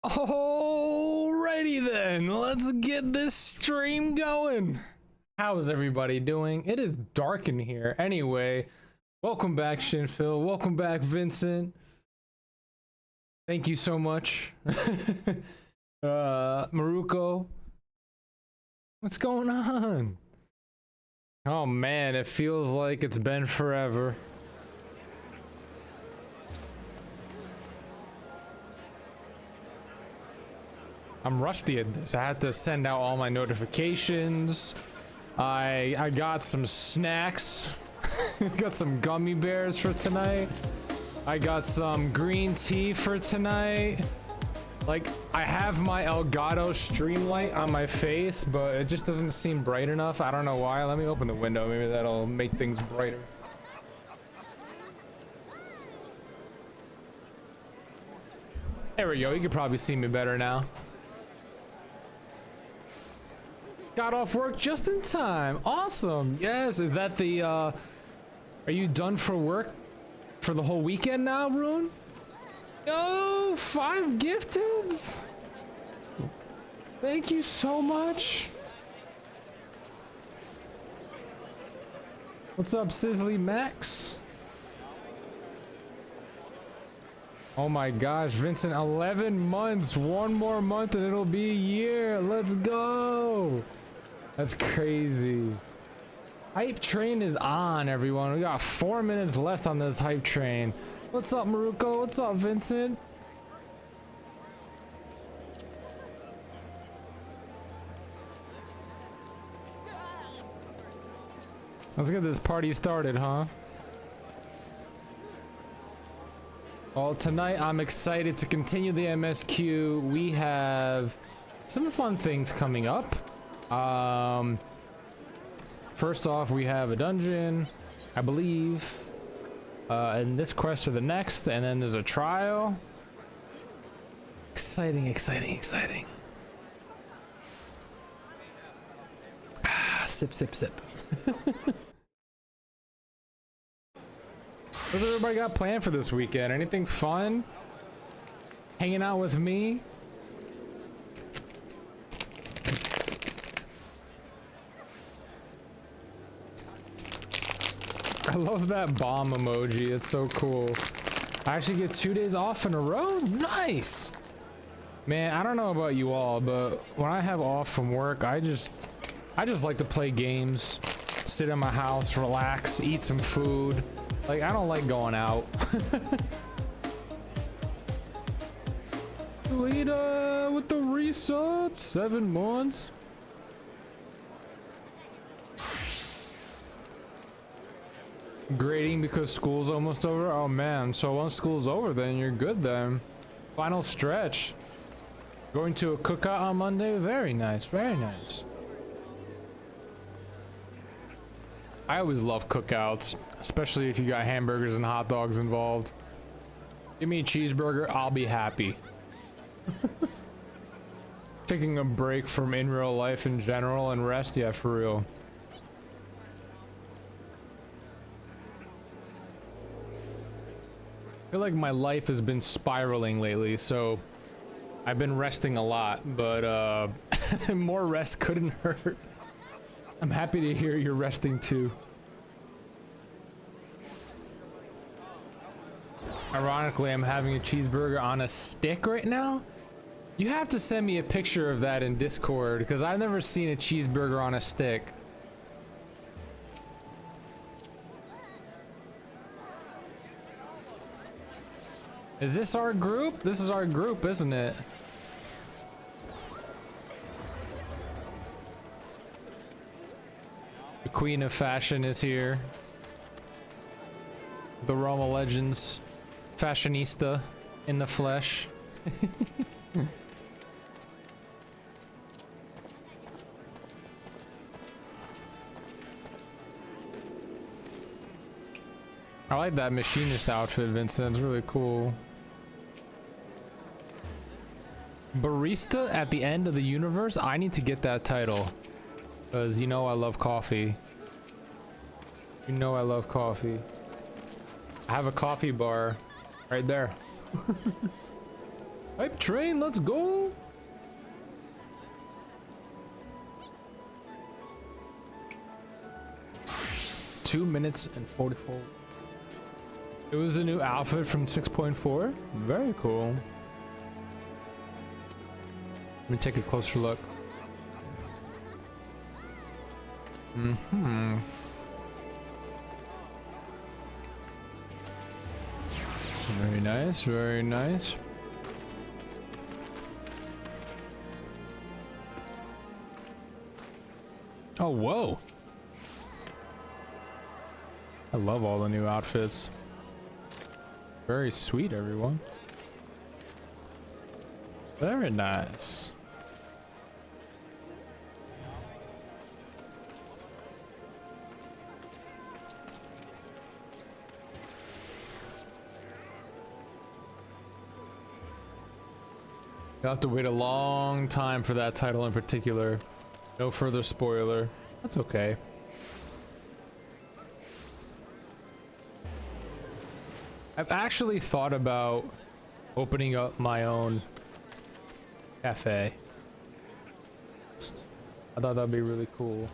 Alrighty then, let's get this stream going. How's everybody doing? It is dark in here. Anyway, welcome back, Shinphil. Welcome back, Vincent. Thank you so much. Maruko. What's going on? Oh man, it feels like it's been forever. I'm rusty at this. I had to send out all my notifications. I got some snacks. Got some gummy bears for tonight. I got some green tea for tonight. Like, I have my Elgato stream light on my face, but it just doesn't seem bright enough. I don't know why. Let me open the window. Maybe that'll make things brighter. There we go. You can probably see me better now. Got off work just in time. Awesome. Yes. Is that the, are you done for work for the whole weekend now, Rune? Yo, 5 gifteds. Thank you so much. What's up, Sizzly Max? Oh my gosh, Vincent, 11 months. One more month and it'll be a year. Let's go. That's crazy. Hype train is on, everyone. We got 4 minutes left on this hype train. What's up, Maruko? What's up, Vincent? Let's get this party started, huh? Well, tonight I'm excited to continue the MSQ. We have some fun things coming up. First off, we have a dungeon, I believe, and this quest or the next, and then there's a trial. Exciting, exciting, exciting. Sip, sip, sip. What's everybody got planned for this weekend? Anything fun? Hanging out with me? I love that bomb emoji. It's so cool. I actually get 2 days off in a row. Nice. Man, I don't know about you all, but when I have off from work, I just like to play games, sit in my house, relax, eat some food. Like, I don't like going out. Lita with the resub, 7 months. Grading because school's almost over. Oh man, so once school's over, then you're good then. Final stretch. Going to a cookout on Monday. Very nice, very nice. I always love cookouts, especially if you got hamburgers and hot dogs involved. Give me a cheeseburger, I'll be happy. Taking a break from in real life in general and rest, yeah, for real. I feel like my life has been spiraling lately, so I've been resting a lot, but more rest couldn't hurt. I'm happy to hear you're resting too. Ironically, I'm having a cheeseburger on a stick right now. You have to send me a picture of that in Discord because I've never seen a cheeseburger on a stick. Is this our group? This is our group, isn't it? The Queen of Fashion is here. The Roma Legends fashionista in the flesh. I like that machinist outfit, Vincent. It's really cool. Barista at the end of the universe? I need to get that title. Because you know I love coffee. You know I love coffee. I have a coffee bar right there. Hype train, let's go. Two minutes and 44. It was a new outfit from 6.4. Very cool. Let me take a closer look. Mm-hmm. Very nice, very nice. Oh, whoa. I love all the new outfits. Very sweet, everyone. Very nice. You'll have to wait a long time for that title in particular. No further spoiler. That's okay. I've actually thought about opening up my own cafe. I thought that'd be really cool.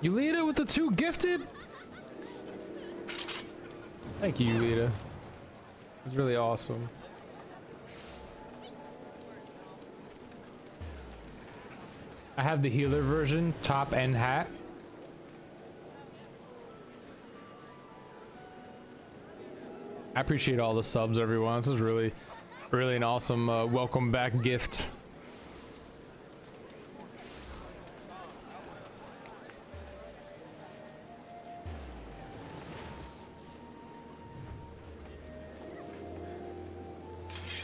You lead it with the 2 gifted? Thank you, Lita. It's really awesome. I have the healer version, top and hat. I appreciate all the subs, everyone. This is really an awesome welcome back gift.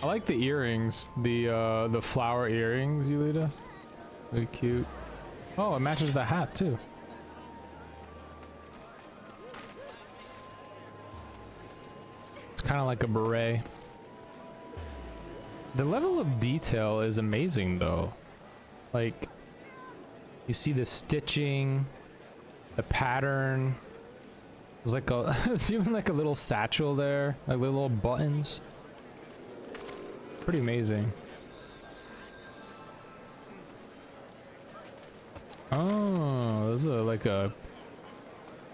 I like the earrings, the flower earrings, Yulita. Really cute. Oh, it matches the hat too. It's kind of like a beret. The level of detail is amazing though. Like, you see the stitching, the pattern. There's like a, there's even like a little satchel there, like little buttons. Pretty amazing. Oh, there's like a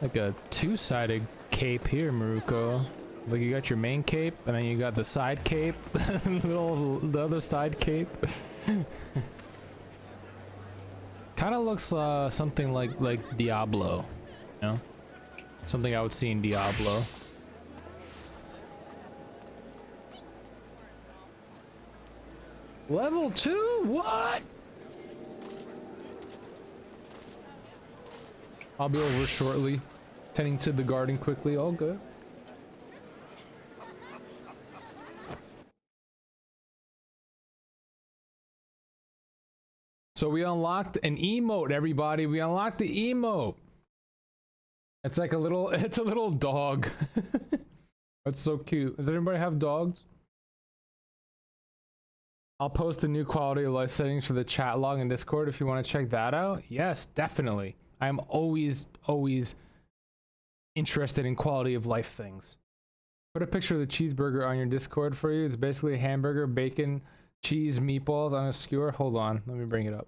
2-sided cape here, Maruko. It's like you got your main cape, and then you got the side cape, the other side cape. Kind of looks something like Diablo, you know? Something I would see in Diablo. Level 2? What? I'll be over shortly. Tending to the garden quickly. All good. So we unlocked an emote, everybody. We unlocked the emote. It's like it's a little dog. That's so cute. Does anybody have dogs? I'll post the new quality of life settings for the chat log in Discord if you want to check that out. Yes, definitely. I'm always interested in quality of life things. Put a picture of the cheeseburger on your Discord for you. It's basically a hamburger, bacon, cheese, meatballs on a skewer. Hold on, let me bring it up.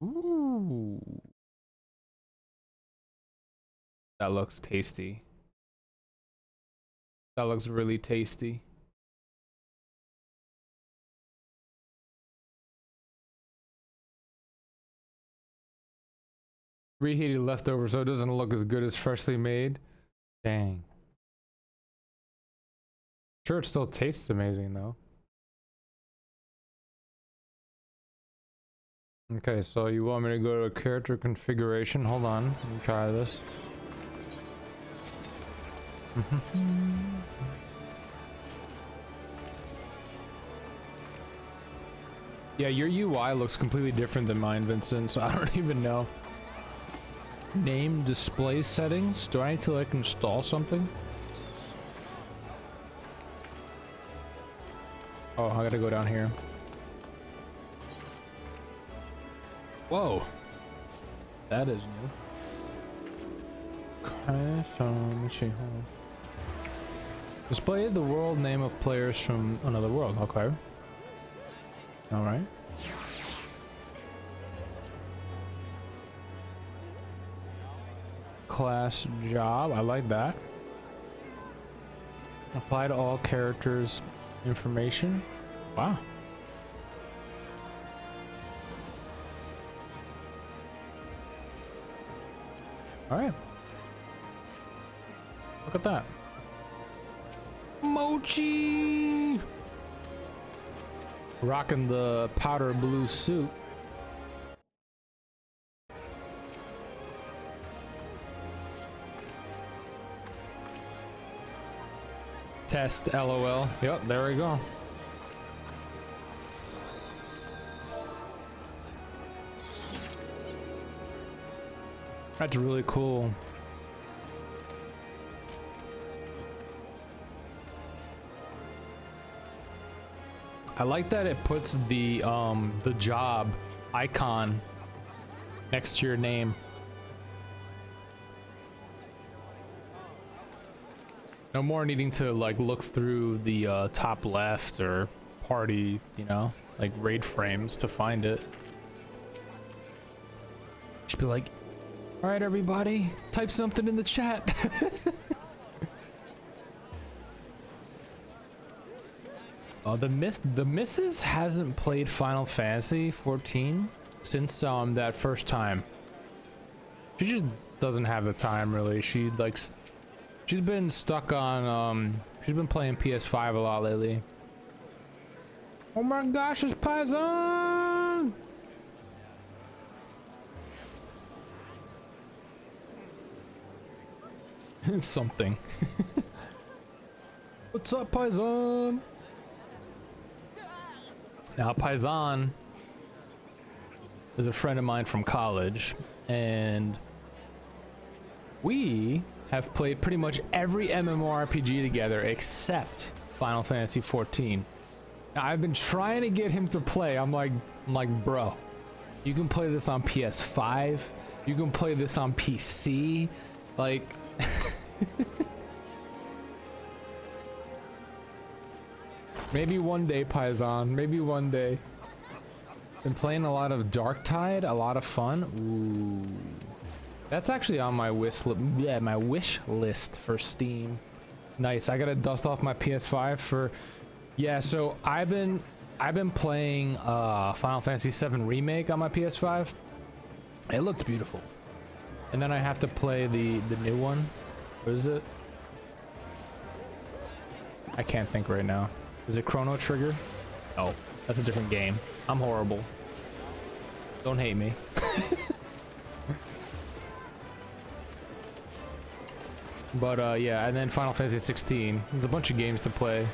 Ooh. That looks tasty. That looks really tasty. Reheated leftover, so it doesn't look as good as freshly made. Dang. Sure, it still tastes amazing though. Okay, so you want me to go to character configuration? Hold on, let me try this. Yeah, your UI looks completely different than mine, Vincent, so I don't even know. Name display settings? Do I need to like install something? Oh, I gotta go down here. Whoa. That is new. Display the world name of players from another world. Okay. All right. Class job. I like that. Apply to all characters information. Wow. All right. Look at that. Mochi! Rocking the powder blue suit. Test LOL. Yep, there we go. That's really cool. I like that it puts the job icon next to your name. No more needing to like look through the top left or party, you know, like raid frames to find it. Just be like, all right, everybody, type something in the chat. The missus hasn't played Final Fantasy 14 since that first time. She just doesn't have the time really. She's been stuck on she's been playing PS5 a lot lately. Oh my gosh, it's Paisan! It's something. What's up, Paisan? Now, Paisan is a friend of mine from college, and we have played pretty much every MMORPG together except Final Fantasy 14. Now, I've been trying to get him to play. I'm like, bro, you can play this on PS5. You can play this on PC. Like, maybe one day, Paisan. Maybe one day. Been playing a lot of Darktide. A lot of fun. Ooh. That's actually on my wish list. Yeah, my wish list for Steam. Nice. I gotta dust off my PS5 for. Yeah, so I've been playing Final Fantasy 7 Remake on my PS5. It looked beautiful. And then I have to play the new one. What is it? I can't think right now. Is it Chrono Trigger? Oh, that's a different game. I'm horrible. Don't hate me. But yeah, and then Final Fantasy 16. There's a bunch of games to play.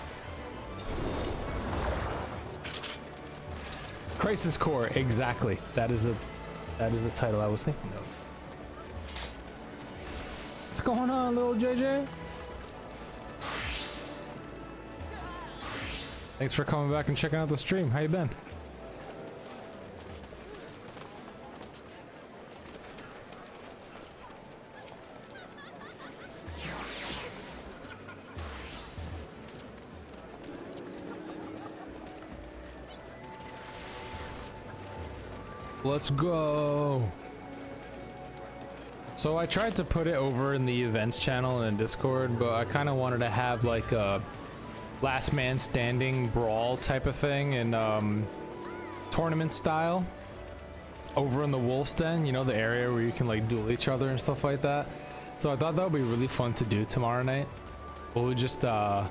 Crisis Core, exactly. That is the title I was thinking of. What's going on, little JJ? Thanks for coming back and checking out the stream. How you been? Let's go. So I tried to put it over in the events channel in Discord, but I kind of wanted to have like a last man standing brawl type of thing in tournament style over in the Wolf's Den, you know, the area where you can like duel each other and stuff like that. So I thought that would be really fun to do tomorrow night. We'll just have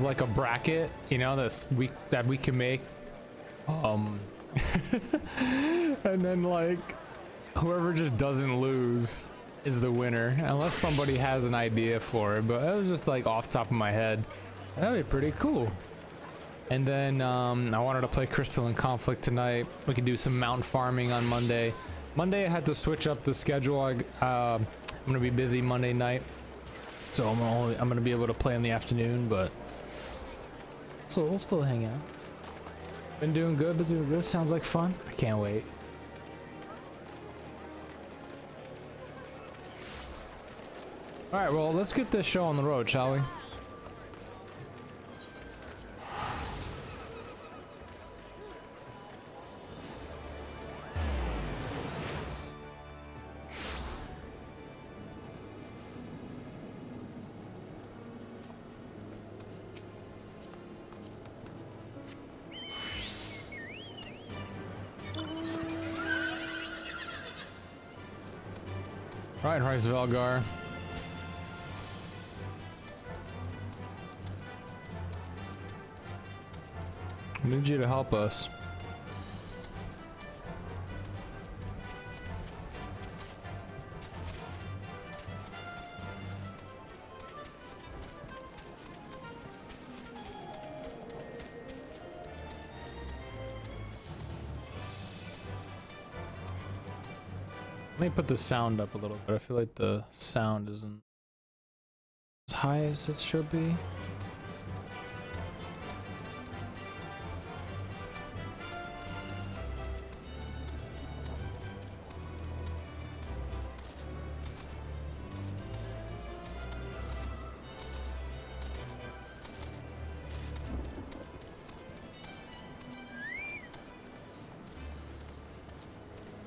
like a bracket, you know, that we can make and then like whoever just doesn't lose is the winner, unless somebody has an idea for it. But it was just like off the top of my head. That'd be pretty cool. And then I wanted to play Crystal and Conflict tonight. We could do some mountain farming on Monday. Monday I had to switch up the schedule. I'm gonna be busy Monday night, so I'm gonna be able to play in the afternoon. But so we'll still hang out. Been doing good. Been doing good. Sounds like fun. I can't wait. All right, well, let's get this show on the road, shall we? Right, Rice Velgar. I need you to help us. Let me put the sound up a little bit. I feel like the sound isn't as high as it should be.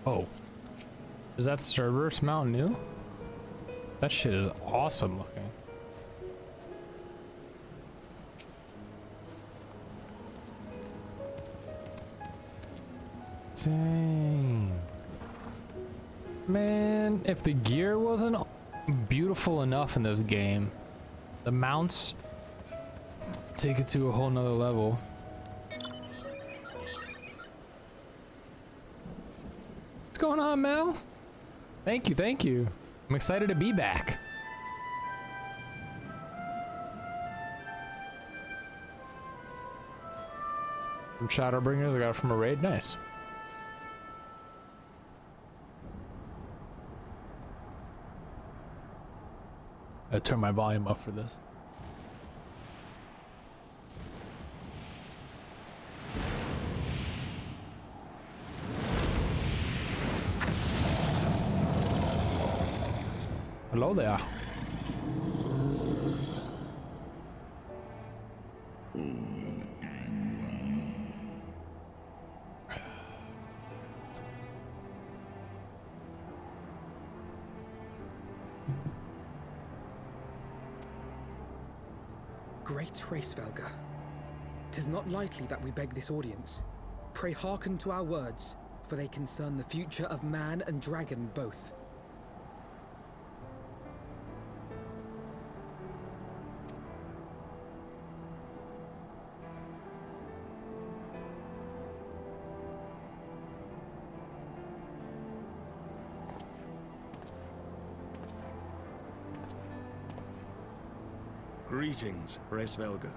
Oh. Is that Cerberus Mount new? That shit is awesome looking. Dang. Man, if the gear wasn't beautiful enough in this game, the mounts take it to a whole nother level. What's going on, Mel? Thank you, thank you. I'm excited to be back. From Shadowbringers, I got it from a raid. Nice. I turn my volume up for this. Hello there. Great Hraesvelga, 'tis not lightly that we beg this audience. Pray hearken to our words, for they concern the future of man and dragon both. Greetings, Hraesvelga.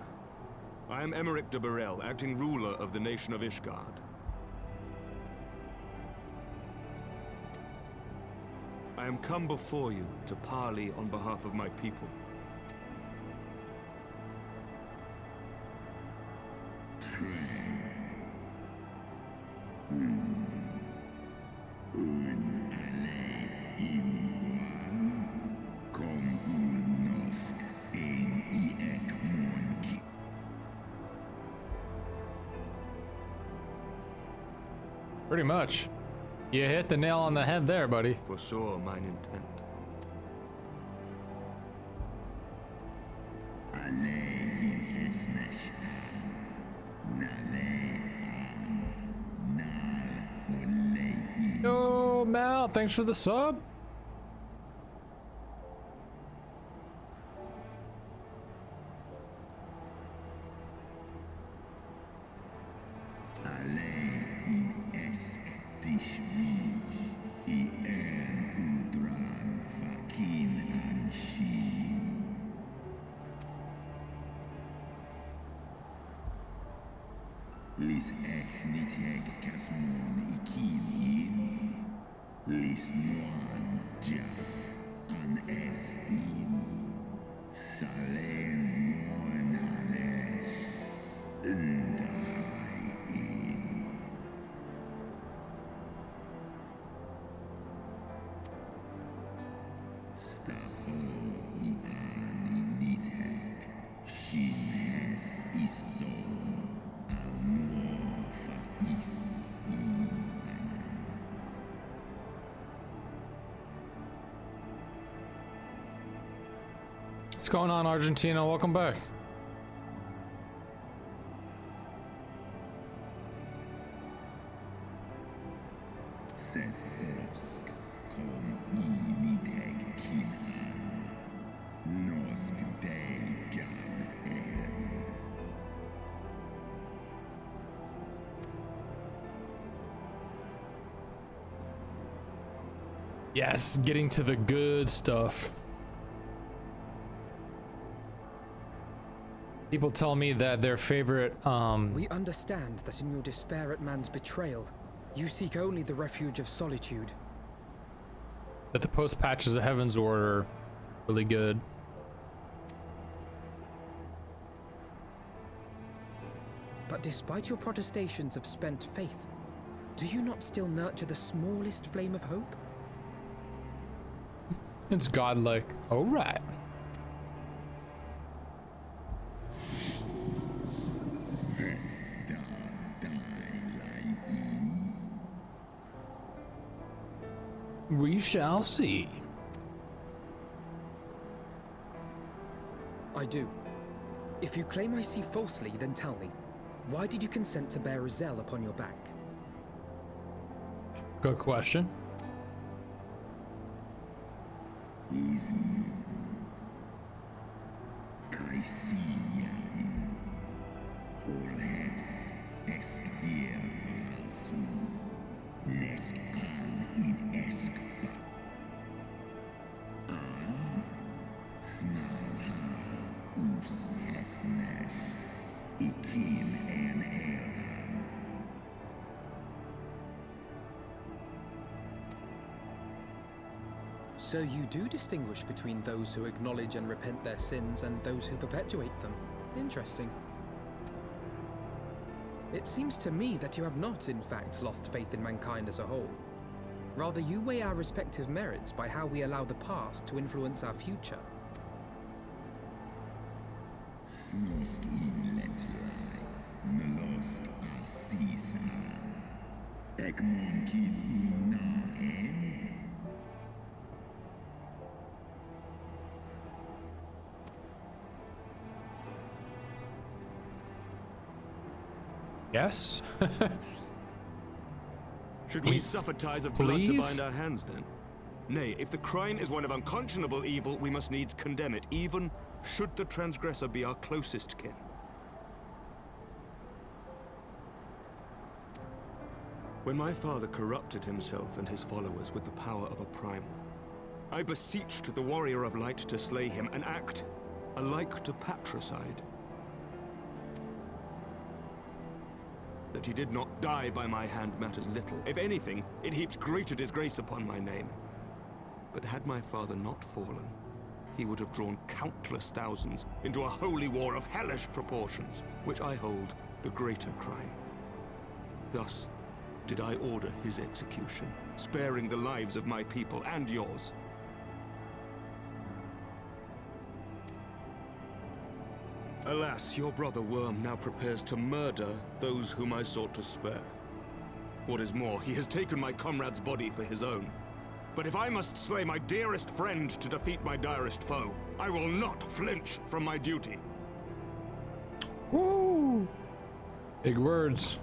I am Emeric de Burrell, acting ruler of the nation of Ishgard. I am come before you to parley on behalf of my people. Pretty much. You hit the nail on the head there, buddy. Foresaw mine intent. Yo, Mal, thanks for the sub. Lis echnitieg casmon ikini. Lis noan jas an es in. Salen monanesh. Ndai in. Stahol What's going on, Argentina? Welcome back. Yes, getting to the good stuff. People tell me that their favorite, We understand that in your despair at man's betrayal, you seek only the refuge of solitude. that the post patches of Heavensward are really good. But despite your protestations of spent faith, do you not still nurture the smallest flame of hope? It's godlike. All right. We shall see. I do. If you claim I see falsely, then tell me, why did you consent to bear a Zell upon your back? Good question. So you do distinguish between those who acknowledge and repent their sins and those who perpetuate them. Interesting. It seems to me that you have not, in fact, lost faith in mankind as a whole. Rather, you weigh our respective merits by how we allow the past to influence our future. Yes. Should we suffer ties of blood to Please? bind our hands then? Nay, if the crime is one of unconscionable evil, we must needs condemn it, even should the transgressor be our closest kin. When my father corrupted himself and his followers with the power of a primal, I beseeched the warrior of light to slay him, an act alike to patricide. That he did not die by my hand matters little. If anything, it heaps greater disgrace upon my name. But had my father not fallen, he would have drawn countless thousands into a holy war of hellish proportions, which I hold the greater crime. Thus did I order his execution, sparing the lives of my people and yours. Alas, your brother Worm now prepares to murder those whom I sought to spare. What is more, he has taken my comrade's body for his own. But if I must slay my dearest friend to defeat my direst foe, I will not flinch from my duty. Woo! Big words.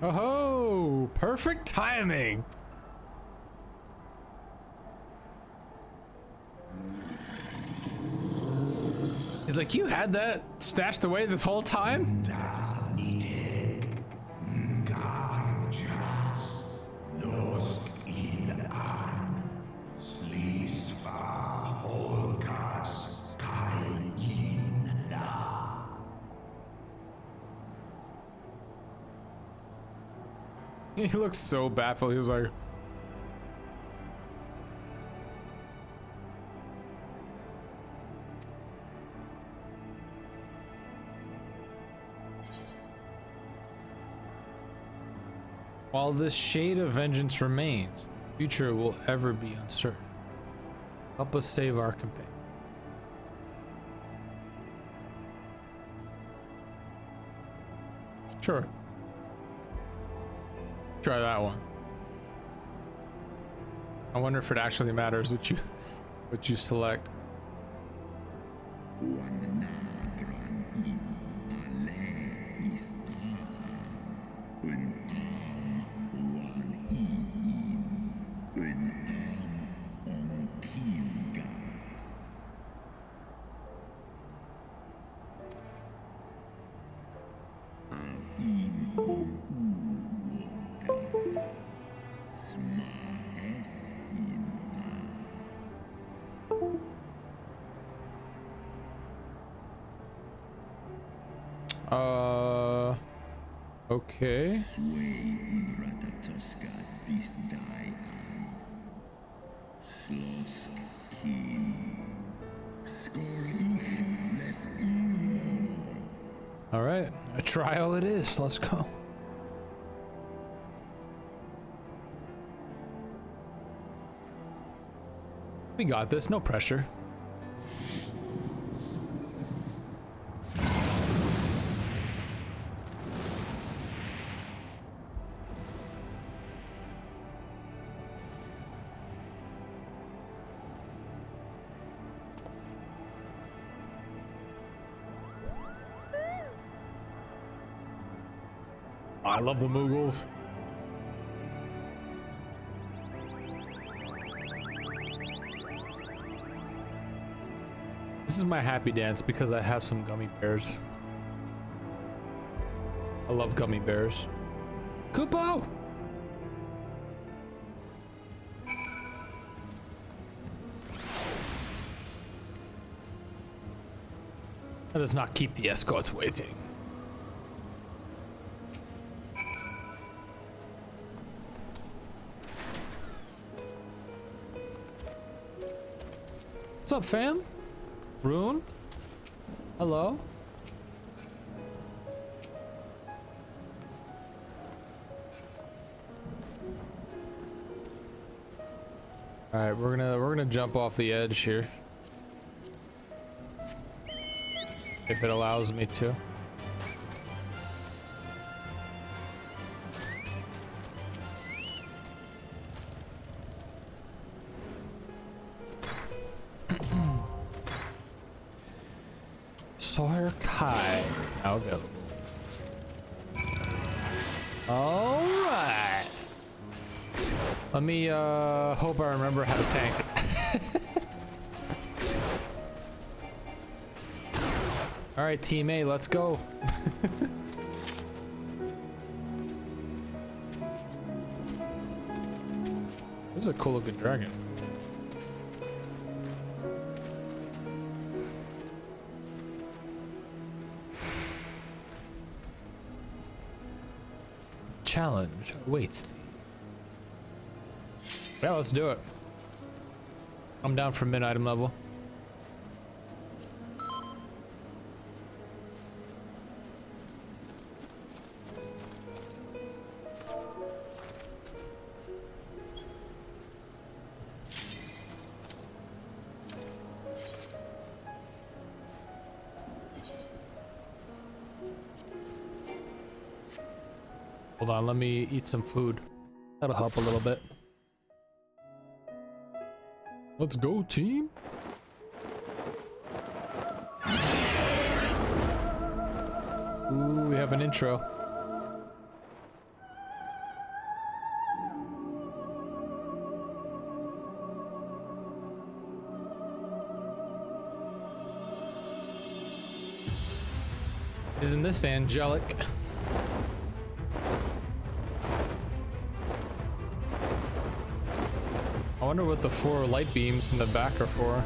Oh, perfect timing. He's like, you had that stashed away this whole time? He looks so baffled. He was like, While this shade of vengeance remains, the future will ever be uncertain. Help us save our companion. Sure. Try that one. I wonder if it actually matters what you select. Okay. All right, a trial it is. Let's go. We got this, no pressure. I love the Moogles. This is my happy dance because I have some gummy bears. I love gummy bears. Kupo! Let us not keep the escorts waiting. What's up, fam? Rune? Hello? All right, we're gonna jump off the edge here. If it allows me to. Sawyer Kai now available. All right. Let me hope I remember how to tank. All right, team A, let's go. This is a cool looking dragon. Challenge awaits thee. Yeah, let's do it. I'm down for mid item level. Hold on, let me eat some food. That'll help a little bit. Let's go, team. Ooh, we have an intro. Isn't this angelic? I wonder what the 4 light beams in the back are for.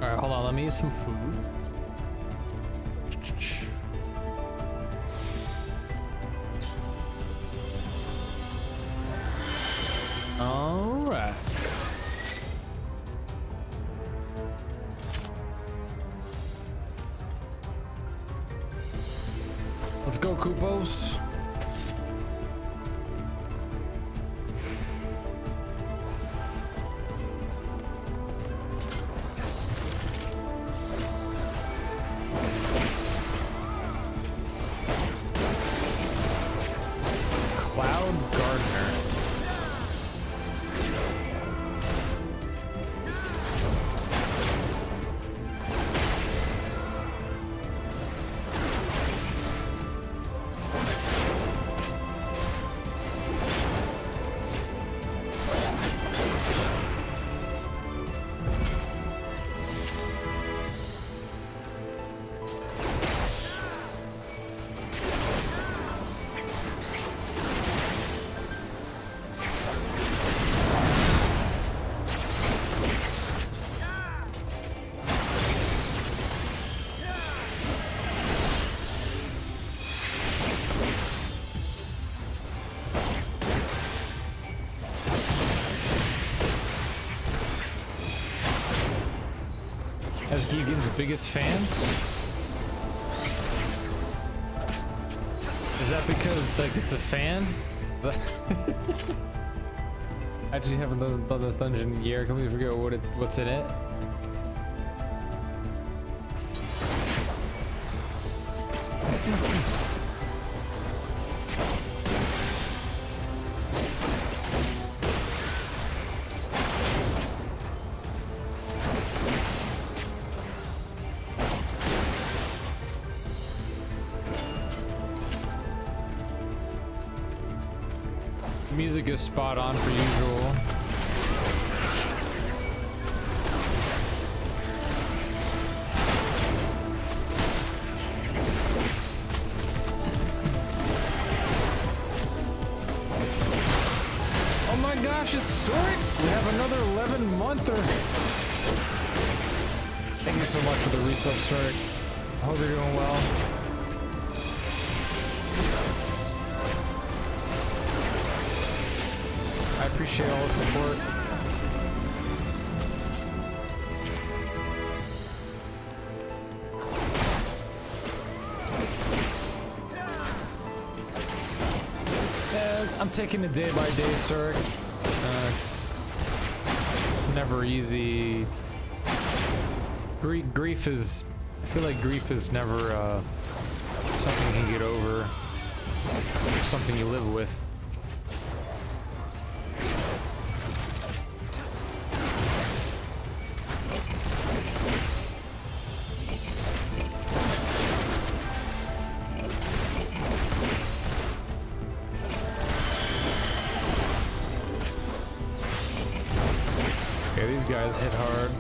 Alright, hold on, let me eat some food. Alright. Let's go, Koopos. Cloud Gardener. As Gigan's biggest fans? Is that because, like, it's a fan? I actually haven't done this dungeon in a year. I completely forget what's in it. Music is spot on per usual. Oh my gosh, it's Sorik! We have another 11-monther. Thank you so much for the resub, Sorik. I hope you're doing well. I appreciate all the support. I'm taking it day by day, sir. It's never easy. Grief is. I feel like grief is never something you can get over. It's something you live with. These guys hit hard.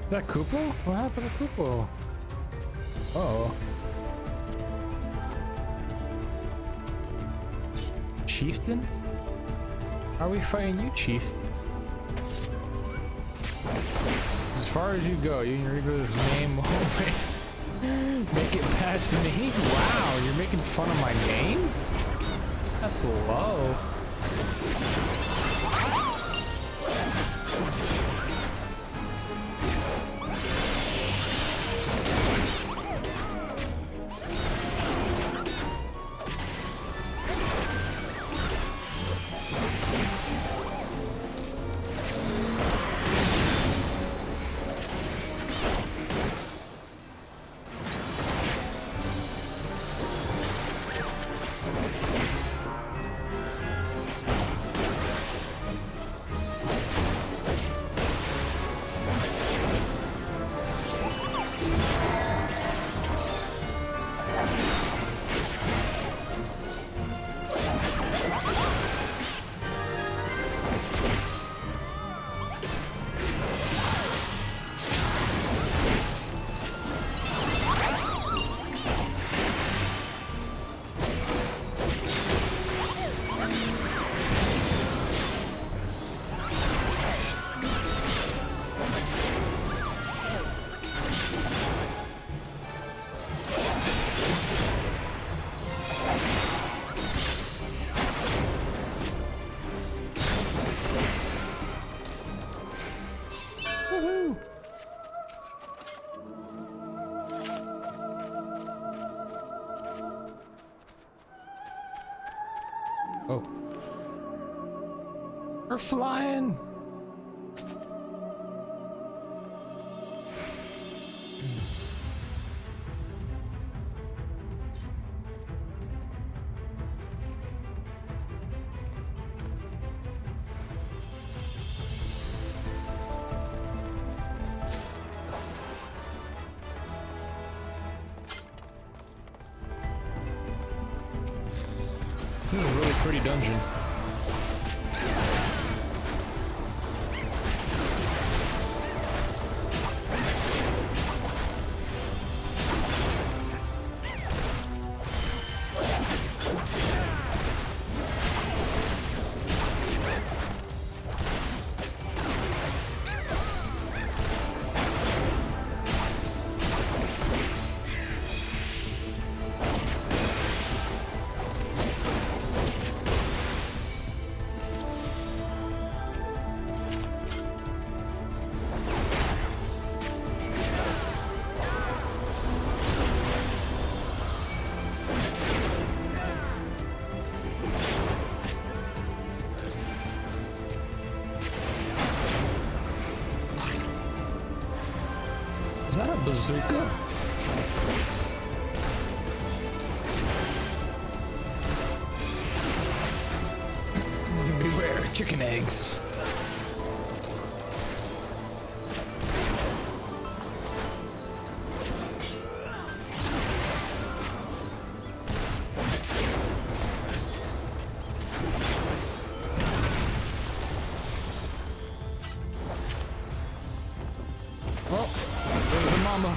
Is that Koopo? What happened to Koopo? Uh-oh. Chieftain? How are we fighting you, Chieftain? As far as you go, you can read this name. Make it past me? Wow, you're making fun of my name? That's low. Oh. We're flying! This is a really pretty dungeon. Is that a bazooka? Beware, chicken eggs. Oh, there's the mama.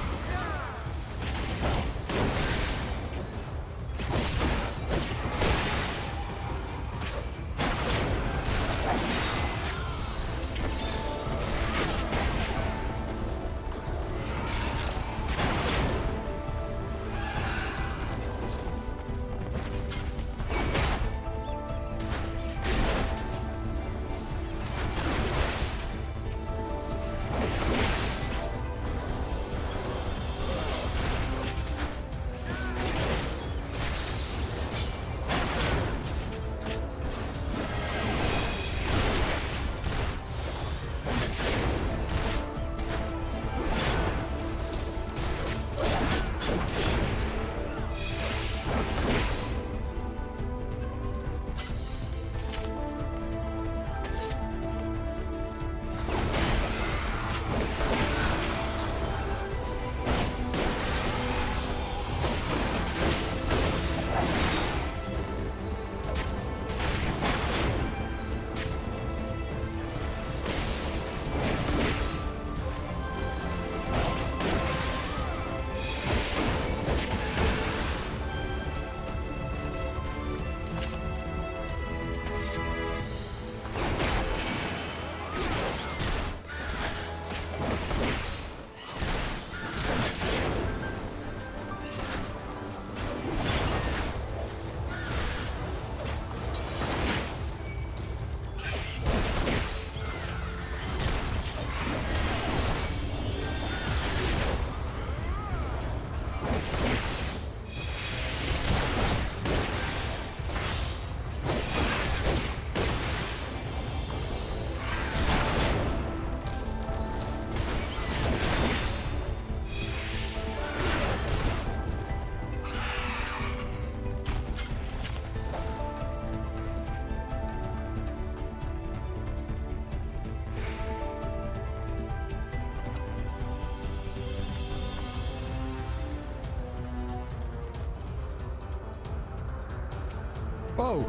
Whoa!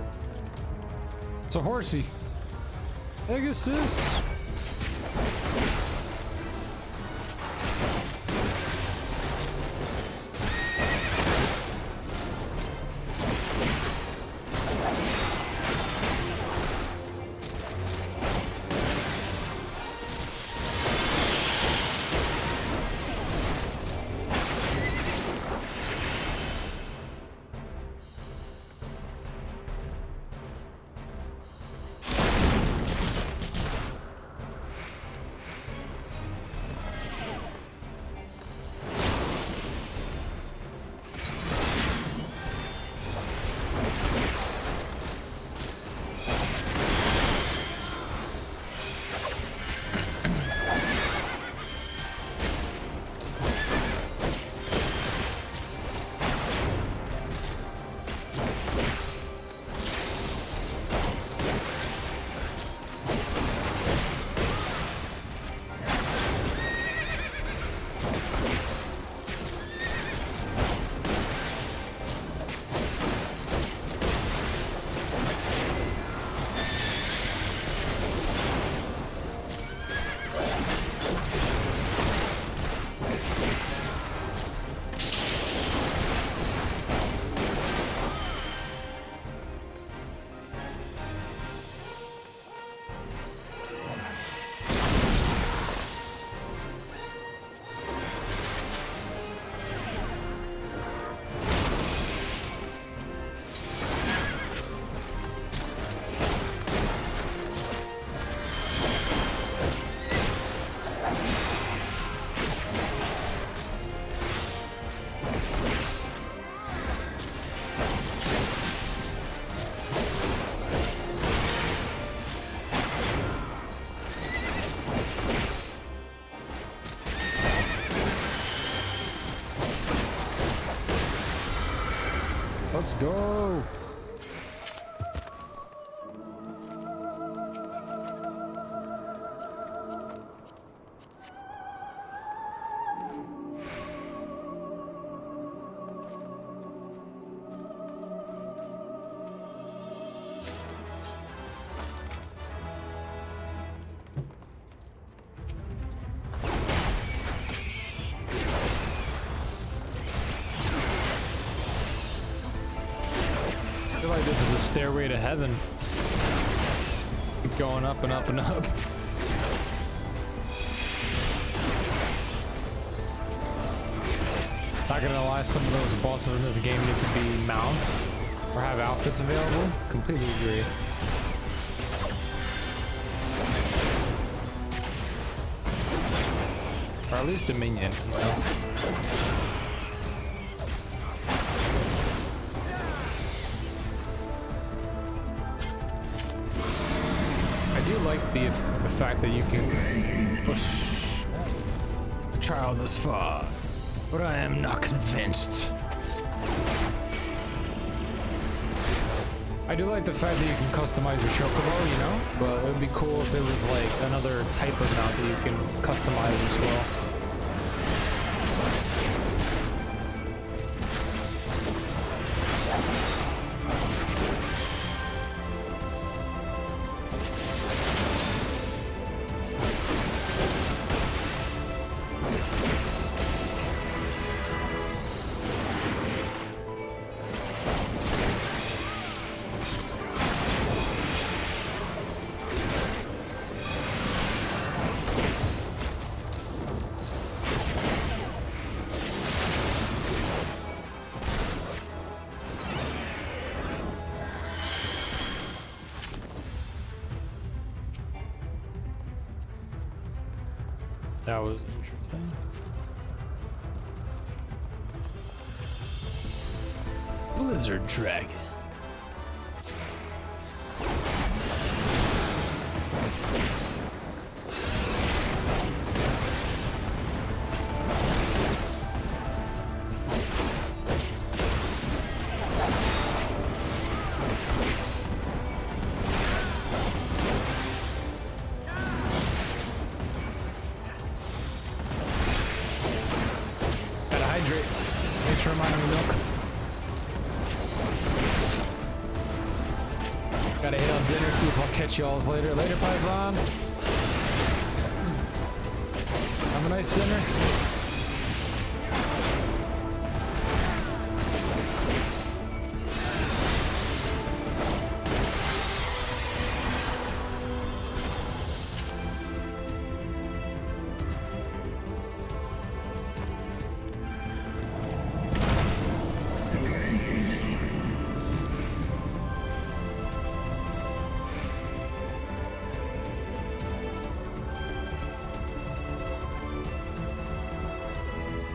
It's a horsey. Pegasus! Let's go. I feel like this is the stairway to heaven. Keep going up and up and up. Not gonna lie, some of those bosses in this game need to be mounts or have outfits available. Completely agree. Or at least a minion, you know? I do like the fact that you can push a child this far, but I am not convinced. I do like the fact that you can customize your chocobo, you know, but it would be cool if there was like another type of mount that you can customize as well. That was interesting. Blizzard Dragon. Thanks for reminding me, Milk. Gotta hit on dinner, see if I'll catch y'all's later. Later, Paisan. Have a nice dinner.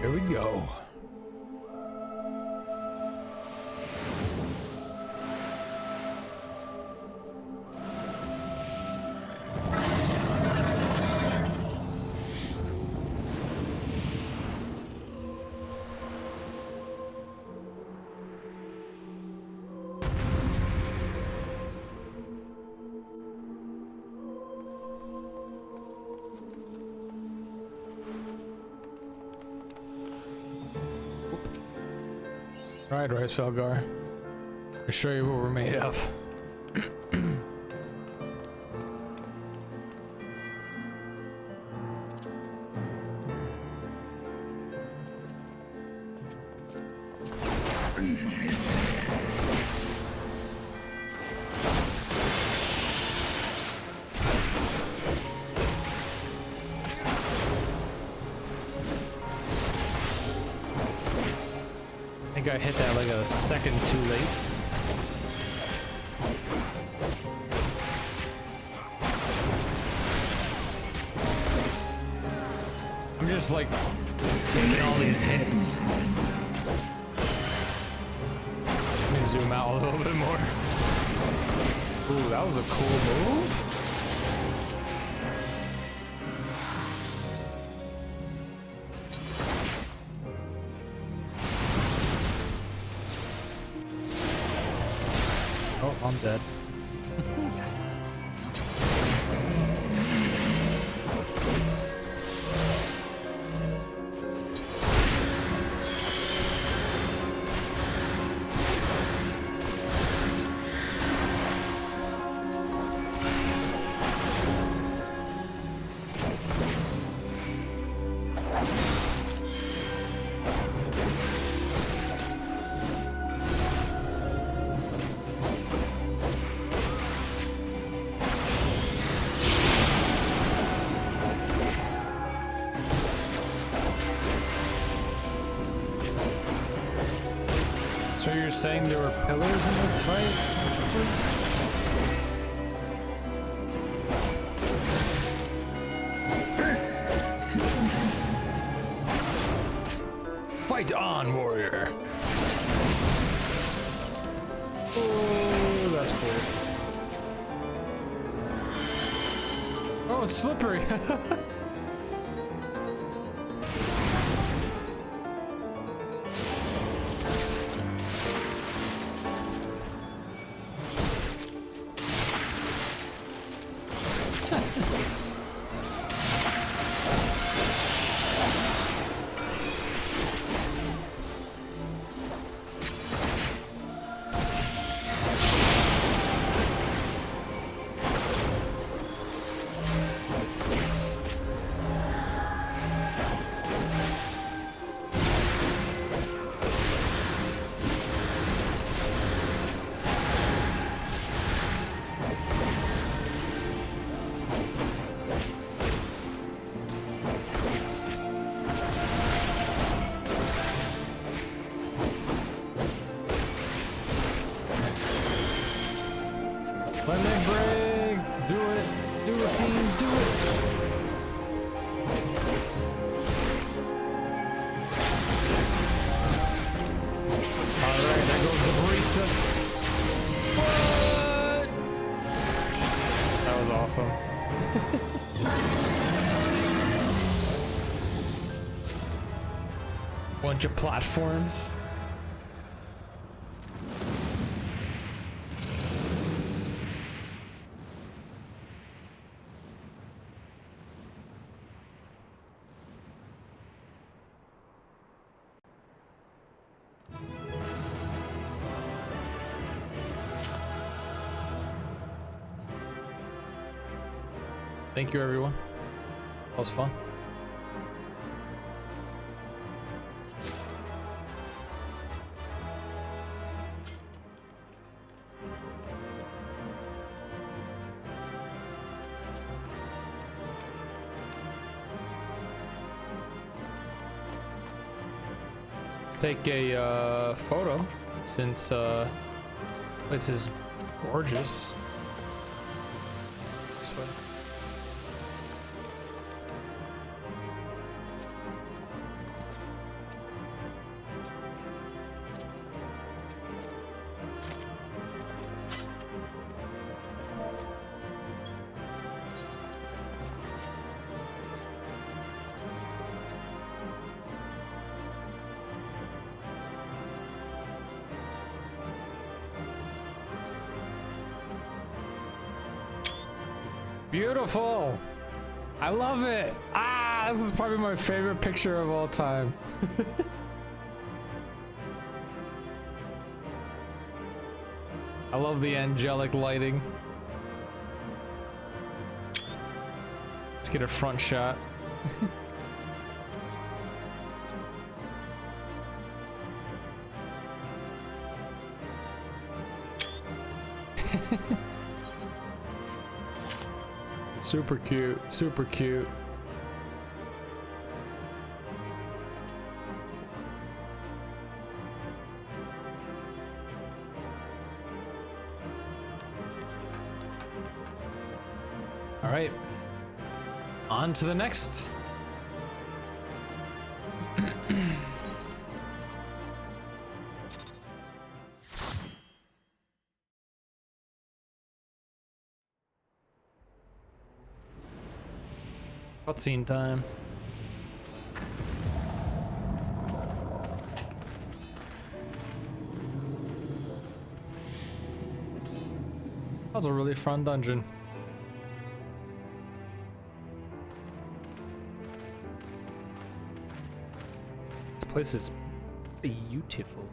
Here we go. Right, Felgar. I'll show you what we're made of. I think I hit that like a second too late. I'm just like taking all these hits. Let me zoom out a little bit more. Ooh, that was a cool move. Oh, I'm dead. So you're saying there were pillars in this fight? Fight on, warrior! Oh, that's cool. Oh, it's slippery! Let me break! Do it! Do it, team! Do it! Alright, there goes the barista. What? That was awesome. Bunch of platforms. Thank you, everyone. That was fun. Let's take a photo since this is gorgeous. This way. Beautiful. I love it. Ah, this is probably my favorite picture of all time. I love the angelic lighting. Let's get a front shot. Super cute, super cute. All right, on to the next. Cutscene time. was a really fun dungeon. This place is beautiful.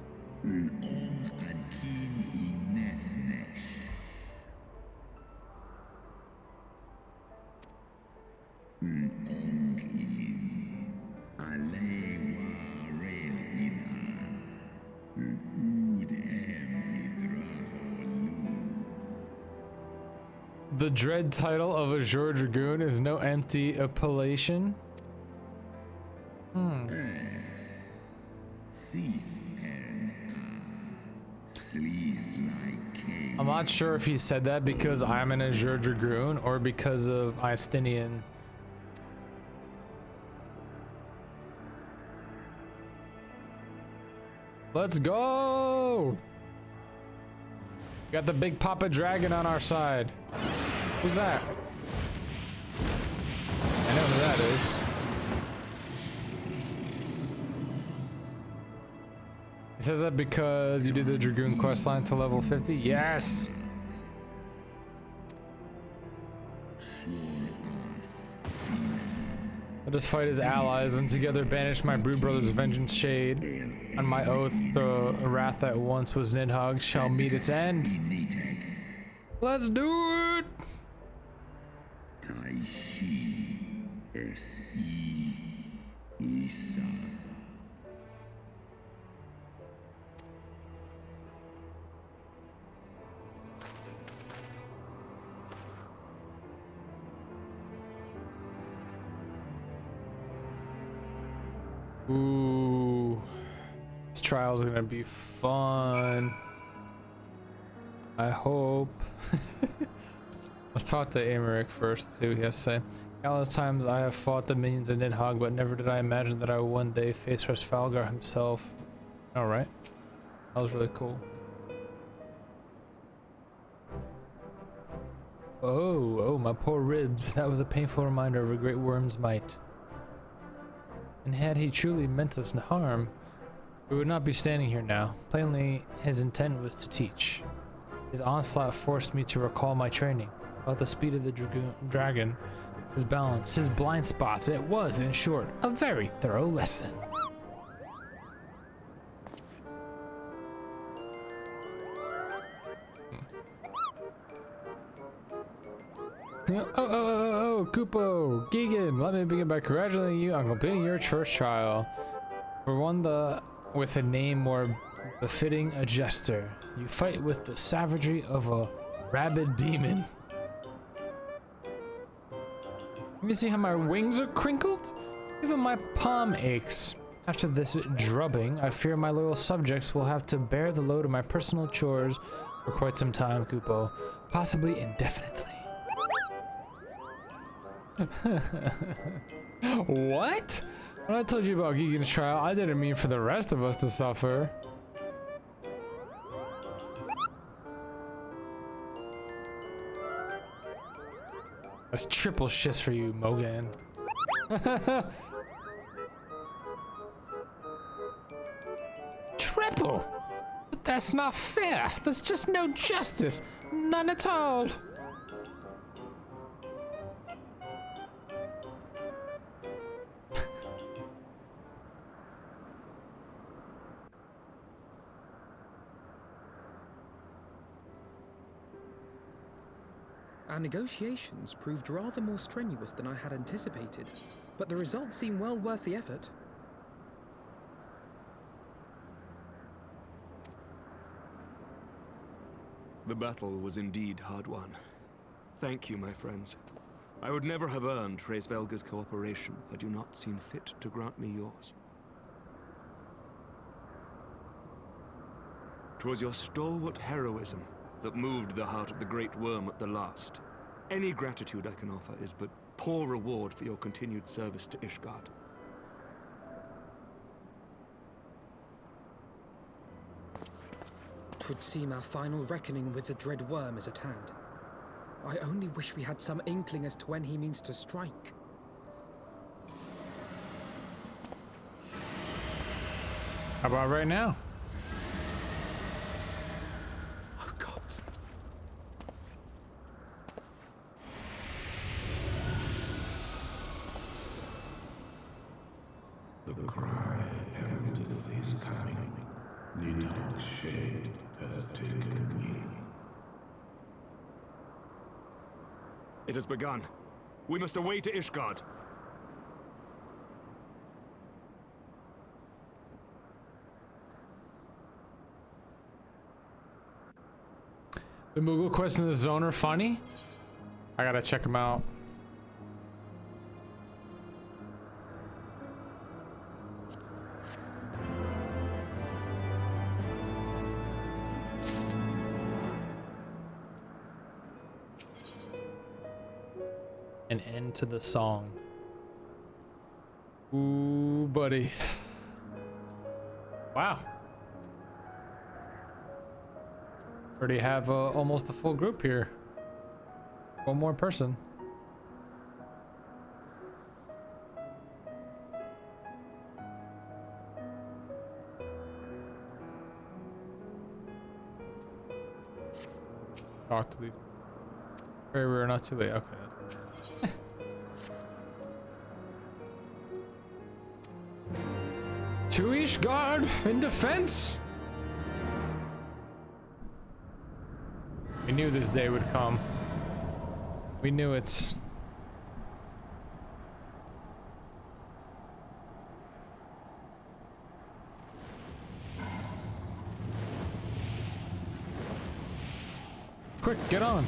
The dread title of a Azure Dragoon is no empty appellation. I'm not sure if he said that because I'm an Azure Dragoon or because of Istinian. Let's go! Got the big Papa Dragon on our side. Who's that? I know who that is. He says that because you did the Dragoon questline to level 50? Yes! Let us fight as allies and together banish my brood brother's vengeance shade. On my oath, the wrath that once was Nidhogg shall meet its end. Let's do it! Ooh, this trial is gonna be fun. I hope. Let's talk to Amaric first, see what he has to say. Countless times I have fought the minions of Nidhogg, but never did I imagine that I would one day face Falgar himself. Alright. That was really cool. Oh, my poor ribs. That was a painful reminder of a great worm's might. And had he truly meant us harm, we would not be standing here now. Plainly, his intent was to teach. His onslaught forced me to recall my training about the speed of the dragon, his balance, his blind spots. It was, in short, a very thorough lesson. Oh, Kupo, Gigan, let me begin by congratulating you on completing your church trial. For one with a name more befitting a jester, you fight with the savagery of a rabid demon. You see how my wings are crinkled? Even my palm aches. After this drubbing, I fear my loyal subjects will have to bear the load of my personal chores for quite some time, Kupo. Possibly indefinitely. What? When I told you about Gigan's trial, I didn't mean for the rest of us to suffer. That's triple shifts for you, Mogan. Triple? But that's not fair. There's just no justice. None at all. Our negotiations proved rather more strenuous than I had anticipated, but the results seem well worth the effort. The battle was indeed hard won. Thank you, my friends. I would never have earned Velga's cooperation had you not seen fit to grant me yours. 'Twas your stalwart heroism that moved the heart of the Great Worm at the last. Any gratitude I can offer is but poor reward for your continued service to Ishgard. Twould seem our final reckoning with the dread worm is at hand. I only wish we had some inkling as to when he means to strike. How about right now? shade has taken wing. It has begun. We must away to Ishgard. The Moogle quests in the zone are funny. I gotta check them out. An end to the song. Ooh, buddy. Wow. Already have almost a full group here. One more person. Talk to these. Very rare, not too late. Okay, that's to Ishgard in defense. We knew this day would come. We knew it. Quick, get on.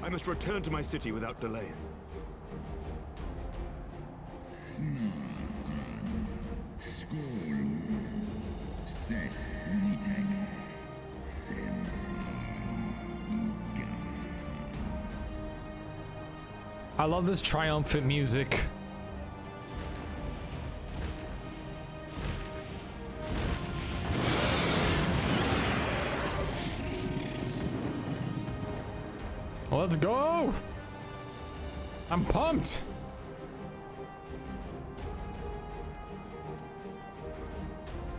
I must return to my city without delay. I love this triumphant music. Let's go! I'm pumped!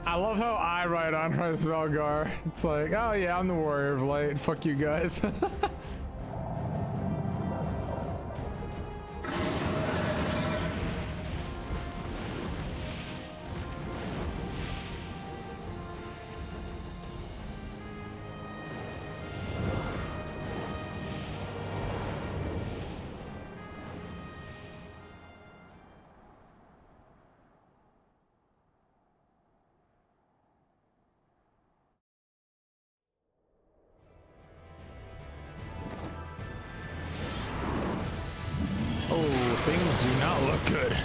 I love how I ride on Svelgar. It's like, oh yeah, I'm the warrior of light. Fuck you guys. Things do not look good.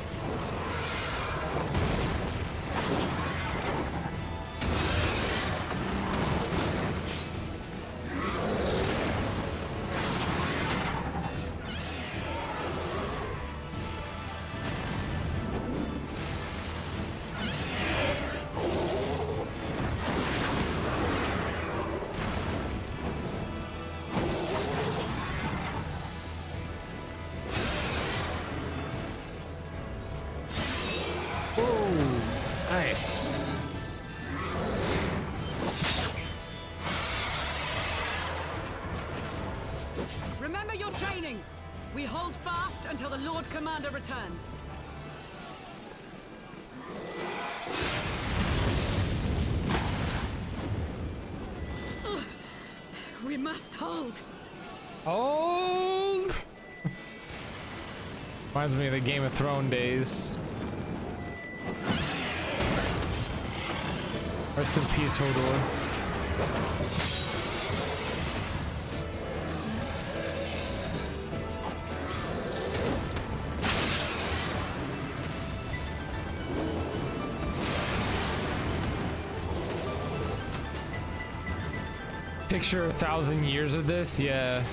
Nice. Remember your training. We hold fast until the Lord Commander returns. We must hold. Hold. Reminds me of the Game of Thrones days. Rest in peace, Hodor. Picture 1,000 years of this, yeah.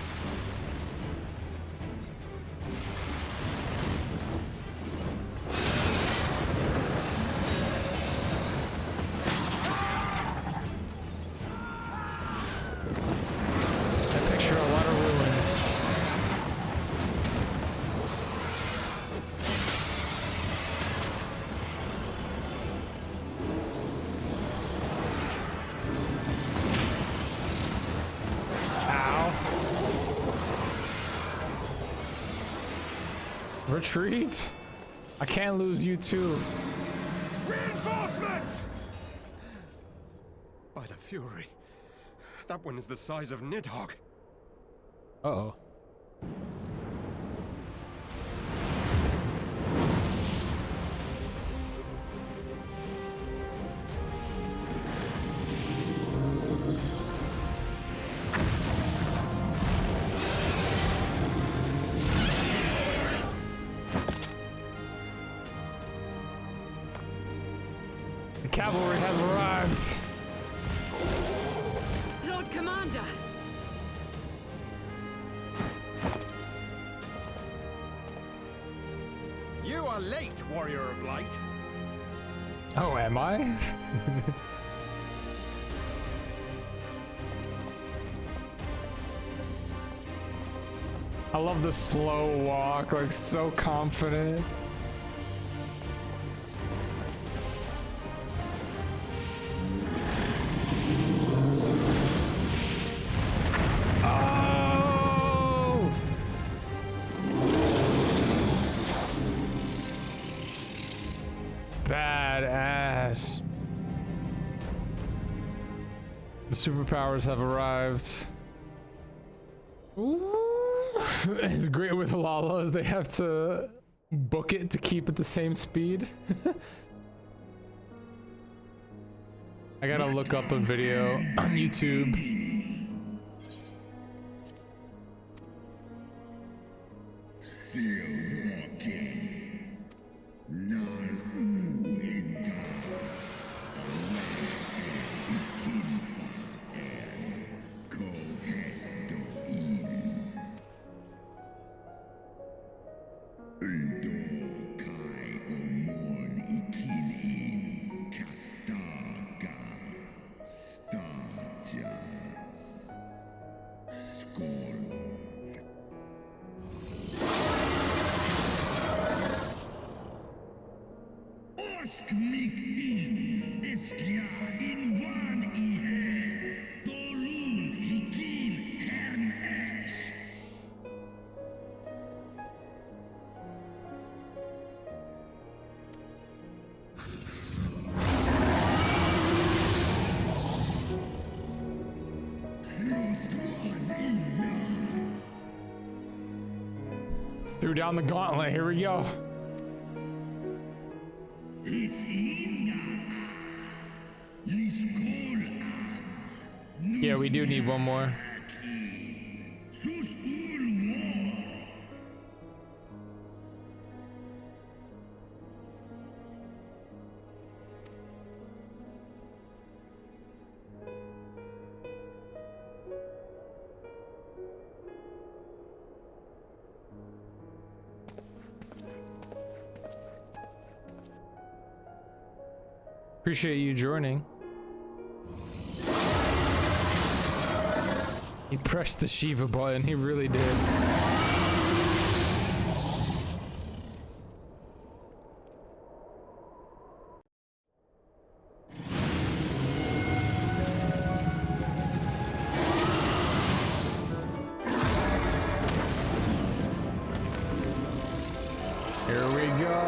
Retreat? I can't lose you too. Reinforcements! By the Fury. That one is the size of Nidhogg. Uh-oh. The cavalry has arrived. Lord Commander! You are late, Warrior of Light. Oh, am I? I love the slow walk, like so confident. Oh! Badass. The superpowers have arrived. Ooh. It's great with Lalas, they have to book it to keep at the same speed. I gotta look up a video on YouTube. Threw down the gauntlet, here we go. Yeah, we do need one more. Appreciate you joining. He pressed the Shiva button, he really did. Here we go.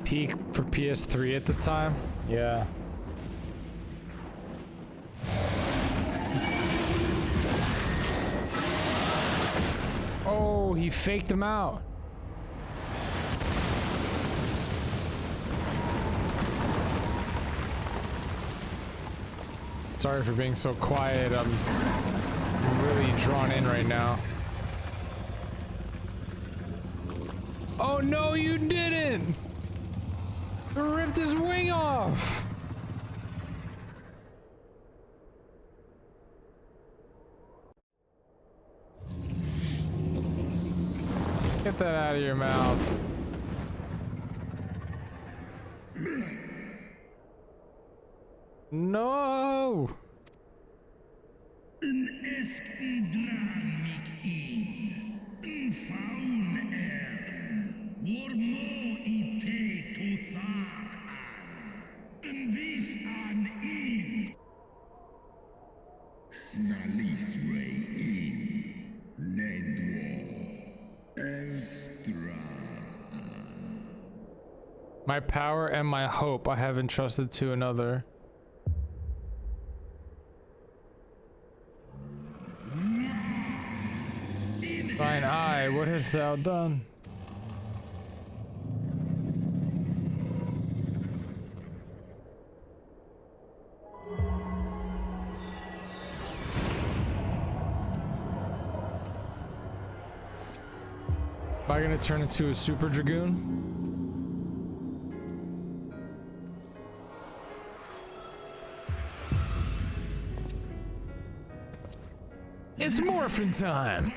Peak for PS3 at the time. Yeah. Oh, he faked him out. Sorry for being so quiet. I'm really drawn in right now. Oh no, you didn't! You ripped his wing off! Get that out of your mouth. No! My power and my hope I have entrusted to another. Thine eye, what hast thou done? Am I gonna turn into a super dragoon? It's morphin' time!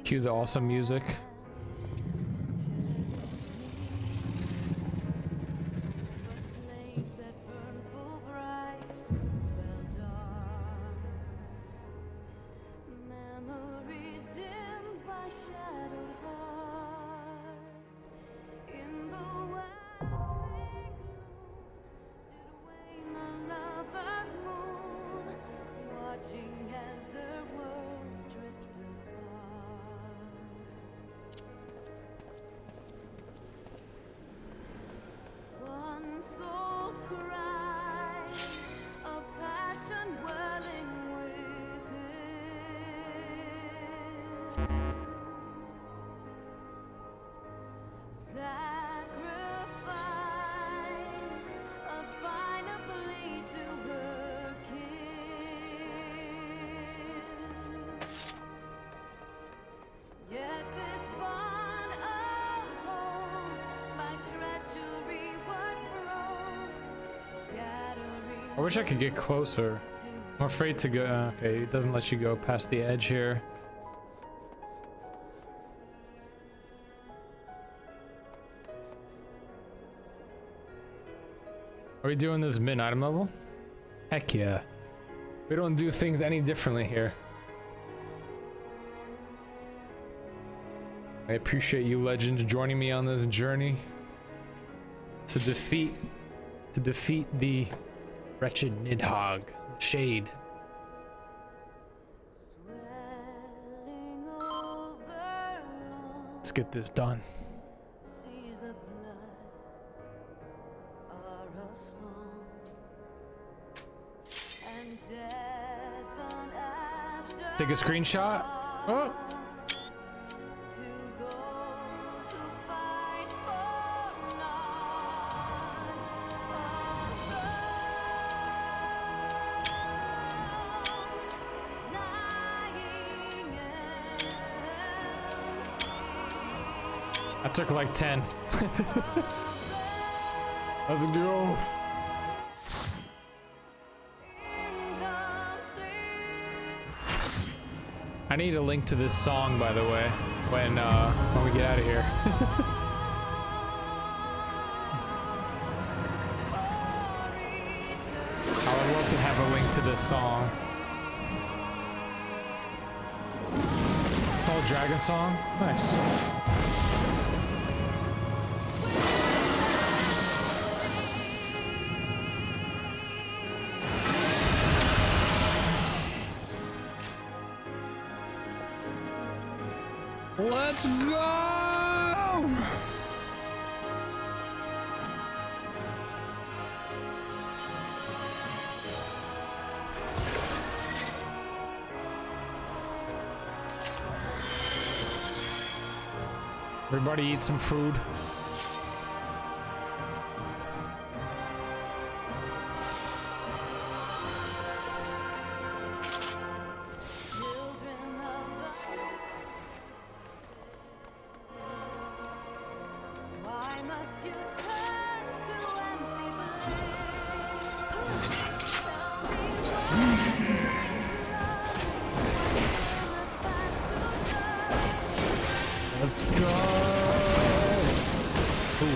Cue the awesome music. I wish I could get closer. I'm afraid to go. Okay, it doesn't let you go past the edge here. Are we doing this mid-item level? Heck yeah. We don't do things any differently here. I appreciate you, legends, joining me on this journey to defeat the wretched Nidhogg, Shade. Let's get this done. Take a screenshot. Oh. I took like 10. Let's go. I need a link to this song, by the way, when we get out of here. to have a link to this song. Oh, Dragon Song? Nice. Let's go! Everybody eat some food. Why must you turn to empty Let's go! Ooh.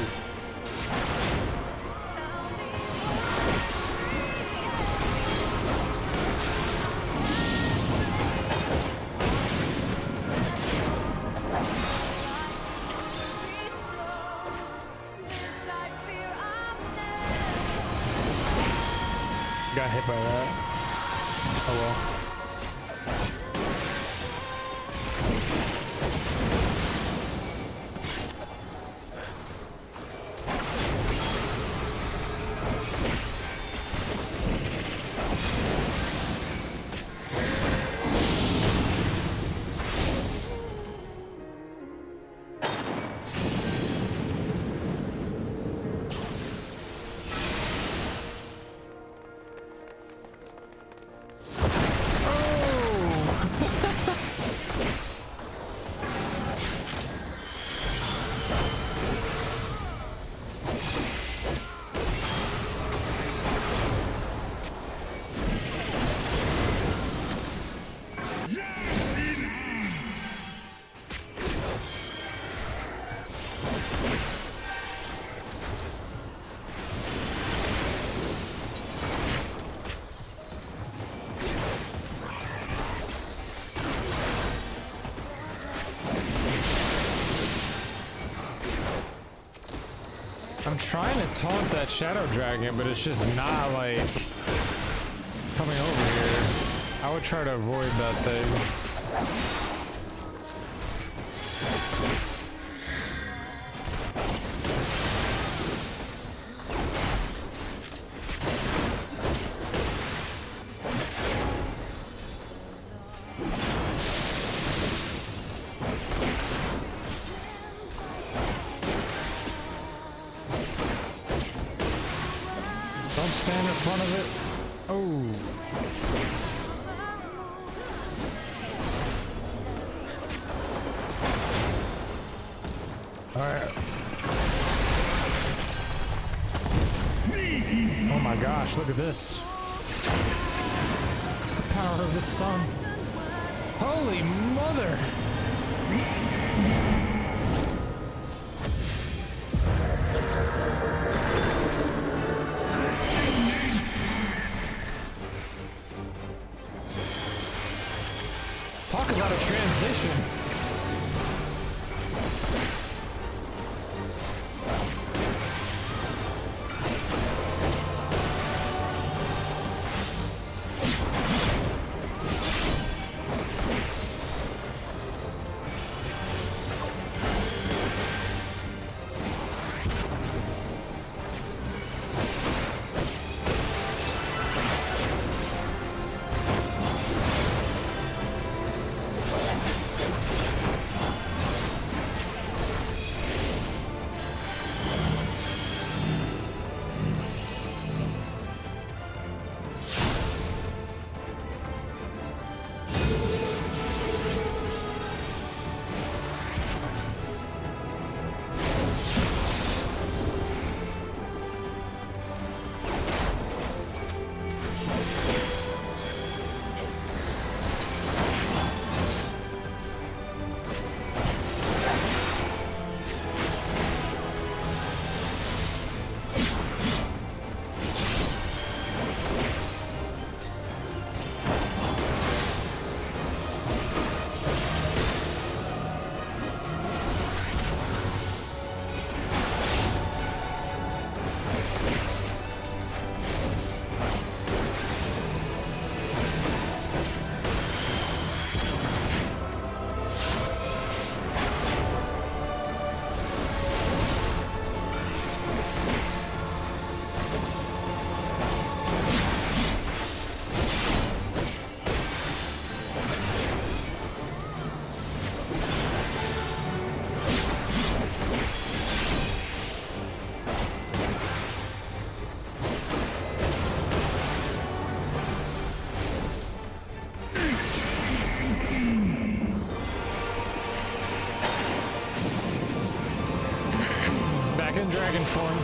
Got hit by that. Oh well. I'm trying to taunt that Shadow Dragon, but it's just not, like, coming over here. I would try to avoid that thing. Don't stand in front of it. Oh. Alright. Oh my gosh, look at this. It's the power of the sun. Holy mother! Talk about a transition. back in dragon form.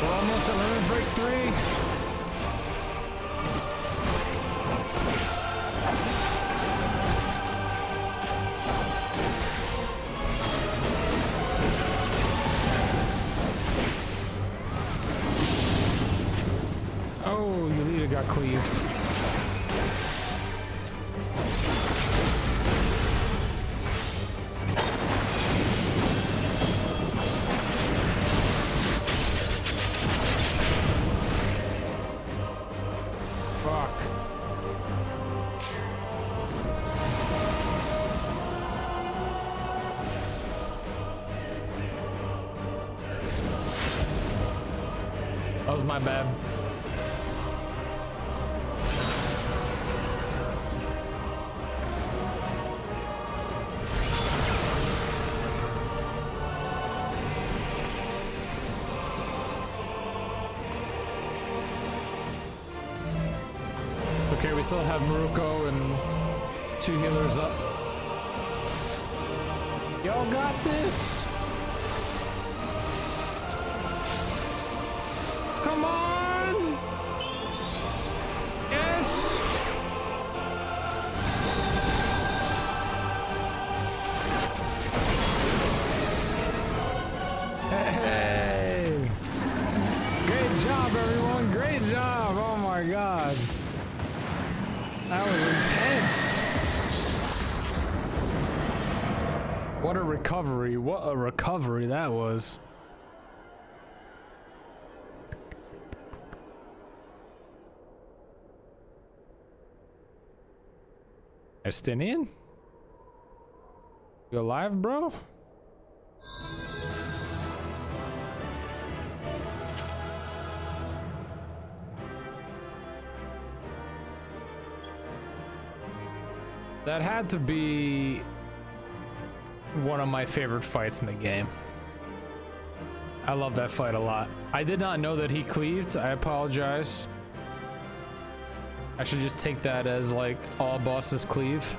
Almost at limit break 3. Oh, Yelita got cleaved. That was my bad. Okay, we still have Maruko and 2 healers up. Y'all got this. Come on! Yes! Hey! Great job, everyone! Great job! Oh my god! That was intense! What a recovery! What a recovery that was! Estinian? You alive, bro? That had to be one of my favorite fights in the game. I love that fight a lot. I did not know that he cleaved. I apologize. I should just take that as like all bosses cleave.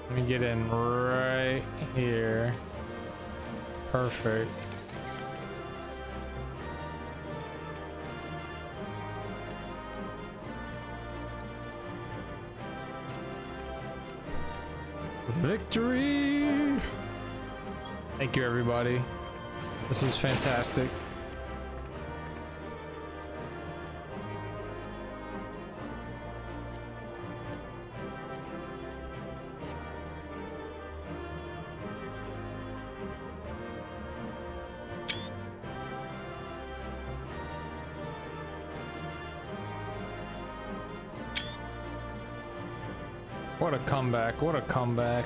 Let me get in right here. Perfect. Victory! Thank you, everybody. This was fantastic. What a comeback, what a comeback.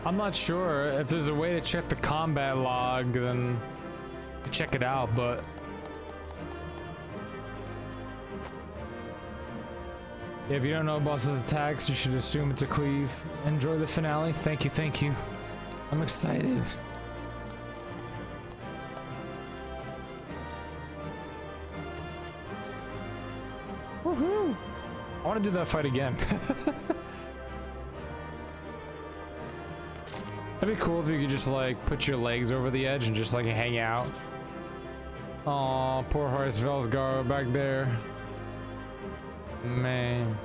I'm not sure if there's a way to check the combat log, then check it out, but if you don't know boss's attacks, you should assume it's a cleave. Enjoy the finale. Thank you, thank you. I'm excited. Woohoo! I want to do that fight again. That'd be cool if you could just like put your legs over the edge and just like hang out. Aw, poor Horace Velsgar back there. Man.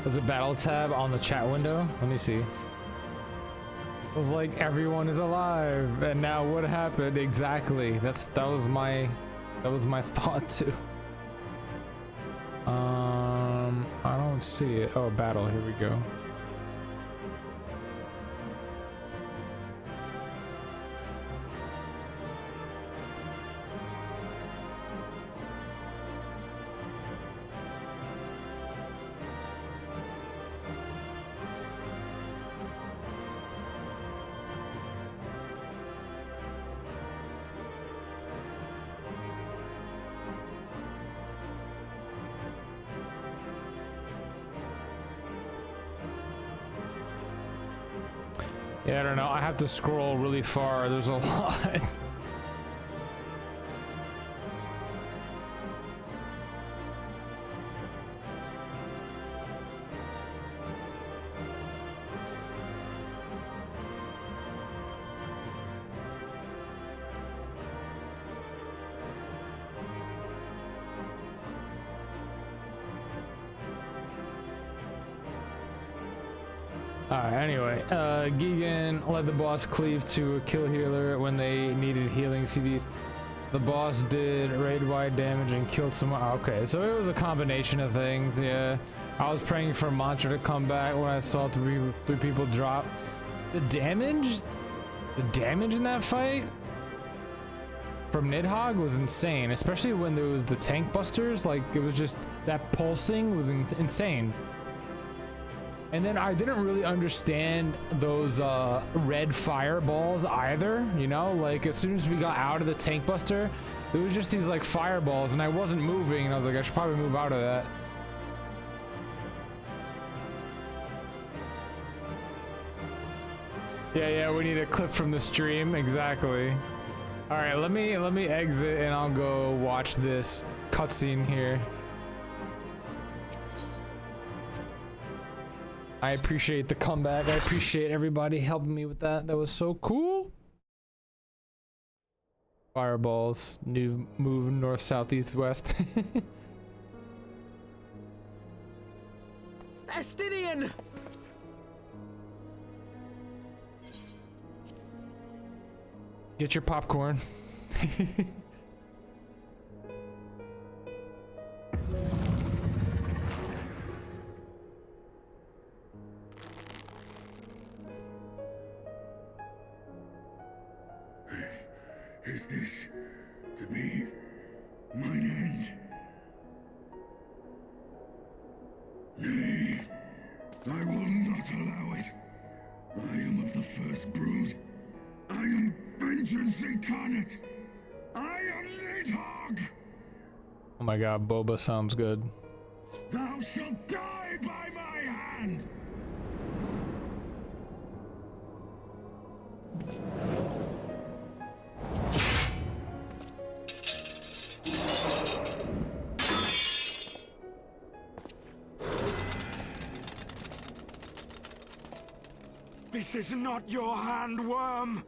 There's a battle tab on the chat window. Let me see. It was like everyone is alive, and now what happened exactly? That was my thought too. I don't see it. Oh, battle. Here we go. Yeah, I don't know. I have to scroll really far. There's a lot. Alright, anyway, Gigan led the boss cleave to a kill healer when they needed healing CDs. The boss did raid-wide damage and killed someone. Okay, so it was a combination of things, yeah. I was praying for Mantra to come back when I saw three people drop. The damage in that fight from Nidhogg was insane, especially when there was the tank busters. Like, it was just, that pulsing was insane. And then I didn't really understand those red fireballs either, you know? Like, as soon as we got out of the tank buster, there was just these like fireballs and I wasn't moving, and I was like, I should probably move out of that. Yeah, we need a clip from the stream, exactly. All right, let me exit and I'll go watch this cutscene here. I appreciate the comeback. I appreciate everybody helping me with that. That was so cool. Fireballs. New move north, south, east, west. Estinian! Get your popcorn. Is this to be mine end? Nay, I will not allow it. I am of the first brood. I am vengeance incarnate. I am Nidhogg. Oh my god, Boba sounds good. Thou shalt die by my hand. This is not your hand, worm!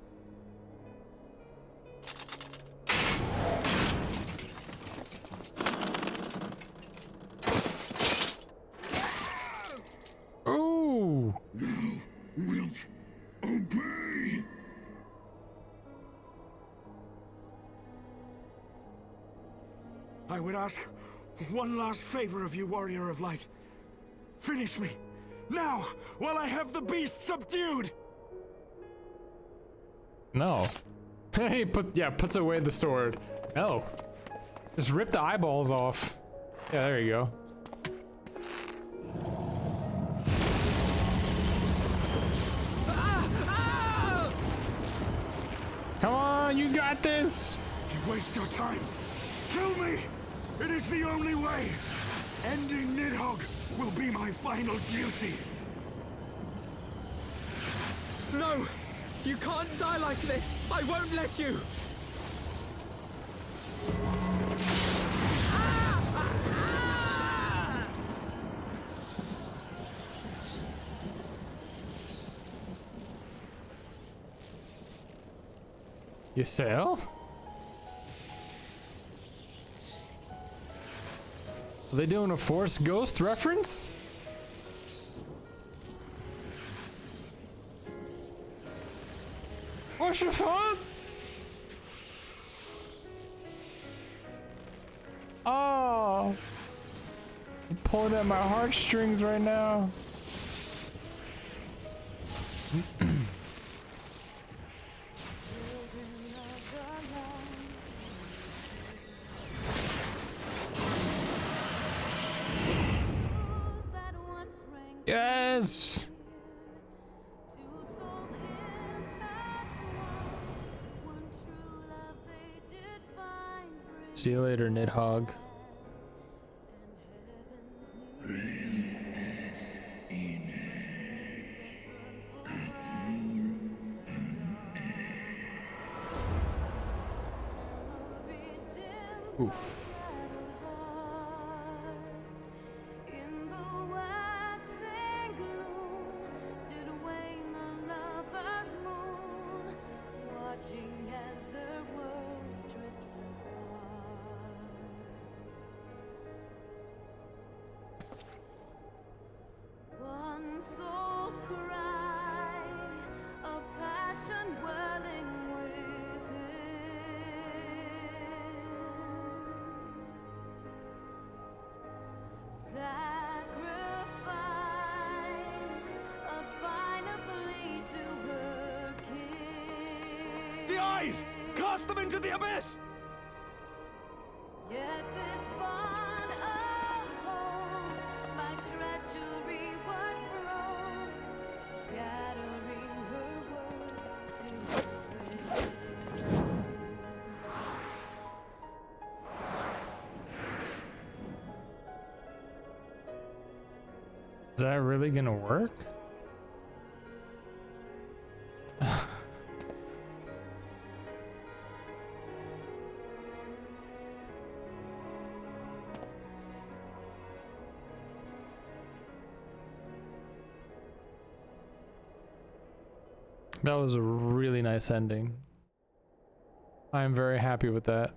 I would ask one last favor of you, Warrior of Light. Finish me, now, while I have the beast subdued! No. He puts away the sword. No. Just rip the eyeballs off. Yeah, there you go. Come on, you got this! You waste your time. Kill me! It is the only way! Ending Nidhogg will be my final duty! No! You can't die like this! I won't let you! You sell? Are they doing a Force Ghost reference? What's your fault? Oh, I'm pulling at my heartstrings right now. Yes. See you later, Nidhogg. Oof. Soul's cry, a passion welling within. Sacrifice, a final plea to her king. The eyes! Cast them into the abyss! Yet this bond of hope, by treachery was broke, scattering her words to the wind. Is that really gonna work? That was a really nice ending. I am very happy with that.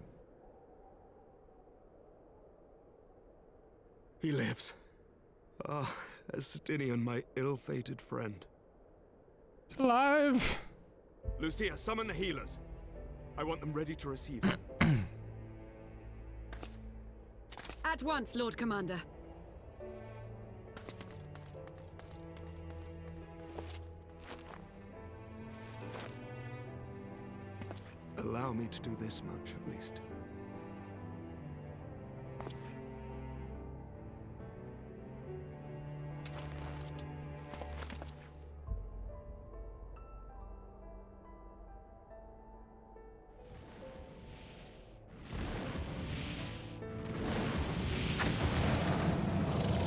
He lives. Ah, Estinian, my ill-fated friend. It's alive! Lucia, summon the healers. I want them ready to receive him. At once, Lord Commander. Allow me to do this much, at least.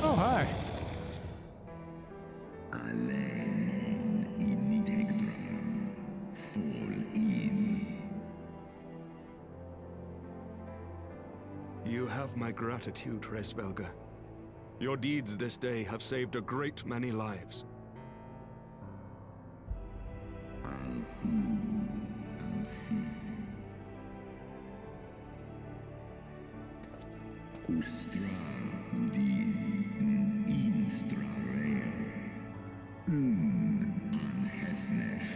Oh, hi. Alemon integran, fall in. You have my gratitude, Resvelga. Your deeds this day have saved a great many lives. Ustra udin instra reo. Anhesnesh.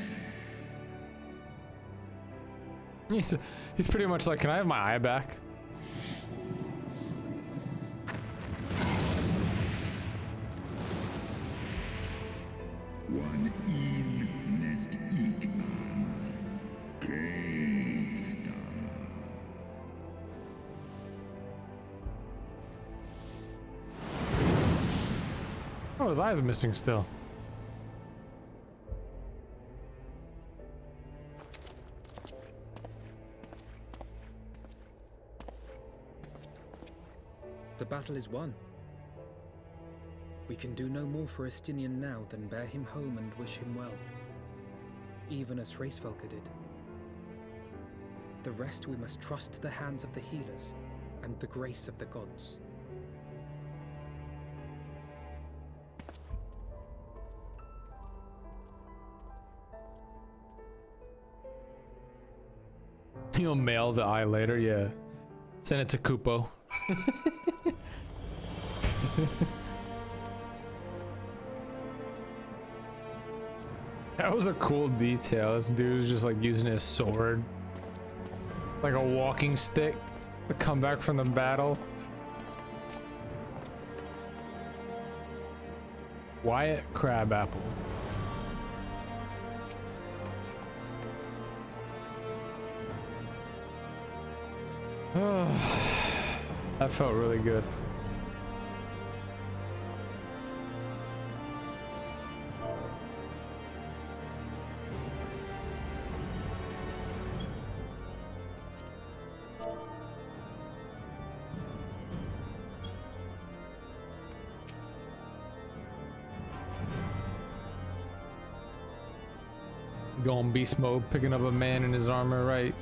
He's pretty much like, can I have my eye back? One in nest ik an. Keefda. Oh, his eye's missing still. The battle is won. We can do no more for Estinian now than bear him home and wish him well, even as Hraesvelka did. The rest we must trust to the hands of the healers and the grace of the gods. You'll mail the eye later, yeah. Send it to Kupo. That was a cool detail. This dude was just like using his sword like a walking stick to come back from the battle. Wyatt Crabapple. That felt really good. Going beast mode, picking up a man in his armor, right?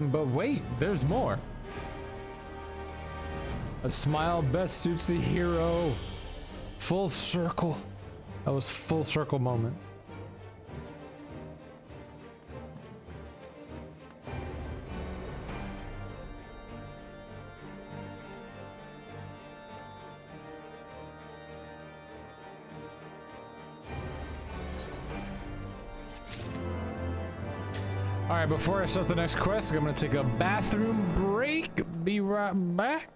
But wait, there's more. A smile best suits the hero. Full circle. That was full circle moment. Alright, before I start the next quest, I'm gonna take a bathroom break. Be right back.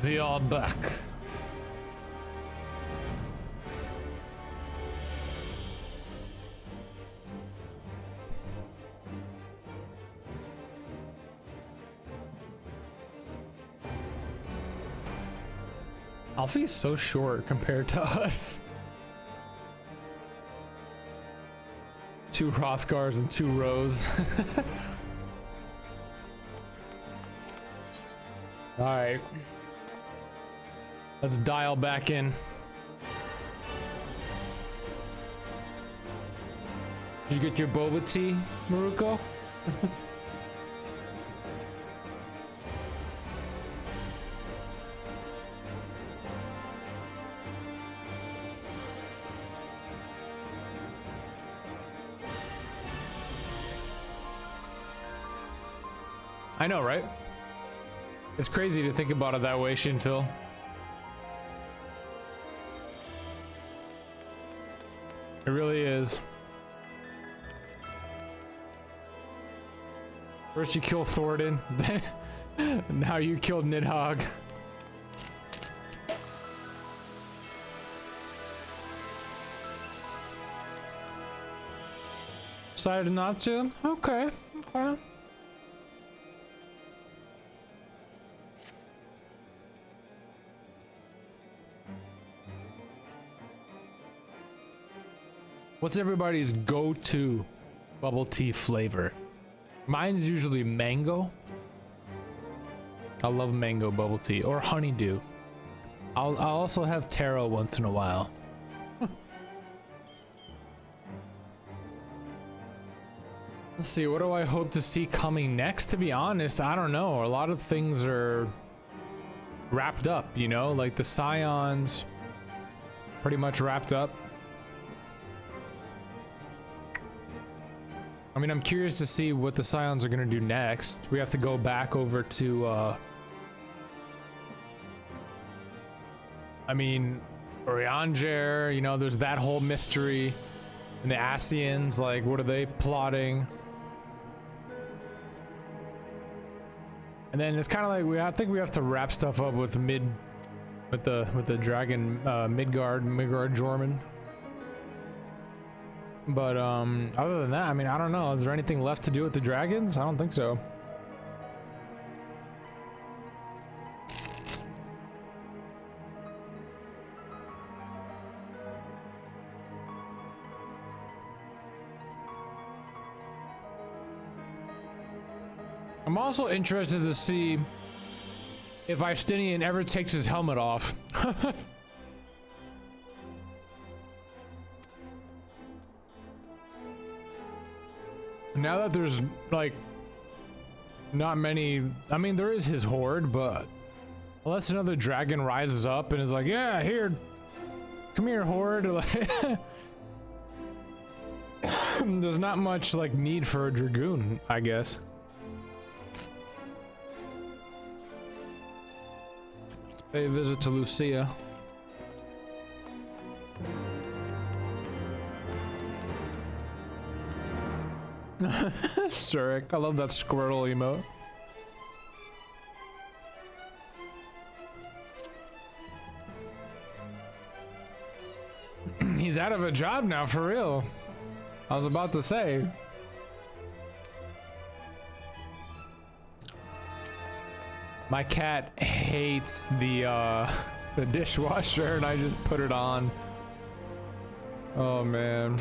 We are back. Alfie is so short compared to us. 2 Hrothgars and 2 Rose. All right. Let's dial back in. Did you get your boba tea, Maruko? I know, right? It's crazy to think about it that way, Shinfil. It really is. First you kill Thornton, then now you killed Nidhogg. Decided not to? Okay, okay. What's everybody's go-to bubble tea flavor? Mine's usually mango. I love mango bubble tea or honeydew. I'll also have taro once in a while. Let's see, what do I hope to see coming next? To be honest, I don't know. A lot of things are wrapped up, you know, like the Scions pretty much wrapped up. I mean, I'm curious to see what the Scions are gonna do next. We have to go back over to, I mean, Orianger, you know, there's that whole mystery. And the Ascians, like, what are they plotting? And then it's kind of like I think we have to wrap stuff up with the dragon, Midgard Jormung. But other than that, I mean, I don't know. Is there anything left to do with the dragons? I don't think so. I'm also interested to see if Justinian ever takes his helmet off. Now that there's like not many, I mean, there is his horde, but unless another dragon rises up and is like, yeah, here, come here, horde. There's not much like need for a dragoon, I guess. Pay a visit to Lucia. Surik, I love that squirtle emote. He's out of a job now, for real. I was about to say. My cat hates the dishwasher, and I just put it on. Oh man.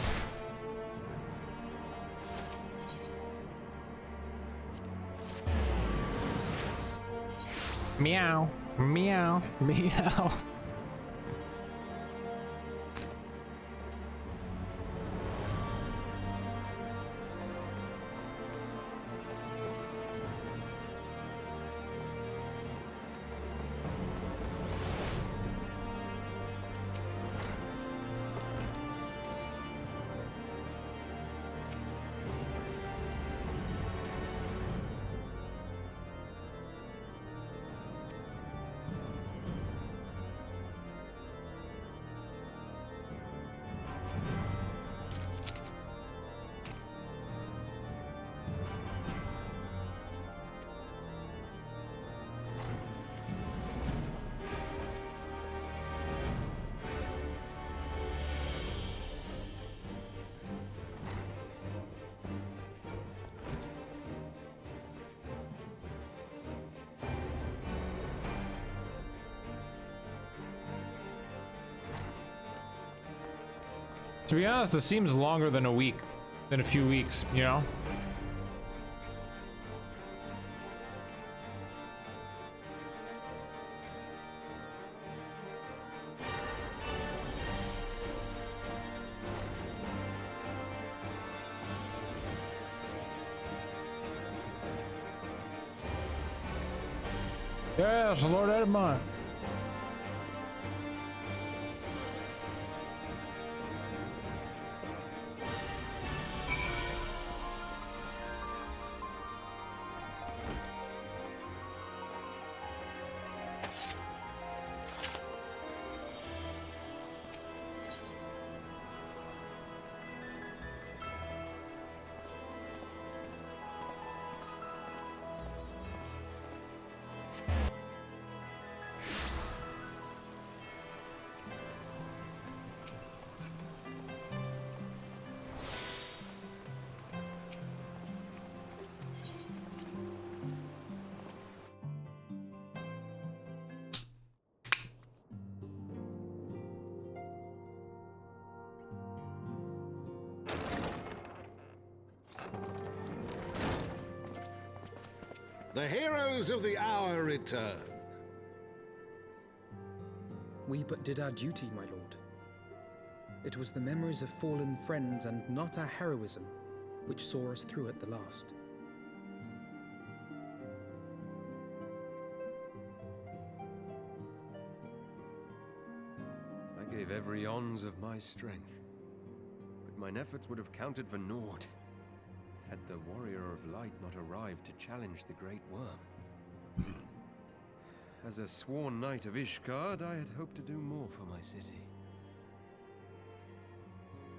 Meow, meow, meow. To be honest, this seems longer than a week, than a few weeks, you know? Yes, Lord Edmund. The heroes of the hour return. We but did our duty, my lord. It was the memories of fallen friends and not our heroism which saw us through at the last. I gave every ounce of my strength, but mine efforts would have counted for naught had the Warrior of Light not arrived to challenge the Great Worm. As a sworn knight of Ishgard, I had hoped to do more for my city.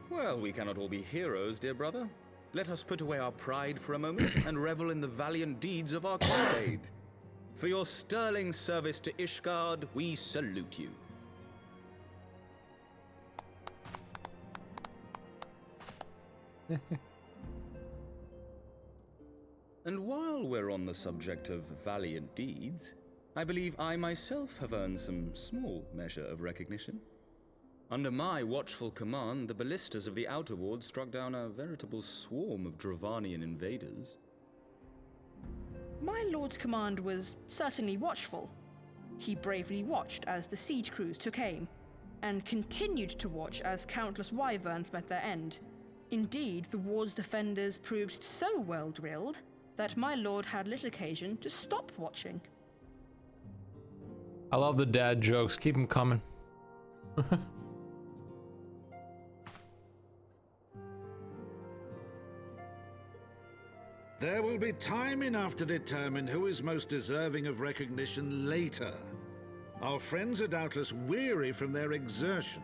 Well, we cannot all be heroes, dear brother. Let us put away our pride for a moment and revel in the valiant deeds of our comrade. For your sterling service to Ishgard, we salute you. And while we're on the subject of valiant deeds, I believe I myself have earned some small measure of recognition. Under my watchful command, the ballistas of the Outer Ward struck down a veritable swarm of Dravanian invaders. My lord's command was certainly watchful. He bravely watched as the siege crews took aim, and continued to watch as countless wyverns met their end. Indeed, the ward's defenders proved so well drilled that my lord had little occasion to stop watching. I love the dad jokes. Keep them coming. There will be time enough to determine who is most deserving of recognition later. Our friends are doubtless weary from their exertions.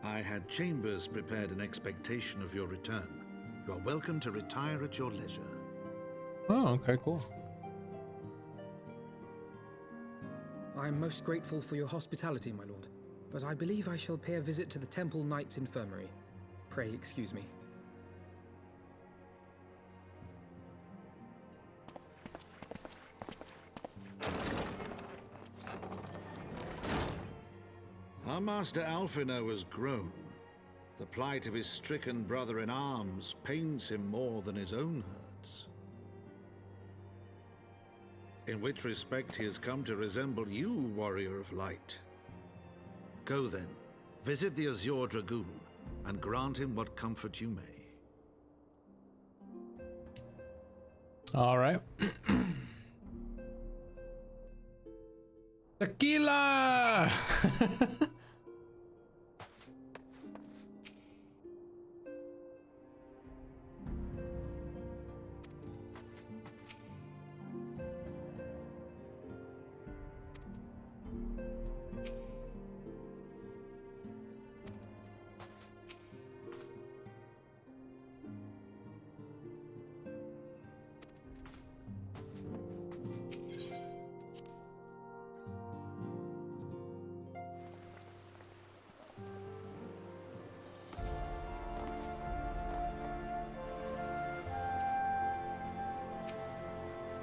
I had chambers prepared in expectation of your return. You are welcome to retire at your leisure. Oh, okay, cool. I am most grateful for your hospitality, my lord, but I believe I shall pay a visit to the Temple Knight's Infirmary. Pray excuse me. Our master Alphino has grown. The plight of his stricken brother-in-arms pains him more than his own hurts. In which respect he has come to resemble you, Warrior of Light. Go then, visit the Azure Dragoon, and grant him what comfort you may. All right. Tequila!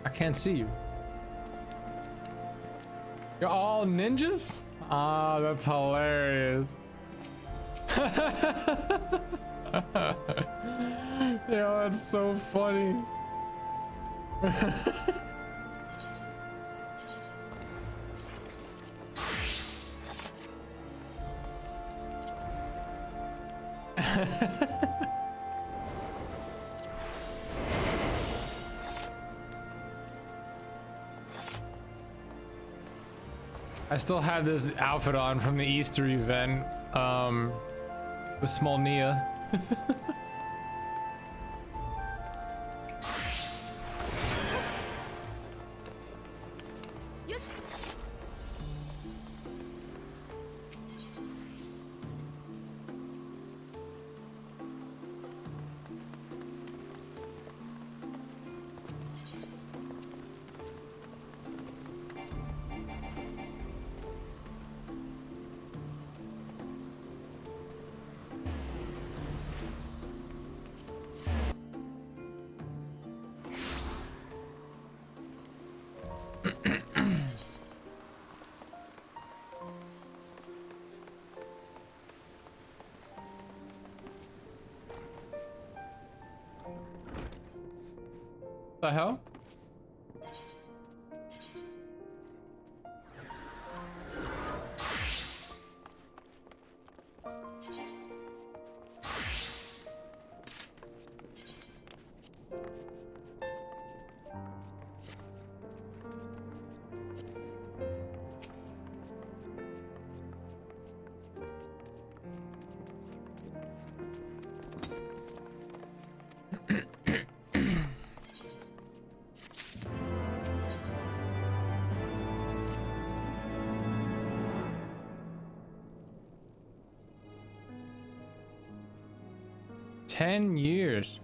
I can't see you. You're all ninjas? Ah, that's hilarious. Yo, that's so funny. I still have this outfit on from the Easter event, with small Nia. The hell? Ten years.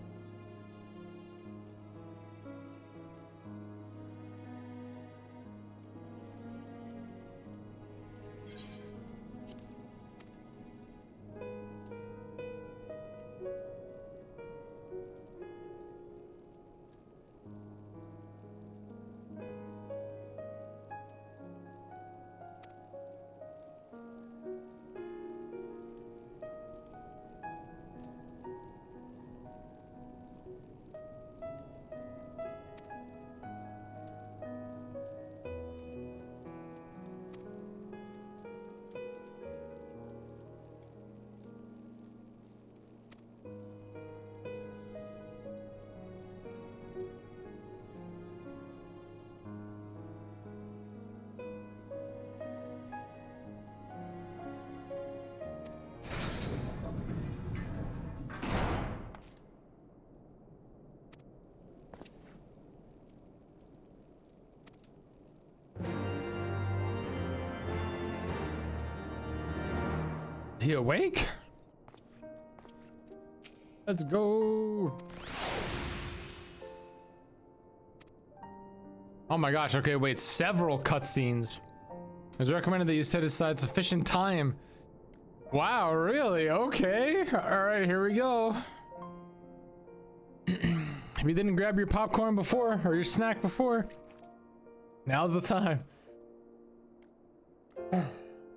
Is he awake? Let's go. Oh my gosh, okay, wait, several cutscenes. It's recommended that you set aside sufficient time. Wow, really? Okay. Alright, here we go. If you didn't grab your popcorn before, or your snack before, now's the time.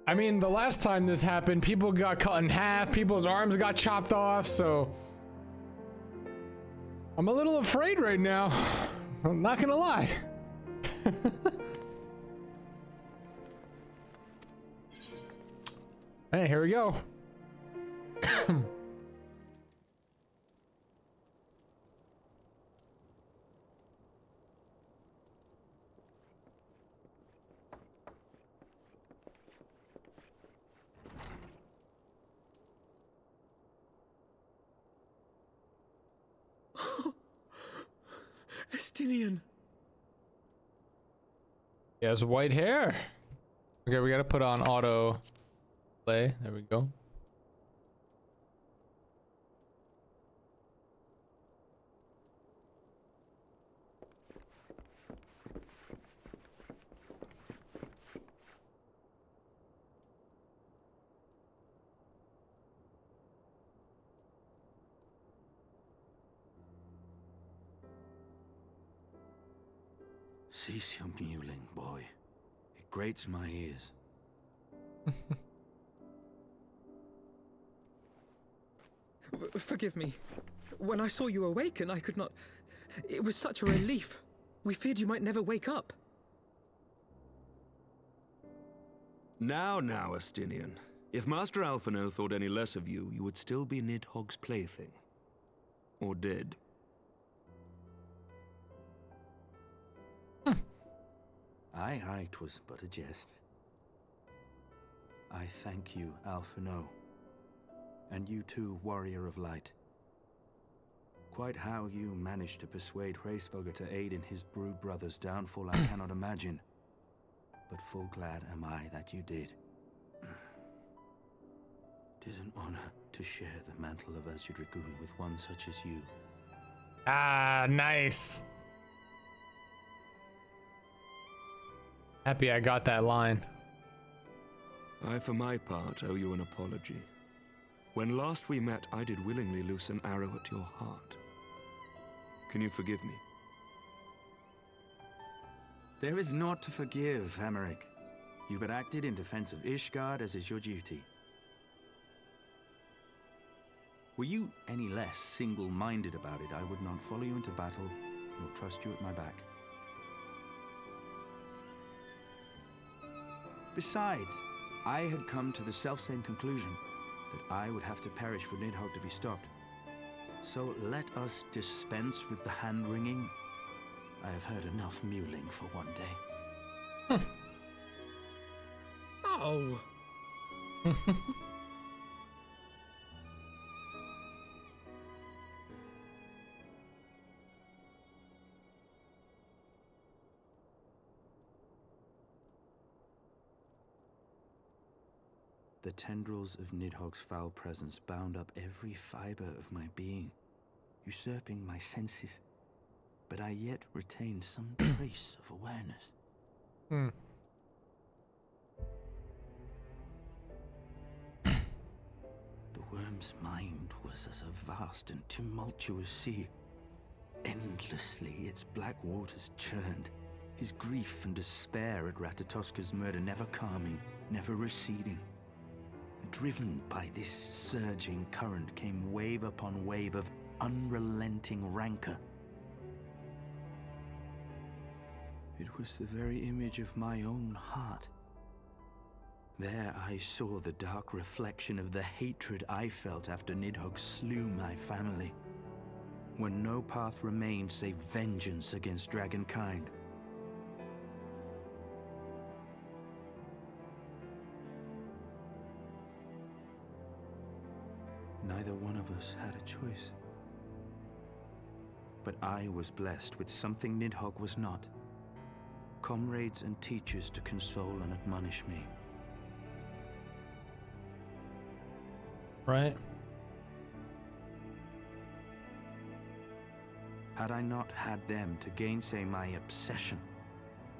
I mean, the last time this happened, people got cut in half, people's arms got chopped off, so I'm a little afraid right now. I'm not gonna lie. Hey, here we go. Estinian. He has white hair. Okay, we gotta put on auto play. There we go. Cease your mewling, boy. It grates my ears. Forgive me. When I saw you awaken, I could not... It was such a relief. We feared you might never wake up. Now, Astinian. If Master Alphino thought any less of you, you would still be Nidhogg's plaything. Or dead. Aye, 'twas but a jest. I thank you, Alphino. And you too, Warrior of Light. Quite how you managed to persuade Hraesvelgr to aid in his brood brother's downfall I cannot imagine. But full glad am I that you did. 'Tis an honor to share the mantle of Azure Dragoon with one such as you. Ah, nice. Happy I got that line. I, for my part, owe you an apology. When last we met, I did willingly loose an arrow at your heart. Can you forgive me? There is naught to forgive, Hameric. You but acted in defense of Ishgard as is your duty. Were you any less single-minded about it, I would not follow you into battle, nor trust you at my back. Besides, I had come to the selfsame conclusion, that I would have to perish for Nidhogg to be stopped. So let us dispense with the hand-wringing. I have heard enough mewling for one day. Oh! The tendrils of Nidhogg's foul presence bound up every fiber of my being, usurping my senses, but I yet retained some trace of awareness. The worm's mind was as a vast and tumultuous sea. Endlessly its black waters churned, his grief and despair at Ratatoska's murder never calming, never receding. Driven by this surging current came wave upon wave of unrelenting rancor. It was the very image of my own heart. There I saw the dark reflection of the hatred I felt after Nidhogg slew my family, when no path remained save vengeance against dragonkind. Neither one of us had a choice. But I was blessed with something Nidhogg was not. Comrades and teachers to console and admonish me. Right. Had I not had them to gainsay my obsession,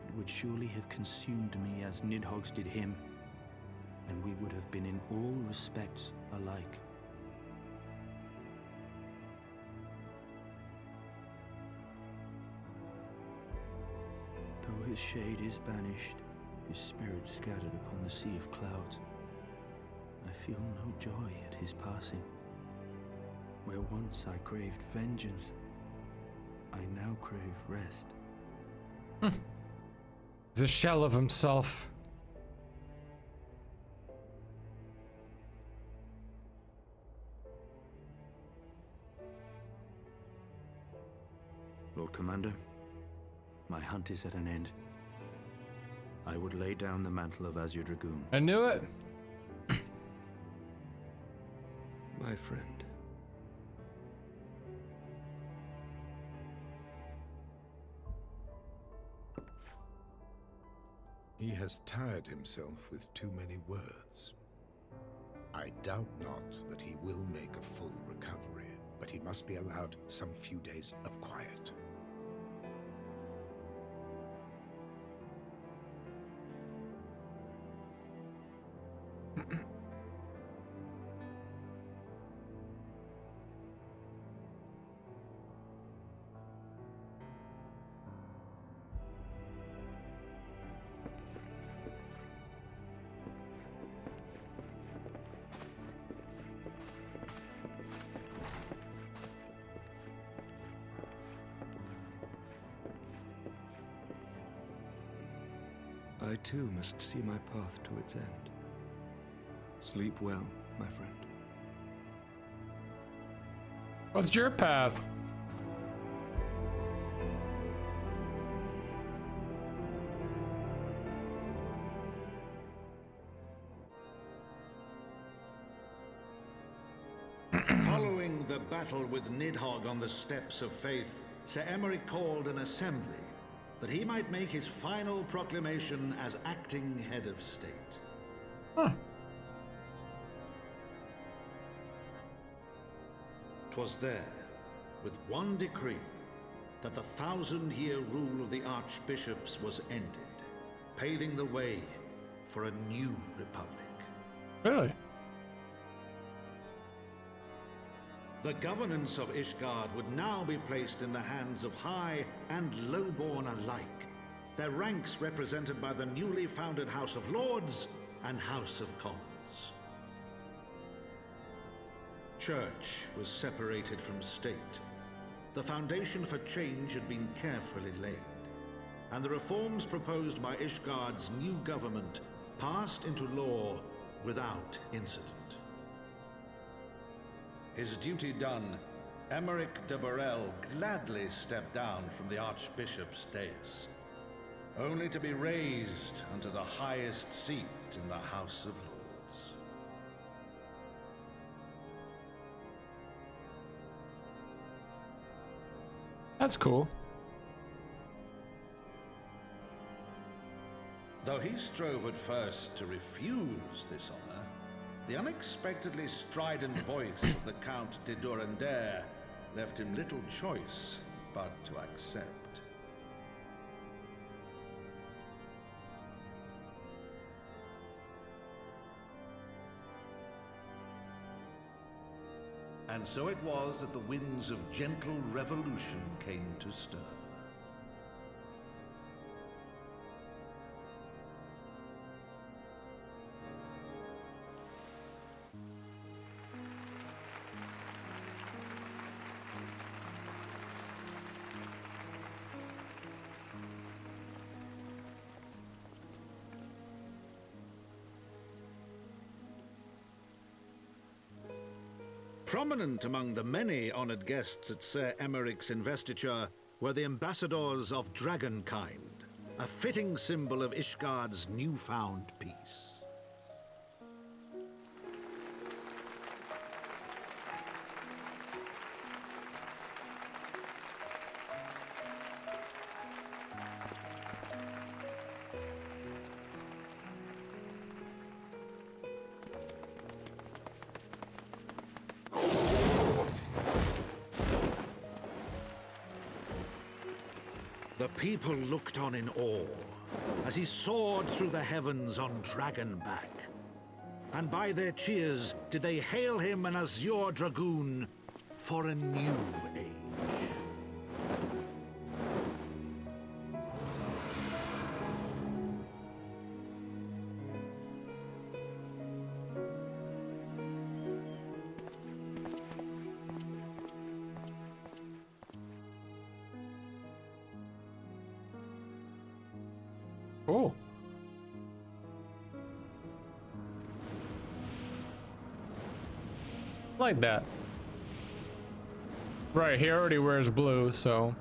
it would surely have consumed me as Nidhogg's did him, and we would have been in all respects alike. Though his shade is banished, his spirit scattered upon the sea of clouds, I feel no joy at his passing. Where once I craved vengeance, I now crave rest. He's a shell of himself. Lord Commander, my hunt is at an end. I would lay down the mantle of Azure Dragoon. I knew it. My friend. He has tired himself with too many words. I doubt not that he will make a full recovery, but he must be allowed some few days of quiet. I too must see my path to its end. Sleep well, my friend. What's your path? Following the battle with Nidhogg on the Steps of Faith, Sir Emeric called an assembly that he might make his final proclamation as acting head of state. Huh. 'Twas there, with one decree, that the 1,000-year rule of the archbishops was ended, paving the way for a new republic. Really? The governance of Ishgard would now be placed in the hands of high and lowborn alike, their ranks represented by the newly founded House of Lords and House of Commons. Church was separated from state. The foundation for change had been carefully laid, and the reforms proposed by Ishgard's new government passed into law without incident. His duty done, Emeric de Burrell gladly stepped down from the Archbishop's dais, only to be raised unto the highest seat in the House of Lords. That's cool. Though he strove at first to refuse this honor, the unexpectedly strident voice of the Count de Durandare left him little choice but to accept. And so it was that the winds of gentle revolution came to stir. Prominent among the many honored guests at Sir Emeric's investiture were the ambassadors of Dragonkind, a fitting symbol of Ishgard's newfound peace. The people looked on in awe as he soared through the heavens on Dragonback. And by their cheers did they hail him an Azure Dragoon for a new age. Cool. Like that. Right, he already wears blue, so.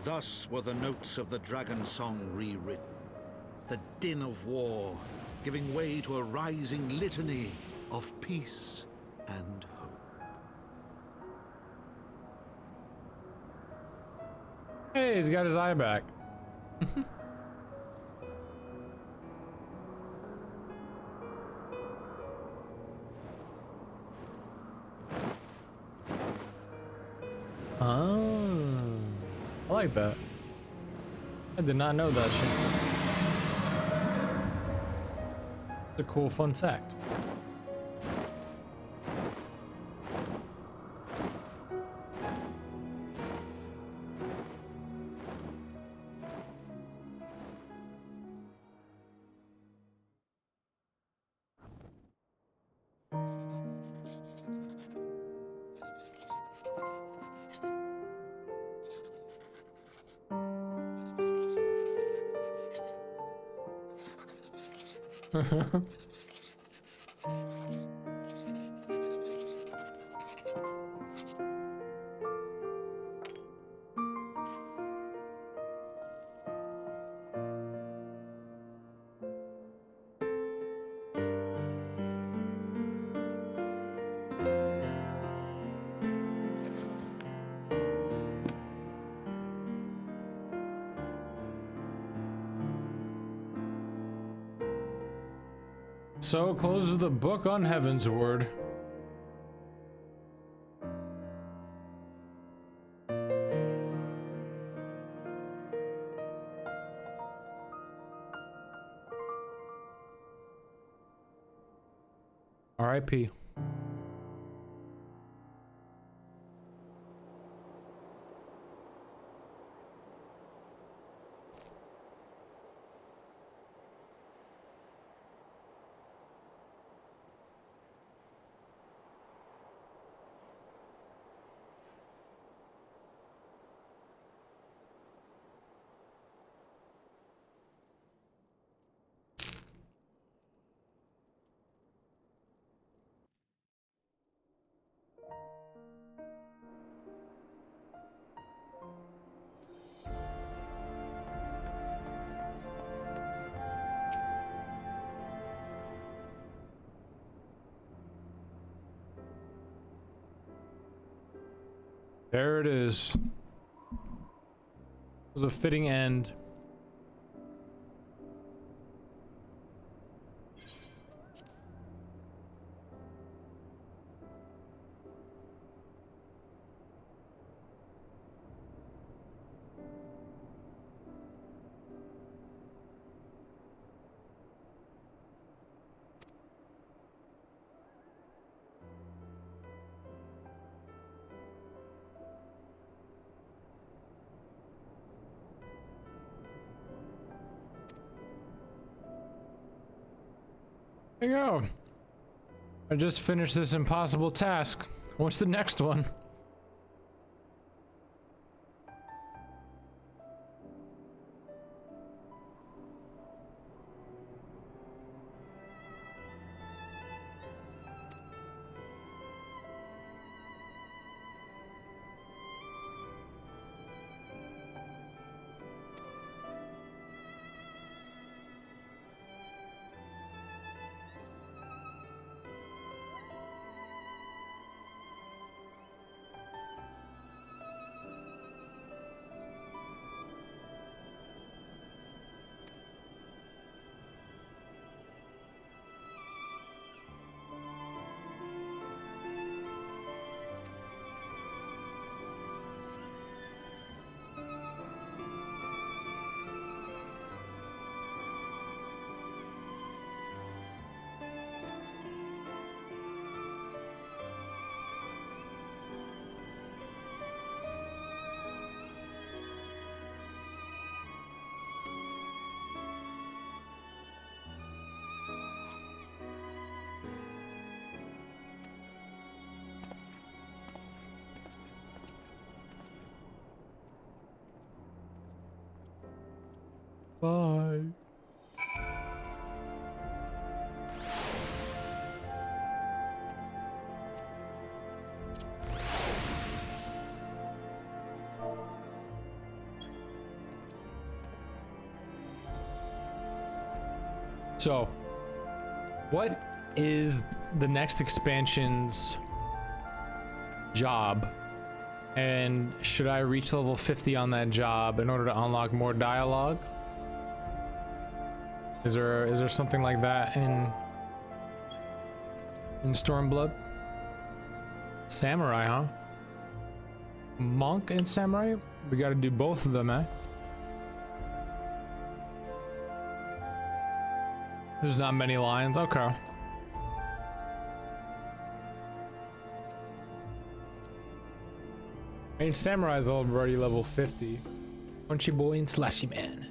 Thus were the notes of the dragon song rewritten, the din of war giving way to a rising litany of peace and hope. Hey, he's got his eye back. Oh, I like that. I did not know that shit. It's a cool fun fact. So closes the book on Heavensward. R.I.P. There it is. It was a fitting end. There you go. I just finished this impossible task. What's the next one? Bye. So, what is the next expansion's job? And should I reach level 50 on that job in order to unlock more dialogue? Is there something like that in Stormblood? Samurai, huh? Monk and samurai? We gotta do both of them, eh? There's not many lions. Okay. I mean, samurai's already level 50. Punchy boy and slashy man.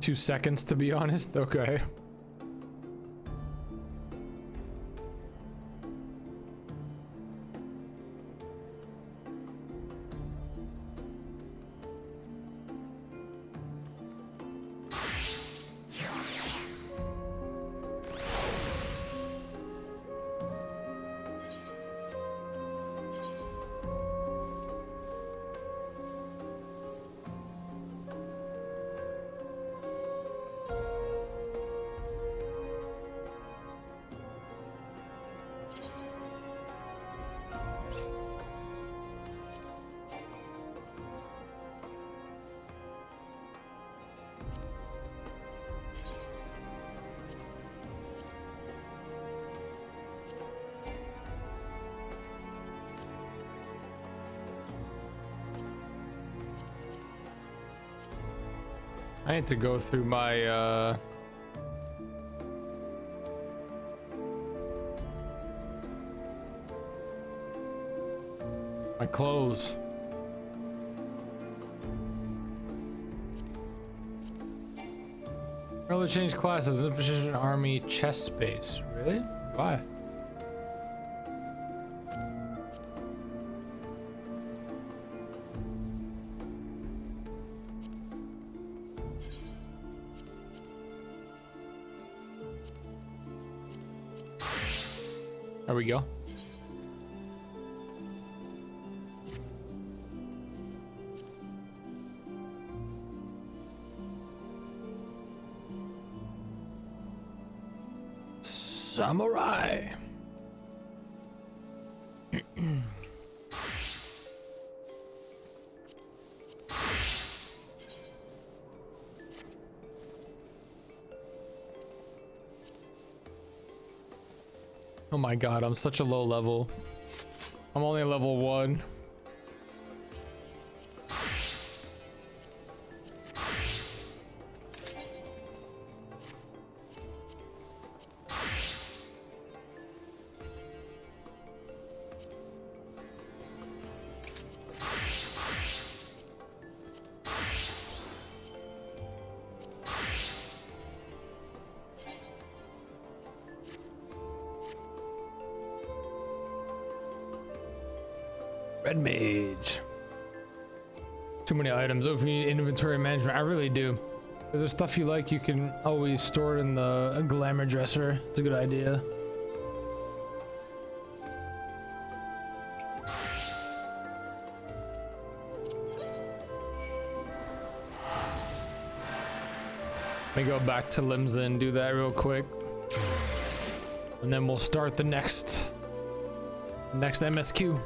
Two seconds, to be honest. Okay. I need to go through my my clothes. Early change classes, insufficient army chest space. Really? Why? There we go. Samurai. Oh my god, I'm such a low level. I'm only level 1. Red mage. Too many items. Oh, if you need inventory management, I really do. If there's stuff you like, you can always store it in the glamour dresser. It's a good idea. Let me go back to Limsa and do that real quick. And then we'll start the next MSQ.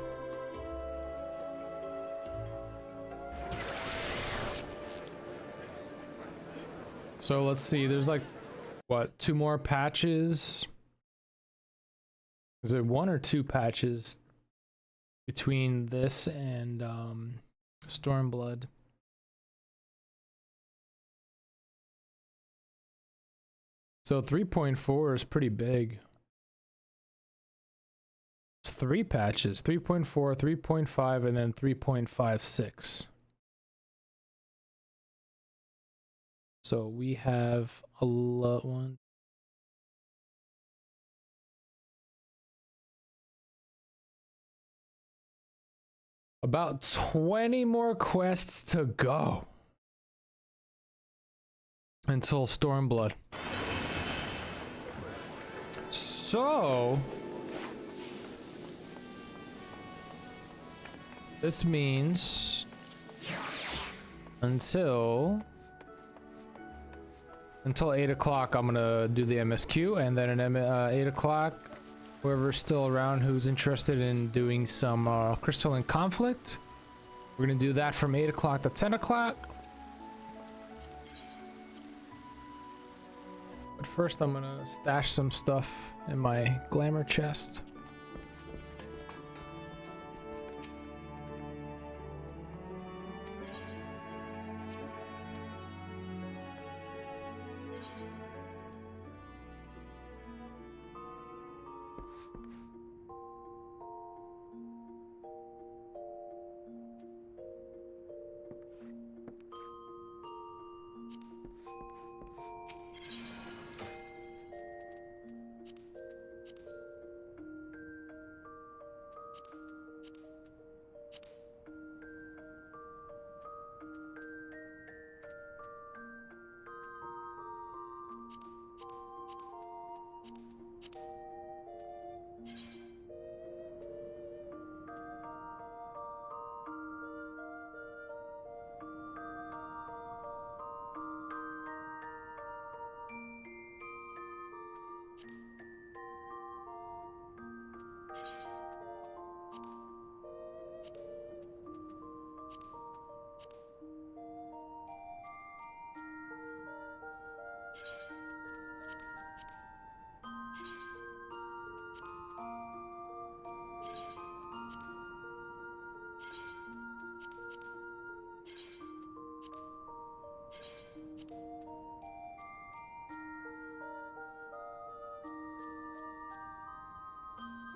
So let's see, there's like, what, 2 more patches? Is it 1 or 2 patches between this and Stormblood? So 3.4 is pretty big. It's 3 patches, 3.4, 3.5, and then 3.56. So we have a lot. About 20 more quests to go until Stormblood. So this means until 8 o'clock I'm gonna do the MSQ, and then at 8 o'clock, whoever's still around who's interested in doing some Crystalline Conflict, we're gonna do that from 8 o'clock to 10 o'clock. But first I'm gonna stash some stuff in my glamour chest.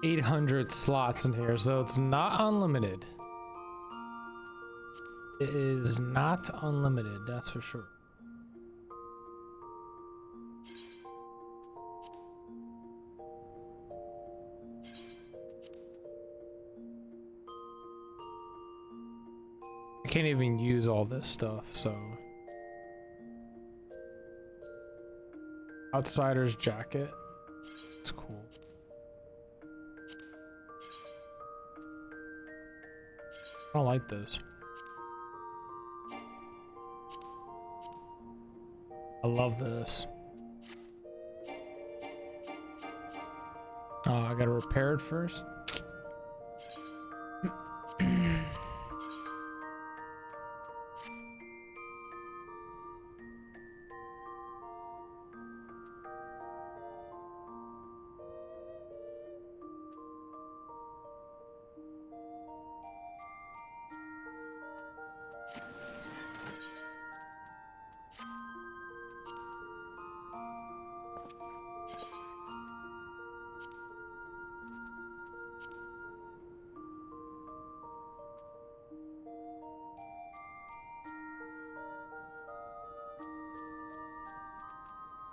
800 slots in here, so it's not unlimited. It is not unlimited, that's for sure. I can't even use all this stuff, so. Outsider's jacket. It's cool. I don't like this. I love this. Oh, I gotta repair it first.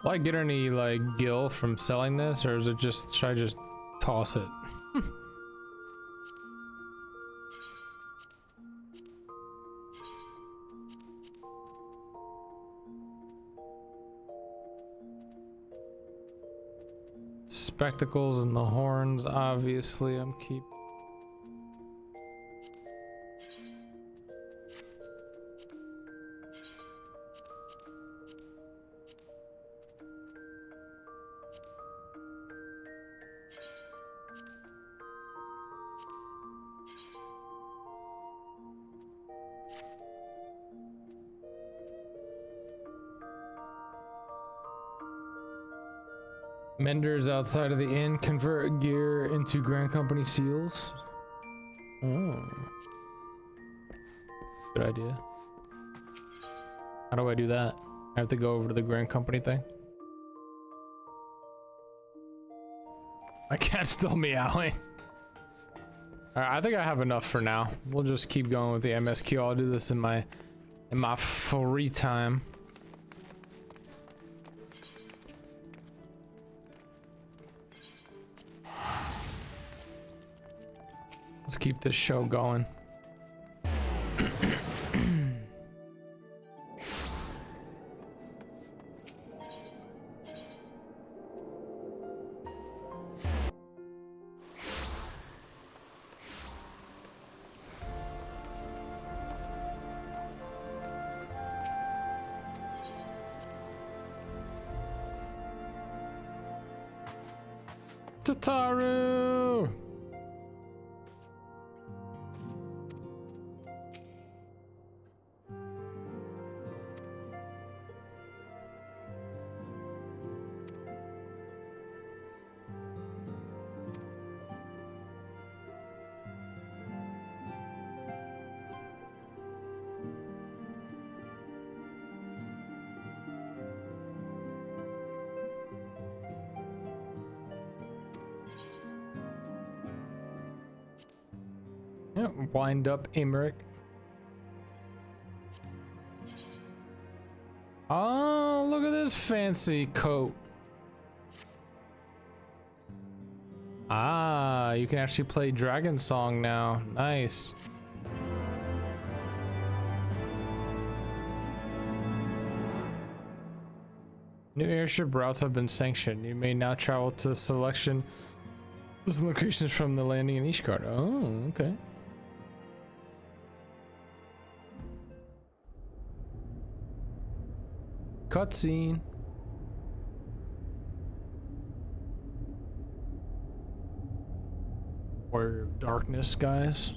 Will I get any like gil from selling this, or is it just, should I just toss it? Spectacles and the horns, obviously I'm keep. Menders outside of the inn convert gear into Grand Company seals. Oh. Good idea. How do I do that? I have to go over to the Grand Company thing. My cat's still meowing. Alright, I think I have enough for now. We'll just keep going with the MSQ. I'll do this in my free time. Let's keep this show going. Tataru! Yeah, wind up Emmerich. Oh, look at this fancy coat. Ah, you can actually play Dragon Song now. Nice. New airship routes have been sanctioned. You may now travel to selection locations from the landing in Ishgard. Oh, okay. Cutscene. Warrior of Darkness, guys.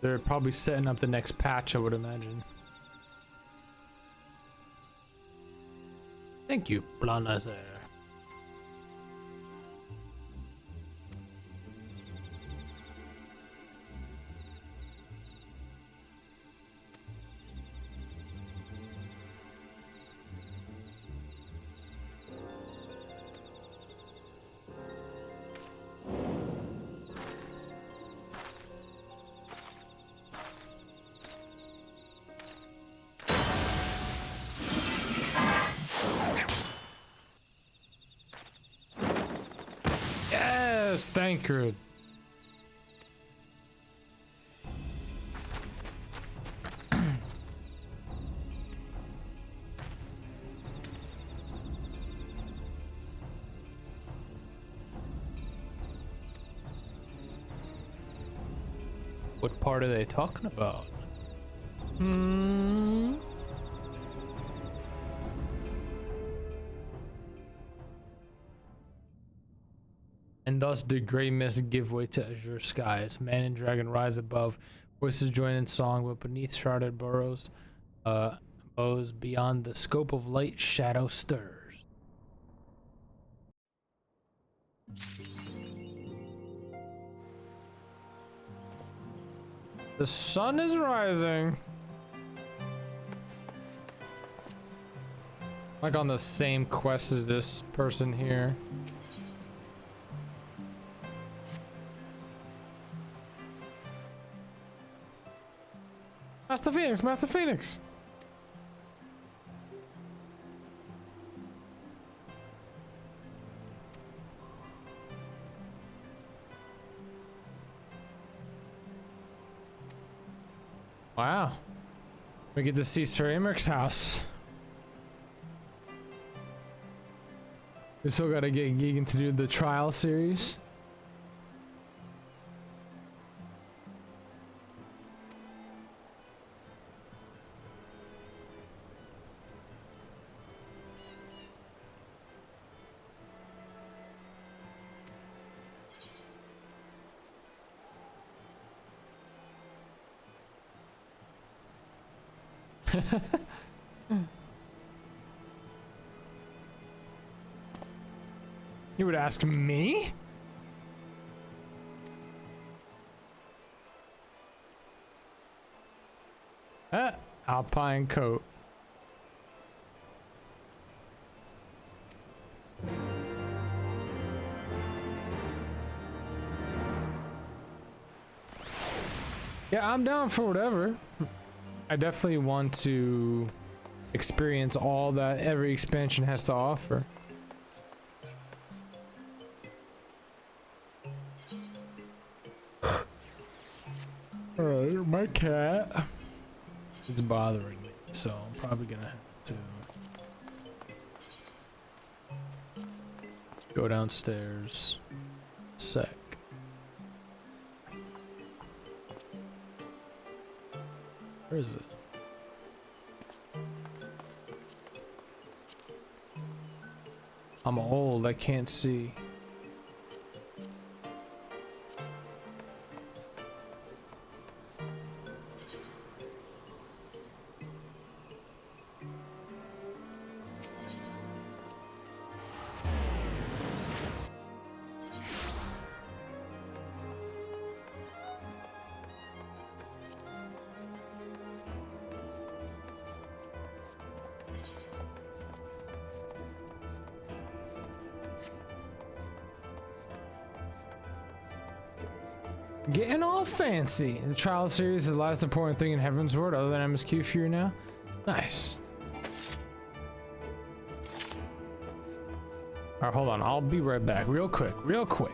They're probably setting up the next patch, I would imagine. Thank you, Blanazer. Yes, thank you. What part are they talking about? And thus did Grey Mist give way to azure skies. Man and dragon rise above, voices join in song, but beneath shrouded burrows, bows beyond the scope of light, shadow stirs. The sun is rising. Like on the same quest as this person here. Master Phoenix, Master Phoenix. Wow. We get to see Sir Imric's house. We still gotta get Geegan to do the trial series. You would ask me? Alpine coat. Yeah, I'm down for whatever. I definitely want to experience all that every expansion has to offer. Alright, my cat is bothering me, so I'm probably gonna have to go downstairs. Sec. Where is it? I'm old, I can't see. Getting all fancy. The trial series is the last important thing in Heavensward other than MSQ for you now. Nice. Alright, hold on. I'll be right back. Real quick. Real quick.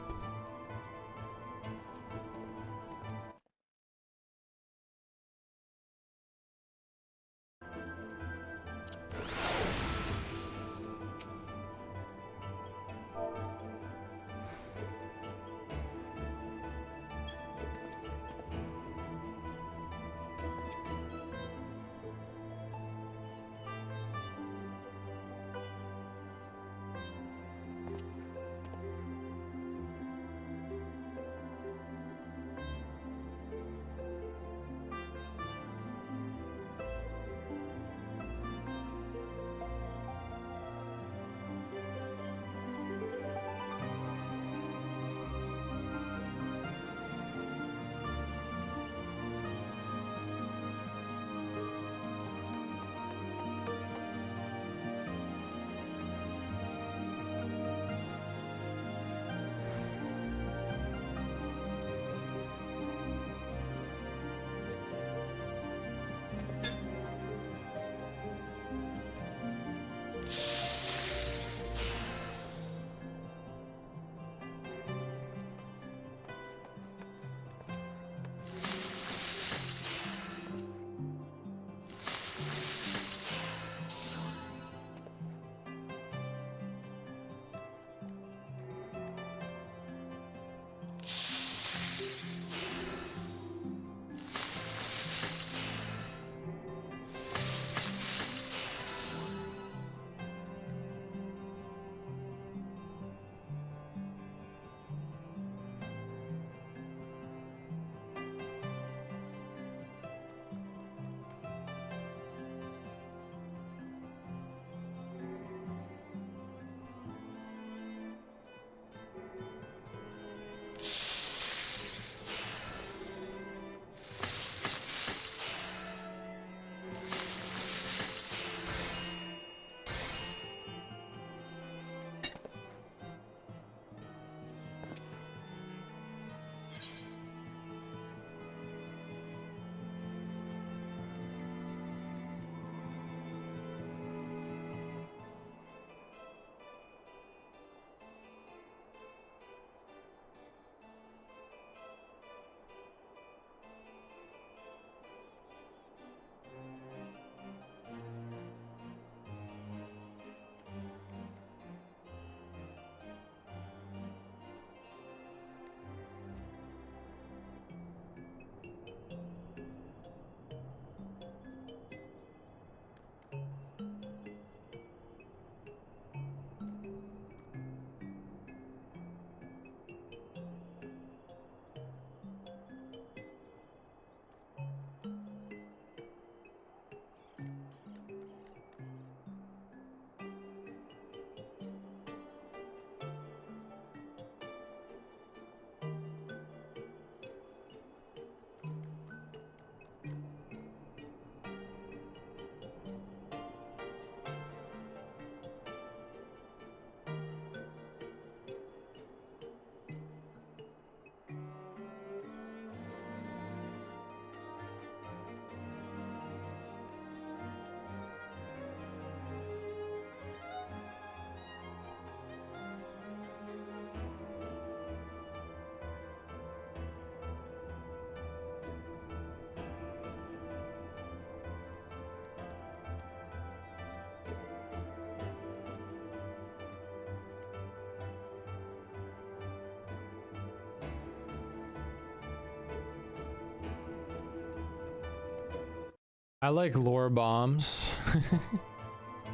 I like lore bombs.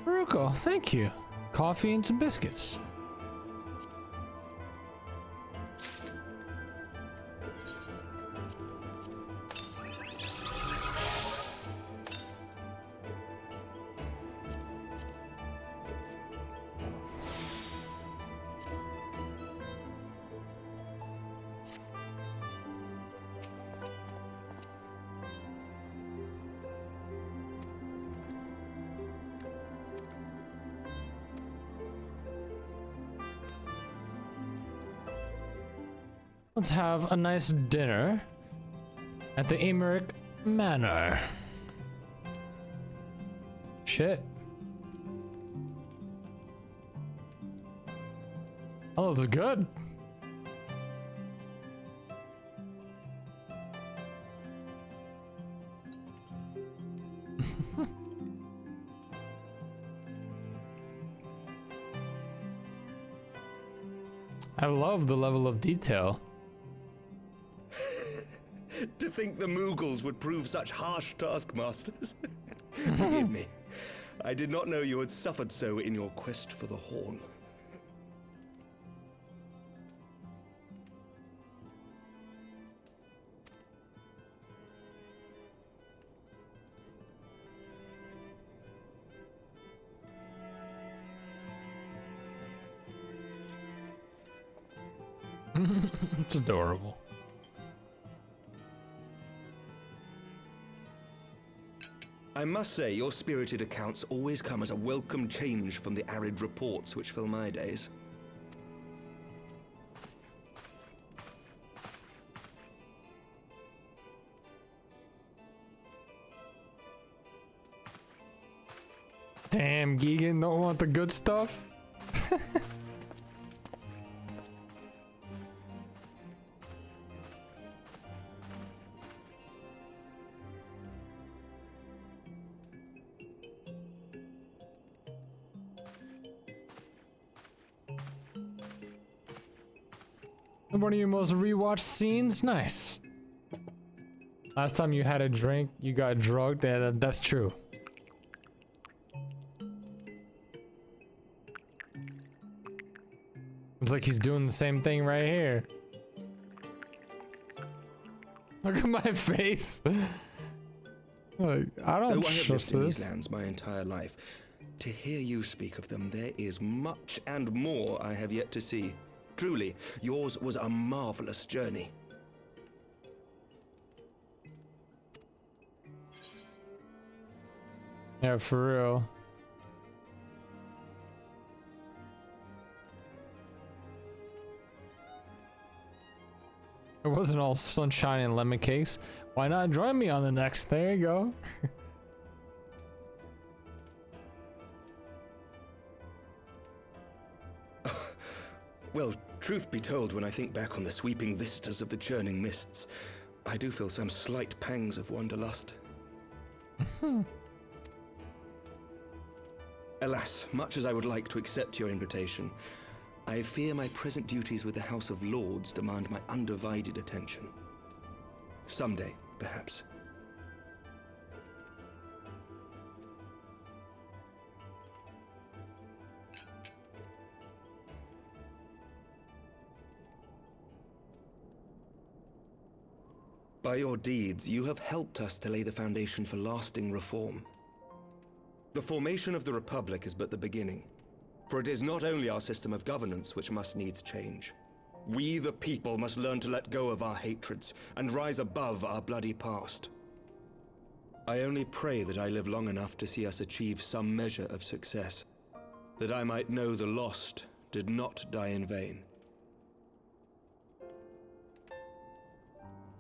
Ruko, thank you. Coffee and some biscuits. Let's have a nice dinner at the Emmerich Manor. Shit. Oh, that's good. I love the level of detail. To think the Mughals would prove such harsh taskmasters. Forgive me. I did not know you had suffered so in your quest for the horn. It's adorable. I must say, your spirited accounts always come as a welcome change from the arid reports which fill my days. Damn, Gigan don't want the good stuff. One of your most rewatched scenes? Nice. Last time you had a drink, you got drugged. Yeah, that's true. It's like he's doing the same thing right here. Look at my face. Like, I don't Though I have trust lived in this. these lands my entire life, to hear you speak of them, there is much and more I have yet to see. Truly, yours was a marvelous journey. Yeah, for real. It wasn't all sunshine and lemon cakes. Why not join me on the next? There you go. Well, truth be told, when I think back on the sweeping vistas of the churning mists, I do feel some slight pangs of wanderlust. Alas, much as I would like to accept your invitation, I fear my present duties with the House of Lords demand my undivided attention. Someday, perhaps. By your deeds, you have helped us to lay the foundation for lasting reform. The formation of the Republic is but the beginning, for it is not only our system of governance which must needs change. We, the people, must learn to let go of our hatreds and rise above our bloody past. I only pray that I live long enough to see us achieve some measure of success, that I might know the lost did not die in vain.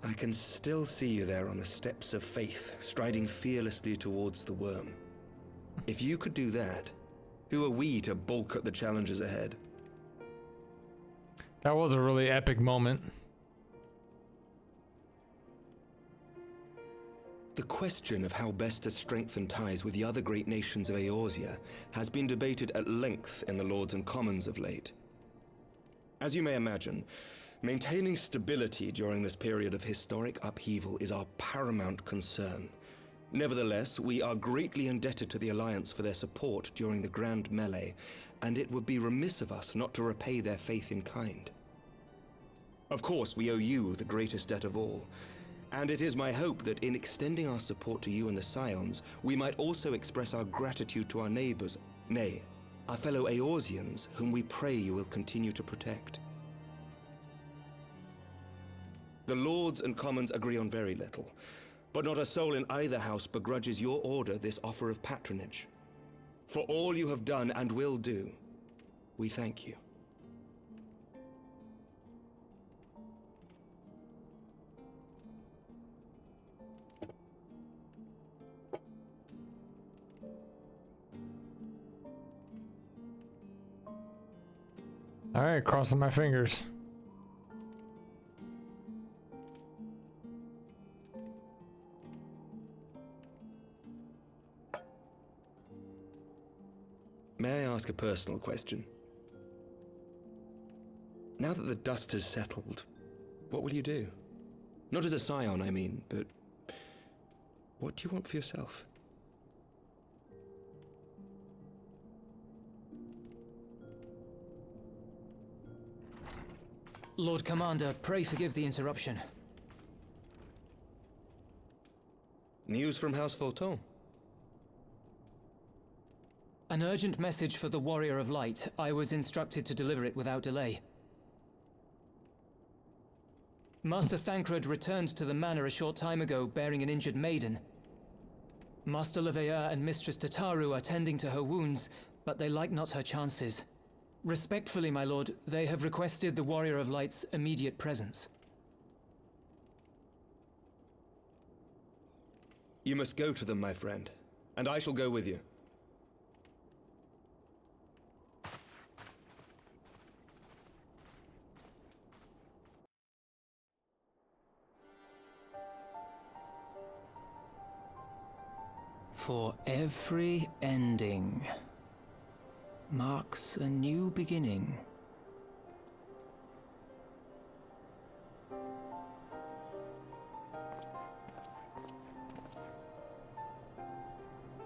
I can still see you there on the steps of faith, striding fearlessly towards the worm. If you could do that, who are we to balk at the challenges ahead? That was a really epic moment. The question of how best to strengthen ties with the other great nations of Eorzea has been debated at length in the Lords and Commons of late. As you may imagine, maintaining stability during this period of historic upheaval is our paramount concern, Nevertheless, we are greatly indebted to the Alliance for their support during the Grand Melee, and it would be remiss of us not to repay their faith in kind. Of course, we owe you the greatest debt of all, and it is my hope that in extending our support to you and the Scions, we might also express our gratitude to our neighbors, nay, our fellow Eorzeans, whom we pray you will continue to protect. The Lords and Commons agree on very little, but not a soul in either house begrudges your order this offer of patronage. For all you have done and will do, we thank you. All right, crossing my fingers. May I ask a personal question? Now that the dust has settled, what will you do? Not as a scion, I mean, but what do you want for yourself? Lord Commander, pray forgive the interruption. News from House Fulton? An urgent message for the Warrior of Light. I was instructed to deliver it without delay. Master Thancred returned to the manor a short time ago, bearing an injured maiden. Master Leveilleur and Mistress Tataru are tending to her wounds, but they like not her chances. Respectfully, my lord, they have requested the Warrior of Light's immediate presence. You must go to them, my friend, and I shall go with you. For every ending marks a new beginning.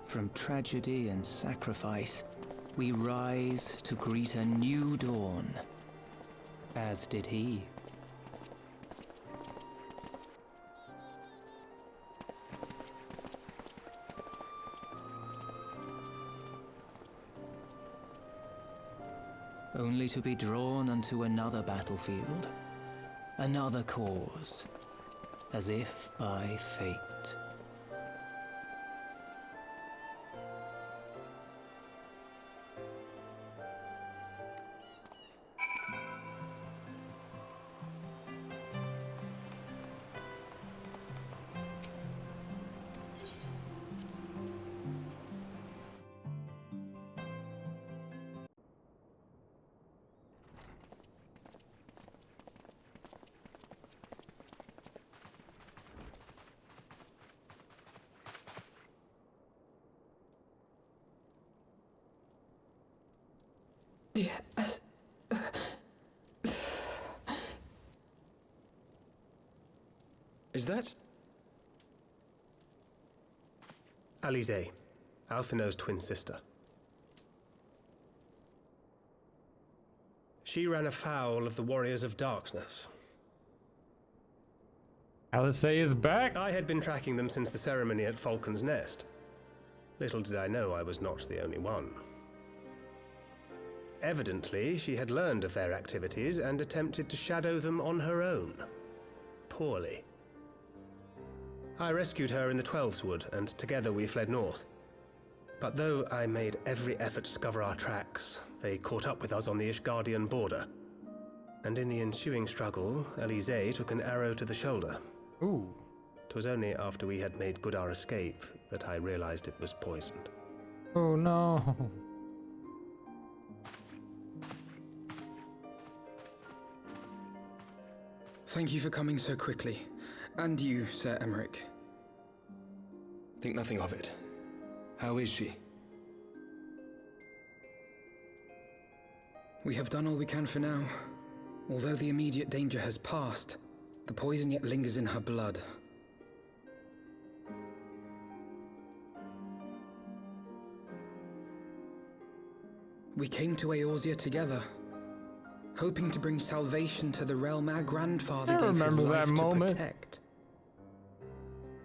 From tragedy and sacrifice, we rise to greet a new dawn, as did he. Only to be drawn unto another battlefield, another cause, as if by fate. Yes. Is that... Alize, Alphino's twin sister. She ran afoul of the Warriors of Darkness. Alize is back. I had been tracking them since the ceremony at Falcon's Nest. Little did I know I was not the only one. Evidently, she had learned of their activities and attempted to shadow them on her own. Poorly. I rescued her in the Twelveswood, and together we fled north. But though I made every effort to cover our tracks, they caught up with us on the Ishgardian border. And in the ensuing struggle, Alize took an arrow to the shoulder. Ooh. 'Twas only after we had made good our escape that I realized it was poisoned. Oh no. Thank you for coming so quickly. And you, Sir Emmerich. Think nothing of it. How is she? We have done all we can for now. Although the immediate danger has passed, the poison yet lingers in her blood. We came to Eorzea together, hoping to bring salvation to the realm our grandfather I gave his remember life that to moment. protect.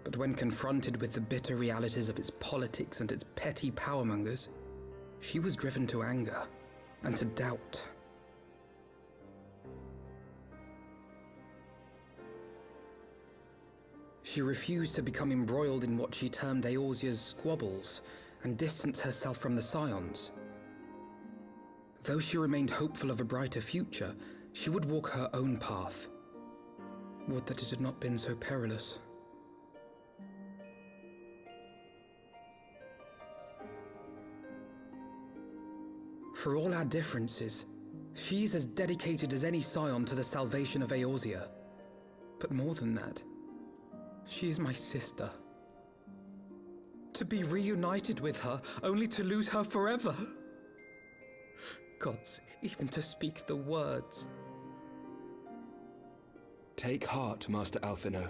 But when confronted with the bitter realities of its politics and its petty powermongers, she was driven to anger and to doubt. She refused to become embroiled in what she termed Eorzea's squabbles and distance herself from the Scions. Though she remained hopeful of a brighter future, she would walk her own path. Would that it had not been so perilous. For all our differences, she's as dedicated as any Scion to the salvation of Eorzea. But more than that, she is my sister. To be reunited with her, only to lose her forever. Gods, even to speak the words. Take heart, Master Alphino.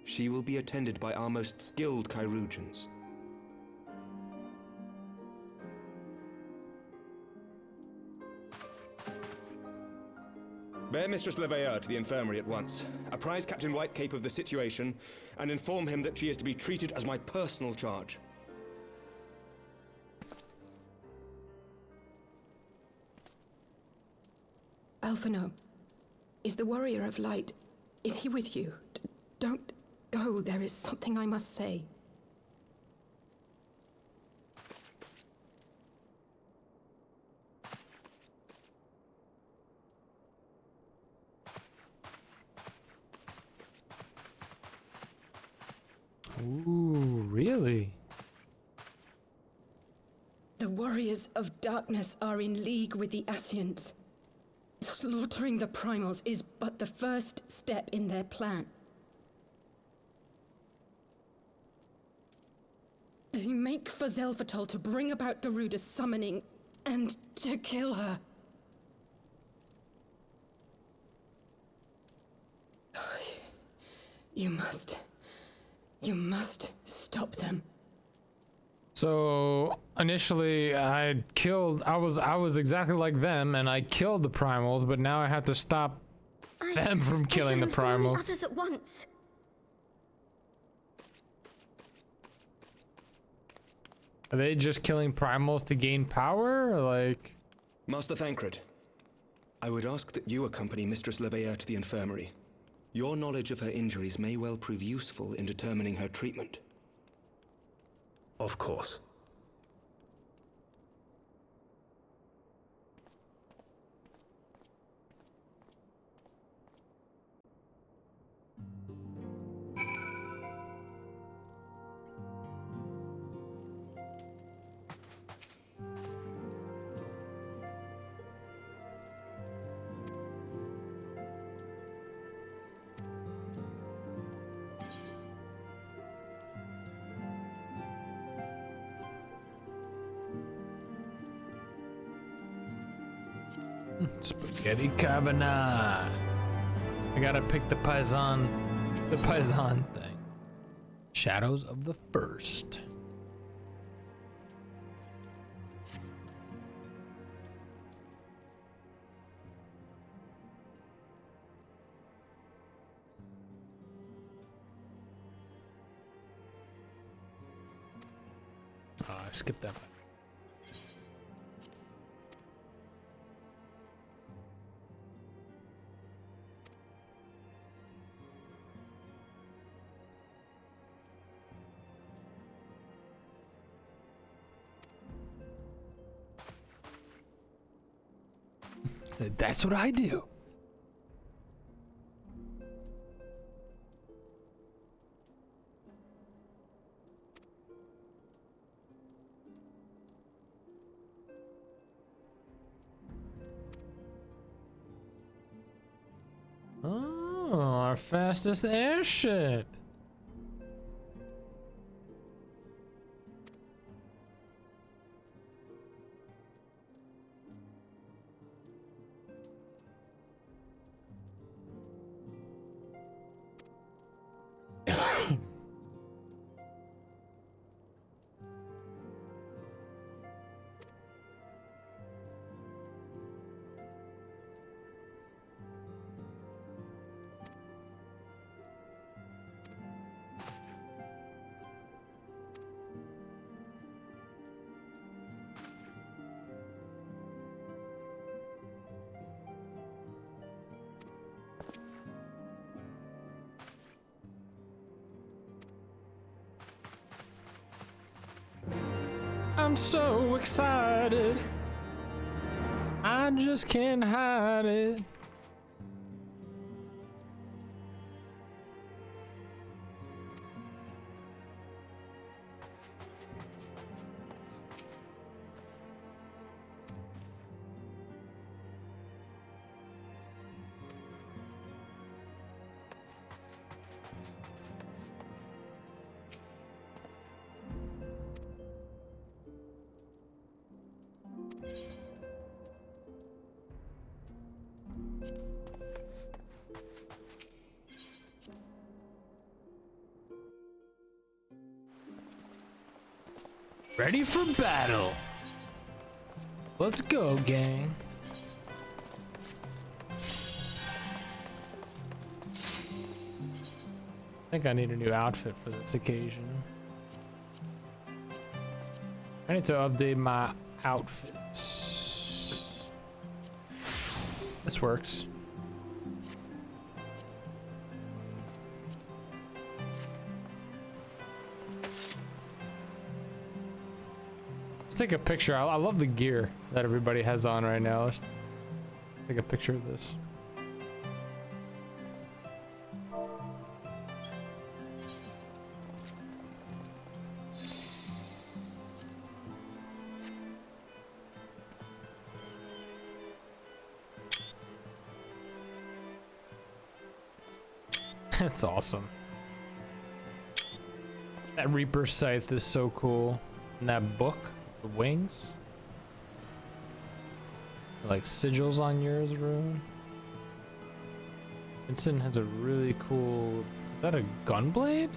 She will be attended by our most skilled chirurgeons. Bear Mistress Leveilleur to the infirmary at once. Apprise Captain Whitecape of the situation, and inform him that she is to be treated as my personal charge. Alphino, is the Warrior of Light, is he with you? Don't go, there is something I must say. Ooh, really? The Warriors of Darkness are in league with the Ascients. Slaughtering the Primals is but the first step in their plan. They make for Zelvatol to bring about Garuda's summoning and to kill her. You must stop them. So initially I was exactly like them and I killed the primals, but now I have to stop them from killing the primals. Others at once. Are they just killing primals to gain power, or like? Master Thancred, I would ask that you accompany Mistress Leveilleur to the infirmary. Your knowledge of her injuries may well prove useful in determining her treatment. Of course. Spaghetti carbonara. I gotta pick the paisan thing. Shadows of the First. Oh, I skipped that. That's what I do. Oh, our fastest airship. I'm so excited. I just can't hide it. Ready for battle. Let's go, gang. I think I need a new outfit for this occasion. I need to update my outfits. This works. Let's take a picture. I love the gear that everybody has on right now. Let's take a picture of this. That's awesome. That Reaper scythe is so cool. And that book, the wings. Like sigils on yours, Rune. Vincent has a really cool. Is that a gunblade?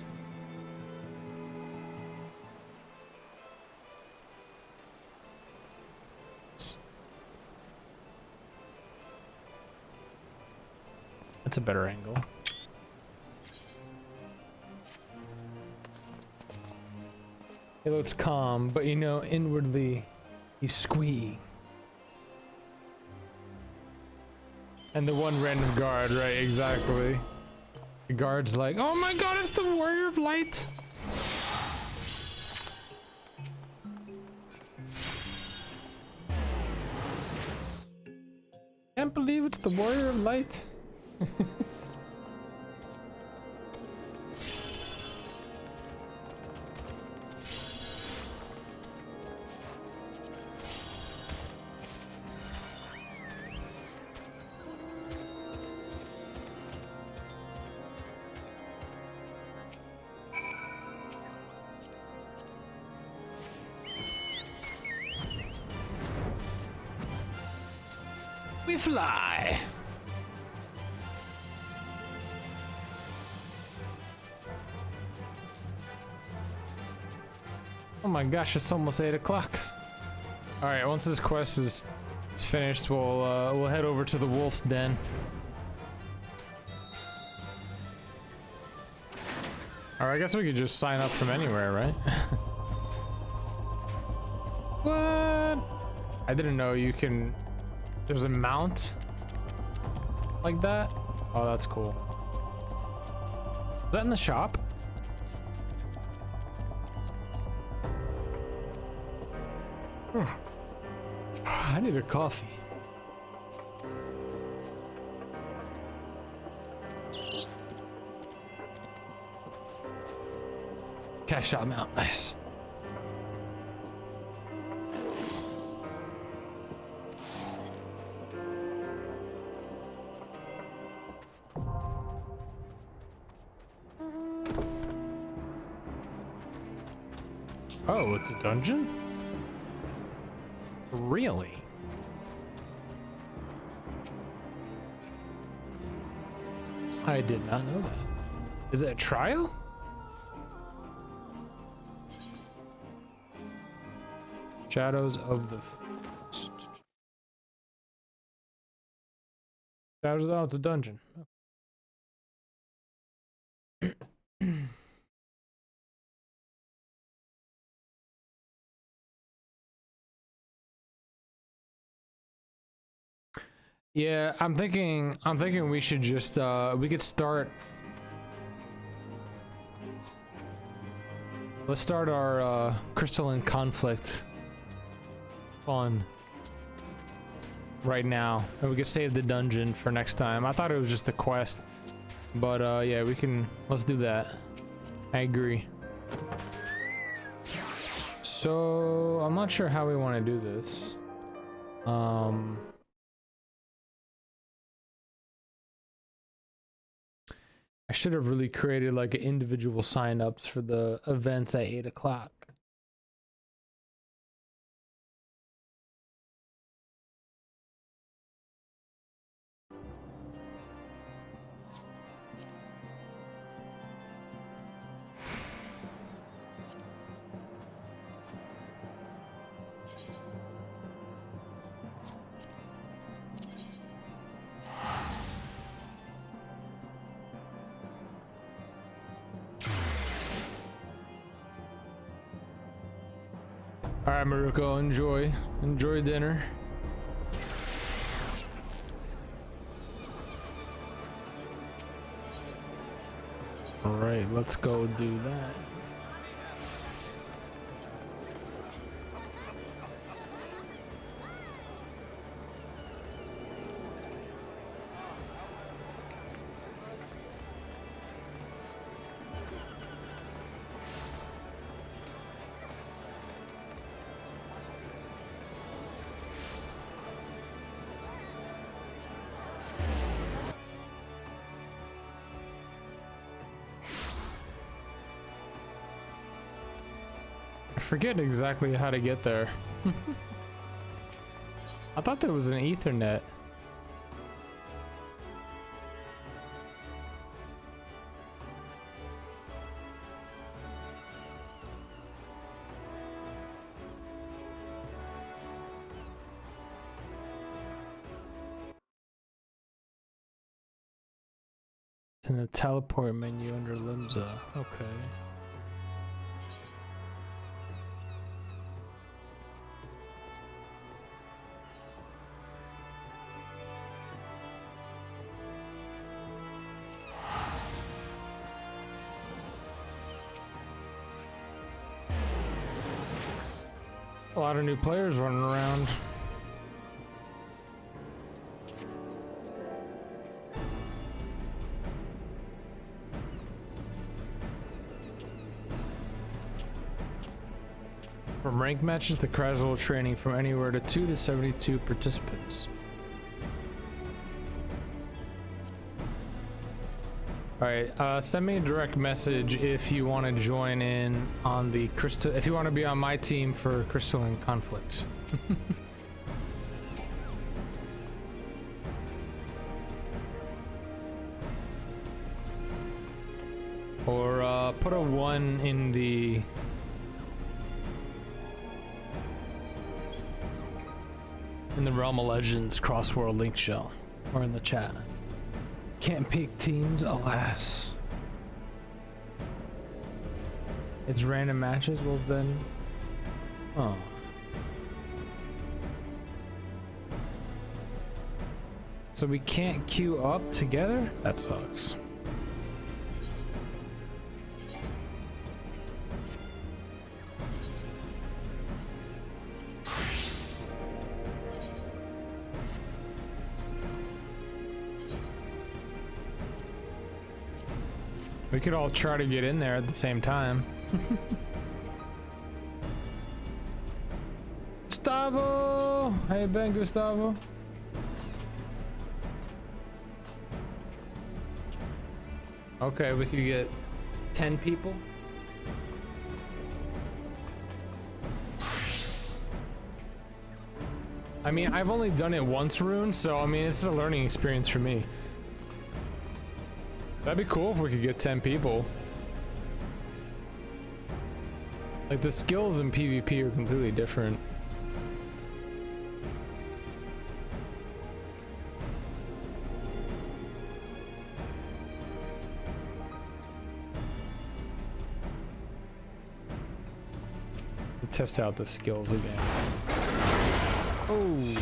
That's a better angle. He looks calm, but you know, inwardly, he's squeeing. And the one random guard, right? Exactly. The guard's like, oh my god, it's the Warrior of Light! Can't believe it's the Warrior of Light. We fly. Oh my gosh, it's almost 8 o'clock. All right, once this quest is finished, we'll head over to the wolf's den. All right, I guess we could just sign up from anywhere, right? What? I didn't know you can. There's a mount like that. Oh, that's cool. Is that in the shop? I need a coffee. Cash out mount, nice. Oh, it's a dungeon? Really? I did not know that. Is it a trial? Shadows of the Shadows. Oh, it's a dungeon. Yeah, I'm thinking we should just we could start. Let's start our crystalline conflict fun right now, and we can save the dungeon for next time. I thought it was just a quest, but yeah, let's do that. I agree. So I'm not sure how we want to do this. I should have really created like individual sign-ups for the events at 8 o'clock. All right, Maruko, enjoy dinner. All right, let's go do that. I forget exactly how to get there. I thought there was an Ethernet. It's in the teleport menu under Limsa. Okay. A lot of new players running around. From ranked matches to casual training, from anywhere to 2 to 72 participants. Alright, send me a direct message if you want to join in on the crystal, if you want to be on my team for Crystalline Conflict. Or put a 1 in the Realm of Legends crossworld link shell or in the chat. Can't pick teams, alas. It's random matches, well then. Oh. So we can't queue up together? That sucks. We could all try to get in there at the same time. Gustavo! Hey Ben, Gustavo. Okay, we could get 10 people. I mean, I've only done it once, Rune, so I mean, it's a learning experience for me. That'd be cool if we could get 10 people. Like, the skills in PvP are completely different. Test out the skills again. Oh.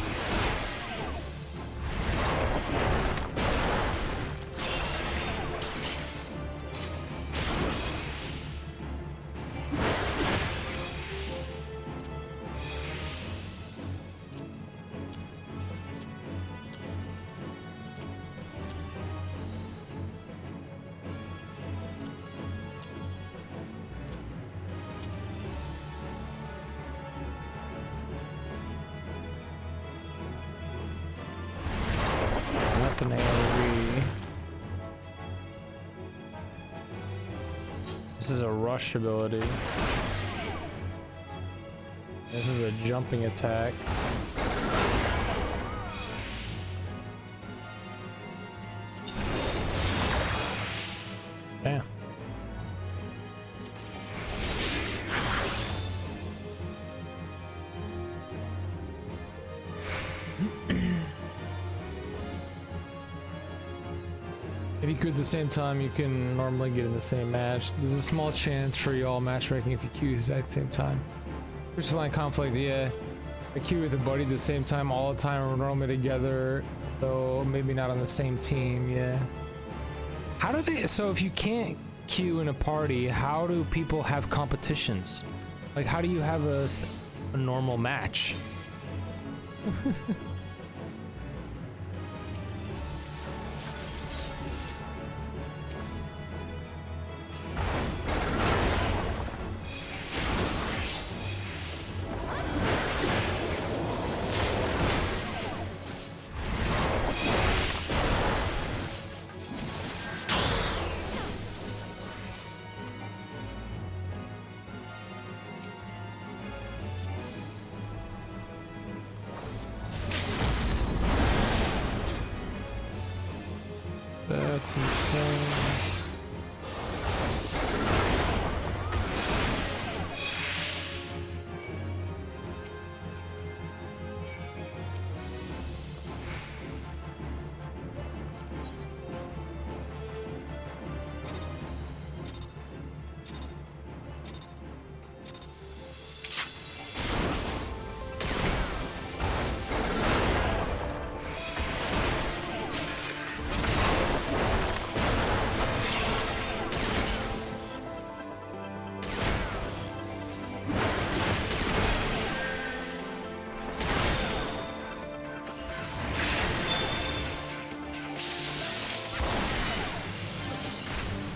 That's an AoE. This is a rush ability. This is a jumping attack. Damn. If you queue at the same time, you can normally get in the same match. There's a small chance for y'all matchmaking if you queue at the same time. Crystalline Conflict, yeah. I queue with a buddy at the same time all the time. We're normally together, though maybe not on the same team, yeah. How do they, so if you can't queue in a party, how do people have competitions? Like, how do you have a normal match? That's insane.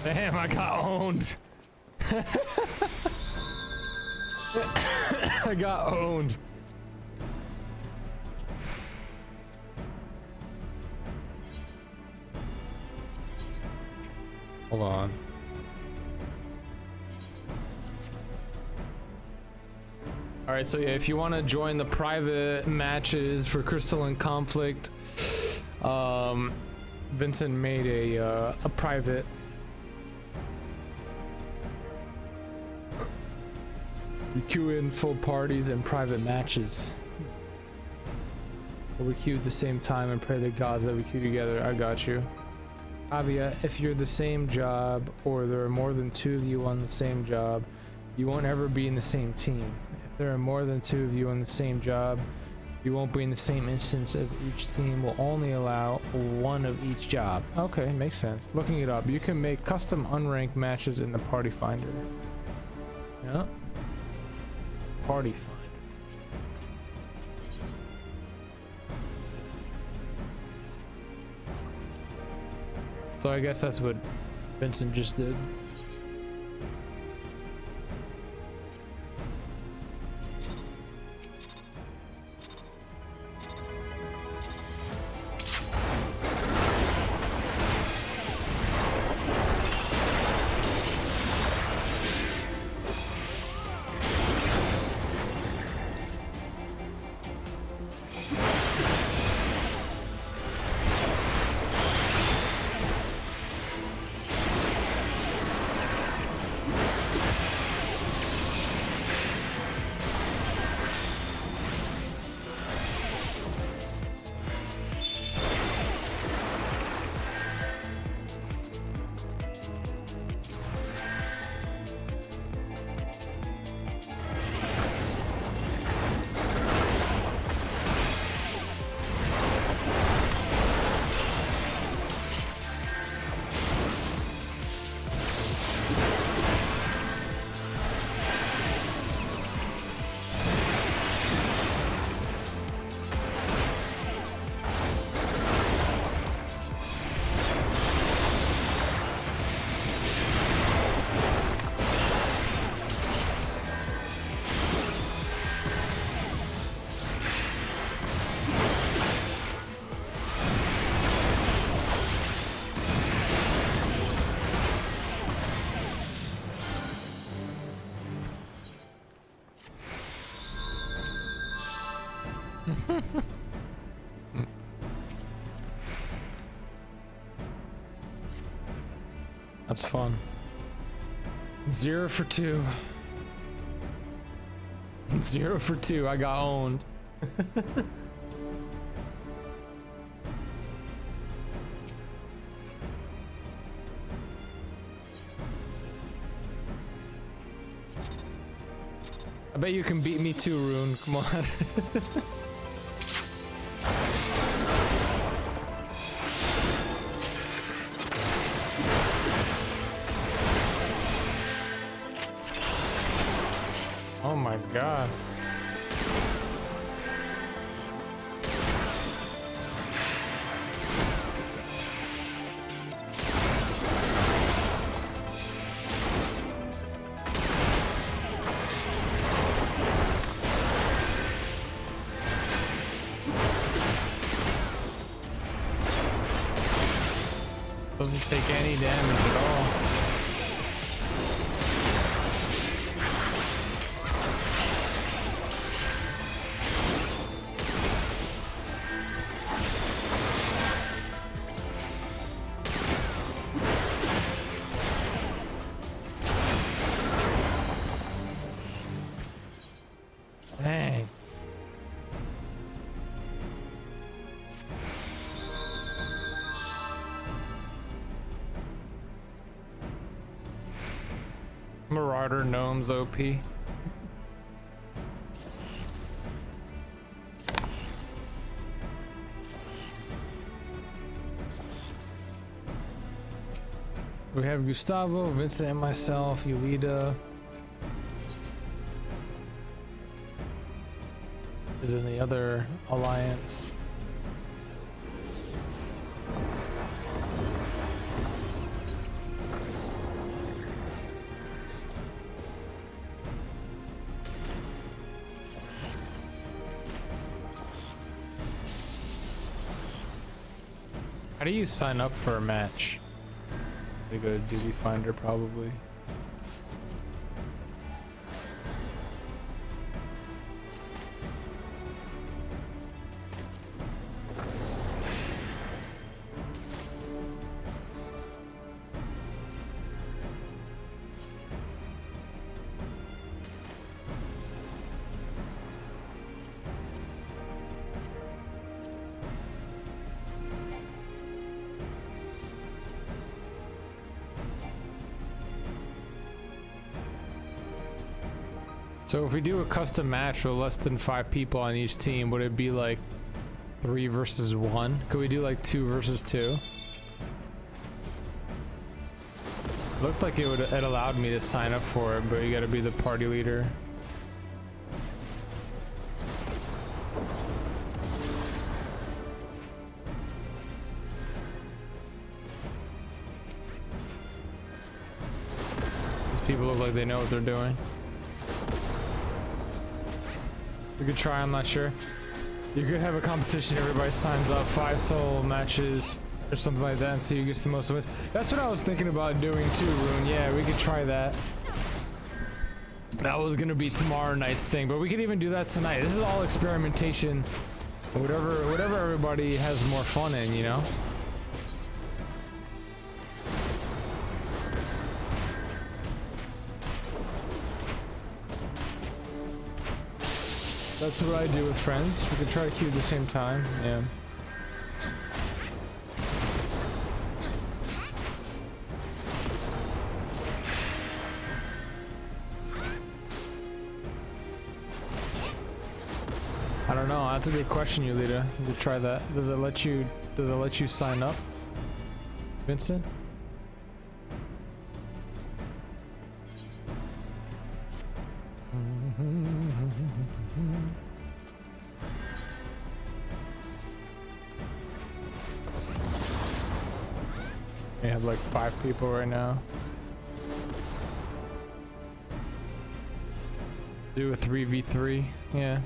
Damn, I got owned. I got owned. Hold on. All right, so yeah, if you want to join the private matches for Crystalline Conflict, Vincent made a private. You queue in full parties and private matches. Or we queue at the same time and pray to the gods that we queue together. I got you. Avia, if you're the same job or there are more than 2 of you on the same job, you won't ever be in the same team. If there are more than 2 of you on the same job, you won't be in the same instance, as each team will only allow 1 of each job. Okay, makes sense. Looking it up, you can make custom unranked matches in the party finder. Yeah. Party finder. So I guess that's what Vincent just did. That's fun. 0 for 2. 0 for 2. I got owned. I bet you can beat me too, Rune. Come on. Oh my god. Doesn't take any damage at all. Dang. Marauder Gnomes OP. We have Gustavo, Vincent, and myself, Yulida is in the other alliance. How do you sign up for a match? You go to Duty Finder probably. So if we do a custom match with less than 5 people on each team, would it be like 3 versus 1? Could we do like 2 versus 2? Looked like it allowed me to sign up for it, but you gotta be the party leader. These people look like they know what they're doing. We could try, I'm not sure. You could have a competition, everybody signs up, 5 solo matches or something like that and see who gets the most wins. That's what I was thinking about doing too, Rune. Yeah, we could try that. That was gonna be tomorrow night's thing, but we could even do that tonight. This is all experimentation. Whatever everybody has more fun in, you know? That's what I do with friends. We could try to queue at the same time. Yeah. I don't know. That's a good question, Yulita. You could try that. Does it let you sign up, Vincent? We have like 5 people right now. Do a 3v3, yeah.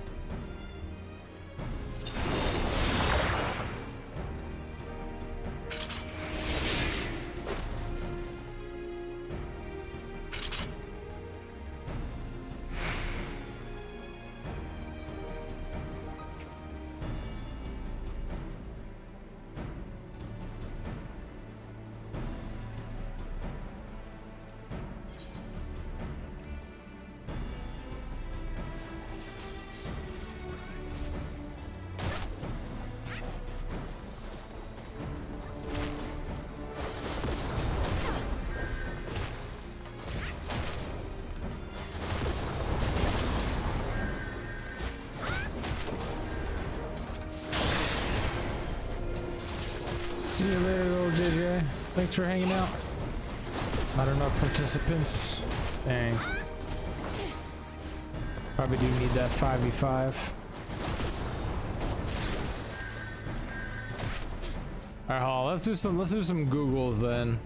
Thanks for hanging out. Not enough participants. Dang. Probably do need that 5v5. Alright, hold on. Let's do some Googles then.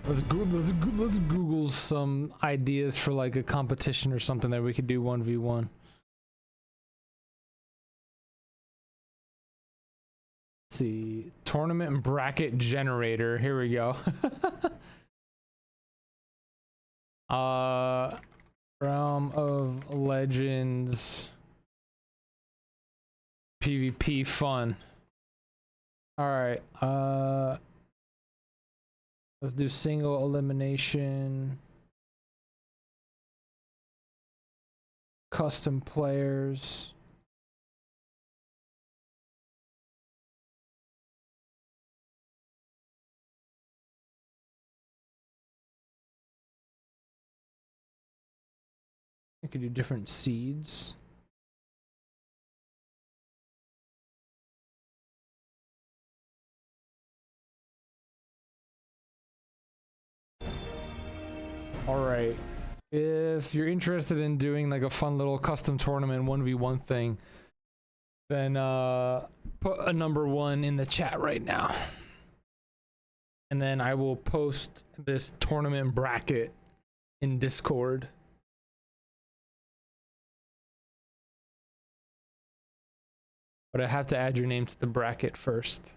Let's Google some ideas for like a competition or something that we could do 1v1. Let's see. Tournament and bracket generator. Here we go. Realm of Legends PvP fun. Alright, let's do single elimination, custom players. I could do different seeds. Alright, if you're interested in doing like a fun little custom tournament 1v1 thing, then put a number 1 in the chat right now. And then I will post this tournament bracket in Discord. But I have to add your name to the bracket first.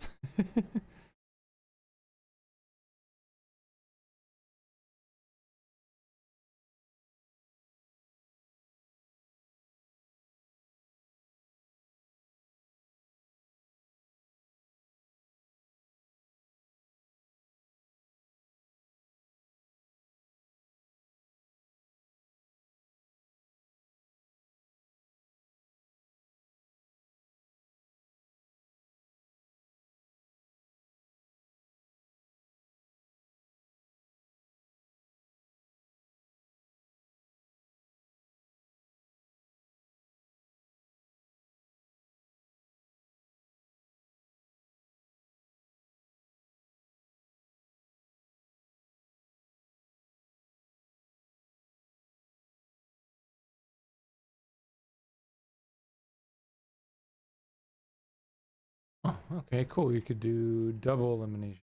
Oh, okay, cool. You could do double elimination.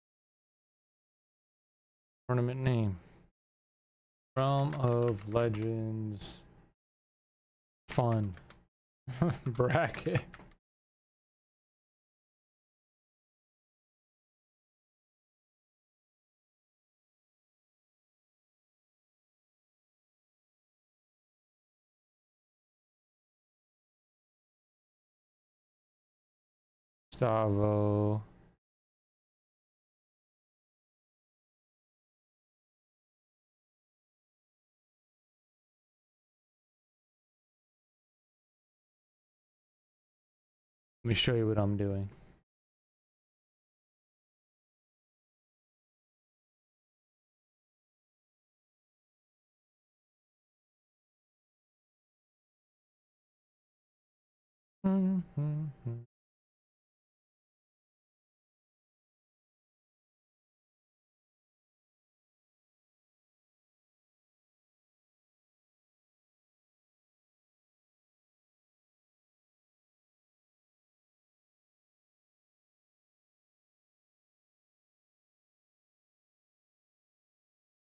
Tournament name. Realm of Legends. Fun. Bracket. Gustavo. Let me show you what I'm doing.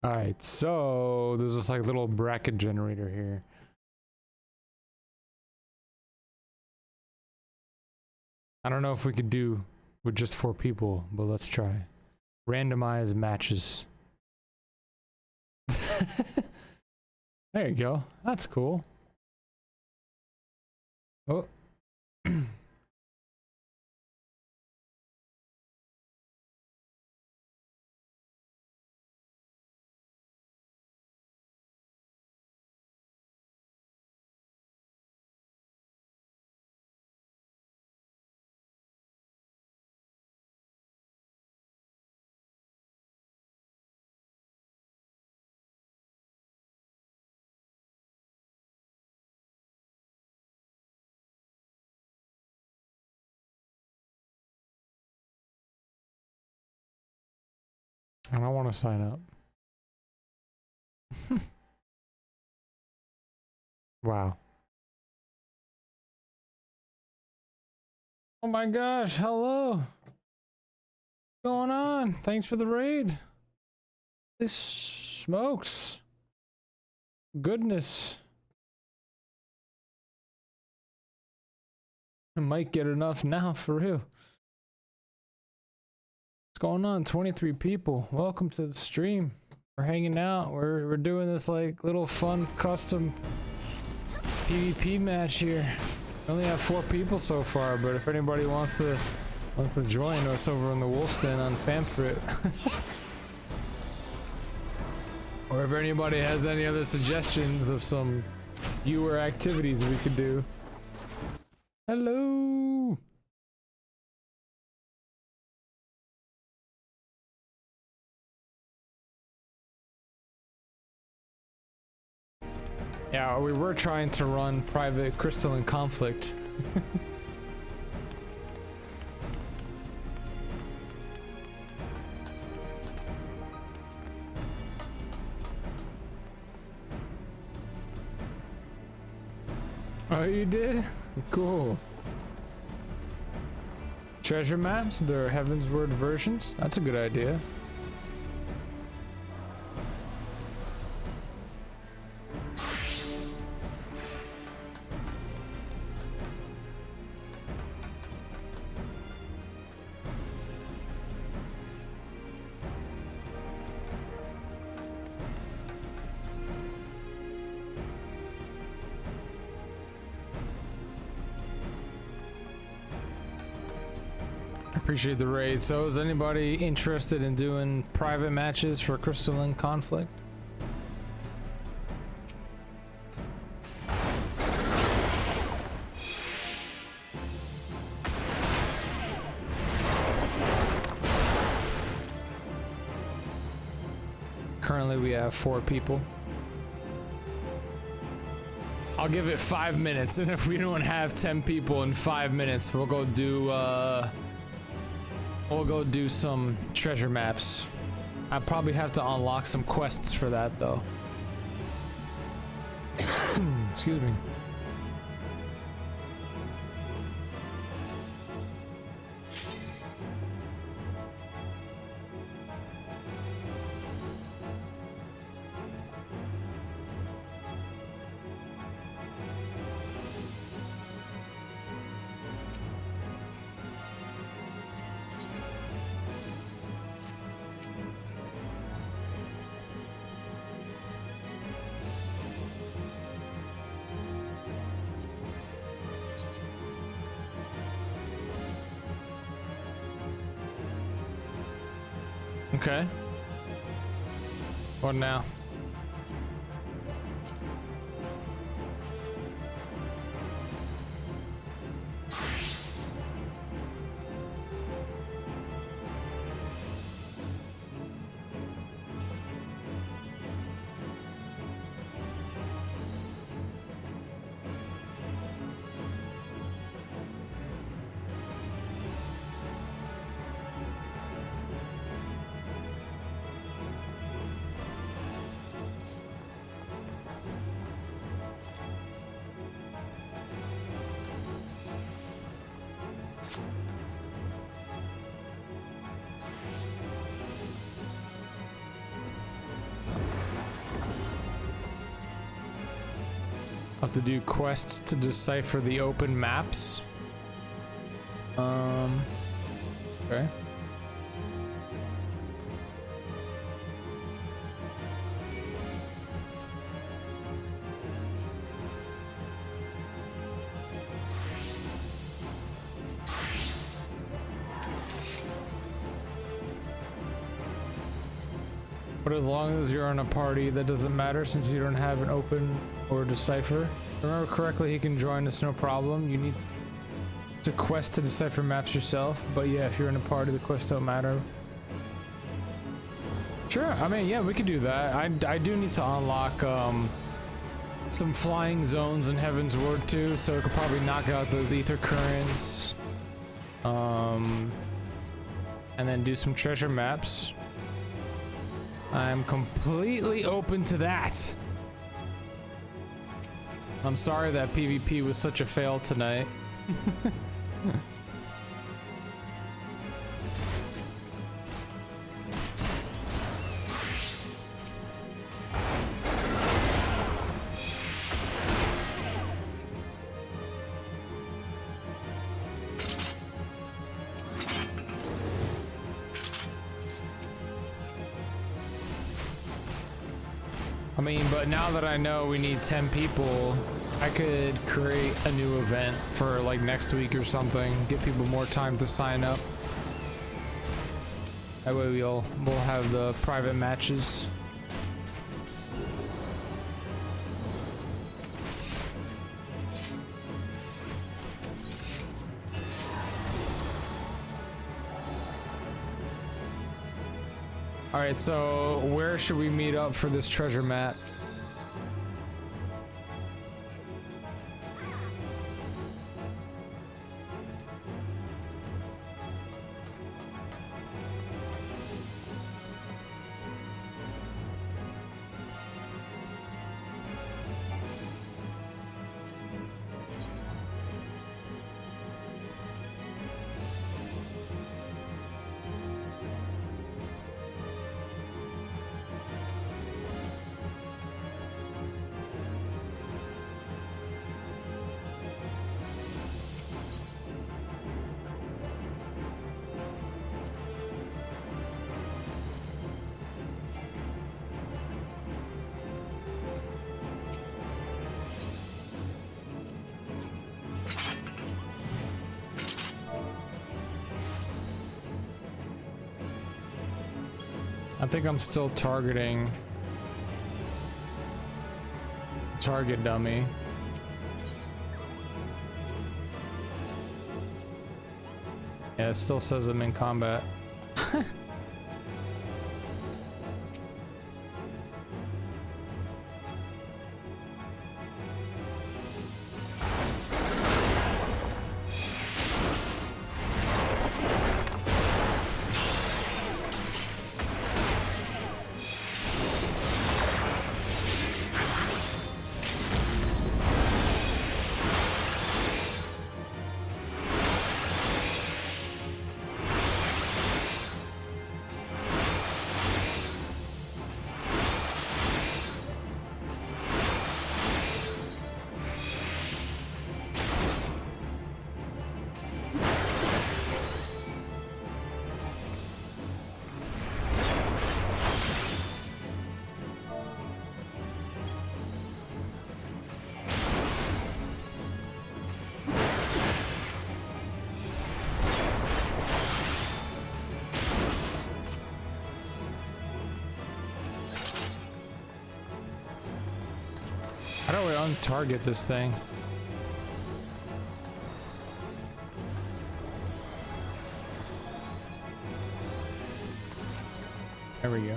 All right, so there's this like little bracket generator here. I don't know if we could do with just 4 people, but let's try. Randomize matches. There you go. That's cool. Oh. And I want to sign up. Wow. Oh my gosh, hello. What's going on? Thanks for the raid. This smokes. Goodness. I might get enough now, for real. What's going on? 23 people. Welcome to the stream. We're hanging out. We're doing this like little fun custom PvP match here. We only have 4 people so far, but if anybody wants to join, it's over in the Wolf's Den on Famfrit. Or if anybody has any other suggestions of some viewer activities we could do. Hello. Yeah, we were trying to run private crystalline conflict. Oh, you did? Cool. Treasure maps, they're Heavensward versions. That's a good idea. Appreciate the raid. So is anybody interested in doing private matches for crystalline conflict? Currently we have 4 people. I'll give it 5 minutes, and if we don't have 10 people in 5 minutes, we'll go do some treasure maps. I probably have to unlock some quests for that though. Excuse me. Okay. What now? Have to do quests to decipher the open maps. Okay. But as long as you're in a party, that doesn't matter since you don't have an open or decipher. Remember correctly, he can join us, no problem. You need to quest to decipher maps yourself, but yeah, if you're in a party, the quests don't matter. Sure, I mean, yeah, we could do that. I do need to unlock some flying zones in Heavensward too, so I could probably knock out those ether currents. And then do some treasure maps. I'm completely open to that. I'm sorry that PvP was such a fail tonight. I mean, but now that I know we need 10 people, I could create a new event for like next week or something, get people more time to sign up. That way we'll have the private matches. All right, so where should we meet up for this treasure map? I think I'm still targeting target dummy. Yeah, it still says I'm in combat. How do I untarget this thing? There we go.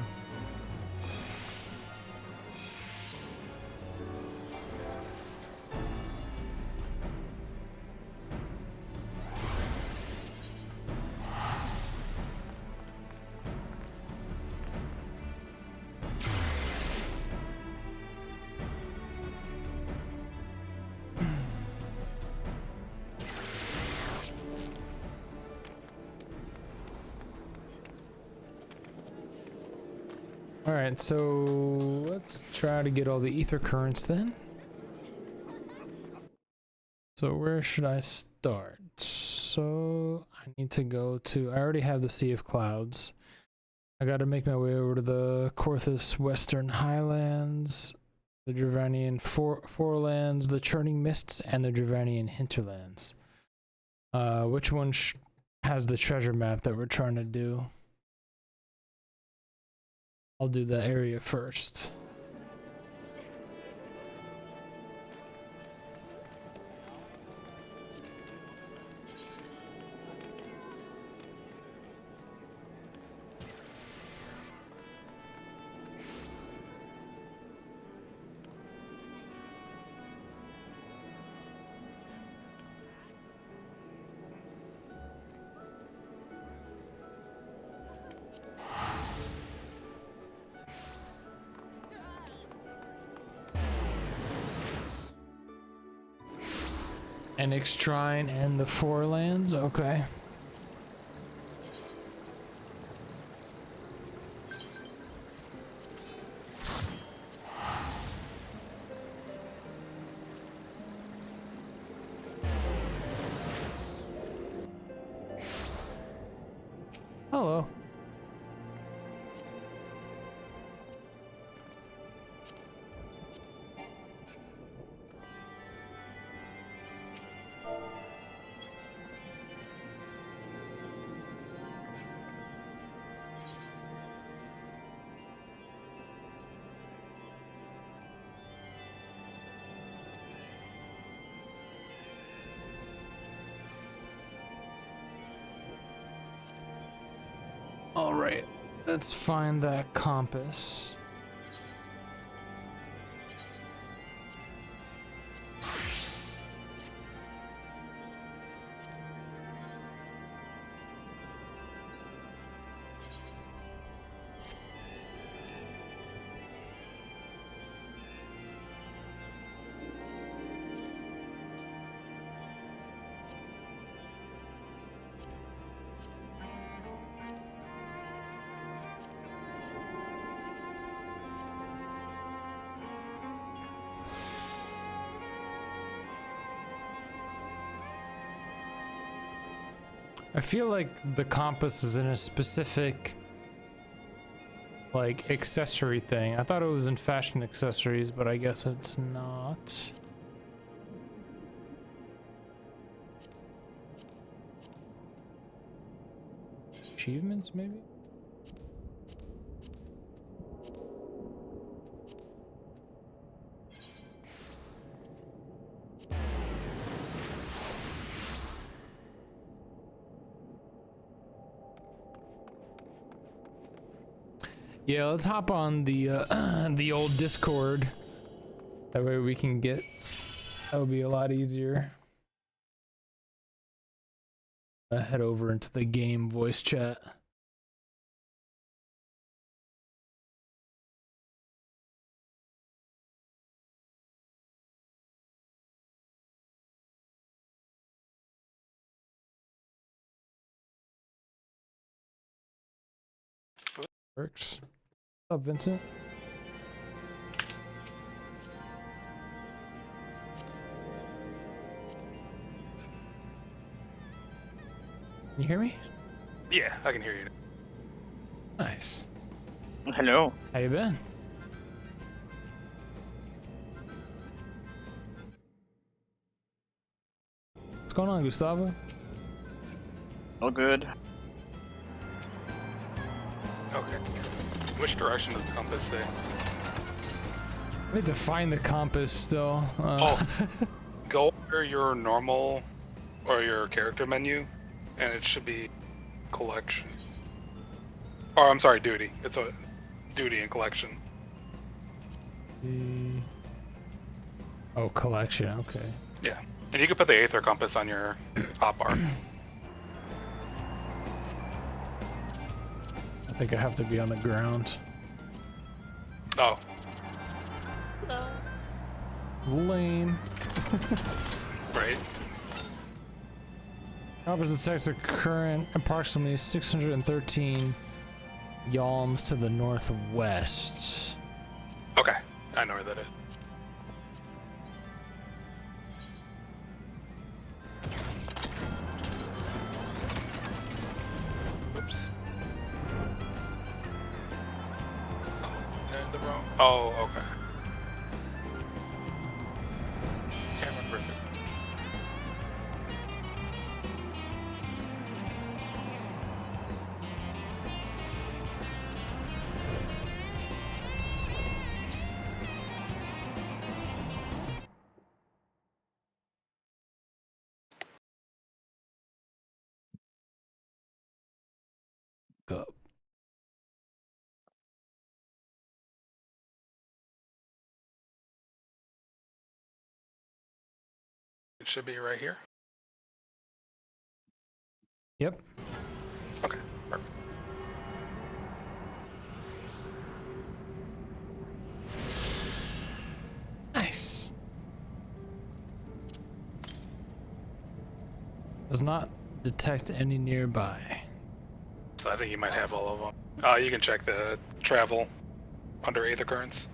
Alright, so let's try to get all the ether currents then. So where should I start? So I need to go to, I already have the Sea of Clouds. I gotta make my way over to the Korthus Western Highlands, the Dravanian Forelands, the Churning Mists, and the Dravanian Hinterlands. Which one has the treasure map that we're trying to do? I'll do the area first. Enix Shrine and the Four Lands. Okay. Hello. All right, let's find that compass. I feel like the compass is in a specific, like, accessory thing. I thought it was in fashion accessories, but I guess it's not. Achievements, maybe? Yeah, let's hop on the the old Discord. That way we can get. That would be a lot easier. Head over into the game voice chat. Works. What's up, Vincent? Can you hear me? Yeah, I can hear you. Nice. Hello. How you been? What's going on, Gustavo? All good. Okay. Which direction does the compass say? I need to find the compass still. Go under your normal or your character menu, and it should be collection. Or I'm sorry, duty. It's a duty and collection. Oh, collection. Okay. Yeah, and you can put the Aether compass on your top bar. I think I have to be on the ground. Oh. Lame. Right. Opposite sex are current approximately 613 yalms to the northwest. Okay, I know where that is. Oops. Oh, in the wrong. Oh, okay. Can't remember if it. Up. It should be right here. Yep. Okay, perfect. Nice. Does not detect any nearby. So I think you might have all of them. You can check the travel under 8th occurrence.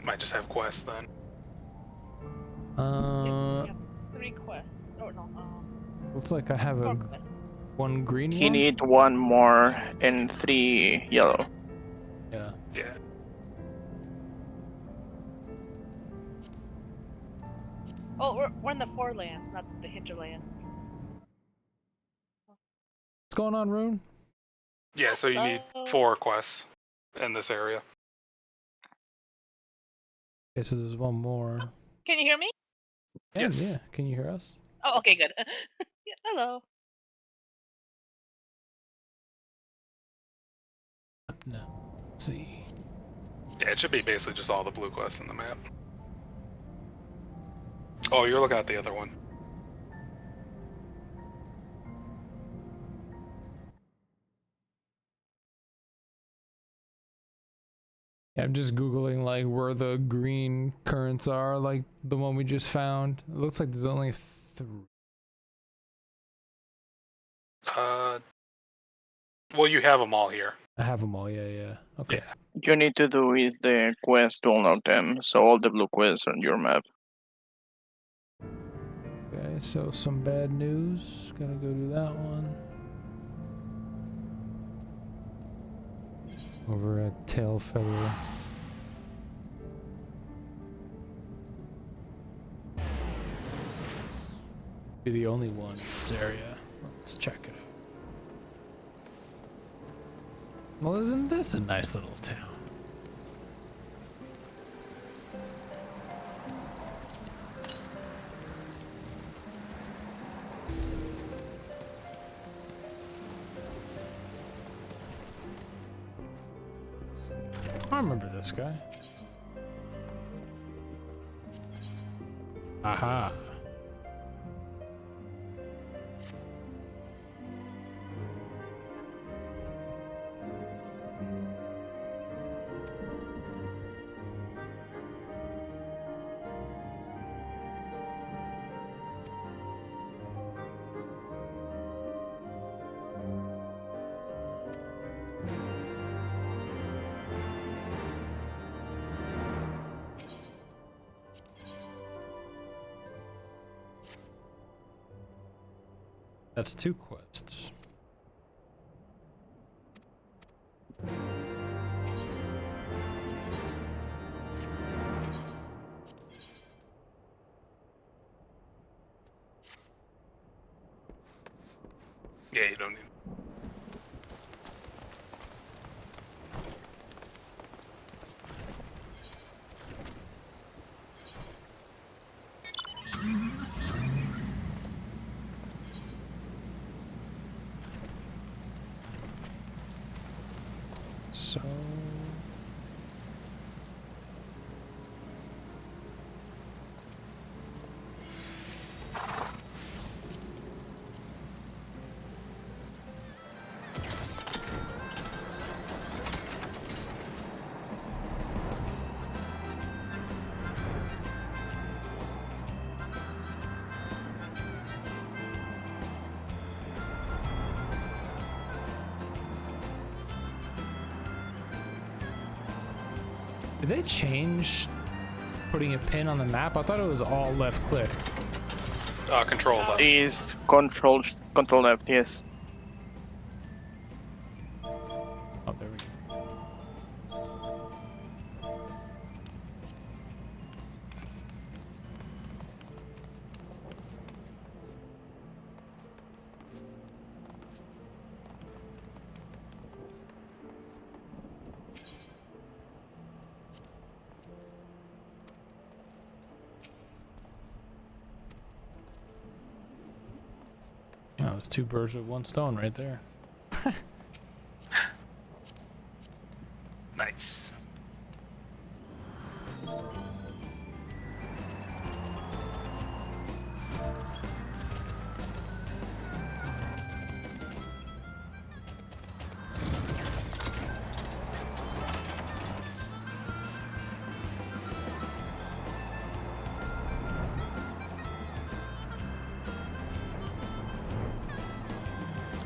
Might just have quests then. 3 quests. Oh no. Looks like I have 4 quests. one green He one. need 1 more and 3 yellow. Yeah. Yeah. Oh, we're in the Forelands, not the Hinterlands. What's going on, Rune? Yeah, so you need 4 quests in this area. Okay, so there's one more. Can you hear me? Yes. Yeah. Can you hear us? Oh, okay, good. Yeah, hello. No. Let's see. Yeah, it should be basically just all the blue quests in the map. Oh, you're looking at the other one. Yeah, I'm just googling like where the green currents are, like the one we just found. It looks like there's only 3. Well, you have them all here. I have them all. Yeah. Okay. Yeah. You need to do is the quest to unlock them, so all the blue quests on your map. Okay, so some bad news. Gotta go do that one. Over at Tailfeather. Be the only one in this area. Let's check it out. Well, isn't this a nice little town? I remember this guy. Aha. That's 2 quests. Yeah, you don't need. So did they change putting a pin on the map? I thought it was all left click. Control left. Is control left, yes. Oh, there we go. Oh, it's 2 birds with 1 stone right there. Nice.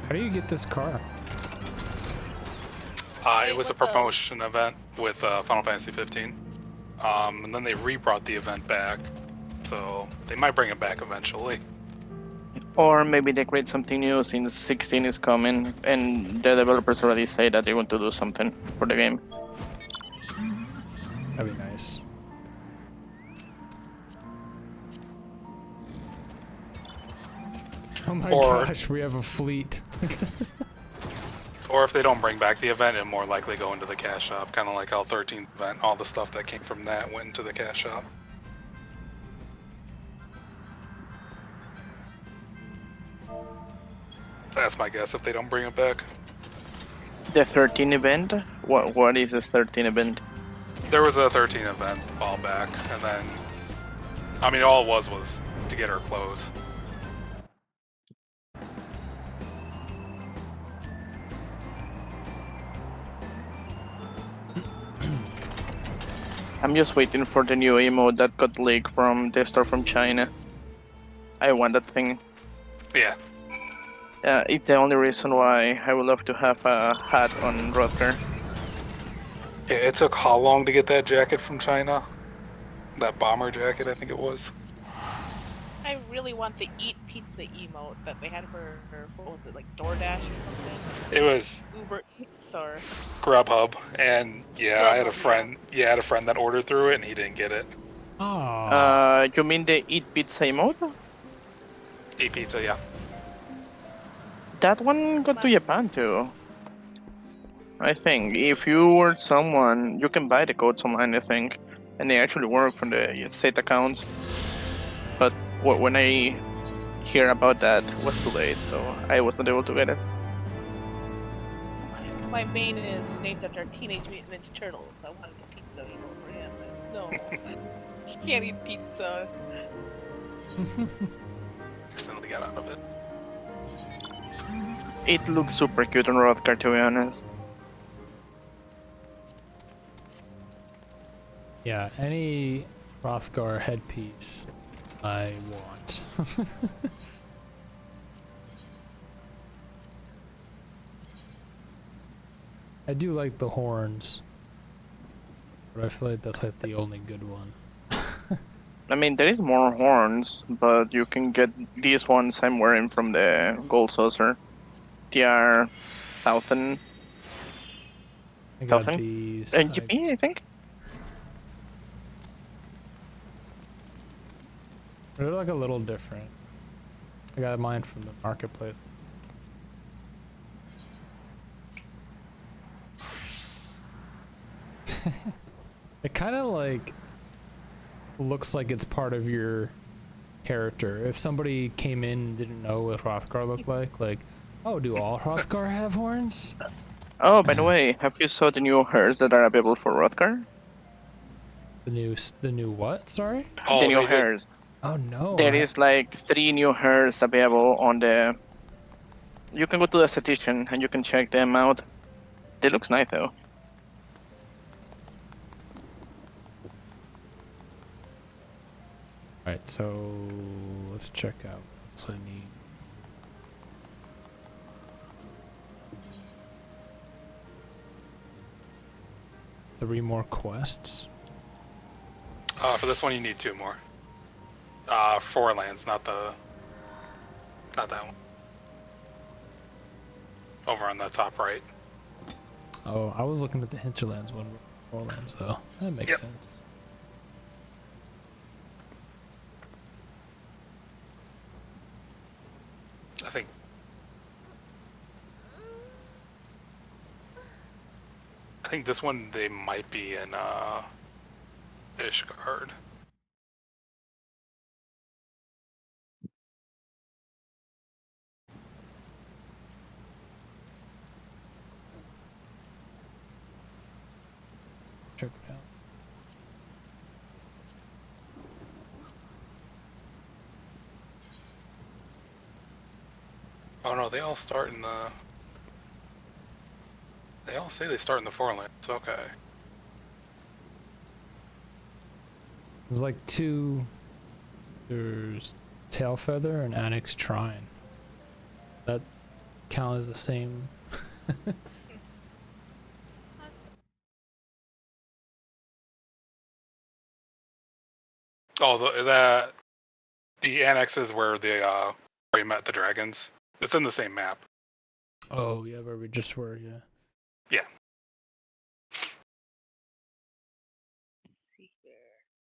How do you get this car? It was a promotion event with Final Fantasy 15. And then they re-brought the event back. So they might bring it back eventually. Or maybe they create something new since 16 is coming, and the developers already say that they want to do something for the game. That'd be nice. Oh my gosh, we have a fleet. Or if they don't bring back the event, it'll more likely go into the cash shop. Kind of like how 13th event, all the stuff that came from that went into the cash shop. That's my guess if they don't bring it back. The 13 event? What is this 13 event? There was a 13 event a while back, and then, I mean, all it was to get her clothes. I'm just waiting for the new emote that got leaked from the store from China. I want that thing. Yeah. It's the only reason why I would love to have a hat on Rodker. Yeah, it took how long to get that jacket from China? That bomber jacket, I think it was. I really want the eat pizza emote that they had for what was it, like DoorDash or something? It was Uber Eats or Grubhub, and yeah, I had a friend. Yeah, I had a friend that ordered through it, and he didn't get it. Oh. You mean the eat pizza emote? Eat pizza, yeah. That one got to Japan too. I think if you were someone, you can buy the codes online, I think, and they actually work from the state accounts. But when I hear about that, it was too late, so I was not able to get it. my main is named after Teenage Mutant Ninja Turtles. I wanted a pizza emote for him, but no, he can't eat pizza. Accidentally got out of it. It looks super cute on Rodker, to be honest. Yeah, any Hrothgar headpiece I want. I do like the horns, but I feel like that's like the only good one. I mean, there is more horns, but you can get these ones I'm wearing from the Gold Saucer. They are 1,000. I got these. NGP, I think. They're like a little different. I got mine from the marketplace. It kind of like looks like it's part of your character. If somebody came in and didn't know what Hrothgar looked like, oh, do all Hrothgar have horns? Oh, by the way, have you saw the new hairs that are available for Hrothgar? The new what? Sorry? Oh, the new hairs. Oh no. There is like 3 new hairs available on the... You can go to the statistician and you can check them out. They looks nice though. Alright, so let's check out what I need. Three more quests. For this one, you need 2 more. 4 lands, not that one. Over on the top right. Oh, I was looking at the Hinterlands one. 4 lands though. That makes sense. I think this one they might be in Ishgard. Check it out. Oh no, they all start in the... They all say they start in the 4 lands, okay. There's like 2. There's Tailfeather and Annex Trine. That count as the same. Oh, the annex is where where you met the dragons. It's in the same map. Oh yeah, where we just were. Yeah. Yeah.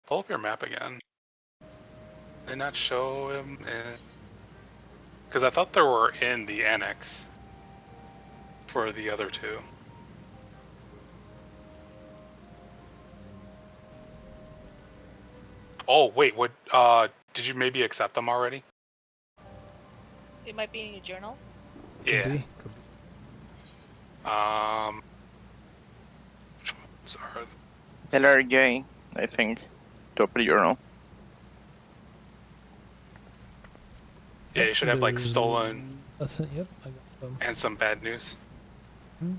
Pull up your map again. Did they not show him in? Because I thought they were in the annex for the other two. Oh wait, what? Did you maybe accept them already? It might be in your journal. Yeah. Could be. Which ones are? LRJ, I think. Top journal. Yeah, you should have like There's stolen lesson. Yep, I got them. and some bad news. Hmm.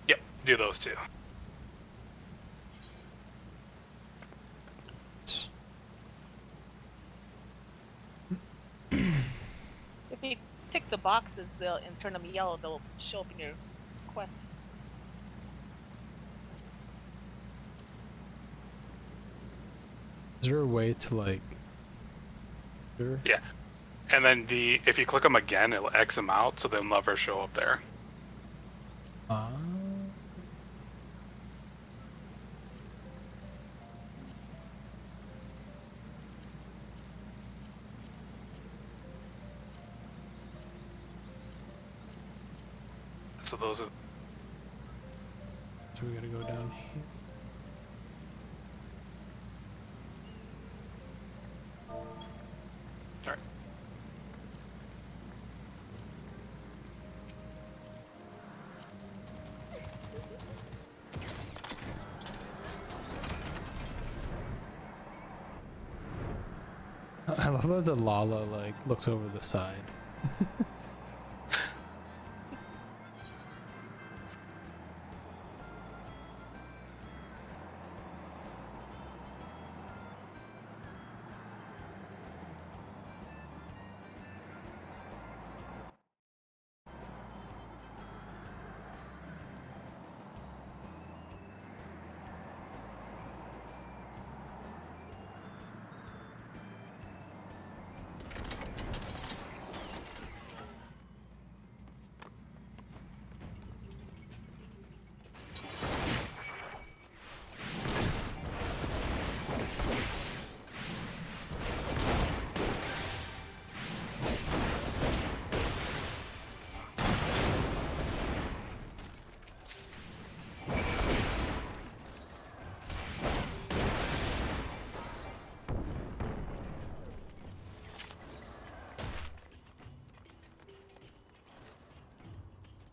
Yep, do those two. If you tick the boxes, they'll and turn them yellow. They'll show up in your quests. Is there a way to like? Sure. Yeah, and then if you click them again, it'll X them out, so they'll never show up there. So those are. So we gotta go down here. Alright. I love how the Lala like looks over the side.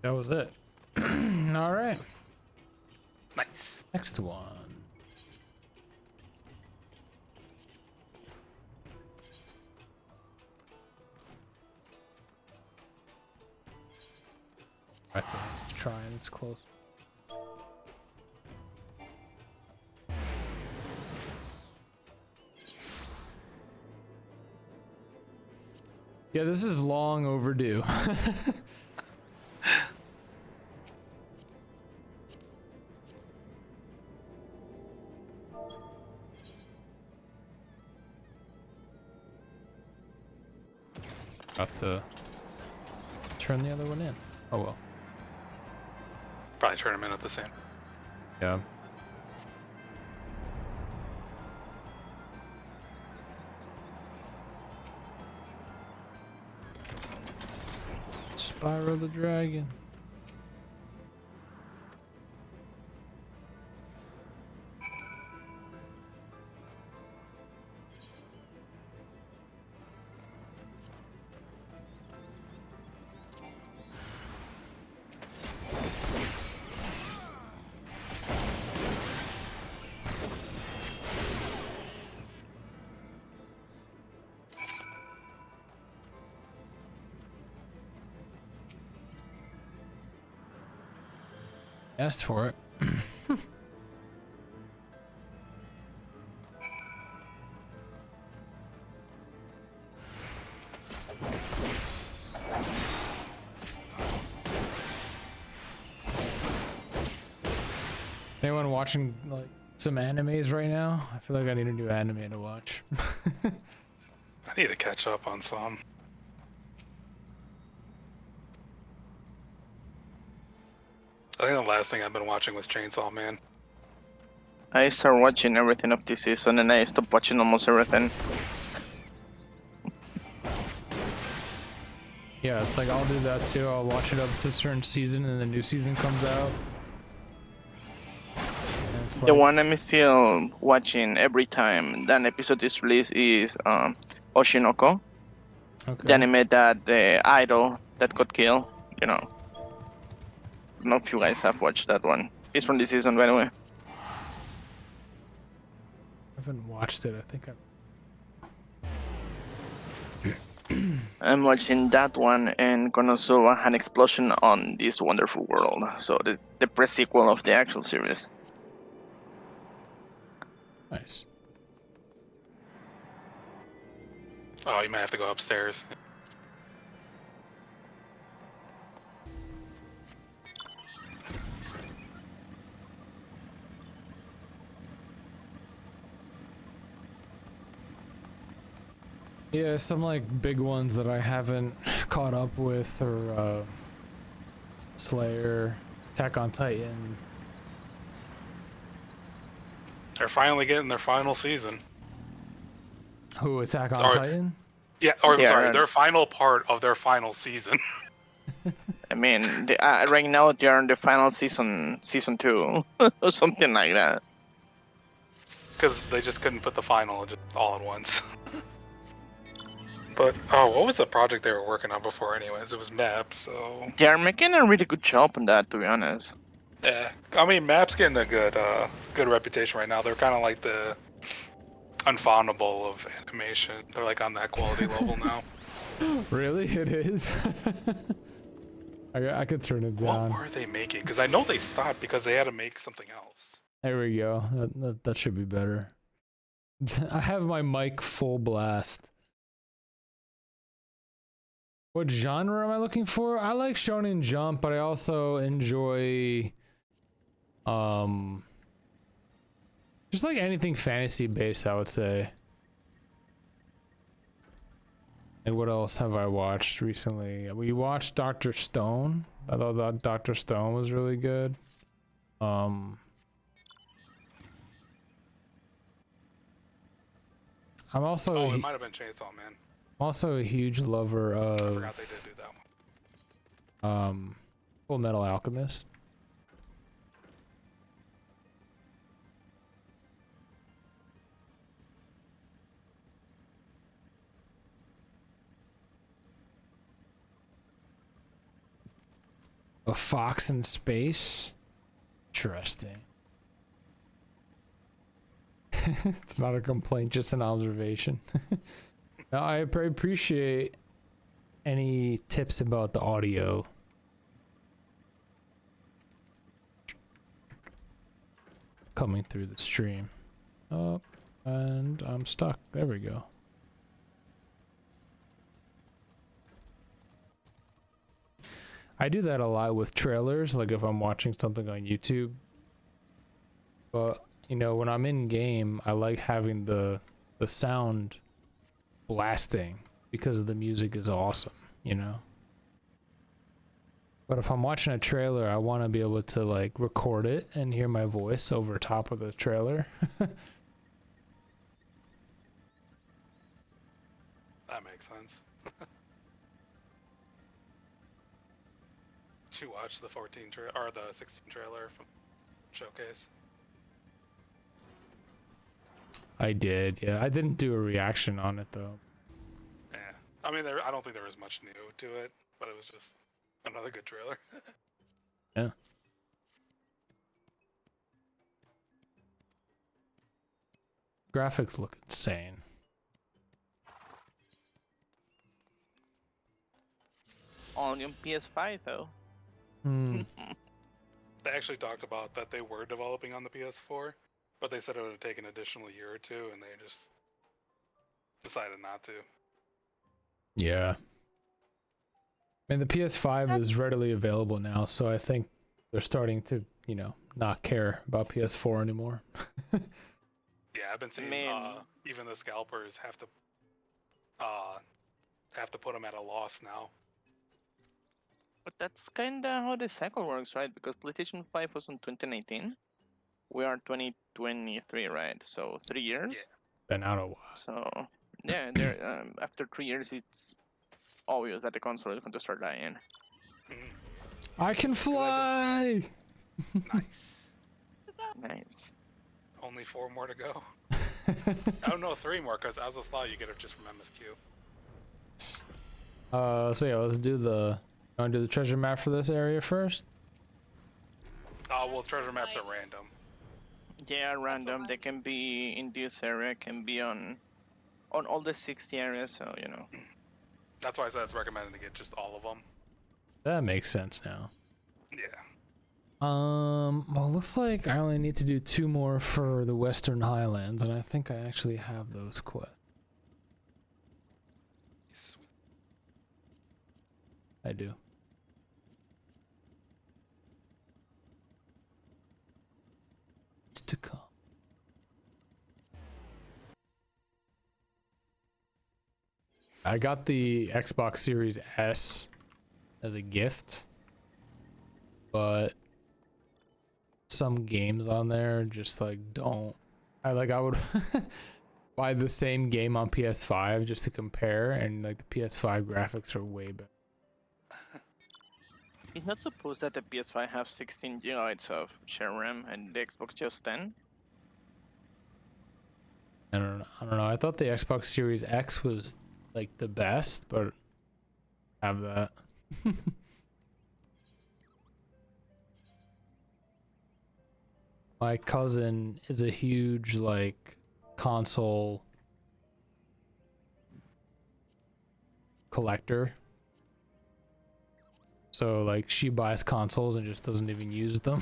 That was it. All right. Nice. Next one. Let's try and it's close. Yeah, this is long overdue. Got to turn the other one in. Oh well. Probably turn them in at the same. Yeah. Spyro the Dragon. Asked for it. Anyone watching like some animes right now? I feel like I need a new anime to watch. I need to catch up on some. I think the last thing I've been watching was Chainsaw Man. I started watching everything of this season and I stopped watching almost everything. Yeah, it's like I'll do that too. I'll watch it up to a certain season and the new season comes out. And it's The like, one I'm still watching every time that an episode is released is Oshinoko. okay. The anime that the idol that got killed, you know. I don't know if you guys have watched that one. It's from this season, by the way. I haven't watched it. I think I'm watching that one and Konosuba, an explosion on this wonderful world. So the pre-sequel of the actual series. Nice. Oh, you might have to go upstairs. Yeah, some like big ones that I haven't caught up with are Slayer, Attack on Titan. They're finally getting their final season. Who, Attack on Titan? Yeah, or I'm Yeah, sorry, right. their final part of their final season. I mean, right now they're on the final season 2, or something like that. Because they just couldn't put the final just all at once. But, oh, what was the project they were working on before anyways? It was Maps, so... They are making a really good job on that, to be honest. Yeah, I mean, Maps getting a good good reputation right now. They're kind of like the Unfoundable of animation. They're like on that quality level now. Really? It is? I could turn it down. What were they making? Because I know they stopped because they had to make something else. There we go. That should be better. I have my mic full blast. What genre am I looking for? I like Shonen Jump, but I also enjoy just like anything fantasy based, I would say. And what else have I watched recently? We watched Dr. Stone. I thought that Dr. Stone was really good. I'm also Oh, it might have been Chainsaw Man. I'm also a huge lover of I forgot they did do that one. Full Metal Alchemist. A fox in space? Interesting. It's not a complaint, just an observation. No, I appreciate any tips about the audio. Coming through the stream. Oh, and I'm stuck. There we go. I do that a lot with trailers, like if I'm watching something on YouTube. But, you know, when I'm in game, I like having the sound blasting because the music is awesome, you know? But if I'm watching a trailer, I want to be able to like record it and hear my voice over top of the trailer. That makes sense. Did you watch the 14 or the 16 trailer from Showcase? I did, yeah. I didn't do a reaction on it though. Yeah. I mean, I don't think there was much new to it, but it was just another good trailer. Yeah. Graphics look insane. Only on PS5 though. They actually talked about that they were developing on the PS4, but they said it would have taken an additional year or two, and they just decided not to. Yeah. I mean, the PS5 is readily available now, so I think they're starting to, you know, not care about PS4 anymore. Yeah, I've been seeing even the scalpers have to put them at a loss now. But that's kinda how the cycle works, right? Because PlayStation 5 was in 2019. We are 2023, right? So 3 years. Been out a while. So yeah, there. After 3 years, it's obvious that the console is going to start dying. I can fly. Nice. Nice. Only 4 more to go. I don't know, 3 more, because as a slot you get it just from MSQ. So yeah, let's do the. Want to do the treasure map for this area first? Well, treasure maps are random. Yeah, random. They can be in this area, can be on all the 60 areas. So you know. That's why I said it's recommended to get just all of them. That makes sense now. Yeah. Well, looks like I only need to do 2 more for the Western Highlands, and I think I actually have those quests. Sweet. I do. It's to come. I got the Xbox Series S as a gift, but some games on there just like don't. I would buy the same game on PS5 just to compare, and like the PS5 graphics are way better. It's not supposed that the PS5 have 16 GB of share RAM and the Xbox just 10. I don't know. I thought the Xbox Series X was like the best, but have that. My cousin is a huge like console collector. So like she buys consoles and just doesn't even use them.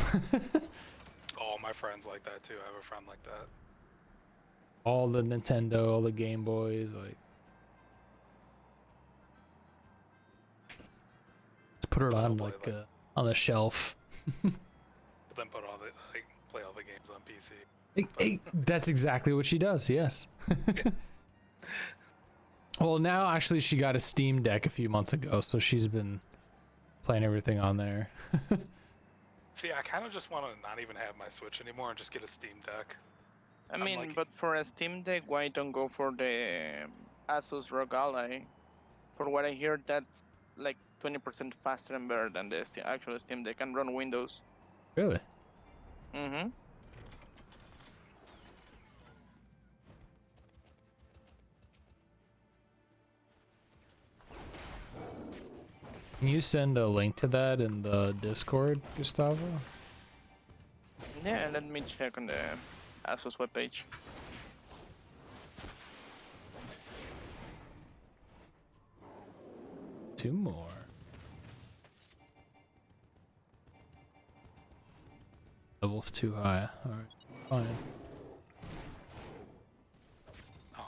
Oh, my friend's like that too. I have a friend like that. All the Nintendo, all the Game Boys, like let's put it on like on a shelf. But then put all the play all the games on PC. That's exactly what she does. Yes. Well, now actually she got a Steam Deck a few months ago, so she's been playing everything on there. See, I kind of just want to not even have my Switch anymore and just get a Steam Deck. I mean, but for a Steam Deck, why don't go for the Asus ROG Ally? For what I hear, that's like 20% faster and better than the actual Steam Deck and run Windows. Really? Mm-hmm. Can you send a link to that in the Discord, Gustavo? Yeah, let me check on the Asus webpage. Two more. Level's too high. Alright, fine. Oh.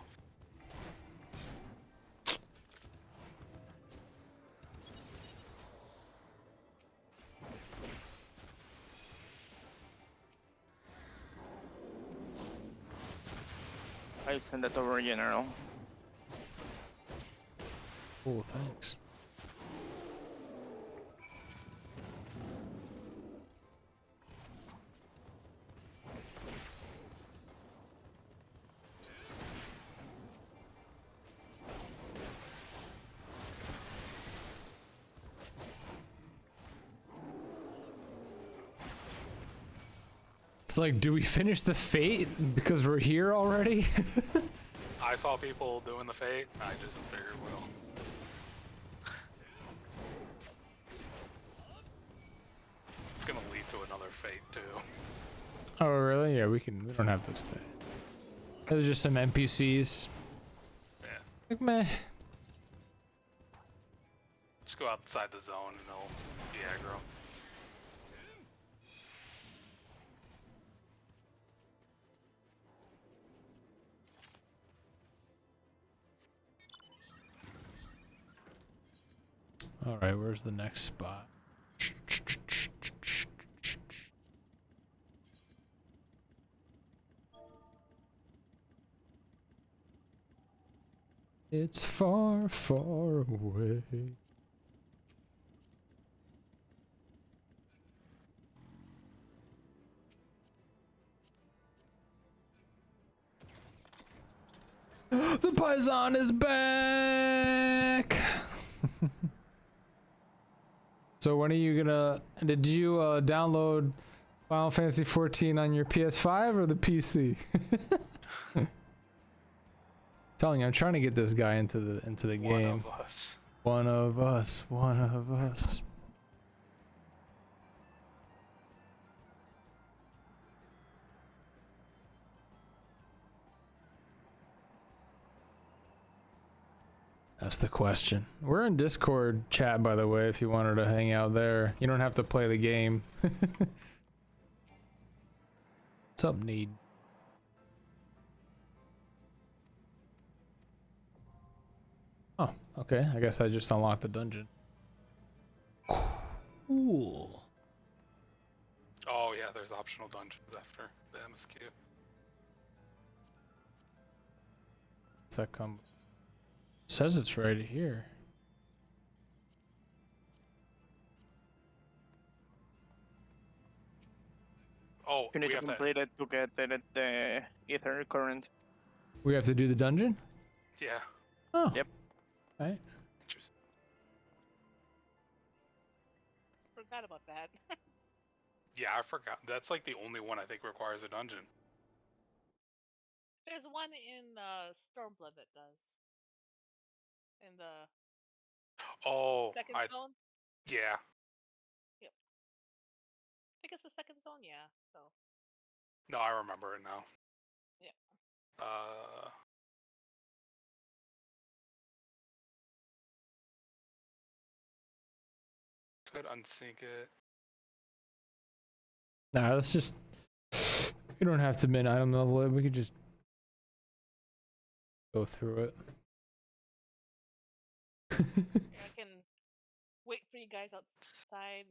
I'll send that over, General. Cool, thanks. It's like, do we finish the fate because we're here already? I saw people doing the Fate. I just figured, well. It's gonna lead to another Fate too. Oh, really? Yeah, we don't have this thing. There's just some NPCs. Yeah. Like, meh. Just go outside the zone and they'll be aggro. Alright, where's the next spot? It's far, far away. The Paisan is back! So when are you gonna... Did you download Final Fantasy 14 on your PS5 or the PC? Telling you, I'm trying to get this guy into the game. One of us. One of us. One of us. That's the question. We're in Discord chat, by the way, if you wanted to hang out there. You don't have to play the game. What's up, Need? Oh, okay. I guess I just unlocked the dungeon. Cool. Oh yeah, there's optional dungeons after the MSQ. What's that come? It says it's right here. Oh, You need to complete it to get the ether current. We have to do the dungeon? Yeah. Oh. Yep. Right. Interesting. Forgot about that. Yeah, I forgot. That's like the only one I think requires a dungeon. There's one in Stormblood that does. In the second zone? Yeah. Yep. I think it's the second zone, yeah. So. No, I remember it now. Yeah. Could unsync it. Nah, let's just... You don't have to min item level it. We could just go through it. I can wait for you guys outside.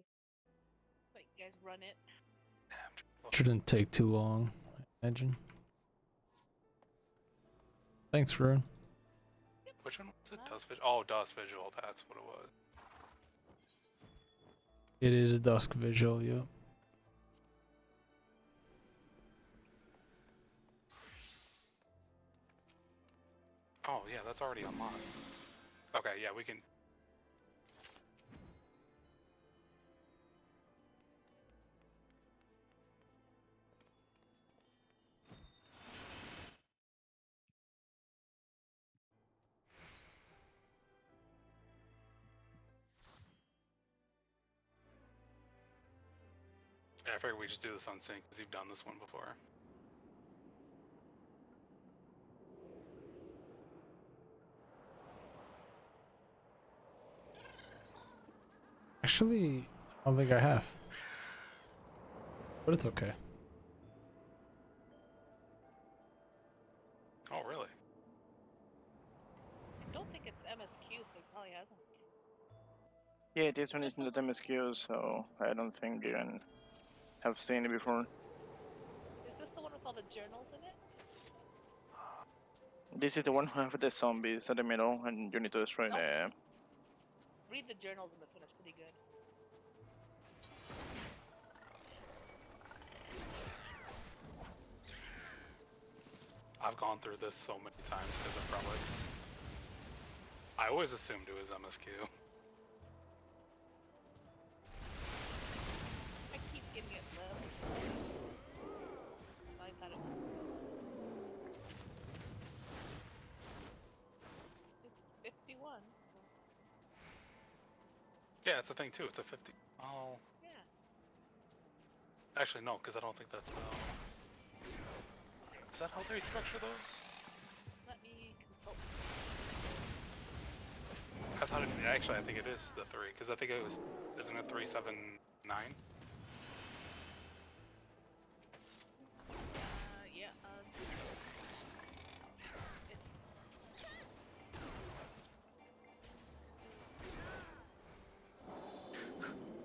Let you guys run it. Shouldn't take too long, I imagine. Thanks, Rune. Which one was it? Dust Visual? Oh, Dust Visual. That's what it was. It is Dusk Visual, yep. Oh, yeah, that's already unlocked. Okay, yeah, we can... Yeah, I figured we just do this on sync because you've done this one before. Actually, I don't think I have. But it's okay. Oh, really? I don't think it's MSQ, so it probably hasn't. Yeah, this one is not MSQ, so I don't think you can have seen it before. Is this the one with all the journals in it? This is the one who have the zombies at the middle, and you need to destroy the... Read the journals in this one, it's pretty good. I've gone through this so many times because of relics. I always assumed it was MSQ. I keep getting it left. I thought it was... It's 51. So. Yeah, it's a thing too. It's a 50. Oh. Yeah. Actually, no, because I don't think that's the... Is that how they structure those? Let me consult. I thought it... Actually, I think it is the 3, because I think it was... Isn't it 379? Yeah,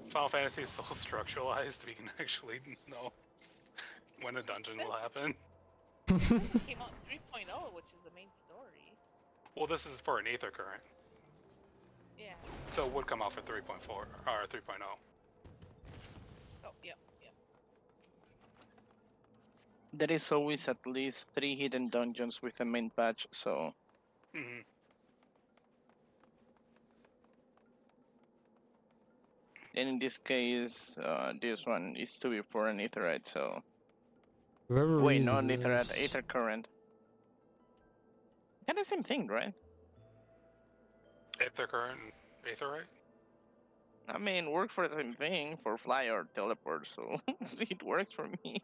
Final Fantasy is so structuralized, we can actually know when a dungeon will happen. It came out in 3.0, which is the main story. Well, this is for an Aether Current. Yeah. So it would come out for 3.4 or 3.0. Oh, yep, yep. There is always at least 3 hidden dungeons with the main patch, so... Mm-hmm. And in this case, this one is to be for an Aetherite, so... Whoever Wait, reads not an Aetherite, this- Aether Current. Kind of same thing, right? Aether Current and Aetherite? I mean, works for the same thing, for fly or teleport, so it works for me.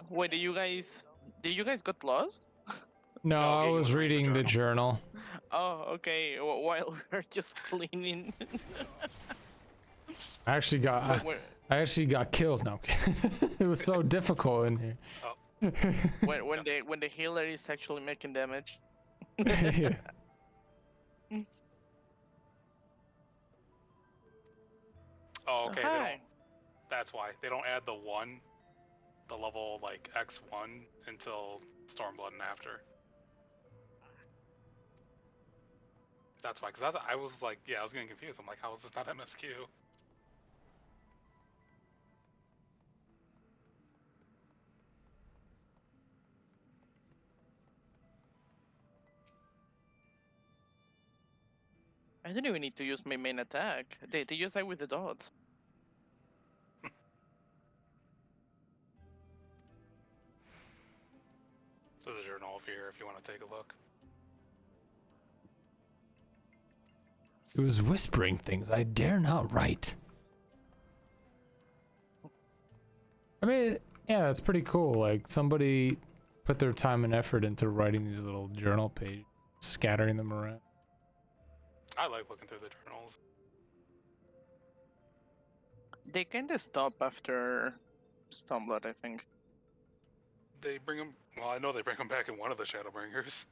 Wait, did you guys got lost? No, I was reading the journal. Oh, okay. While we're just cleaning. I actually got killed. No, it was so difficult in here. when the healer is actually making damage. Yeah. Oh, okay. Hi. They don't, that's why they don't add the level like X1 until Stormblood and after. That's why, because I was like, yeah, I was getting confused. I'm like, how is this not MSQ? I don't even need to use my main attack. They use that with the dots. So the journal over here, if you want to take a look. It was whispering things I dare not write. I mean, yeah, it's pretty cool. Like, somebody put their time and effort into writing these little journal pages, scattering them around. I like looking through the journals. They kind of stop after Stormblood, I think. They bring them. Well, I know they bring them back in one of the Shadowbringers.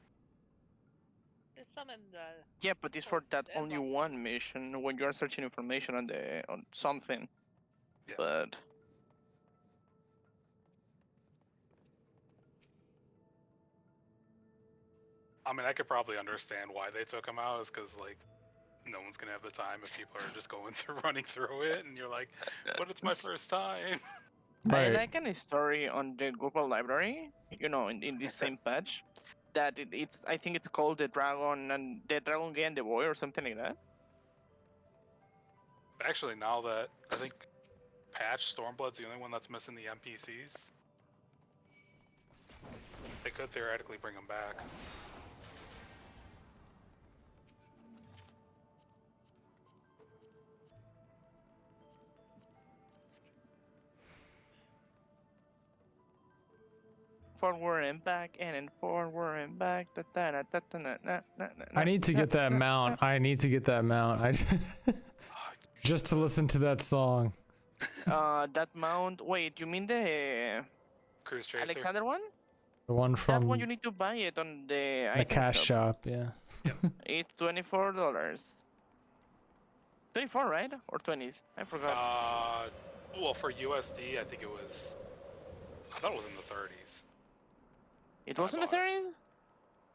There's some in the... Yeah, but it's for that only one mission when you are searching information on something. Yeah. But I mean, I could probably understand why they took them out, is because like no one's gonna have the time if people are just going through running through it, and you're like, but it's my first time. I like a story on the Google Library, you know, in this same patch, that I think it's called the Dragon and the Boy or something like that. Actually, now that I think Patch Stormblood's the only one that's missing the NPCs, they could theoretically bring them back. Forward and back, and then forward and back. I need to get that mount. I need to get that mount. Just to listen to that song. That mount. Wait, you mean the Cruise Chaser? Alexander one? The one from That one you need to buy it on the the item cash shop, yeah. It's $24. 24, right? Or 20s? I forgot. Well, for USD, I think it was. I thought it was in the 30s. It was in the 30s?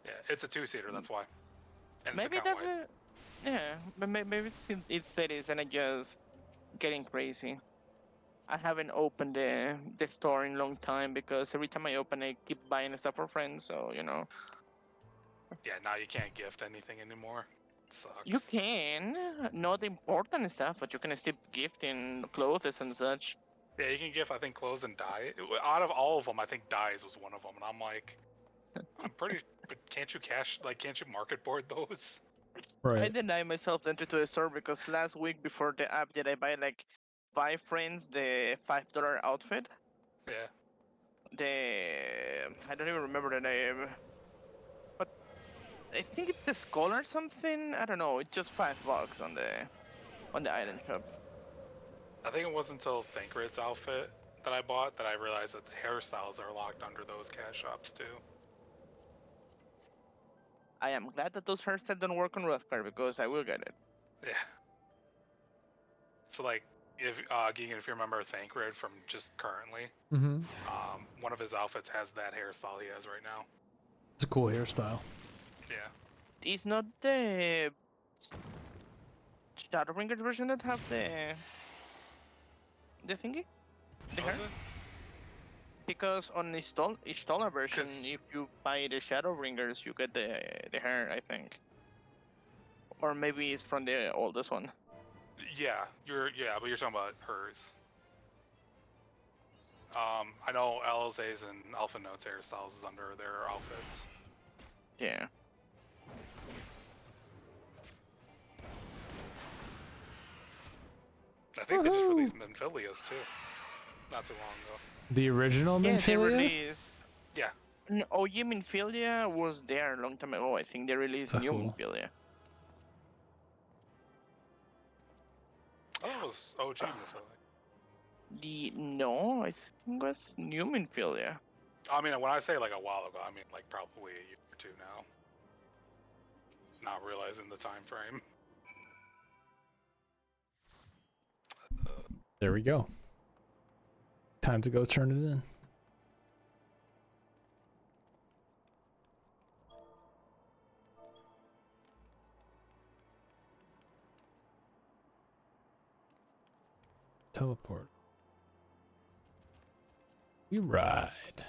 Yeah, it's a two-seater. That's why. And Maybe it's that's white. it. Yeah, but maybe it's 30s and I just getting crazy. I haven't opened the store in a long time because every time I open, I keep buying stuff for friends. So you know. Yeah, now you can't gift anything anymore. Sucks. You can, not important stuff, but you can still gift in clothes and such. Yeah, you can gift, I think, clothes and dye. Out of all of them, I think dyes was one of them, and I'm like, I'm pretty. But can't you can't you market board those? I deny myself entry to the store because last week before the app, did I buy like 5 friends the $5 outfit? Yeah. I don't even remember the name, but I think it's the Skull or something. I don't know. It's just $5 on the item shop. I think it wasn't until Thancred's outfit that I bought that I realized that the hairstyles are locked under those cash shops too. I am glad that those hairstyles don't work on Rothgar because I will get it. Yeah. So like, if Geegan, if you remember Thancred from just currently, Mm-hmm. One of his outfits has that hairstyle he has right now. It's a cool hairstyle. Yeah. It's not the Shadowbringers version that have the thingy? The Was hair? it? Because on the Ishtola version, if you buy the Shadowbringers, you get the hair, I think. Or maybe it's from the oldest one. Yeah, but you're talking about hers. I know Alizé's and Alpha Note's hairstyles is under their outfits. Yeah. I think they just released Minfilias too, not too long ago. The original Yeah, they Minfilia? released. Yeah. OG Minfilia was there a long time ago. I think they released That's new cool. Minfilia. Oh, it was OG Minfilia. No, I think it was new Minfilia. I mean, when I say like a while ago, I mean like probably a year or two now. Not realizing the time frame. There we go. Time to go turn it in. Teleport. We ride.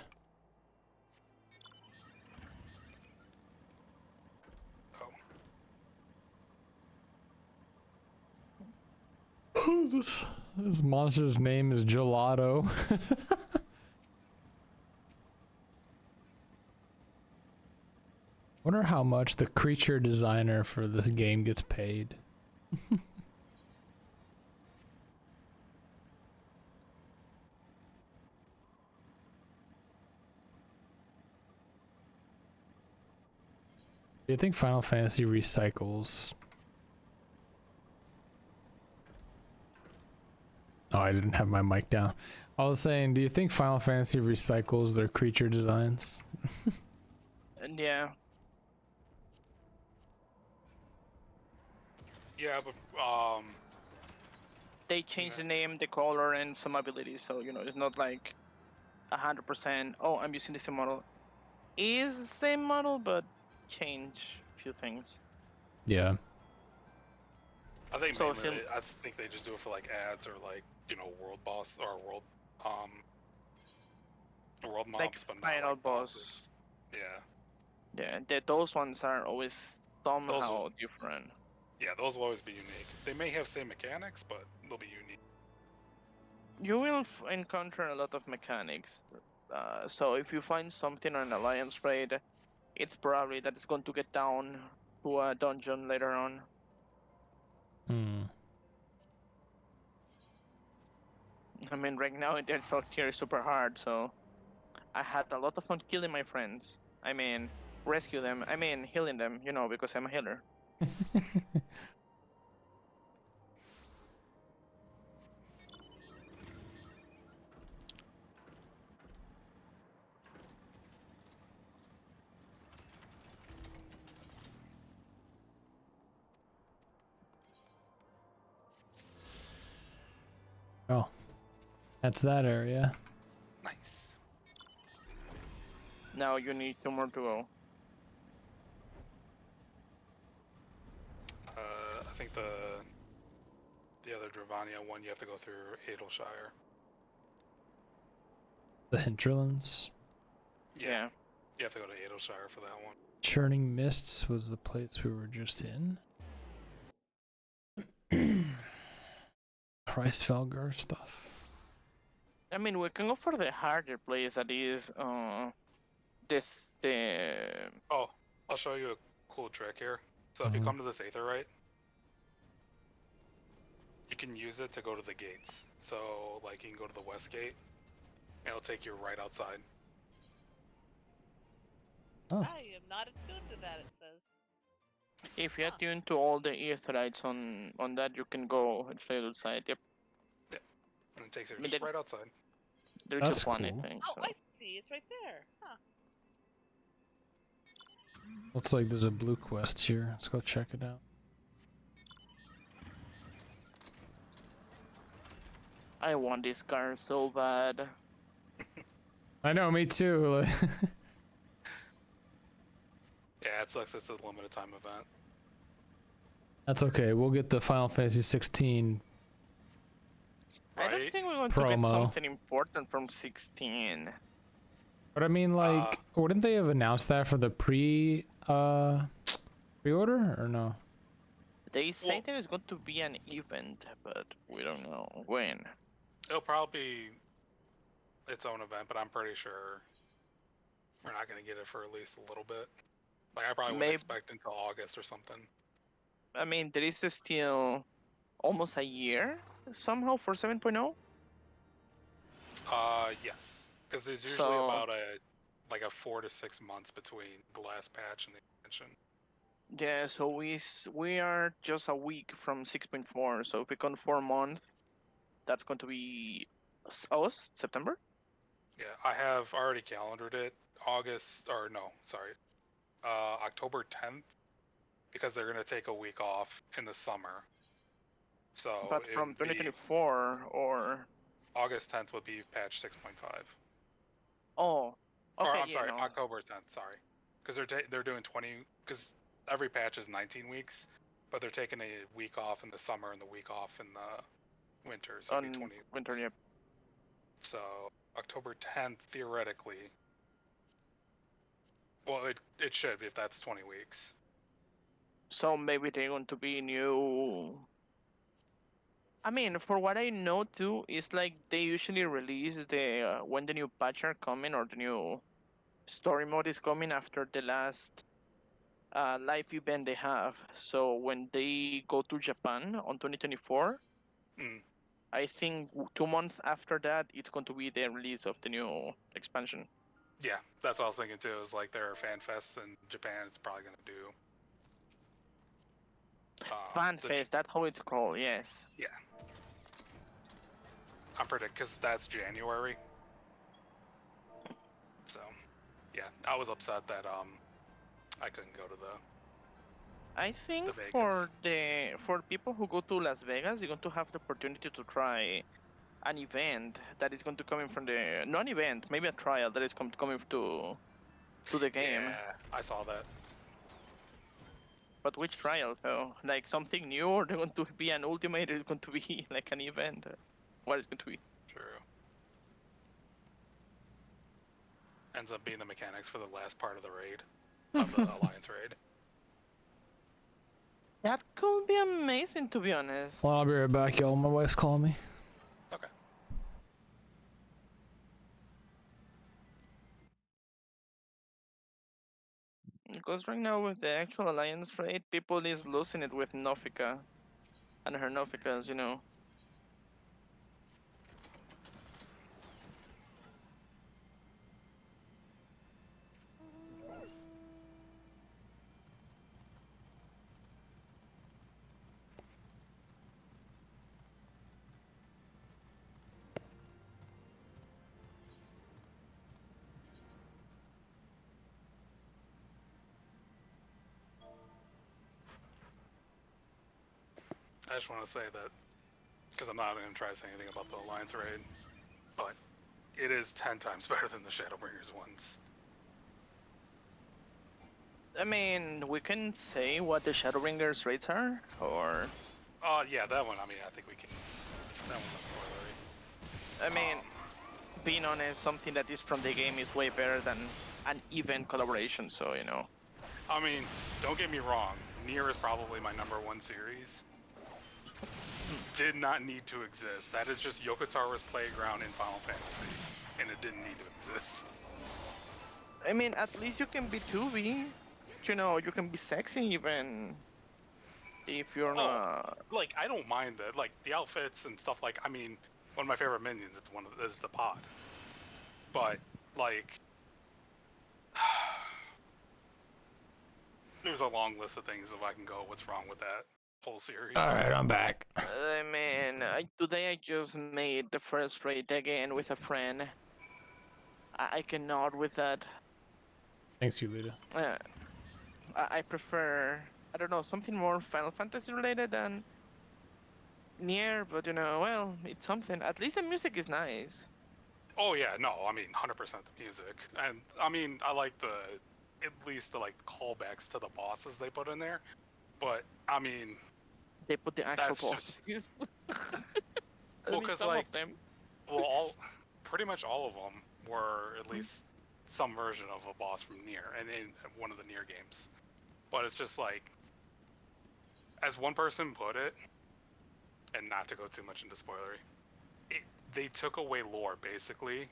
Oh. This monster's name is Gelato. Wonder how much the creature designer for this game gets paid. Do you think Final Fantasy recycles? Oh, I didn't have my mic down. I was saying, do you think Final Fantasy recycles their creature designs? And yeah. Yeah, but They changed the name, the color, and some abilities, so you know it's not like 100%. Oh, I'm using the same model. Is the same model, but change a few things. Yeah. I think So mainly I think they just do it for like ads or like world boss or world mobs, Like but not final like boss. bosses. Yeah. Yeah, those ones are always somehow different. Yeah, those will always be unique. They may have same mechanics, but they'll be unique. You will encounter a lot of mechanics. So if you find something on Alliance raid, it's probably that it's going to get down to a dungeon later on. I mean, right now the talk tier is super hard, so I had a lot of fun killing my friends. I mean, rescue them. I mean, healing them, you know, because I'm a healer. Oh, that's that area. Nice. Now you need 2 more to go. I think the other Dravania one you have to go through Adelshire. The Hinterlands. Yeah. You have to go to Adelshire for that one. Churning Mists was the place we were just in. Kreisfelger stuff. I mean, we can go for the harder place that is the. Oh, I'll show you a cool trick here. So if you come to this Aetherite, you can use it to go to the gates. So like you can go to the west gate, and it'll take you right outside. Oh. I am not attuned to that, it says. If you attune to all the Aetherites on that, you can go straight outside. Yep. Yeah, and it takes you just right outside. There's That's just one, cool. I think. Oh, So. I see. It's right there. Huh. Looks like there's a blue quest here. Let's go check it out. I want this car so bad. I know, me too. Yeah, it sucks. It's a limited time event. That's okay. We'll get the Final Fantasy 16 I don't think we're going to promo. get something important from 16. But I mean, like, wouldn't they have announced that for the pre-order or no? They say there's going to be an event, but we don't know when. It'll probably be its own event, but I'm pretty sure we're not going to get it for at least a little bit. Like, I probably wouldn't expect until August or something. I mean, there is still almost a year somehow for 7.0. Yes, because there's usually about a 4 to 6 months between the last patch and the expansion. Yeah, so we are just a week from 6.4. So if we count 4 months, that's going to be August, September. Yeah, I have already calendared it. October 10th, because they're gonna take a week off in the summer. So But from 2024 or August 10th would be patch 6.5. Oh, okay. Or I'm sorry, October 10th. Sorry, because they're doing 20. Because every patch is 19 weeks, but they're taking a week off in the summer and the week off in the winter. So it'll be 20. Winter, yep. So October 10th, theoretically. Well, it should if that's 20 weeks. So maybe they're going to be new. I mean, for what I know too, it's like they usually release the when the new patch are coming or the new story mode is coming after the last live event they have. So when they go to Japan on 2024, I think 2 months after that, it's going to be the release of the new expansion. Yeah, that's what I was thinking too. Is like their fan fests in Japan. It's probably gonna do. Fan fest, that's how it's called. Yes. Yeah. I'm predicting because that's January. So, yeah, I was upset that I couldn't go to the. I think for people who go to Las Vegas, you're going to have the opportunity to try an event that is going to come in from the not an event, maybe a trial that is coming to the game. Yeah, I saw that. But which trial though? Like something new, or they're going to be an ultimate? Or it's going to be like an event? What is going to be? True. Ends up being the mechanics for the last part of the raid, of the Alliance raid. That could be amazing, to be honest. Well, I'll be right back, y'all. My wife's calling me. Okay. Because right now with the actual Alliance raid, people is losing it with Nofika and her Nofikas, you know. I just want to say that, because I'm not going to try to say anything about the Alliance raid, but it is 10 times better than the Shadowbringers ones. I mean, we can say what the Shadowbringers raids are, or... Yeah, that one, I mean, I think we can... That one's not spoilery. I mean, being honest, something that is from the game is way better than an event collaboration, so, you know. I mean, don't get me wrong, Nier is probably my #1 series. Did not need to exist. That is just Yokotara's playground in Final Fantasy, and it didn't need to exist. I mean, at least you can be 2B. You know, you can be sexy even if you're not... Like, I don't mind that. Like, the outfits and stuff, like, I mean, one of my favorite minions is the pod. But, like... There's a long list of things if I can go what's wrong with that whole series. Alright, I'm back. I mean, today I just made the first raid again with a friend. I cannot with that. Thanks, Yulita. I prefer, I don't know, something more Final Fantasy related than Near, but you know, well, it's something. At least the music is nice. Oh yeah, no, I mean 100% the music, and I mean I like at least the like callbacks to the bosses they put in there, but I mean They put the actual that's just bosses. well, because some like of them. pretty much all of them were at least some version of a boss from Nier, and in one of the Nier games. But it's just like, as one person put it, and not to go too much into spoilery, they took away lore basically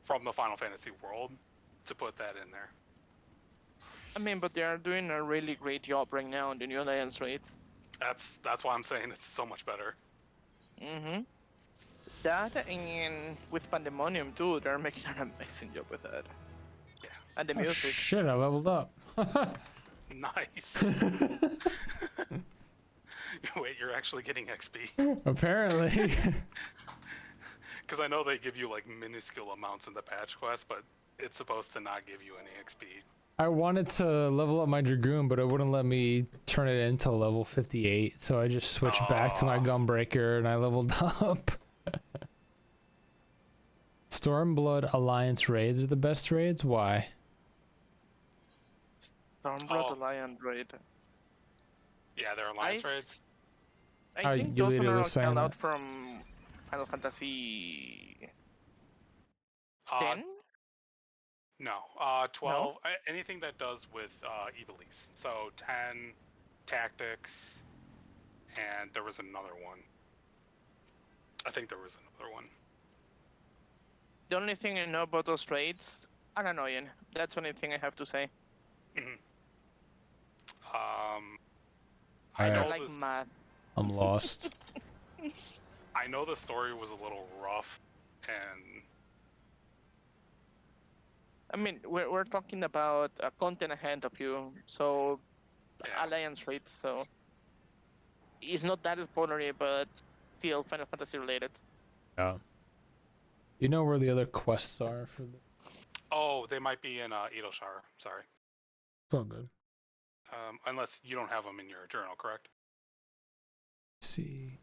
from the Final Fantasy world to put that in there. I mean, but they are doing a really great job right now on the new Alliance raid. That's why I'm saying it's so much better. Mm-hmm. That and with Pandemonium too, they're making an amazing job with that. Yeah. And the Oh, music. shit, I leveled up. Nice. Wait, you're actually getting XP? Apparently. Because I know they give you like minuscule amounts in the patch quest, but it's supposed to not give you any XP. I wanted to level up my Dragoon, but it wouldn't let me turn it into level 58, so I just switched back to my Gunbreaker and I leveled up. Stormblood Alliance raids are the best raids? Why? Stormblood Alliance raid. Yeah, they're Alliance raids. I think those one are held out from Final Fantasy 10? No, 12. Anything that does with Ivalice. So 10, Tactics, and there was another one. I think there was another one. The only thing I know about those raids are annoying. That's the only thing I have to say. I know like math. I'm lost. I know the story was a little rough, and I mean, we're talking about a content ahead of you, so Alliance raids, so it's not that spoilery, but still Final Fantasy related. Yeah. You know where the other quests are for the... Oh, they might be in Edelshire. Sorry. It's all good. Unless you don't have them in your journal, correct? Let's see.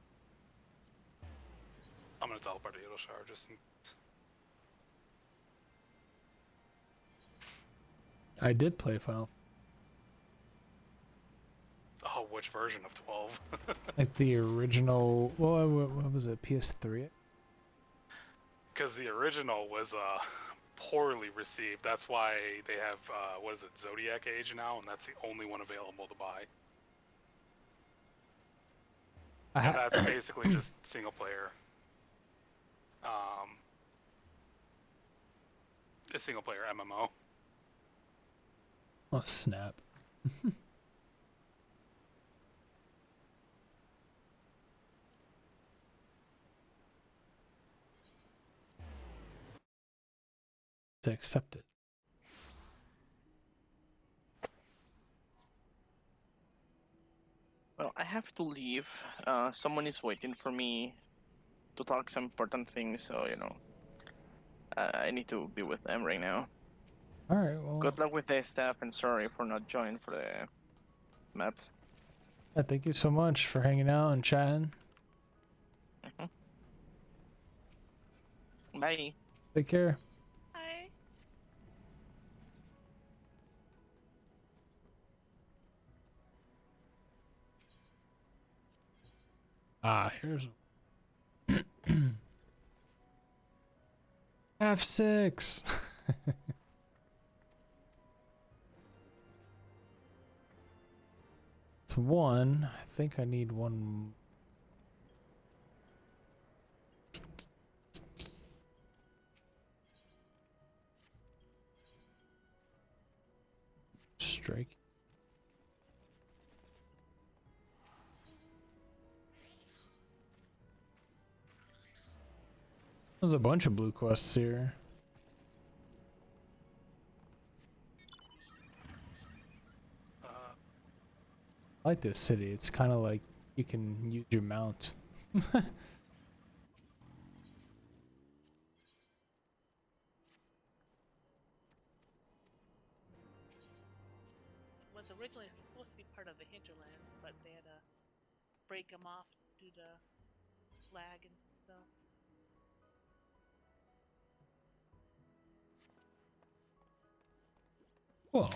I'm gonna teleport to Edelshire just in... I did play Final. Oh, which version of 12? Like the original... Well, what was it? PS3? Because the original was poorly received. That's why they have, what is it, Zodiac Age now, and that's the only one available to buy. And that's basically just single player. A single player MMO. Oh, snap. To accept it. Well, I have to leave. Someone is waiting for me to talk some important things, so, you know, I need to be with them right now. Alright, well... Good luck with the staff, and sorry for not joining for the maps. Yeah, thank you so much for hanging out and chatting. Bye. Take care. Bye. Here's... F6! It's one. I think I need one... Strike. There's a bunch of blue quests here. I like this city. It's kind of like you can use your mount. Was originally supposed to be part of the hinterlands, but they had to break them off due to lag and stuff. Whoa.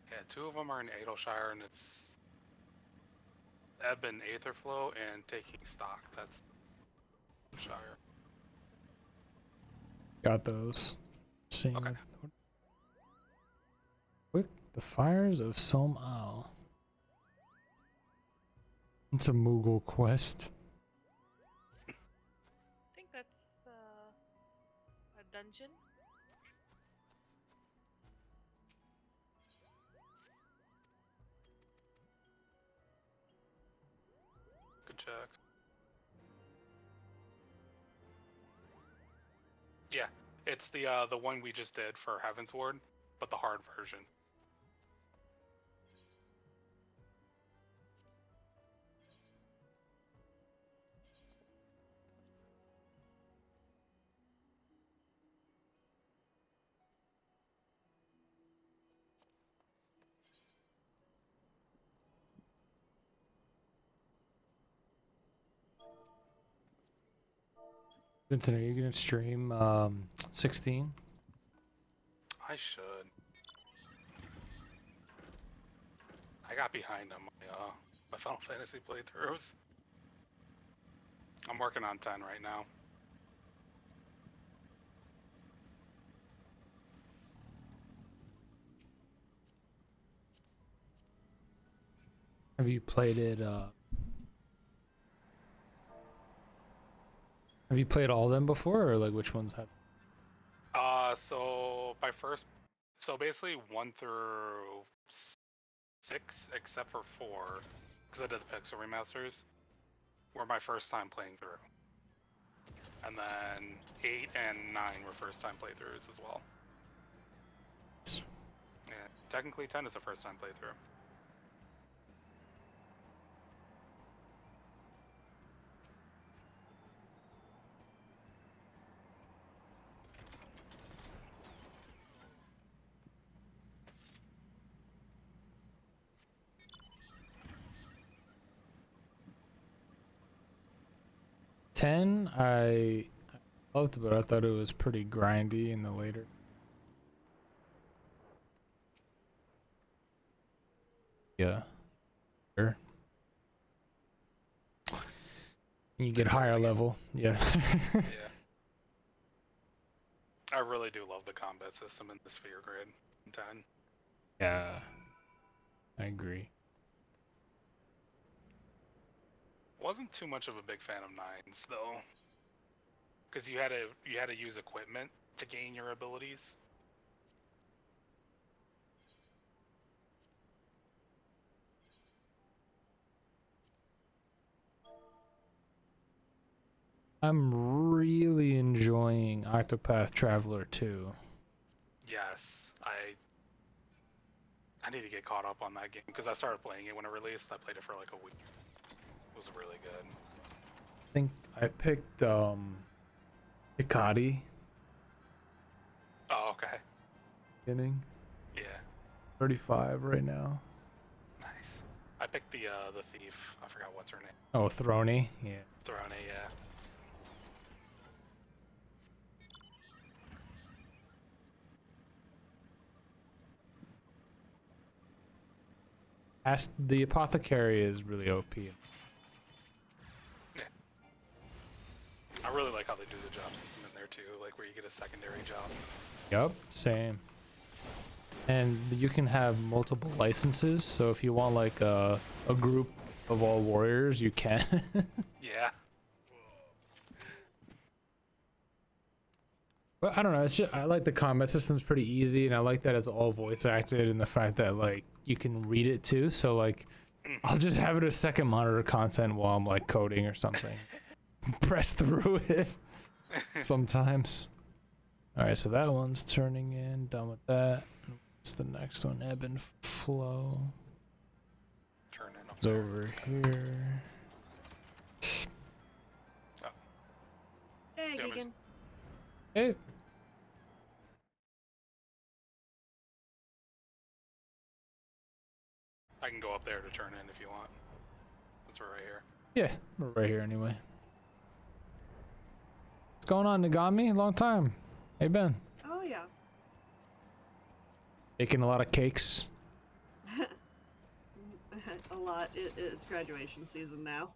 Yeah, 2 of them are in Adelshire, and it's Ebb and Aetherflow and taking stock. That's Shire. Got those. Seeing Okay. Quick, the fires of Som Al. It's a Moogle quest. I think that's a dungeon. Good check. Yeah, it's the one we just did for Heavensward, but the hard version. Vincent, are you gonna stream 16? I should. I got behind on my Final Fantasy playthroughs. I'm working on 10 right now. Have you played it? Have you played all of them before, or like which ones have? So basically 1 through 6, except for 4, because I did the Pixel remasters, were my first time playing through. And then 8 and 9 were first time playthroughs as well. Yeah, technically 10 is a first time playthrough. I loved, but I thought it was pretty grindy in the later. Yeah. Sure. You get higher level. Yeah. Yeah. I really do love the combat system in the Sphere Grid in 10. Yeah. I agree. Wasn't too much of a big fan of 9s though, because you had to use equipment to gain your abilities. I'm really enjoying Octopath Traveler 2. Yes, I need to get caught up on that game because I started playing it when it released. I played it for like a week. It was really good. I think I picked Hikari. Oh, okay. Beginning. Yeah. 35 right now. Nice. I picked the thief. I forgot what's her name. Oh, Throny. Yeah. Throne, yeah. The apothecary is really OP. Yeah. I really like how they do the job system in there too, like where you get a secondary job. Yup, same. And you can have multiple licenses, so if you want like a group of all warriors, you can. Yeah. But I don't know, it's just, I like the combat system's pretty easy, and I like that it's all voice acted, and the fact that like you can read it too, so like I'll just have it as second monitor content while I'm like coding or something. Press through it sometimes. Alright, so that one's turning in, done with that. What's the next one? Ebb and Flow. It's over here. Hey, Gigan. Hey. I can go up there to turn in if you want. That's right here. Yeah, we're right here anyway. What's going on, Nagami? Long time. How you been? Oh, yeah. Baking a lot of cakes. A lot. It's graduation season now.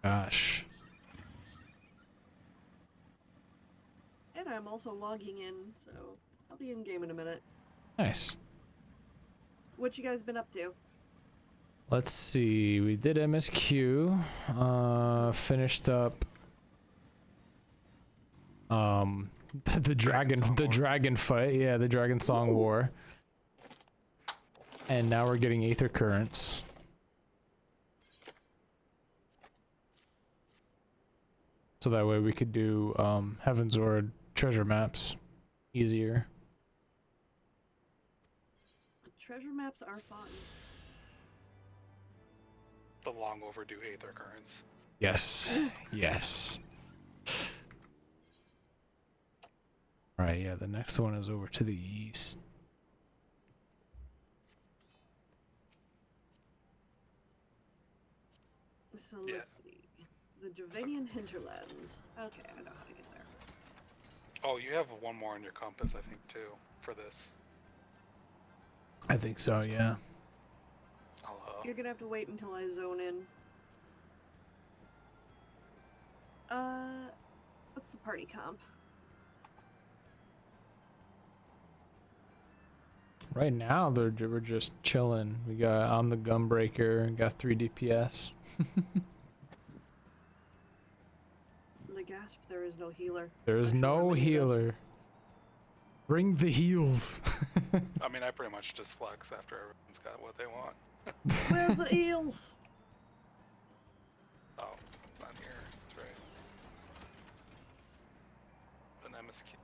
Gosh. And I'm also logging in, so I'll be in game in a minute. Nice. What you guys been up to? Let's see. We did MSQ. Finished up. The dragon fight. Yeah, the Dragon Song War. And now we're getting Aether Currents. So that way we could do Heavensward treasure maps easier. Treasure maps are fun. The long overdue Aether Currents. Yes. Yes. Alright, yeah, the next one is over to the east. So let's see. The Javanian Hinterlands. Okay, I know how to get there. Oh, you have one more on your compass, I think, too, for this. I think so, yeah. You're gonna have to wait until I zone in. What's the party comp? Right now, we're just chilling. We got I'm the Gunbreaker, got 3 DPS. The gasp, there is no healer. There is no healer. Bring the heals. I mean, I pretty much just flex after everyone's got what they want. Where's the eels? Oh, it's not here. That's right. An MSQ.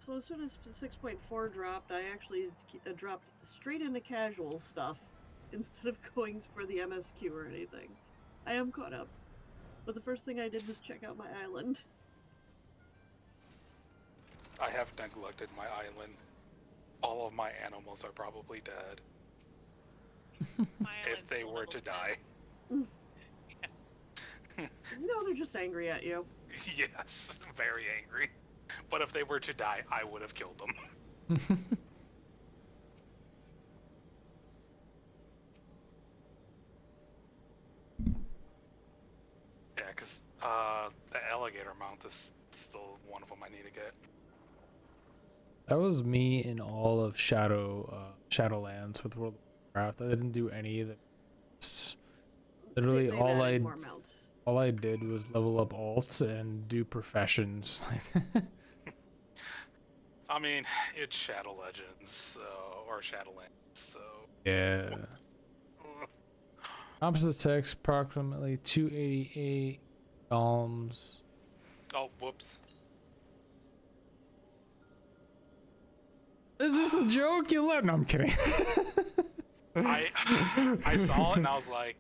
So as soon as 6.4 dropped, I actually dropped straight into casual stuff instead of going for the MSQ or anything. I am caught up. But the first thing I did was check out my island. I have neglected my island. All of my animals are probably dead. If they were to die. No, they're just angry at you. Yes, very angry. But if they were to die, I would have killed them. Yeah, because the alligator mount is still one of them I need to get. That was me in all of Shadowlands with World of Warcraft. I didn't do any of the. Literally They've all added more mounts. all I did was level up alts and do professions. I mean, it's Shadow Legends, so, or Shadowlands, so. Yeah. Opposite sex, approximately 288 golems. Oh, whoops. Is this a joke? You let? No, I'm kidding. I saw it and I was like,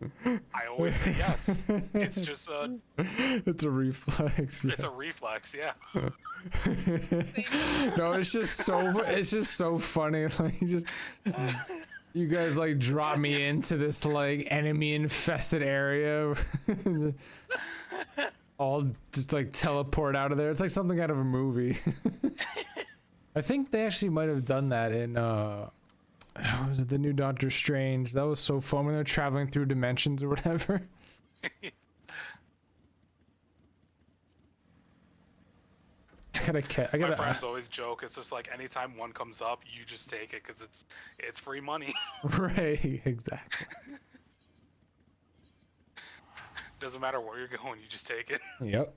I always say yes. It's just a. It's a reflex. Yeah. It's a reflex, yeah. No, it's just so funny. Like, you guys like drop me into this like enemy infested area. All just like teleport out of there. It's like something out of a movie. I think they actually might have done that in was it the new Doctor Strange? That was so fun when they're traveling through dimensions or whatever. My friends always joke. It's just like anytime one comes up, you just take it because it's free money. Right, exactly. Doesn't matter where you're going, you just take it. Yep.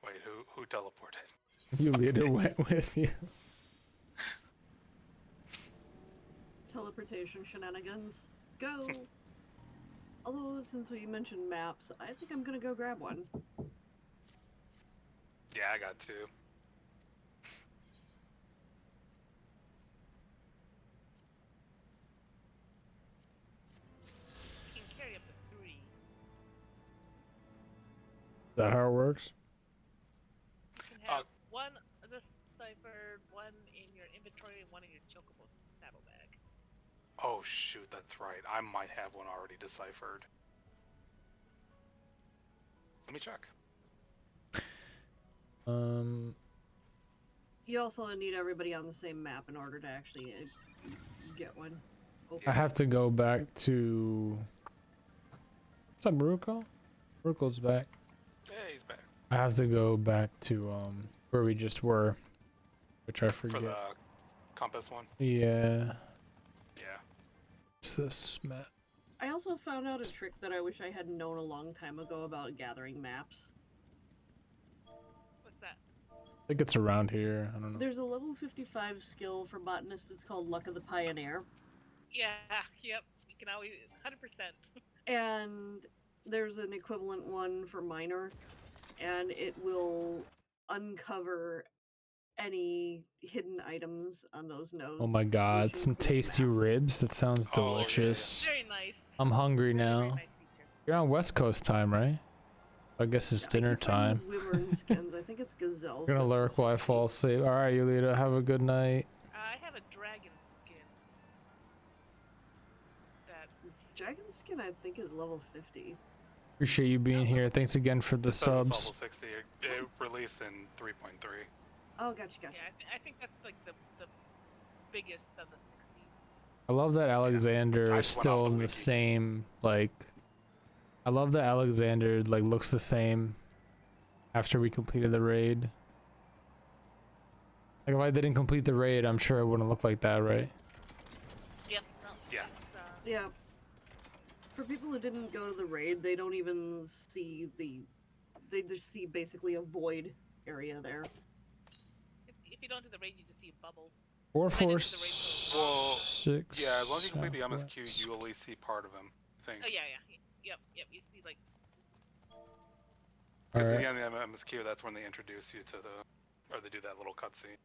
Wait, who teleported? You leader went with you. Teleportation shenanigans. Go! Although, since we mentioned maps, I think I'm gonna go grab one. Yeah, I got 2. You can carry up to 3. Is that how it works? You can have one deciphered, one in your inventory, and one in your chocobo saddlebag. Oh shoot, that's right. I might have one already deciphered. Let me check. You also need everybody on the same map in order to actually get one. I have to go back to. What's up, Ruko? Ruko's back. Yeah, he's back. I have to go back to where we just were, which I forget. For the compass one? Yeah. Yeah. It's this map. I also found out a trick that I wish I had known a long time ago about gathering maps. What's that? I think it's around here. I don't know. There's a level 55 skill for botanist. It's called Luck of the Pioneer. Yeah, yep. You can always 100%. And there's an equivalent one for miner, and it will uncover any hidden items on those nodes. Oh my god, some tasty ribs. That sounds delicious. Very nice. I'm hungry now. You're on West Coast time, right? I guess it's dinner time. Wyvern skins. I think it's gazelle. I'm gonna lurk while I fall asleep. Alright, Yulita, have a good night. I have a dragon skin. That dragon skin, I think, is level 50. Appreciate you being here. Thanks again for the It says it's subs. level 60. It released in 3.3. Oh, gotcha. Yeah, I think that's like the biggest of the 60s. I love that Alexander is still in the same, like... I love that Alexander, like, looks the same after we completed the raid. Like, if I didn't complete the raid, I'm sure it wouldn't look like that, right? Yep. No, yeah. Yeah. For people who didn't go to the raid, they don't even see the... They just see basically a void area there. If you don't do the raid, you just see a bubble. 446. Well, yeah, as long as you complete the MSQ, you only see part of him, I think. Oh, yeah. Yep. You see, like... Because Alright. at the end of the MSQ, that's when they introduce you to the... Or they do that little cutscene.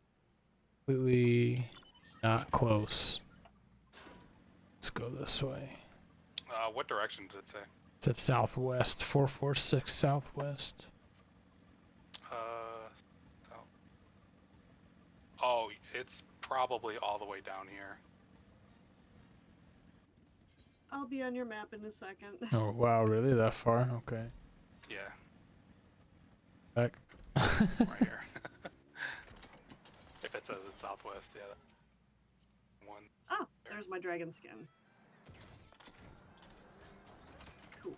Completely not close. Let's go this way. What direction did it say? It's at southwest. 446 southwest. South. Oh, it's probably all the way down here. I'll be on your map in a second. Oh, wow, really? That far? Okay. Yeah. Back. Right here. If it says it's southwest, yeah. One. Ah, there's my dragon skin. Cool.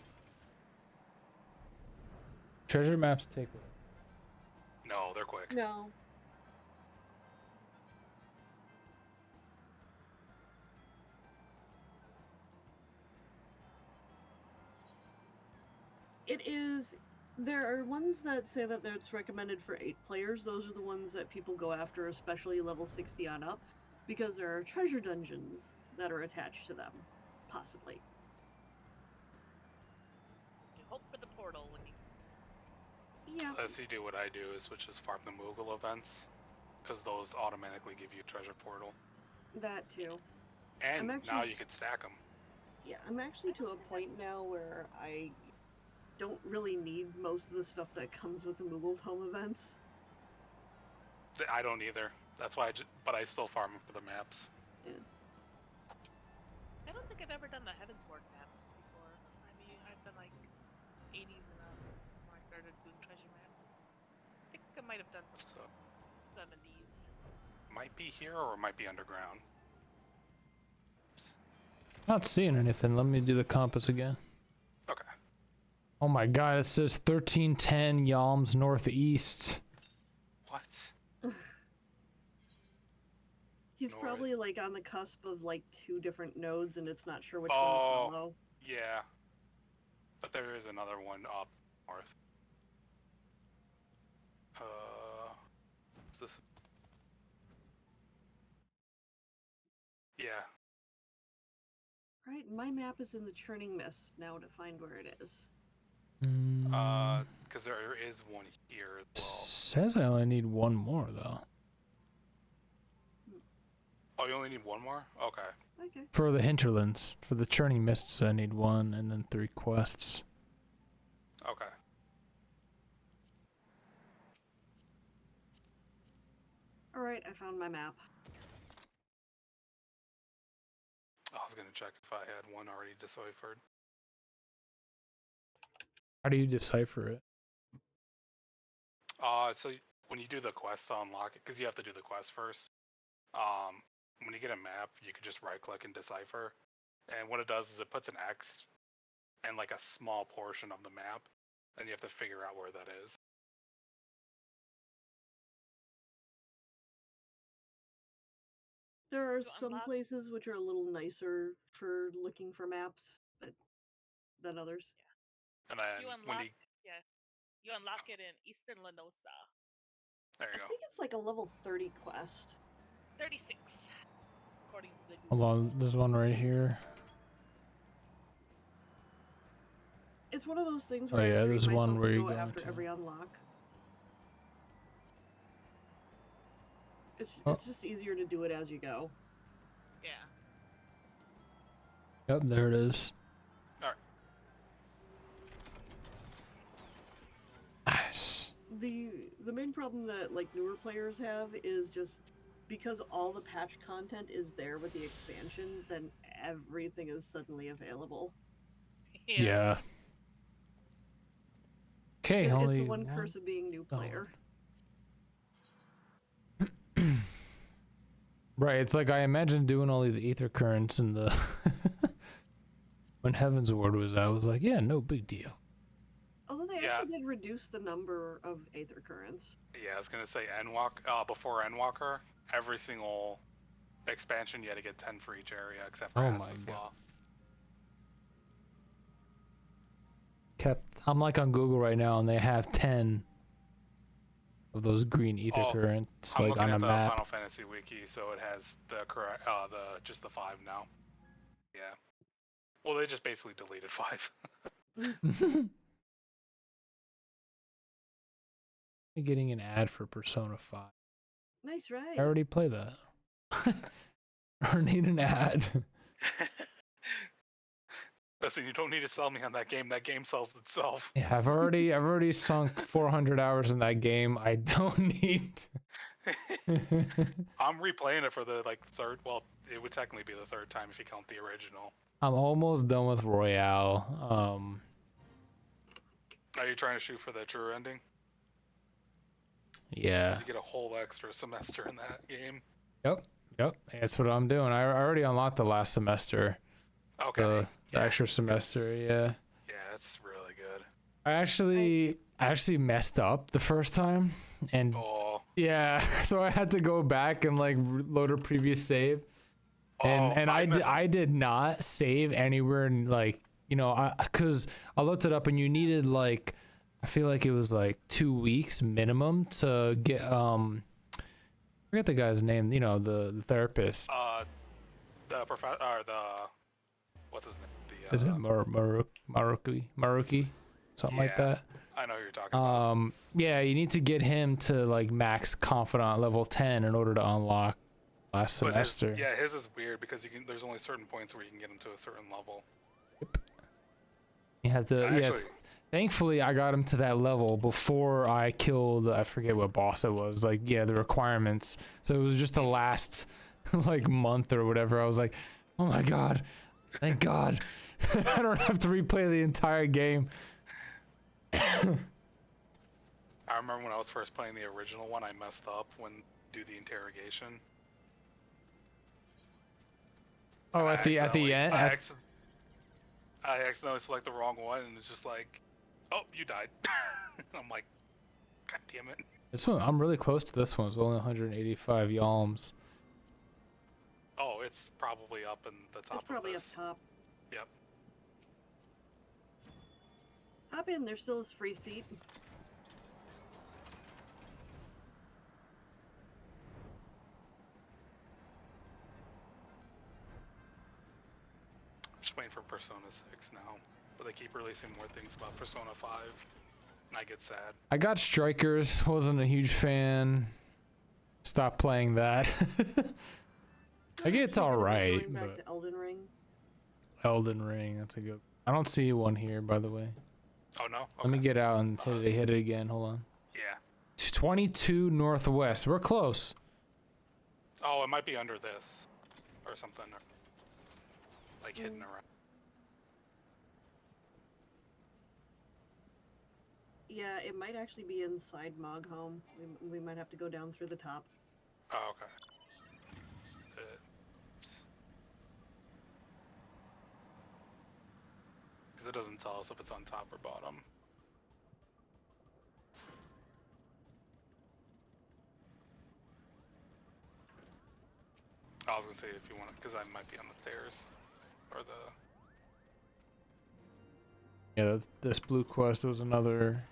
Treasure maps take what? No, they're quick. No. It is... There are ones that say that it's recommended for 8 players. Those are the ones that people go after, especially level 60 on up, because there are treasure dungeons that are attached to them, possibly. You hope for the portal when you... Yeah. Unless you do what I do, is which is farm the Moogle events, because those automatically give you a treasure portal. That too. And I'm actually... now you can stack them. Yeah, I'm actually to a point now where I don't really need most of the stuff that comes with the Moogle Tome events. I don't either. That's why but I still farm them for the maps. Yeah. I don't think I've ever done the Heavensward maps before. I mean, I've done like 80s and up. That's when I started doing treasure maps. I think I might have done some 70s. Might be here or it might be underground. Not seeing anything. Let me do the compass again. Okay. Oh my god, it says 1310 Yalms northeast. What? He's probably like on the cusp of like 2 different nodes and it's not sure which one to follow. Yeah. But there is another one up north. What's this? Yeah. Right, my map is in the churning mist now to find where it is. because there is one here as well. Says I only need one more though. Oh, you only need one more? Okay. Okay. For the hinterlands, for the churning mists, I need one, and then 3 quests. Okay. Alright, I found my map. I was gonna check if I had one already deciphered. How do you decipher it? So when you do the quest to unlock it, because you have to do the quest first. When you get a map, you can just right-click and decipher, and what it does is it puts an X in like a small portion of the map, and you have to figure out where that is. There are some places which are a little nicer for looking for maps than others. And then You when unlock, you you unlock it in Eastern Lenosa. there you I go. think it's like a level 30 quest. 36, according to the Hold on, there's one right here. It's one of those things Oh where I yeah, treat there's one myself where to you go go after into. every unlock. It's Oh. it's just easier to do it as you go. Yeah. Yep, there it is. Alright. Nice. The main problem that like newer players have is just because all the patch content is there with the expansion, then everything is suddenly available. Yeah. Okay, It's only the one one. curse of being new player. Right, it's like I imagine doing all these ether currents in the when Heavensward was out. I was like, yeah, no big deal. Although they actually did reduce the number of aether currents. Yeah, I was gonna say before Endwalker, every single expansion you had to get 10 for each area except for Oh my Estus God. Law. I'm like on Google right now, and they have 10 of those green ether Oh, currents I'm like looking on at a the map. Final Fantasy wiki, so it has the correct just the 5 now. Yeah. Well, they just basically deleted 5. Getting an ad for Persona 5. Nice, right? I already play that. Or need an ad. Listen, you don't need to sell me on that game. That game sells itself. Yeah, I've already sunk 400 hours in that game. I don't need. I'm replaying it for the third. Well, it would technically be the third time if you count the original. I'm almost done with Royale. Are you trying to shoot for the true ending? Yeah. 'Cause you get a whole extra semester in that game. Yep. That's what I'm doing. I already unlocked the last semester. Okay. The extra semester, yeah. Yeah, it's really good. I actually messed up the first time, and yeah, so I had to go back and like load a previous save, and I did not save anywhere in like, you know, because I looked it up and you needed like, I feel like it was like 2 weeks minimum to get I forget the guy's name, you know, the therapist. The professor or the what's his name? Is it Maruki? Something like that. I know who you're talking about. Yeah, you need to get him to like max confidant level 10 in order to unlock last semester. His is weird because you can. There's only certain points where you can get him to a certain level. You have to. Thankfully, I got him to that level before I killed. I forget what boss it was. Like, yeah, the requirements. So it was just the last like month or whatever. I was like, oh my god, thank God, I don't have to replay the entire game. I remember when I was first playing the original one, I messed up when do the interrogation. Oh, at the end. I accidentally select the wrong one, and it's just like, oh, you died. I'm like, god damn it. This one, I'm really close to this one. It's only 185 yalms. Oh, it's probably up in the top. It's probably up top. Yep. Hop in, there's still a free seat. Just waiting for Persona 6 now, but they keep releasing more things about Persona 5. I get sad. I got Strikers, wasn't a huge fan. Stopped playing that. I guess it's alright, Going back but to Elden Ring. Elden Ring, that's a good. I don't see one here, by the way. Oh no. Okay. Let me get out and hit it again. Hold on. Yeah. 22 northwest. We're close. Oh, it might be under this, or something, or like hidden around. Yeah, it might actually be inside Mogholm. We might have to go down through the top. Oh, okay. Because it doesn't tell us if it's on top or bottom. I was gonna say if you want, because I might be on the stairs, or the. Yeah, this blue quest was another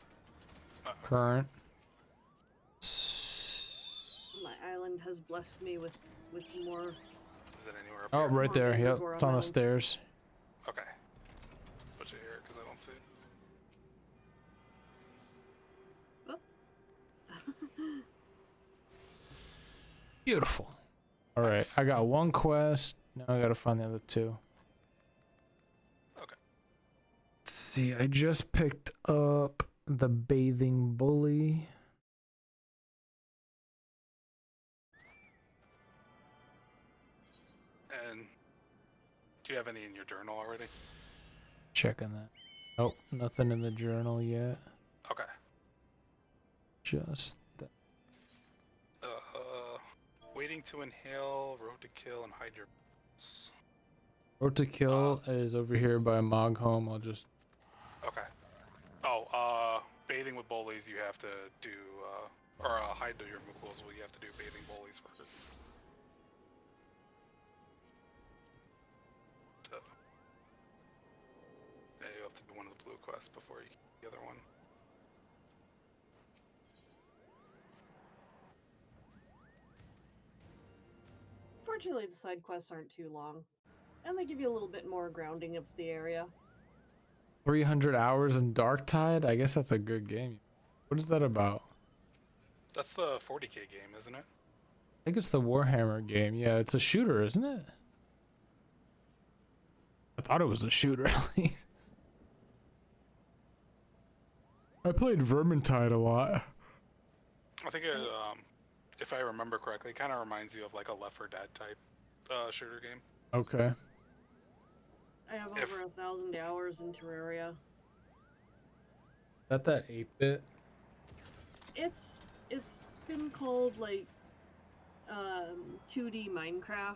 current. My island has blessed me with more. Is it anywhere up Oh, here? right there. Yep, it's on the stairs. Okay. Put you here because I don't see it. Beautiful. All right, I got one quest. Now I gotta find the other two. Okay. Let's see. I just picked up the bathing bully. And do you have any in your journal already? Checking that. Oh, nothing in the journal yet. Okay. Just that. Waiting to inhale, road to kill, and hide your. Road to kill is over here by Mogholm. I'll just. Okay. Oh, bathing with bullies, you have to do, or hide to your muggles, well, you have to do bathing bullies first. So, yeah, you have to do one of the blue quests before you get the other one. Fortunately, the side quests aren't too long, and they give you a little bit more grounding of the area. 300 hours in Darktide? I guess that's a good game. What is that about? That's the 40k game, isn't it? I think it's the Warhammer game. Yeah, it's a shooter, isn't it? I thought it was a shooter at least. I played Vermintide a lot. I think it, if I remember correctly, it kind of reminds you of like a Left 4 Dead type shooter game. Okay. I have over 1,000 hours in Terraria. Is that 8-bit? It's been called like 2D Minecraft,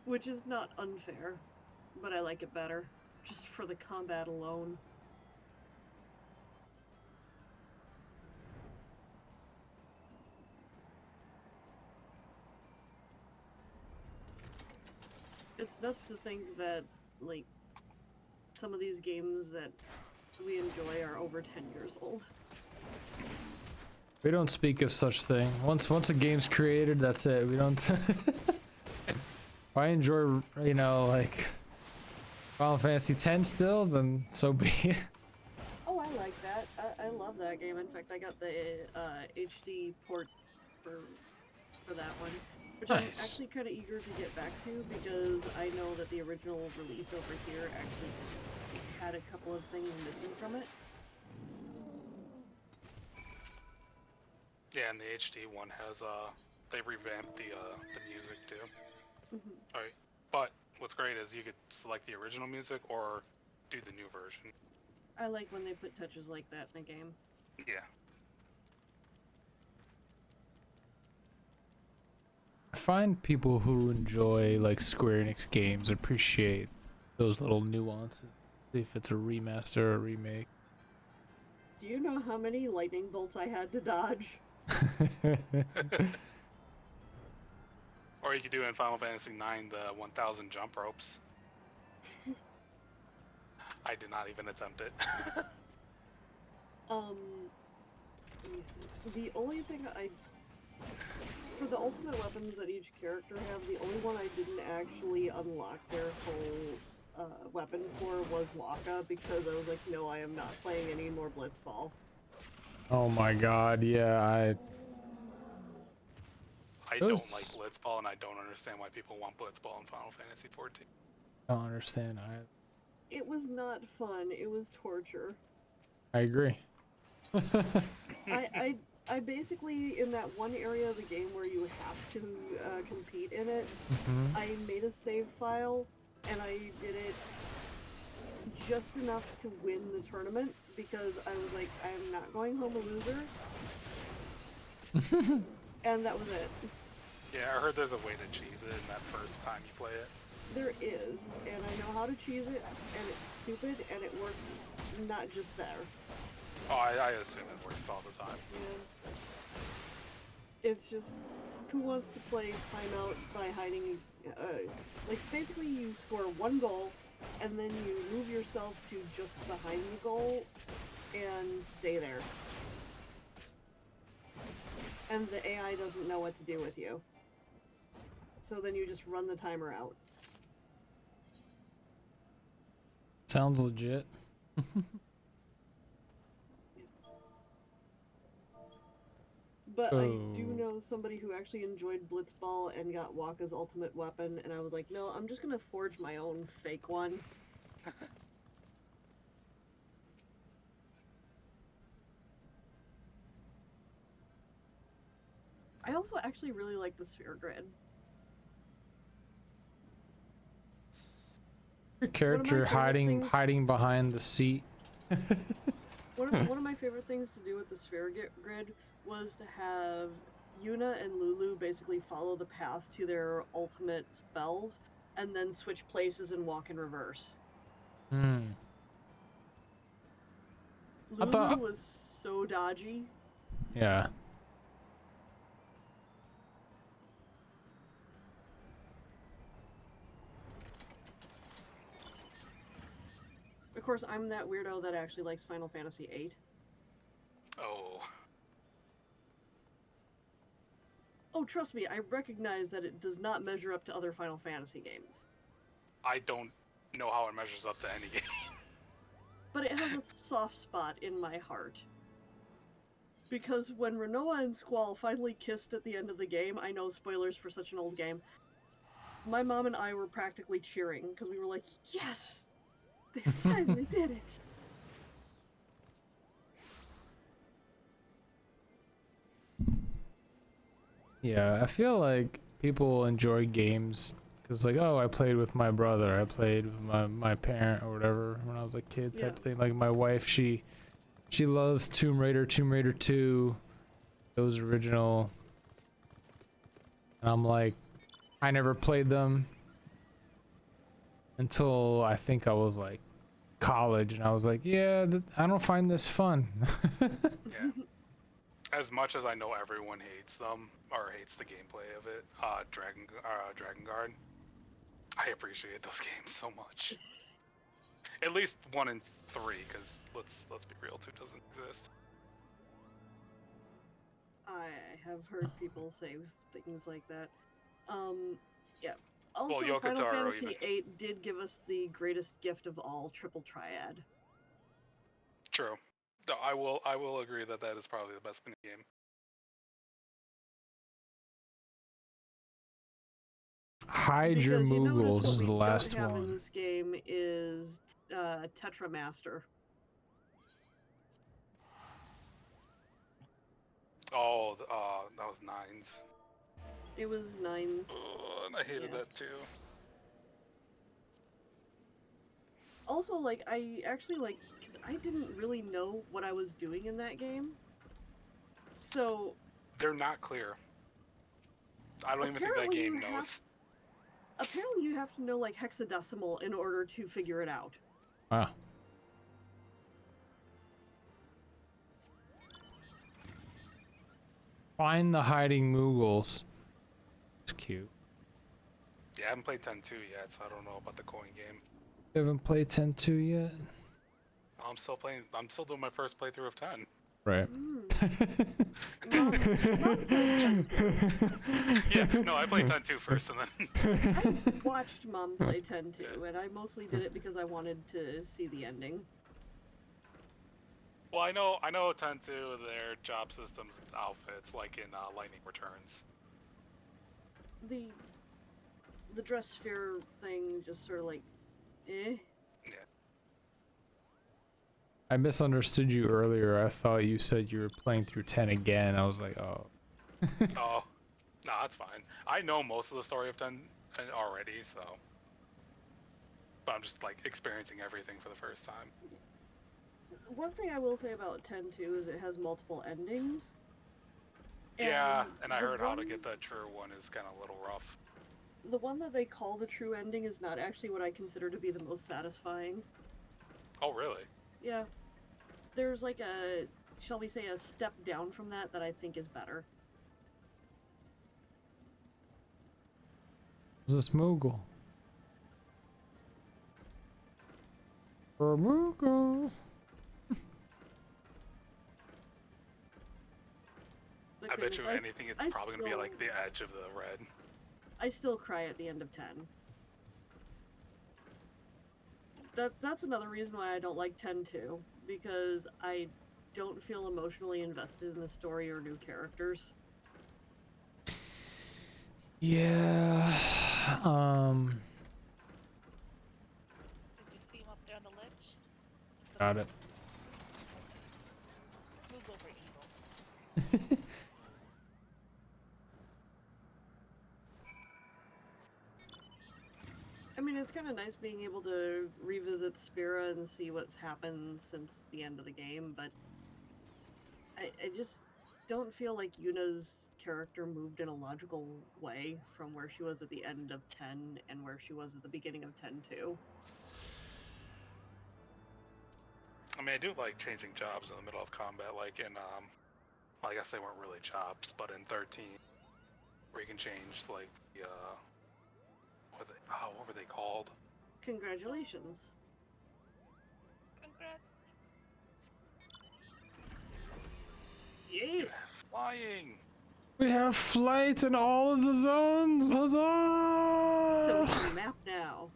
which is not unfair, but I like it better just for the combat alone. It's nuts to think that, like, some of these games that we enjoy are over 10 years old. We don't speak of such thing. Once a game's created, that's it. We don't. If I enjoy, you know, like Final Fantasy X still, then so be it. Oh, I like that. I love that game. In fact, I got the HD port for that one. Which I'm actually kind of eager to get back to, because I know that the original release over here actually had a couple of things missing from it. Yeah, and the HD one has they revamped the music too. Alright, but what's great is you could select the original music or do the new version. I like when they put touches like that in a game. Yeah. I find people who enjoy like Square Enix games appreciate those little nuances, if it's a remaster or a remake. Do you know how many lightning bolts I had to dodge? Or you could do in Final Fantasy IX the 1000 jump ropes. I did not even attempt it. Let me see. The only thing for the ultimate weapons that each character have, the only one I didn't actually unlock their full weapon for was Waka, because I was like, no, I am not playing any more Blitzball. Oh my god, yeah, I don't like Blitzball, and I don't understand why people want Blitzball in Final Fantasy 14. don't understand. It was not fun. It was torture. I agree. I basically, in that one area of the game where you have to compete in it, I made a save file, and I did it just enough to win the tournament, because I was like, I'm not going home a loser. And that was it. Yeah, I heard there's a way to cheese it in that first time you play it. There is, and I know how to cheese it, and it's stupid, and it works not just there. Oh, I assume it works all the time. Yeah. It's just, who wants to play timeout by hiding, like basically you score one goal, and then you move yourself to just behind the goal, and stay there. And the AI doesn't know what to do with you. So then you just run the timer out. Sounds legit. But I do know somebody who actually enjoyed Blitzball and got Waka's ultimate weapon, and I was like, no, I'm just gonna forge my own fake one. I also actually really like the sphere grid. Your character hiding behind the seat. One of my favorite things to do with the sphere grid was to have Yuna and Lulu basically follow the path to their ultimate spells, and then switch places and walk in reverse. Lulu was so dodgy. Yeah. Of course, I'm that weirdo that actually likes Final Fantasy VIII. Oh. Oh, trust me, I recognize that it does not measure up to other Final Fantasy games. I don't know how it measures up to any game. But it has a soft spot in my heart. Because when Rinoa and Squall finally kissed at the end of the game, I know spoilers for such an old game, my mom and I were practically cheering, because we were like, yes! They finally did it! Yeah, I feel like people enjoy games because, like, oh, I played with my brother, I played with my parent or whatever when I was a kid type thing. Like my wife, she loves Tomb Raider 2, those original. And I'm like, I never played them until I think I was like college, and I was like, yeah, I don't find this fun. Yeah. As much as I know everyone hates them, or hates the gameplay of it, Dragon Guard, I appreciate those games so much. At least 1 and 3, because let's be real, 2 doesn't exist. I have heard people say things like that. Yeah. Also, well, Final Fantasy VIII did give us the greatest gift of all, Triple Triad. True. No, I will agree that is probably the best game. Hide your Moogles is the last one. What we don't have in one. this game is Tetramaster. Oh, that was 9s. It was 9s. And I hated that too. Also, like, I actually, like, I didn't really know what I was doing in that game. So... They're not clear. I don't even think that game knows. Apparently you have to know, like, hexadecimal in order to figure it out. Wow. Find the hiding Moogles. It's cute. Yeah, I haven't played 10-2 yet, so I don't know about the coin game. You haven't played 10-2 yet? I'm still doing my first playthrough of 10. Right. Yeah, no, I played 10-2 first, and then I watched Mom play 10-2, and I mostly did it because I wanted to see the ending. well, I know 10-2 their job systems outfits like in Lightning Returns. The dress sphere thing just sort of like, eh. Yeah. I misunderstood you earlier. I thought you said you were playing through 10 again. I was like, oh. Oh, no, that's fine. I know most of the story of 10 already, so. But I'm just like experiencing everything for the first time. One thing I will say about 10-2 is it has multiple endings. Yeah, and I heard how to get the true one is kind of a little rough. The one that they call the true ending is not actually what I consider to be the most satisfying. Oh, really? Yeah. There's like a, shall we say, a step down from that I think is better. What's this Moogle? Moogle. I bet you anything it's probably going to be like the edge of the red. I still cry at the end of 10. That's another reason why I don't like 10-2, because I don't feel emotionally invested in the story or new characters. Yeah. Did you see him up there on the ledge? Got it. Moogles are evil. I mean, it's kind of nice being able to revisit Spira and see what's happened since the end of the game, but I just don't feel like Yuna's character moved in a logical way from where she was at the end of 10 and where she was at the beginning of 10-2. I mean, I do like changing jobs in the middle of combat, like in, well, I guess they weren't really jobs, but in 13, where you can change, like, the, what were they called? Congratulations. Congrats. Yes! Flying! We have flight in all of the zones! Huzzah! So we can map now.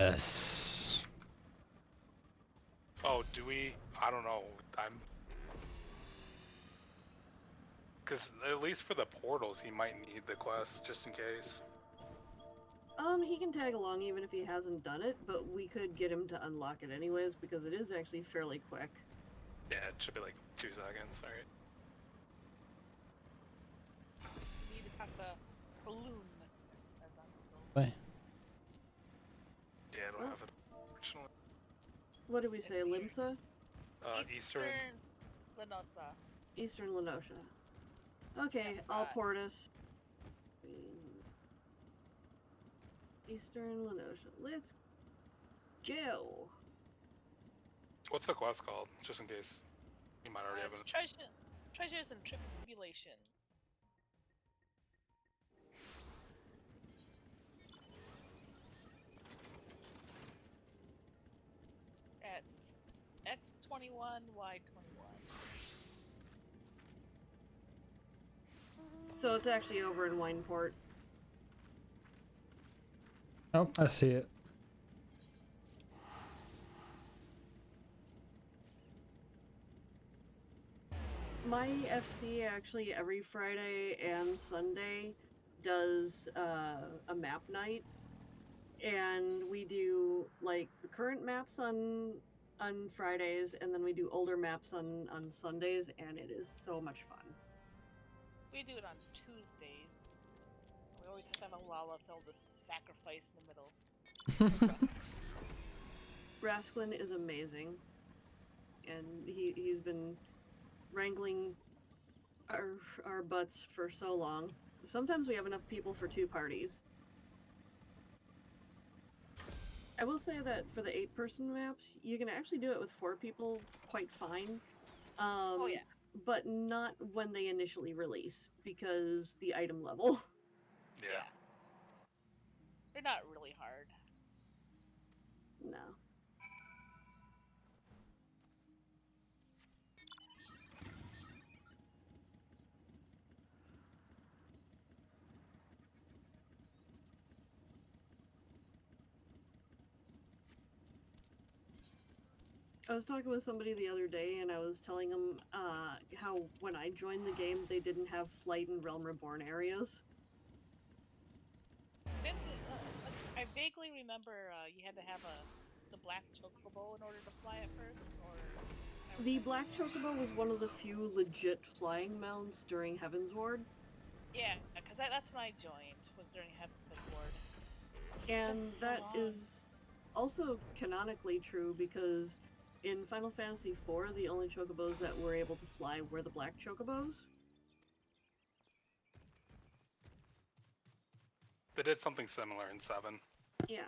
Yes. Oh, do we? I don't know. Because at least for the portals, he might need the quest, just in case. He can tag along even if he hasn't done it, but we could get him to unlock it anyways, because it is actually fairly quick. Yeah, it should be like 2 seconds, alright. You need to have the balloon, it says on Wait. Yeah, I don't have it, unfortunately. What did we say, Limsa? Eastern. Lenosa. Eastern Lenosha. Okay, I'll port us. Eastern Lenosha. Let's go! What's the quest called? Just in case you might already have it. Treasures and Tribulations. At X21, Y21. So it's actually over in Wineport. Oh, I see it. My FC actually every Friday and Sunday does a map night, and we do like the current maps on Fridays, and then we do older maps on Sundays, and it is so much fun. We do it on Tuesdays. We always have to have a Lalafell to sacrifice in the middle. Rasklin is amazing, and he's been wrangling our butts for so long. Sometimes we have enough people for 2 parties. I will say that for the 8-person maps, you can actually do it with 4 people quite fine. Oh yeah. But not when they initially release, because the item level. Yeah. They're not really hard. No. I was talking with somebody the other day, and I was telling them how when I joined the game, they didn't have flight and Realm Reborn areas. I vaguely remember you had to have the black chocobo in order to fly at first, or... The black chocobo was one of the few legit flying mounts during Heavensward. Yeah, because that's when I joined, was during Heavensward. And that is also canonically true because in Final Fantasy IV, the only chocobos that were able to fly were the black chocobos. They did something similar in 7. Yeah.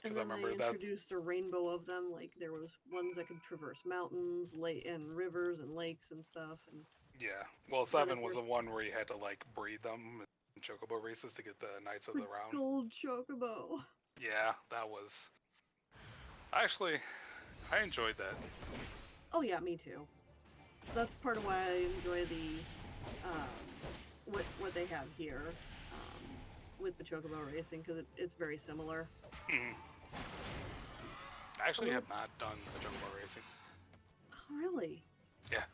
And 'Cause I then they remember that. introduced a rainbow of them, like there was ones that could traverse mountains, and rivers and lakes and stuff. And Yeah. Well, then, of 7 was course, the one where you had to like breed them in chocobo races to get the Knights of the Round. gold chocobo. Yeah, that was. Actually, I enjoyed that. Oh yeah, me too. That's part of why I enjoy the what they have here with the chocobo racing, because it's very similar. I actually have not done the chocobo racing. Oh, really? Yeah.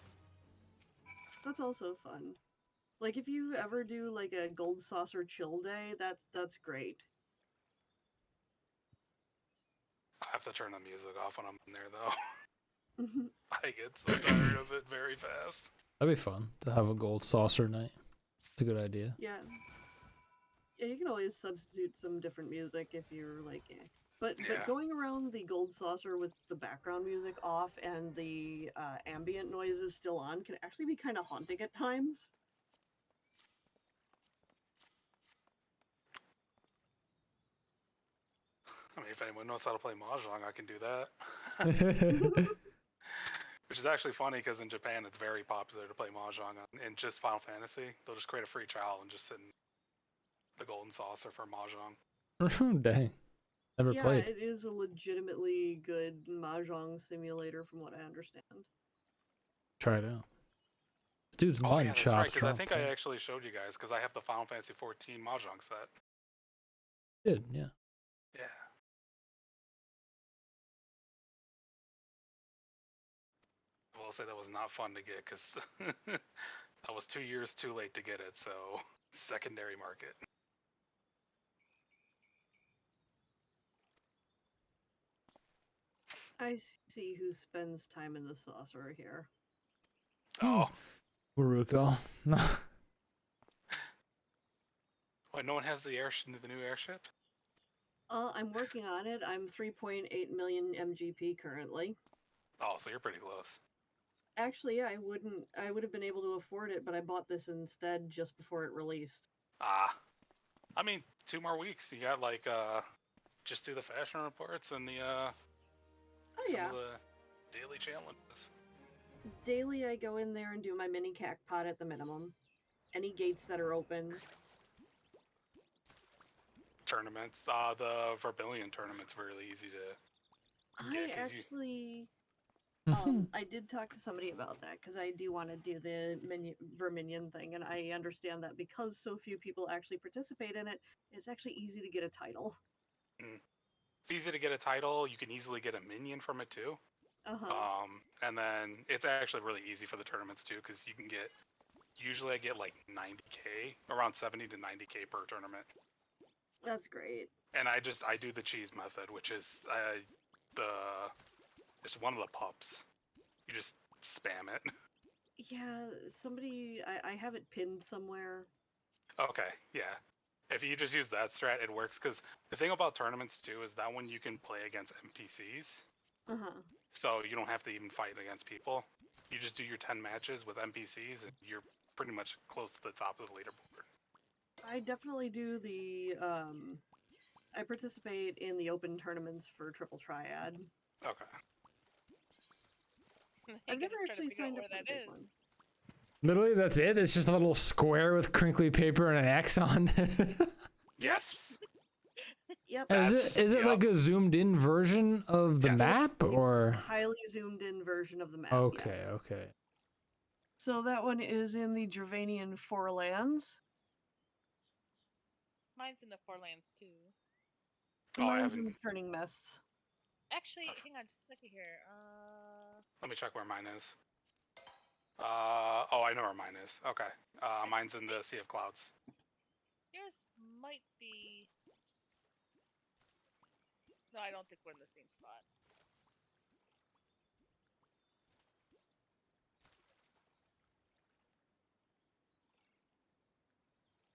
That's also fun. Like if you ever do like a gold saucer chill day, that's great. I have to turn the music off when I'm in there though. I get so tired of it very fast. That'd be fun to have a gold saucer night. It's a good idea. Yeah. Yeah, you can always substitute some different music if you're like, eh. But going around the gold saucer with the background music off and the ambient noises still on can actually be kind of haunting at times. I mean, if anyone knows how to play Mahjong, I can do that. Which is actually funny because in Japan it's very popular to play Mahjong in just Final Fantasy. They'll just create a free trial and just sit in the golden saucer for Mahjong. Dang. Never played. Yeah, it is a legitimately good Mahjong simulator from what I understand. Try it out. This dude's Oh mutton yeah, that's chops. right, because I think I actually showed you guys because I have the Final Fantasy 14 Mahjong set. Did, yeah. Yeah. I will say that was not fun to get because I was 2 years too late to get it, so secondary market. I see who spends time in the saucer here. Oh. Baruko. Wait, no one has the new airship? I'm working on it. I'm 3.8 million MGP currently. Oh, so you're pretty close. Actually, yeah, I would have been able to afford it, but I bought this instead just before it released. Ah. I mean, 2 more weeks. You got like just do the fashion reports and the some of the daily challenges. Daily I go in there and do my mini cac pot at the minimum. Any gates that are open. Tournaments. The Vermilion tournament's really easy to get. I actually I did talk to somebody about that because I do want to do the Verminion thing, and I understand that because so few people actually participate in it, it's actually easy to get a title. It's easy to get a title. You can easily get a minion from it too. Uh-huh. And then it's actually really easy for the tournaments too because you can get. Usually I get like 90k, around 70 to 90k per tournament. That's great. And I do the cheese method, which is it's one of the pups. You just spam it. Yeah, I have it pinned somewhere. Okay, yeah. If you just use that strat, it works. Because the thing about tournaments too is that one you can play against NPCs. So you don't have to even fight against people. You just do your 10 matches with NPCs, and you're pretty much close to the top of the leaderboard. I definitely do the I participate in the open tournaments for Triple Triad. Okay. I've never actually signed up for the big one. Literally, that's it? It's just a little square with crinkly paper and an X on it? Yes. Yep. Is it like a zoomed in version of the map, or? Highly zoomed in version of the map. Okay, yes. okay. So that one is in the Dravanian Four Lands. Mine's in the Four Lands too. Mine's in the Turning Mists. Actually, hang on just a second here. Let me check where mine is. Oh, I know where mine is. Okay. Mine's in the Sea of Clouds. Yours might be. No, I don't think we're in the same spot.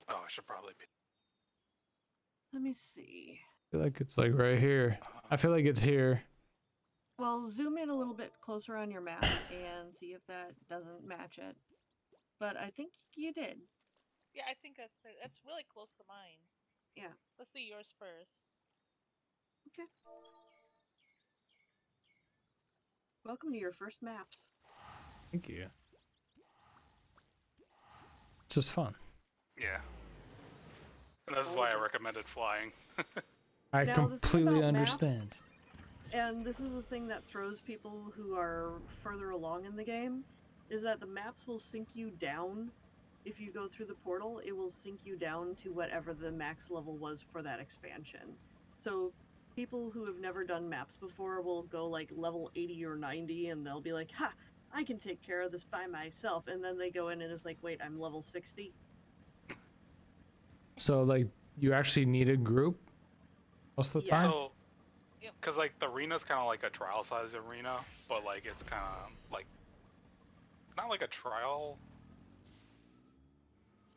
Oh, I should probably be. Let me see. I feel like it's like right here. I feel like it's here. Well, zoom in a little bit closer on your map and see if that doesn't match it. But I think you did. Yeah, I think that's really close to mine. Yeah. Let's do yours first. Okay. Welcome to your first maps. Thank you. This is fun. Yeah. And this is why I recommended flying. I Now, the thing completely about understand. maps, and this is the thing that throws people who are further along in the game, is that the maps will sink you down. If you go through the portal, it will sink you down to whatever the max level was for that expansion. So people who have never done maps before will go like level 80 or 90 and they'll be like, ha, I can take care of this by myself. And then they go in and it's like, wait, I'm level 60. So like you actually need a group most of the time? So, because like the arena's kind of like a trial size arena, but like it's kind of like not like a trial.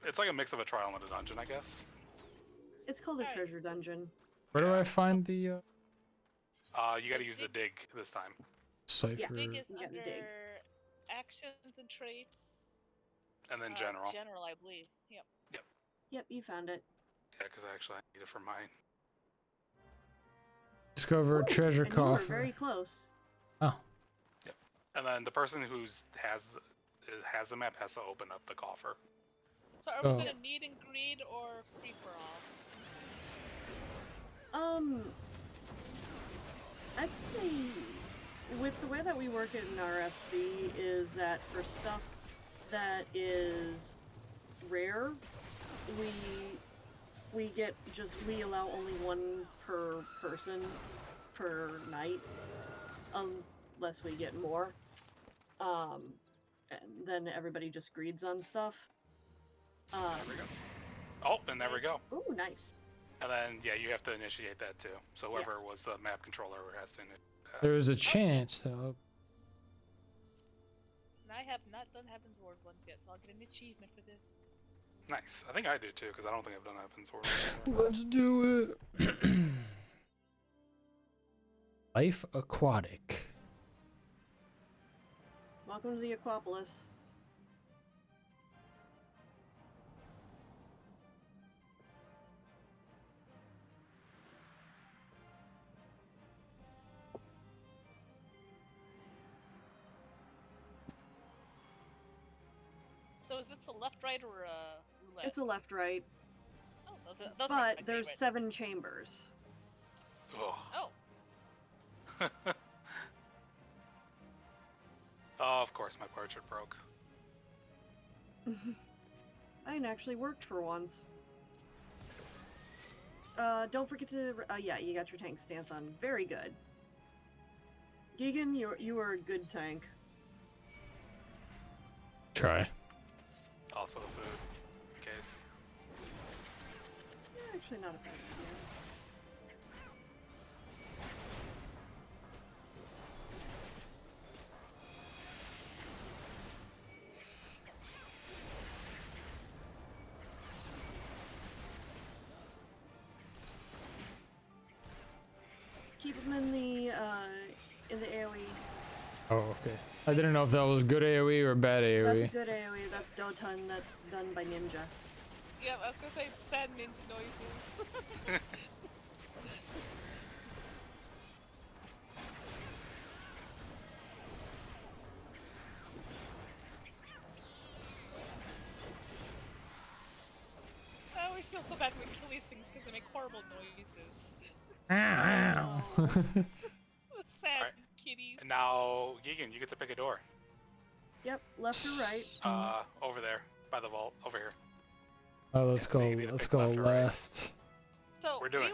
It's like a mix of a trial and a dungeon, I guess. It's called a treasure dungeon. Where do I find the You got to use the dig this time. cipher? Dig is You gotta under dig. actions and traits. And then general. General, I believe. Yep. Yep, you found it. Yeah, because actually I need it for mine. Discover treasure And you were coffer. very close. Oh. Yep. And then the person who's has the map has to open up the coffer. So are we gonna meet and greet or free for all? I'd say with the way that we work in RFC is that for stuff that is rare, we allow only one per person per night, unless we get more. And then everybody just greeds on stuff. There we go. Oh, and there we go. Ooh, nice. And then yeah, you have to initiate that too. So whoever was the map controller has to. There's a chance that I'll... And I have not done Heavensward once yet, so I'll get an achievement for this. Nice. I think I do too, because I don't think I've done Heavensward. Let's do it. Life Aquatic. Welcome to the Aquapolis. So is this a left, right, or a roulette? It's a left, right. Oh, those are But my there's favorite. 7 chambers. Oh. Oh. Oh, of course, my portrait broke. Mine actually worked for once. Don't forget to... yeah, you got your tank stance on. Very good. Gigan, you are a good tank. Try. Also food, in case. Yeah, actually not a bad idea. Keep them in the AoE. Oh, okay. I didn't know if that was good AoE or bad That's AoE. a good AoE. That's Dotun. That's done by Ninja. Yeah, I was gonna say sad ninja noises. I always feel so bad when we kill these things because they make horrible noises. Ow. The sad kitties. And now, Gigan, you get to pick a door. Yep, left or right. Over there, by the vault, over here. Oh, let's go. Let's go left. So We're doing.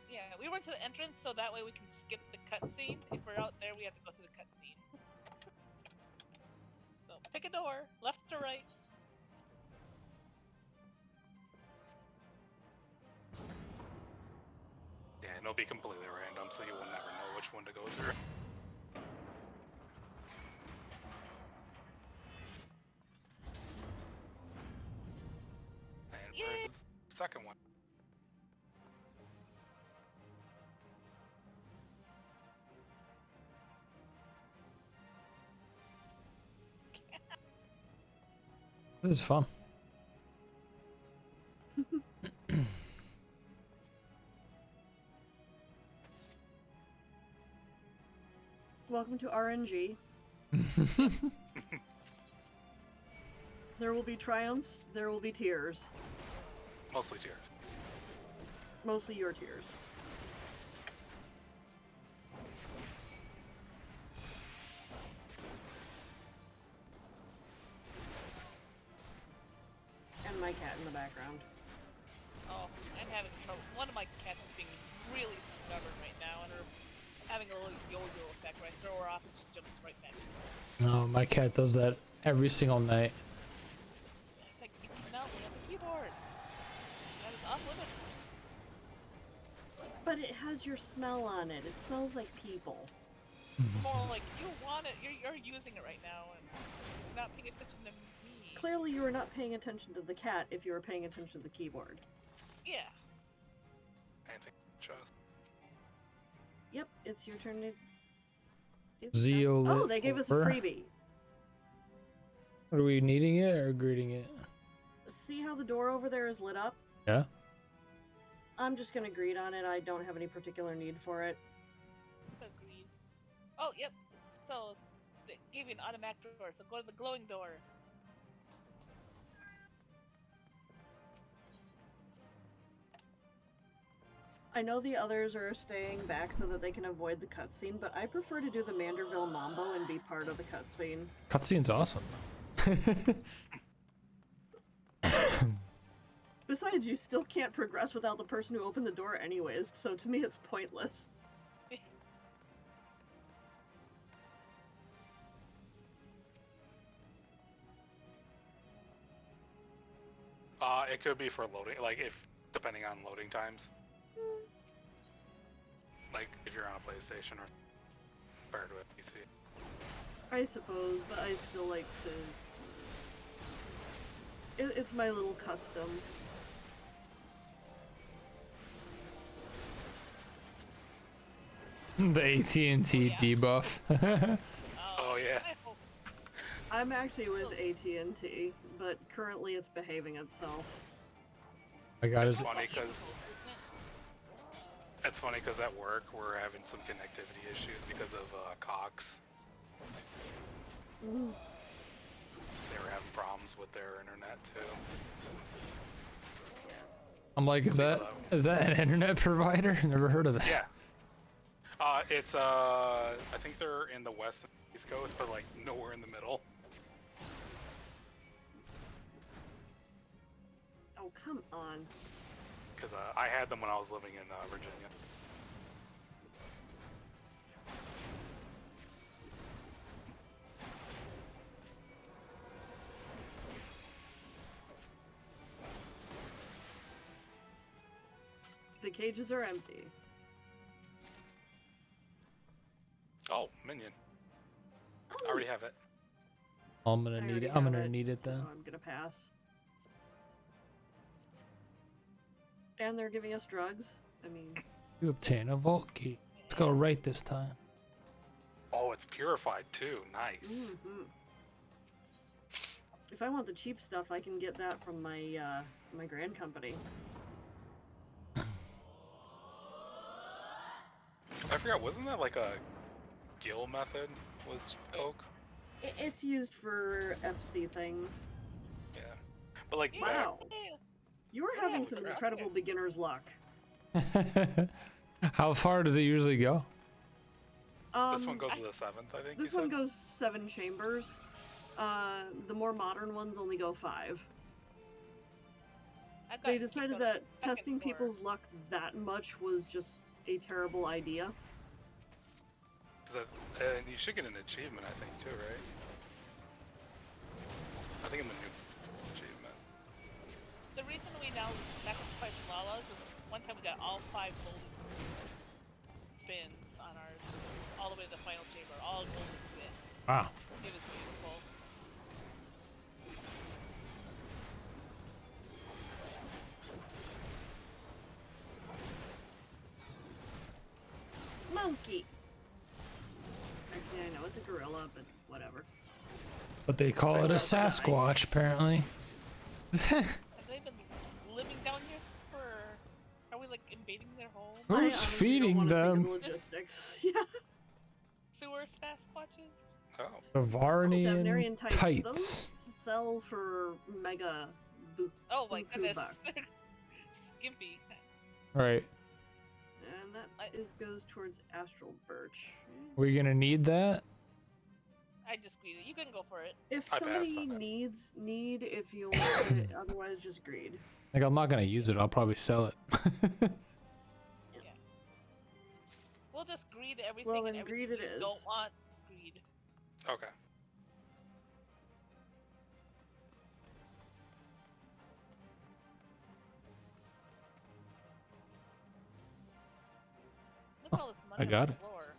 Yeah, we went to the entrance so that way we can skip the cutscene. If we're out there, we have to go through the cutscene. So pick a door, left or right. Yeah, and it'll be completely random, so you will never know which one to go through. And for the second one. This is fun. Welcome to RNG. There will be triumphs, there will be tears. Mostly tears. Mostly your tears. And my cat in the background. Oh, I'm having trouble. One of my cats is being really stubborn right now, and her having a little yo-yo effect where I throw her off and she jumps right back. No, my cat does that every single night. It's like, you cannot lay on the keyboard. That is off limits. But it has your smell on it. It smells like people. More like, you want it, you're using it right now, and you're not paying attention to me. Clearly you were not paying attention to the cat if you were paying attention to the keyboard. Yeah. Anything just. Yep, it's your turn to... Zeal. Oh, they gave us a freebie. Are we needing it or greeting it? See how the door over there is lit up? Yeah. I'm just gonna greet on it. I don't have any particular need for it. Agreed. Oh, yep. So, they gave you an automatic door, so go to the glowing door. I know the others are staying back so that they can avoid the cutscene, but I prefer to do the Manderville Mambo and be part of the cutscene. Cutscene's awesome. Besides, you still can't progress without the person who opened the door anyways, so to me it's pointless. It could be for loading, like depending on loading times. Like if you're on a PlayStation or compared to a PC. I suppose, but I still like to... It's my little custom. The AT&T debuff. Oh yeah. I'm actually with AT&T, but currently it's behaving itself. I got It's funny because at work we're having some connectivity issues because of Cox. Ooh. They were having problems with their internet too. I'm like, is that an internet provider? Never heard of that. Yeah. It's I think they're in the west and east coast, but like nowhere in the middle. Oh, come on. Because I had them when I was living in Virginia. The cages are empty. Oh, minion. I already have it. I'm gonna need it. I'm gonna need it then. So I'm gonna pass. And they're giving us drugs. I mean... You obtain a vault key. Let's go right this time. Oh, it's purified too. Nice. Mm-hmm. If I want the cheap stuff, I can get that from my my grand company. I forgot, wasn't that like a gill method with oak? It's used for FC things. Yeah. But like Wow. You were having some incredible beginner's luck. How far does it usually go? This one goes to the 7th, I think. This one goes 7 chambers. The more modern ones only go 5. They decided that testing people's luck that much was just a terrible idea. And you should get an achievement, I think, too, right? I think in the new achievement. The reason we now sacrifice Lala's is one time we got all 5 golden spins on ours, all the way to the final chamber, all golden spins. Wow. It was beautiful. Monkey! Actually, I know it's a gorilla, but whatever. But they call it a Sasquatch, apparently. Have they been living down here for... Are we, like, invading their home? Who's feeding them? Yeah. Sewer Sasquatches? Oh. Bavarian tights. Those sell for mega Oh my goodness. bucks. They're skimpy. Right. And that goes towards Astral Birch. We gonna need that? I just greed it. You can go for it. If somebody need if you want it, otherwise just greed. Like, I'm not gonna use it. I'll probably sell it. We'll just greed everything Well, then and everything greed it you is. don't want. Greed. Okay. Look at all this money I got on the it. floor.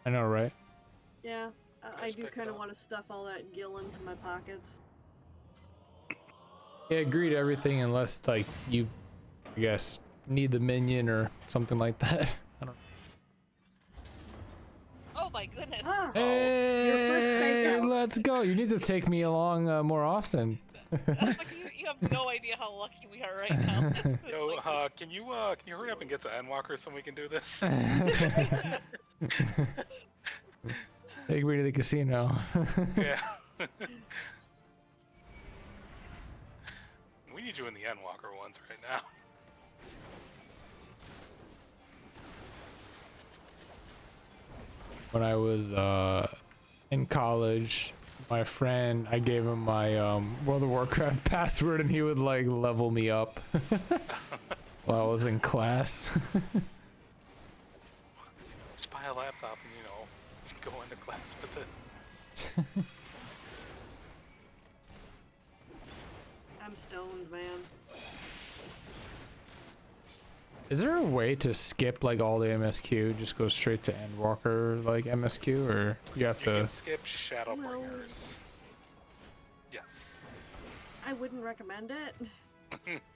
I know, right? Yeah, I do kind of want to stuff all that gil into my pockets. Yeah, agree to everything unless, like, you, I guess, need the minion or something like that. I don't know. Oh my goodness. Hey, let's go. You need to take me along more often. You have no idea how lucky we are right now. Yo, can you hurry up and get to Endwalker so we can do this? Take me to the casino. Yeah. We need you in the Endwalker ones right now. When I was in college, my friend, I gave him my World of Warcraft password and he would like level me up while I was in class. Just buy a laptop and, you know, go into class with it. I'm stoned, man. Is there a way to skip like all the MSQ, just go straight to Endwalker like MSQ, or you have to? Can skip Shadowbringers. Yes. I wouldn't recommend it.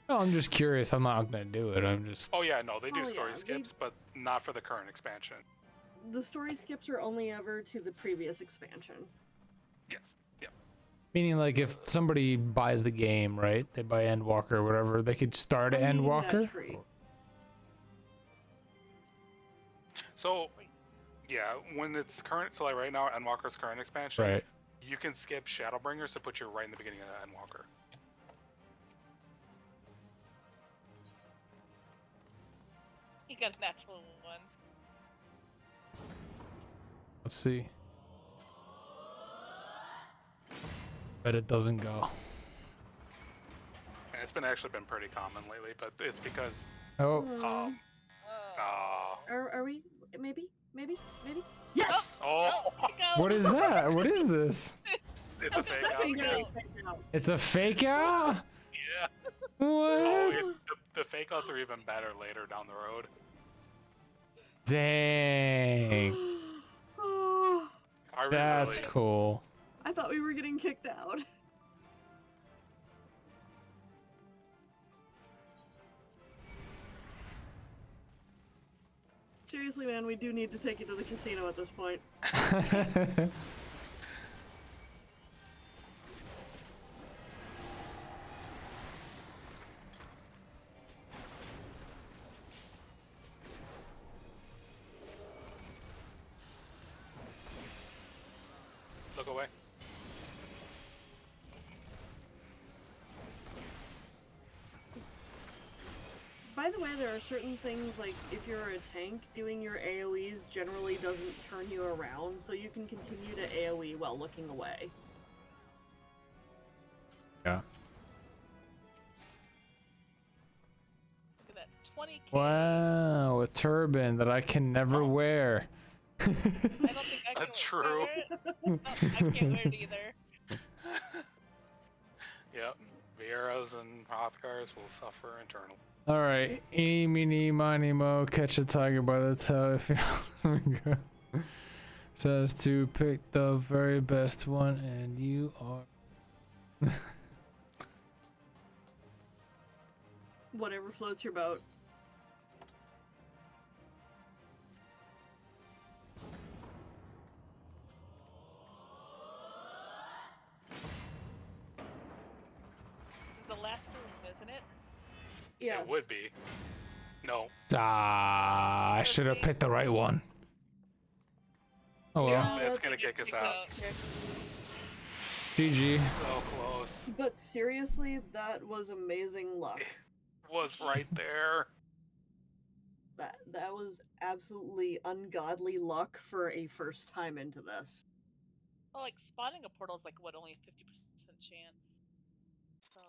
No, I'm just curious. I'm not gonna do it. I'm just. Oh yeah, no, they do Oh, story yeah, skips, but not for the current expansion. The story skips are only ever to the previous expansion. Yes. Yeah. Meaning, like, if somebody buys the game, right? They buy Endwalker or whatever, they could start at Endwalker. So, yeah, when it's current, so like right now, Endwalker's current expansion, Right. you can skip Shadowbringers to put you right in the beginning of Endwalker. You got a natural one. Let's see. Bet it doesn't go. And it's actually been pretty common lately, but it's because Oh. Are we? Maybe? Yes! Oh! What is that? What is this? It's a fake out. It's a fake out? Yeah. What? Oh, the fake outs are even better later down the road. Dang. That's really- cool. I thought we were getting kicked out. Seriously, man, we do need to take you to the casino at this point. Look away. By the way, there are certain things, like, if you're a tank, doing your AoEs generally doesn't turn you around, so you can continue to AoE while looking away. Yeah. Wow, a turban that I can never wear. I don't think I can True. wear it. No, I can't wear it either. Yep. Vieras and Hrothgars will suffer internally. Alright, eeny, meeny, miny, mo, catch a tiger by the tail if you says to pick the very best one, and you are. Whatever floats your boat. This is the last room, isn't it? Yeah. It would be. No. Ah, I should have picked the right one. Oh well. Yeah, it's gonna kick us out. GG. So close. But seriously, that was amazing luck. Was right there. That was absolutely ungodly luck for a first time into this. Well, like spawning a portal is like what, only 50% chance. So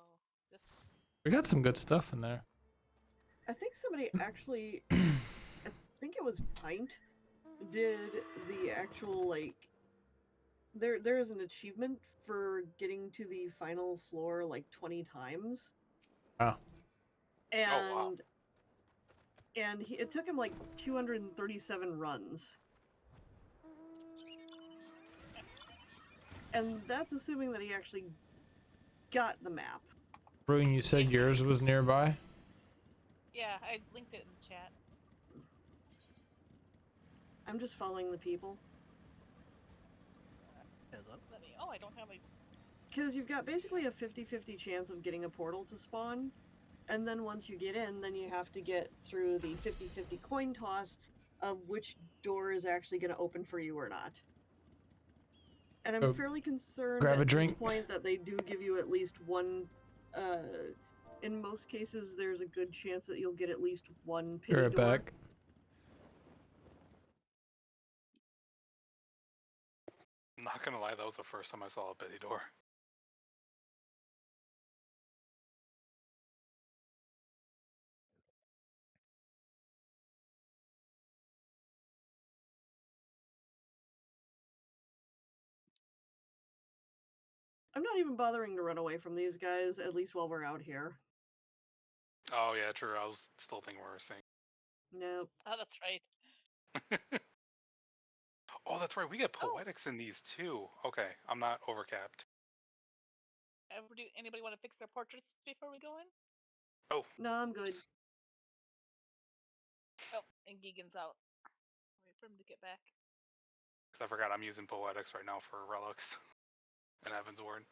just We got some good stuff in there. I think somebody actually, I think it was Pint, did the actual like. There is an achievement for getting to the final floor like 20 times. Wow. And Oh, wow. and it took him like 237 runs. And that's assuming that he actually got the map. Brune, you said yours was nearby? yeah, I linked it in the chat. I'm just following the people. Oh, I don't have a. Because you've got basically a 50-50 chance of getting a portal to spawn. And then once you get in, then you have to get through the 50-50 coin toss of which door is actually going to open for you or not. And I'm fairly concerned grab a at drink. this point that they do give you at least one, in most cases there's a good chance that you'll get at least one pity Be right door. back. I'm not gonna lie, that was the first time I saw a pity door. I'm not even bothering to run away from these guys, at least while we're out here. Oh yeah, true. I was still thinking we were saying. Nope. Oh, that's right. Oh, that's right. We get poetics in these too. Okay, I'm not overcapped. Do anybody want to fix their portraits before we go in? Oh. No, I'm good. Oh, and Gigan's out. Wait for him to get back. Because I forgot I'm using poetics right now for relics and Heavensward.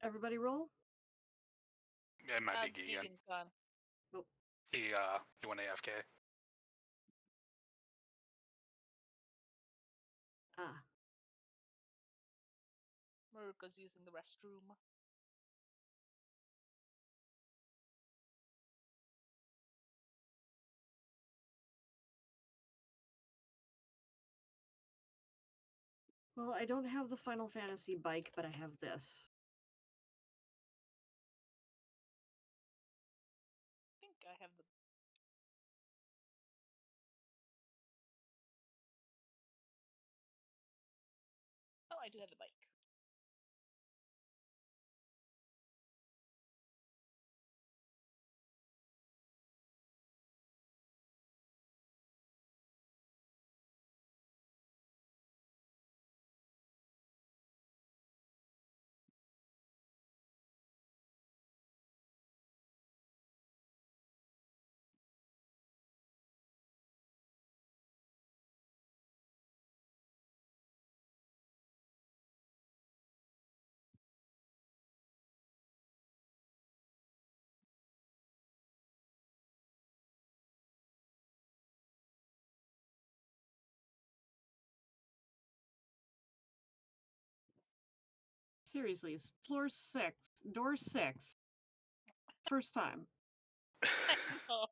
Everybody roll? Yeah, it might be Gigan. Gigan's gone. Nope. He went AFK. Ah. Maruko's using the restroom. Well, I don't have the Final Fantasy bike, but I have this. I think I have the. Oh, I do have the bike. Seriously, it's floor 6, door 6. First time. I know.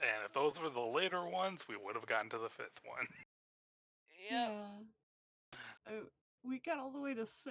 And if those were the later ones, we would have gotten to the 5th one. Yeah. We got all the way to 6.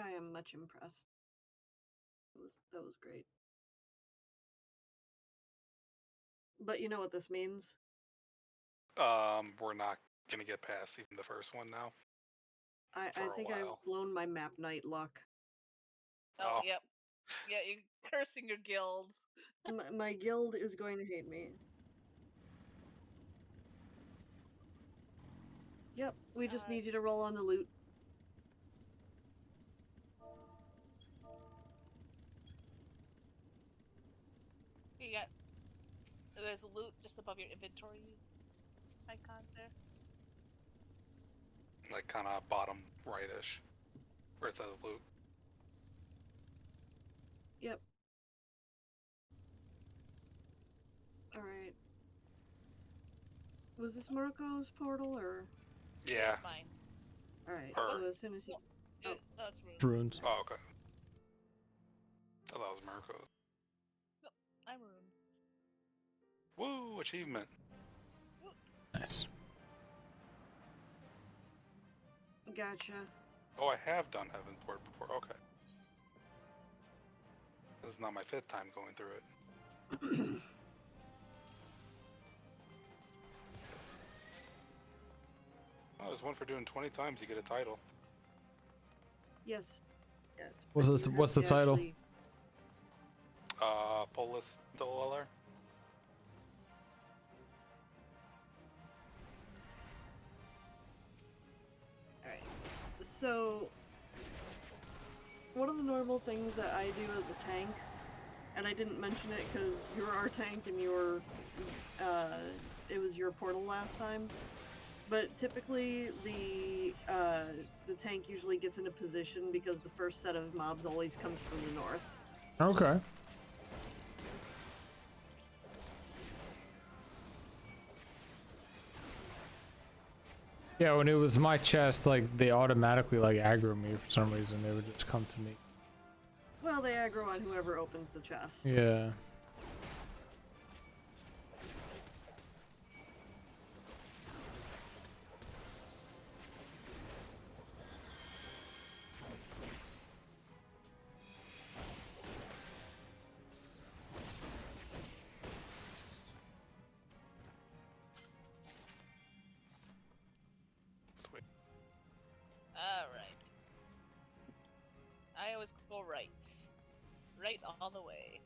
I am much impressed. That was great. But you know what this means? We're not gonna get past even the first one now. I think I've blown my map night luck. Oh, yep. Yeah, you're cursing your guilds. My guild is going to hate me. Yep, we just need you to roll on the loot. You got. There's a loot just above your inventory icons there. Like kind of bottom right-ish, where it says loot. Yep. Alright. Was this Murako's portal, or? Yeah. Mine. Alright, Or- so as soon as he... Oh, that's ruined. Runes. Oh, okay. I thought that was Mirko. Nope, I'm ruined. Woo! Achievement. Nice. Gotcha. Oh, I have done Heavensward before. Okay. This is not my 5th time going through it. Oh, there's one for doing 20 times. You get a title. Yes. Yes. What's but the you what's the have to title? actually- Polis Dweller. Alright. So, one of the normal things that I do as a tank, and I didn't mention it because you're our tank and it was your portal last time, but typically the tank usually gets into position because the first set of mobs always comes from the north. Okay. Yeah, when it was my chest, like they automatically like aggro me for some reason. They would just come to me. Well, they aggro on whoever opens the chest. Yeah. Sweet. Alright. I always go right. Right all the way.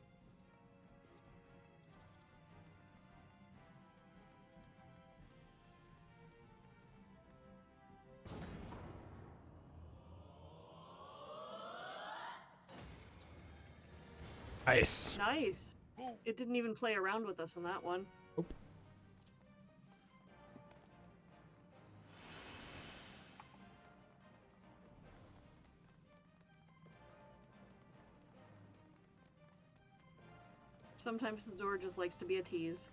Nice. Nice. It didn't even play around with us on that one. Nope. Sometimes the door just likes to be a tease.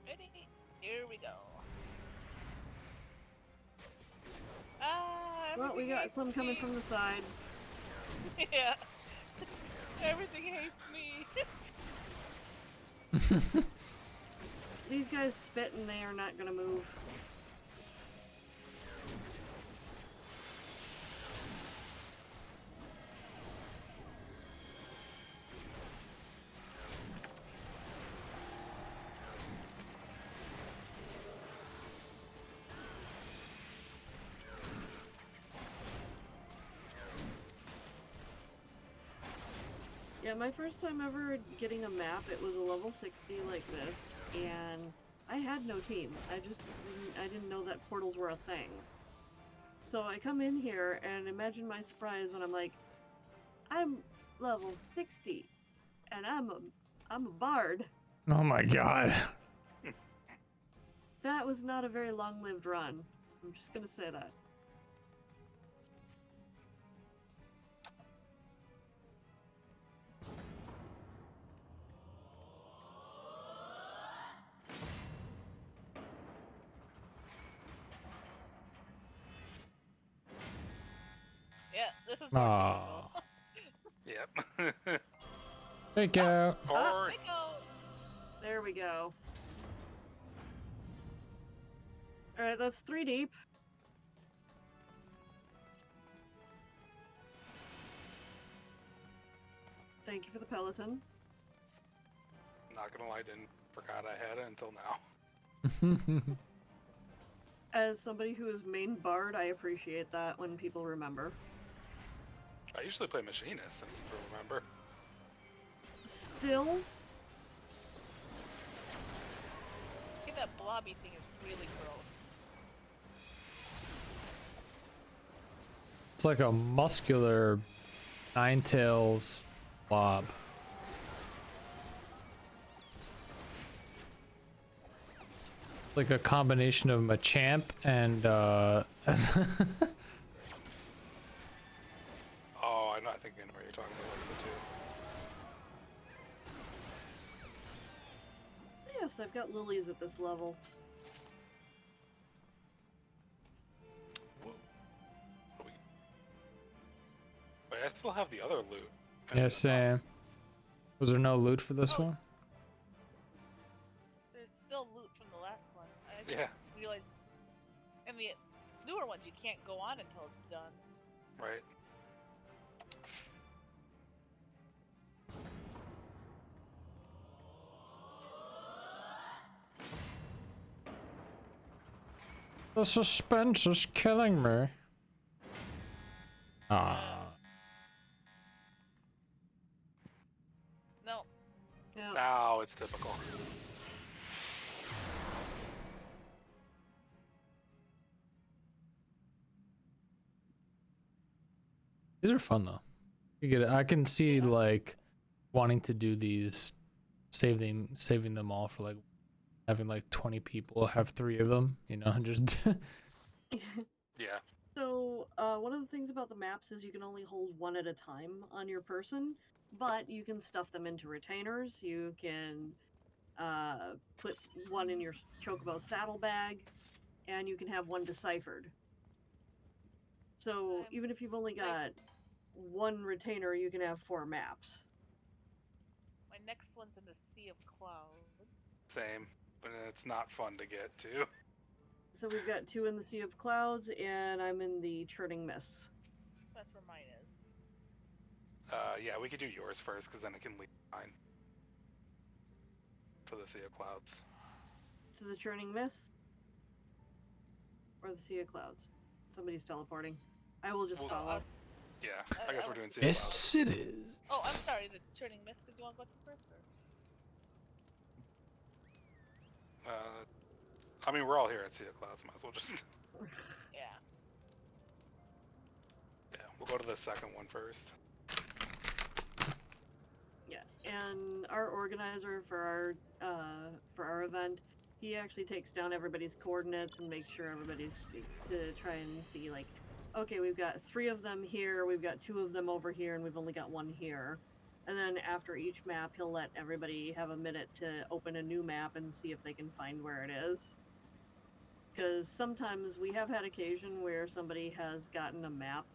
Ready? Here we go. Ah, Well, we got hates some coming me. from the side. Yeah. Everything hates me. These guys spit and they are not gonna move. Yeah, my first time ever getting a map, it was a level 60 like this, and I had no team. I didn't know that portals were a thing. So I come in here and imagine my surprise when I'm like, I'm level 60 and I'm a bard. Oh my god. That was not a very long-lived run. I'm just gonna say that. Yeah, this is more Aww. Yep. Take out. Or There we go. Alright, that's 3 deep. Thank you for the Peloton. Not gonna lie, forgot I had it until now. As somebody who is main bard, I appreciate that when people remember. I usually play machinist, and I remember. Still, I think that blobby thing is really gross. It's like a muscular nine-tails blob. Like a combination of Machamp and Oh, I know. I think I know what you're talking about. The two. yes, I've got lilies at this level. Whoa. What do we... Wait, I still have the other loot. yeah, same. Was there no loot for this one? There's still loot from the last one. I Yeah. realized, and the newer ones you can't go on until it's done. Right. The suspense is killing me. Ah. No. Now it's typical. These are fun though. You get it. I can see like wanting to do these, saving them all for like having like 20 people, have 3 of them, you know, and just Yeah. So, one of the things about the maps is you can only hold one at a time on your person, but you can stuff them into retainers. You can put one in your chocobo saddlebag, and you can have one deciphered. So, even if you've only got one retainer, you can have 4 maps. My next one's in the Sea of Clouds. Same, but it's not fun to get to. So we've got 2 in the Sea of Clouds, and I'm in the Churning Mists. That's where mine is. Yeah, we could do yours first, because then it can leave mine. For the Sea of Clouds. To the Churning Mists? Or the Sea of Clouds? Somebody's teleporting. I will just follow. Yeah, I guess we're doing Sea Mists of it Clouds. is. Oh, I'm sorry, the Churning Mist. Did you want to go to first? Or? I mean, we're all here at Sea of Clouds, might as well just... Yeah. Yeah, we'll go to the second one first. Yeah, and our organizer for our event, he actually takes down everybody's coordinates and makes sure everybody's to try and see like, okay, we've got 3 of them here, we've got 2 of them over here, and we've only got 1 here. And then after each map, he'll let everybody have a minute to open a new map and see if they can find where it is. Because sometimes we have had occasion where somebody has gotten a map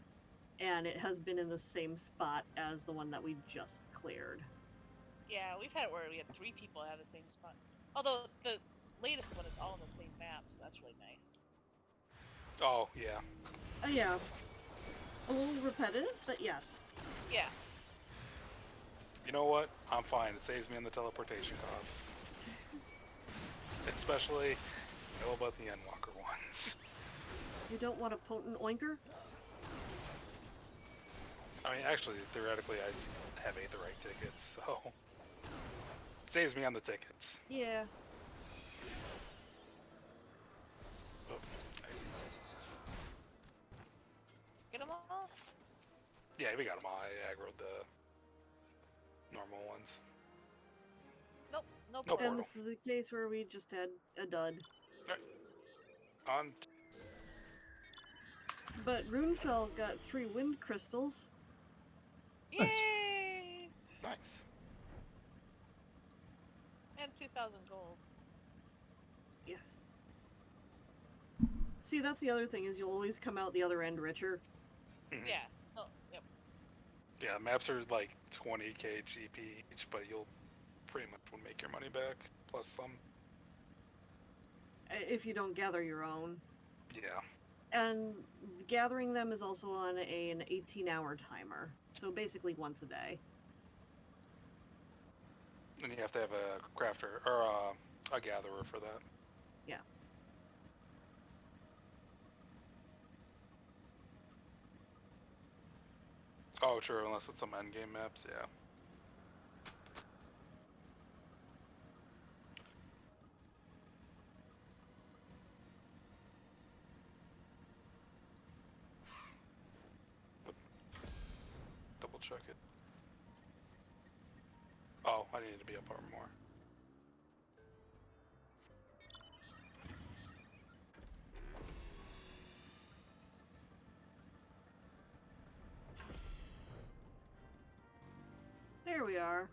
and it has been in the same spot as the one that we just cleared. Yeah, we've had it where we had 3 people have the same spot. Although the latest one is all on the same map, so that's really nice. Oh, yeah. Yeah. A little repetitive, but yes. Yeah. You know what? I'm fine. It saves me on the teleportation costs. Especially, I know about the Endwalker ones. You don't want a potent oinker? I mean, actually, theoretically, I have Aetherite tickets, so... It saves me on the tickets. Yeah. Yeah, we got them all. I aggroed the normal ones. Nope, no No portal. And this is a case where we just had a dud. On. But Runefell got 3 wind crystals. Yay! Nice. And 2,000 gold. Yes. See, that's the other thing, is you'll always come out the other end richer. Yeah. Oh, yep. Yeah, maps are like 20k GP each, but you'll pretty much will make your money back, plus some. If you don't gather your own. Yeah. And gathering them is also on an 18-hour timer. So basically once a day. And you have to have a crafter, or a gatherer for that. Yeah. Oh, true, unless it's some endgame maps, yeah. Double check it. Oh, I needed to be up armor more. There we are.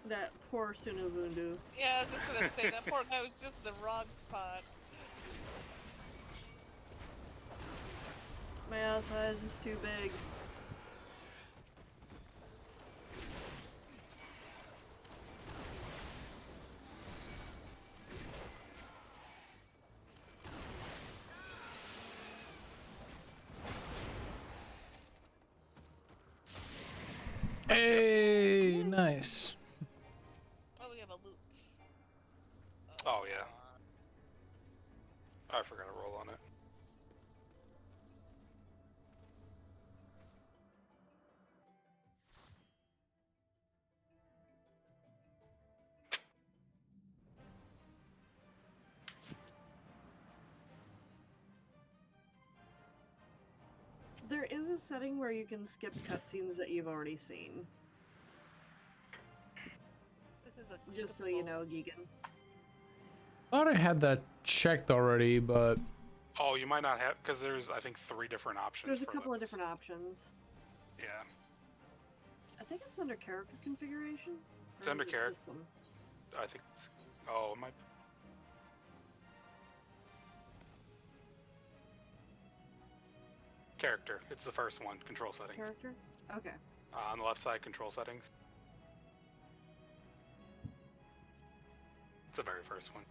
That poor Sunabundu. Yeah, I was just gonna say, that poor guy was just in the wrong spot. My ass size is too big. Hey, nice. Oh, we have a loot. Oh, yeah. I forgot to roll on it. There is a setting where you can skip cutscenes that you've already seen. This is a Just so you know, Gigan. Thought I had that checked already, but Oh, you might not have, because there's, I think, 3 different options. There's a for couple of those. different options. Yeah. I think it's under character configuration. It's or under is it character. system? I think it's. Oh, it might. Character. It's the first one. Control settings. Character? Okay. On the left side, control settings. It's the very first one.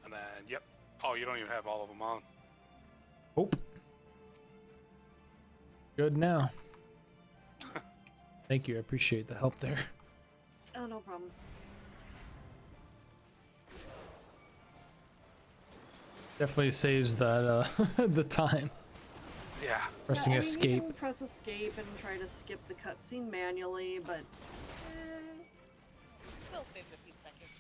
And then, yep. Oh, you don't even have all of them on. oh, good now. Thank you, I appreciate the help there. Oh, no problem. Definitely saves that the time. Yeah. Pressing You escape. can press escape and try to skip the cutscene manually, but Still saves a few seconds.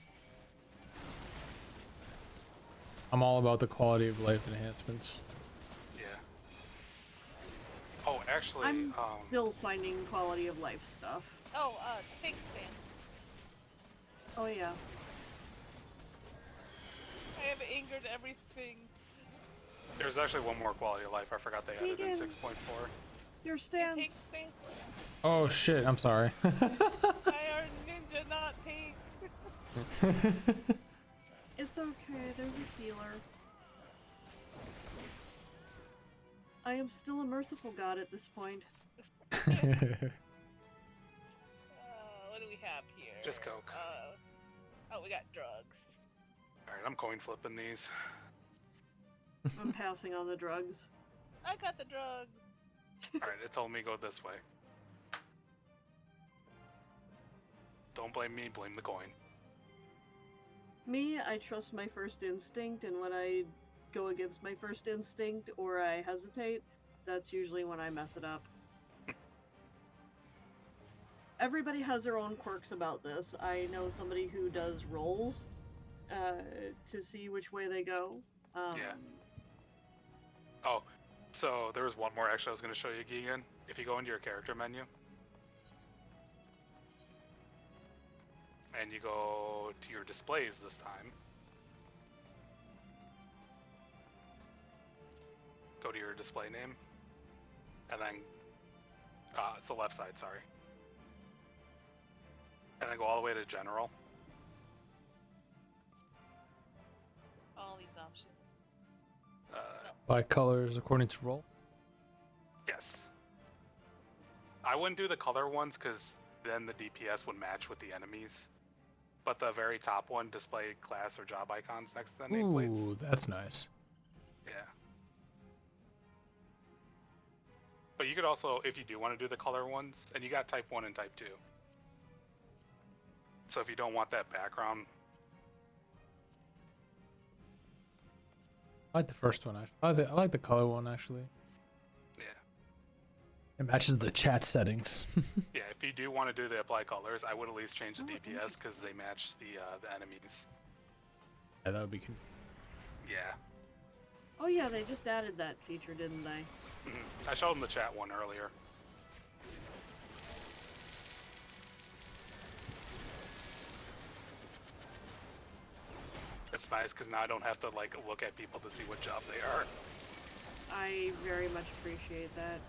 I'm all about the quality of life enhancements. Yeah. Oh, actually, I'm still finding quality of life stuff. Oh, tank stand. Oh yeah. I have angered everything. there's actually one more quality of life. I forgot they added in Vegan. 6.4. Your stance. Tank stand. Oh shit, I'm sorry. I are ninja, not tank. It's okay, there's a healer. I am still a merciful god at this point. What do we have here? Just Coke. Oh, we got drugs. Alright, I'm coin flipping these. I'm passing on the drugs. I got the drugs. Alright, it told me go this way. Don't blame me, blame the coin. Me, I trust my first instinct, and when I go against my first instinct or I hesitate, that's usually when I mess it up. Everybody has their own quirks about this. I know somebody who does rolls to see which way they go. Yeah. Oh, so there was one more actually I was going to show you, Gigan. If you go into your character menu, and you go to your displays this time, go to your display name, and then, it's the left side, sorry. And then go all the way to general. All these options. By colors according to role. Yes. I wouldn't do the color ones because then the DPS would match with the enemies. But the very top one, display class or job icons next to the nameplates. Ooh, that's nice. Yeah. But you could also, if you do want to do the color ones, and you got type 1 and type 2. So if you don't want that background, I like the first one. I like the color one actually. yeah. It matches the chat settings. Yeah, if you do want to do the apply colors, I would at least change the DPS because they match the enemies. Yeah, that would be. Yeah. Oh yeah, they just added that feature, didn't they? I showed them the chat one earlier. It's nice because now I don't have to like look at people to see what job they are. I very much appreciate that.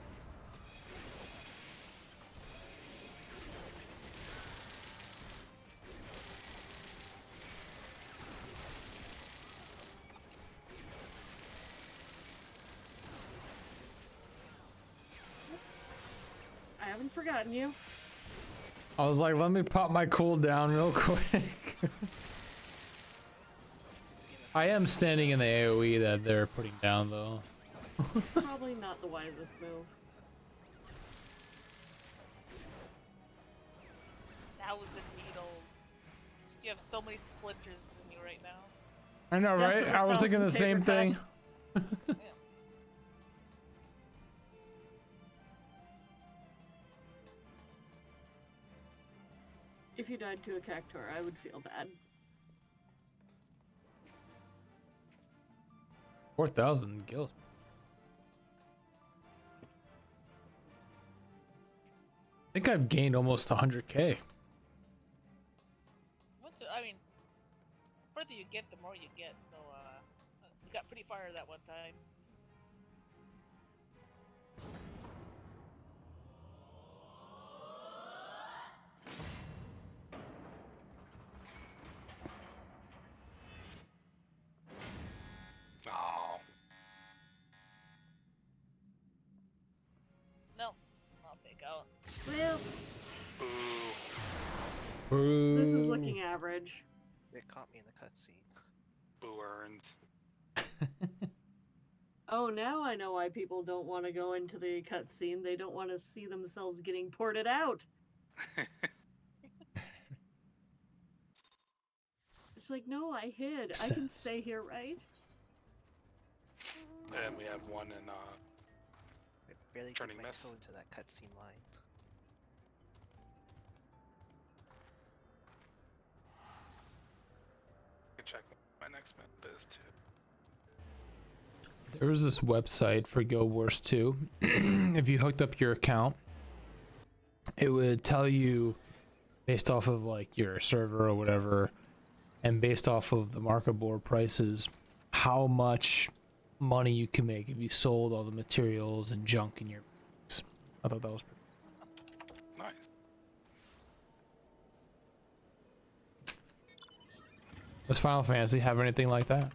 I haven't forgotten you. I was like, let me pop my cooldown real quick. I am standing in the AoE that they're putting down though. Probably not the wisest move. That was the needles. You have so many splinters in you right now. I know, right? I was thinking the same thing. If you died to a cactuar, I would feel bad. 4,000 gills. I think I've gained almost 100k. I mean, the further you get, the more you get. So, you got pretty far that one time. Oh. No, I'll take out. Well, Boo. this is looking average. It caught me in the cutscene. Boo earns. Oh, now I know why people don't want to go into the cutscene. They don't want to see themselves getting ported out. It's like, no, I hid. I can stay here, right? And we had one in I barely Turning get my Mist. toe into that cutscene line. I can check what my next map is too. There was this website for Guild Wars 2. If you hooked up your account, it would tell you based off of like your server or whatever, and based off of the market board prices, how much money you can make if you sold all the materials and junk in your base. I thought that was pretty nice. Does Final Fantasy have anything like that?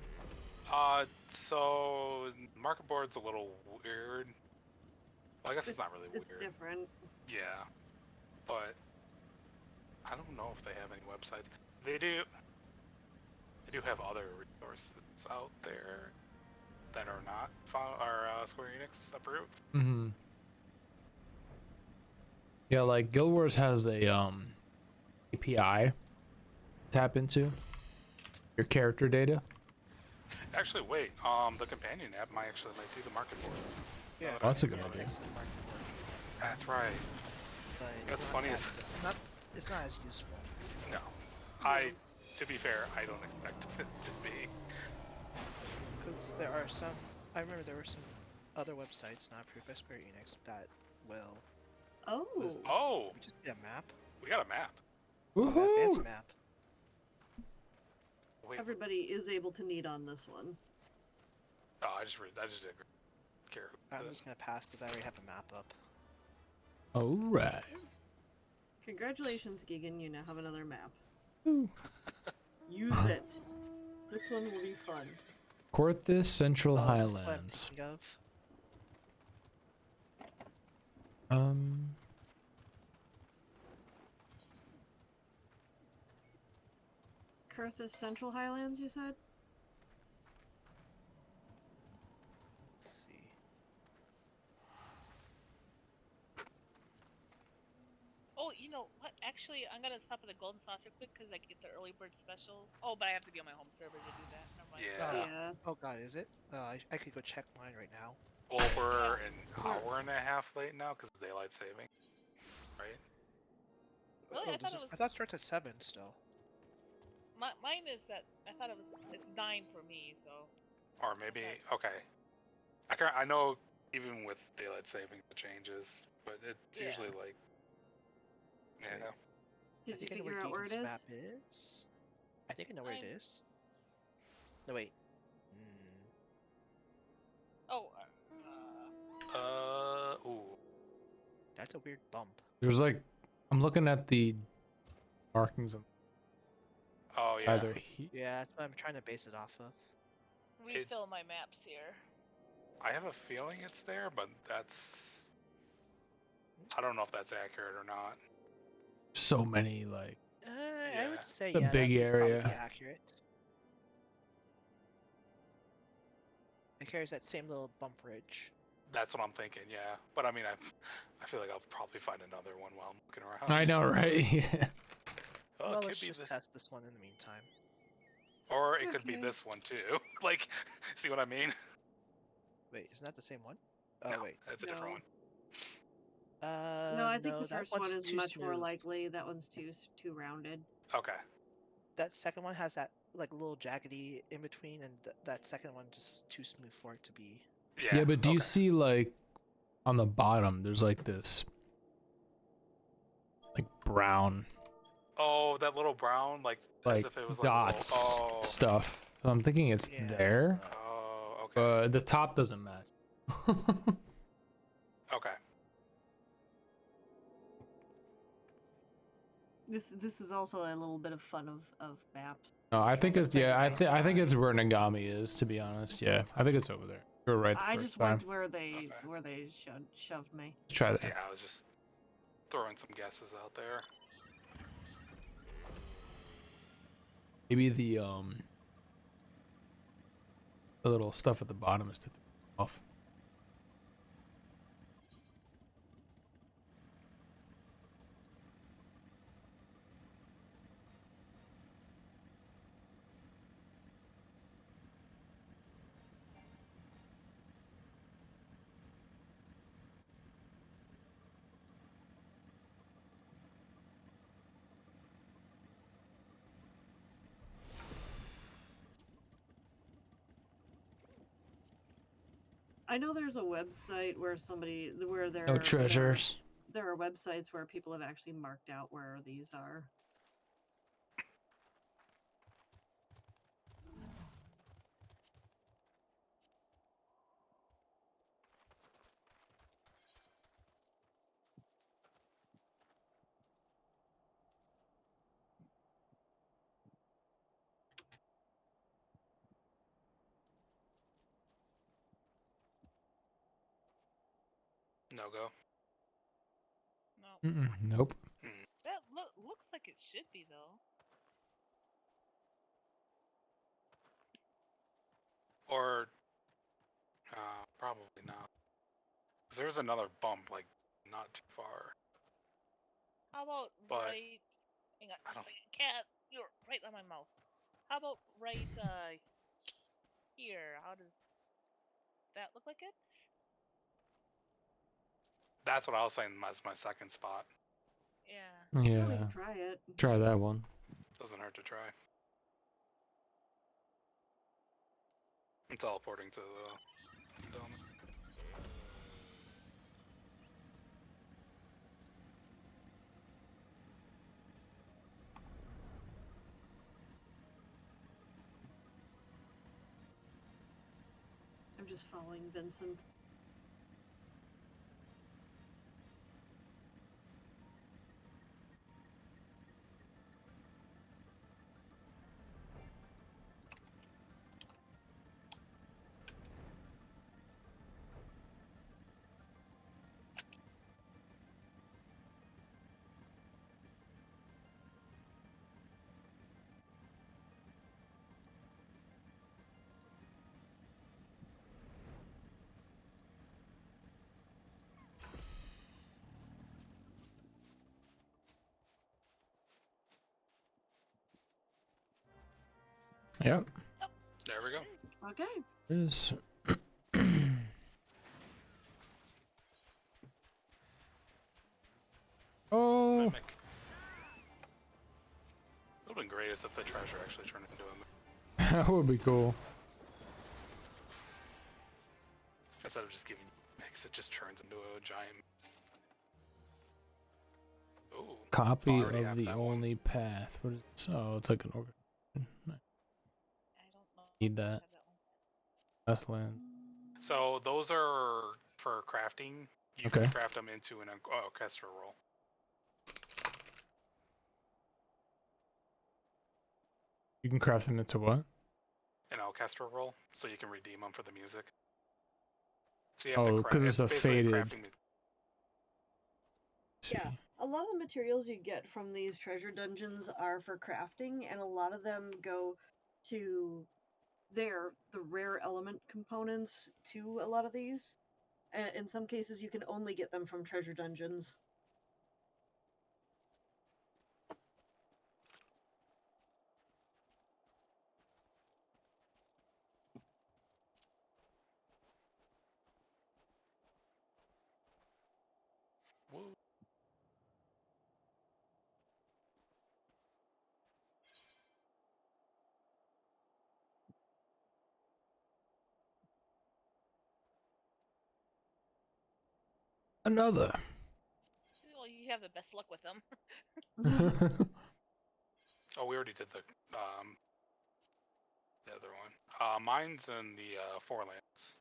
So market board's a little weird. Well, I guess it's not really weird. It's different. Yeah, but I don't know if they have any websites. They do. They do have other resources out there that are not Square Enix approved. Mm-hmm. Yeah, like Guild Wars has a API to tap into your character data. Actually, wait. The companion app might do the market board. Yeah, Oh, that's a good idea. That's right. But That's not funny. it's not as useful. No, to be fair, I don't expect it to be. Because there are some. I remember there were some other websites not approved by Square Enix that will. Oh. We just get a map. We got a map. Oh, we got a fancy map. Wait. Everybody is able to need on this one. Oh, I just didn't care. I'm just gonna pass because I already have a map up. Alright. Congratulations, Gigan, you now have another map. Ooh. Use it. This one will be fun. Corthus Central This is what I'm Highlands. thinking of. Kurthus Central Highlands, you said? Let's see. Oh, you know what? Actually, I'm gonna stop at the Golden Saucer quick because I get the early bird special. Oh, but I have to be on my home server to do that. Never mind. Yeah. Oh god, is it? I could go check mine right now. Well, we're an hour and a half late now because of daylight saving, right? Really? I thought I thought it starts at 7 still. Mine is that I thought it's 9 for me. So. Or maybe okay. I know even with daylight saving it changes, but it's usually like yeah. Did you figure out where it is? Map is? I think I know where it is. No wait. Oh. Ooh. That's a weird bump. There's like, I'm looking at the markings on. Oh yeah. Either Yeah, that's what I'm trying to base it off of. Refill my maps here. I have a feeling it's there, but I don't know if that's accurate or not. So many like. I would say it's a big area. Probably accurate. It carries that same little bump ridge. That's what I'm thinking, yeah. But I mean, I feel like I'll probably find another one while I'm looking around. I know, right? Yeah. Oh, Well, it let's could be just test this one in the meantime. Or it could be this one too. Like, see what I mean? Wait, isn't that the same one? Oh No, wait, it's a different one. No, I think the that first one one's is too much more smooth. likely. That one's too rounded. Okay. That second one has that like little jaggedy in between, and that second one just too smooth for it to be. Yeah, but do you see like on the bottom? There's like this, like brown, Oh, that little brown, like as if it was like dots a little, oh. stuff. So I'm thinking it's there. Oh, okay. But the top doesn't match. Okay. This is also a little bit of fun of maps. No, I think it's I think it's where Nagami is. To be honest, yeah, I think it's over there. You're right. The I first just time. went where they shoved me. Let's try that. Yeah, I was just throwing some guesses out there. Maybe the little stuff at the bottom is to off. I know there's a website where there No treasures. There are websites where people have actually marked out where these are. No go. No. Nope. That looks like it should be though. Or probably not. 'Cause there's another bump like not too far. How about right? Hang on, a second. Cat, you're right on my mouse. How about right here? How does that look like it? That's what I was saying. That's my second spot. Yeah. Yeah. Try it. Try that one. Doesn't hurt to try. I'm teleporting to the dome. I'm just following Vincent. Yep. There we go. Okay. It is. Oh. Mimic. It would have been great if the treasure actually turned into a mimic. That would be cool. Instead of just giving you mix, it just turns into a giant. Ooh. Copy already of have the that one. only path. What is this? Oh, it's like an organ. Need that. Best land. So those are for crafting. You Okay. can craft them into an orchestra roll. You can craft them into what? An orchestra roll, so you can redeem them for the music. So you have Oh, to because it's a basically faded. crafting. Yeah, a lot of the materials you get from these treasure dungeons are for crafting, and a lot of them go to the rare element components to a lot of these. In some cases, you can only get them from treasure dungeons. Woo. Another. Well, you have the best luck with them. Oh, we already did the other one. Mine's in the Forelands.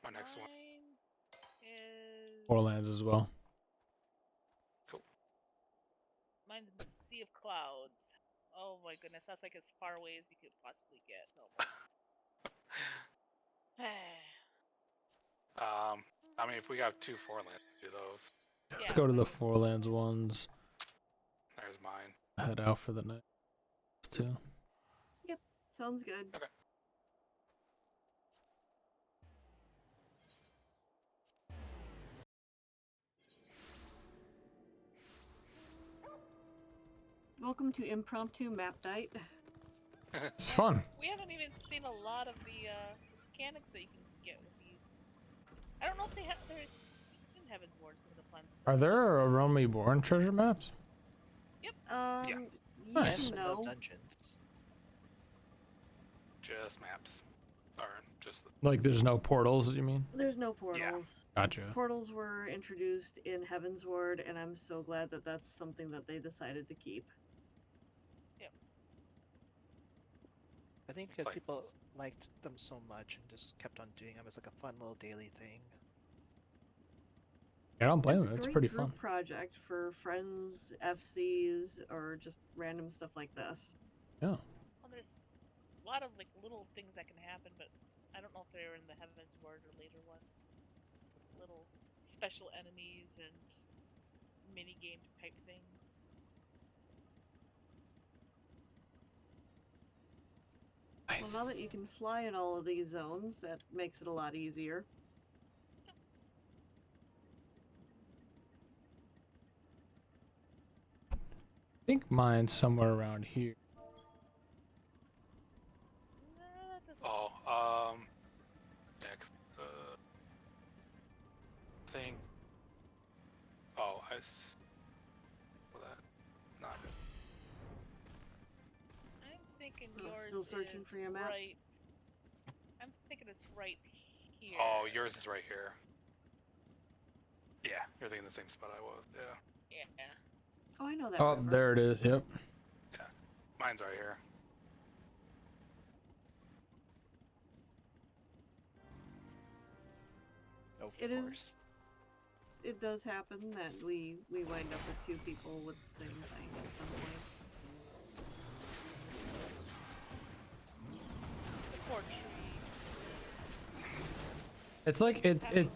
My next one. Is Four lands as well. mine's in the Sea of Clouds. Oh my goodness, that's like as far away as you could possibly get. Oh my. I mean, if we got 2 Forelands, do those. Let's go to the Four Lands ones. There's mine. Head out for the night. Too. Yep, sounds good. Okay. Welcome to Impromptu Map Night. It's fun. We haven't even seen a lot of the mechanics that you can get with these. I don't know if they have. They're in Heavensward, some of the plans. Are there a Realm Reborn treasure maps? Yep. Yeah. Nice. No dungeons. Just maps. Or just the... Like there's no portals, you mean? There's no portals. Gotcha. Portals were introduced in Heavensward, and I'm so glad that that's something that they decided to keep. Yep. I think because people liked them so much and just kept on doing them as like a fun little daily thing. I don't blame It's them. a It's great pretty group fun. project for friends, FCs, or just random stuff like this. Yeah. Well, there's a lot of like little things that can happen, but I don't know if they're in the Heavensward or later ones. Little special enemies and mini game type things. Well, now that you can fly in all of these zones, that makes it a lot easier. I think mine's somewhere around here. Oh, yeah, 'cause thing. Oh, well, that not. I'm thinking I'm yours still searching is for your map. right it's right here. Oh, yours is right here. Yeah, you're thinking the same spot I was. Yeah. Yeah. Oh, I know that. Oh, river. there it is. Yep. Yeah. Mine's right here. Of It course. It does happen that we wind up with two people with the same thing at some point. The poor tree. It's like it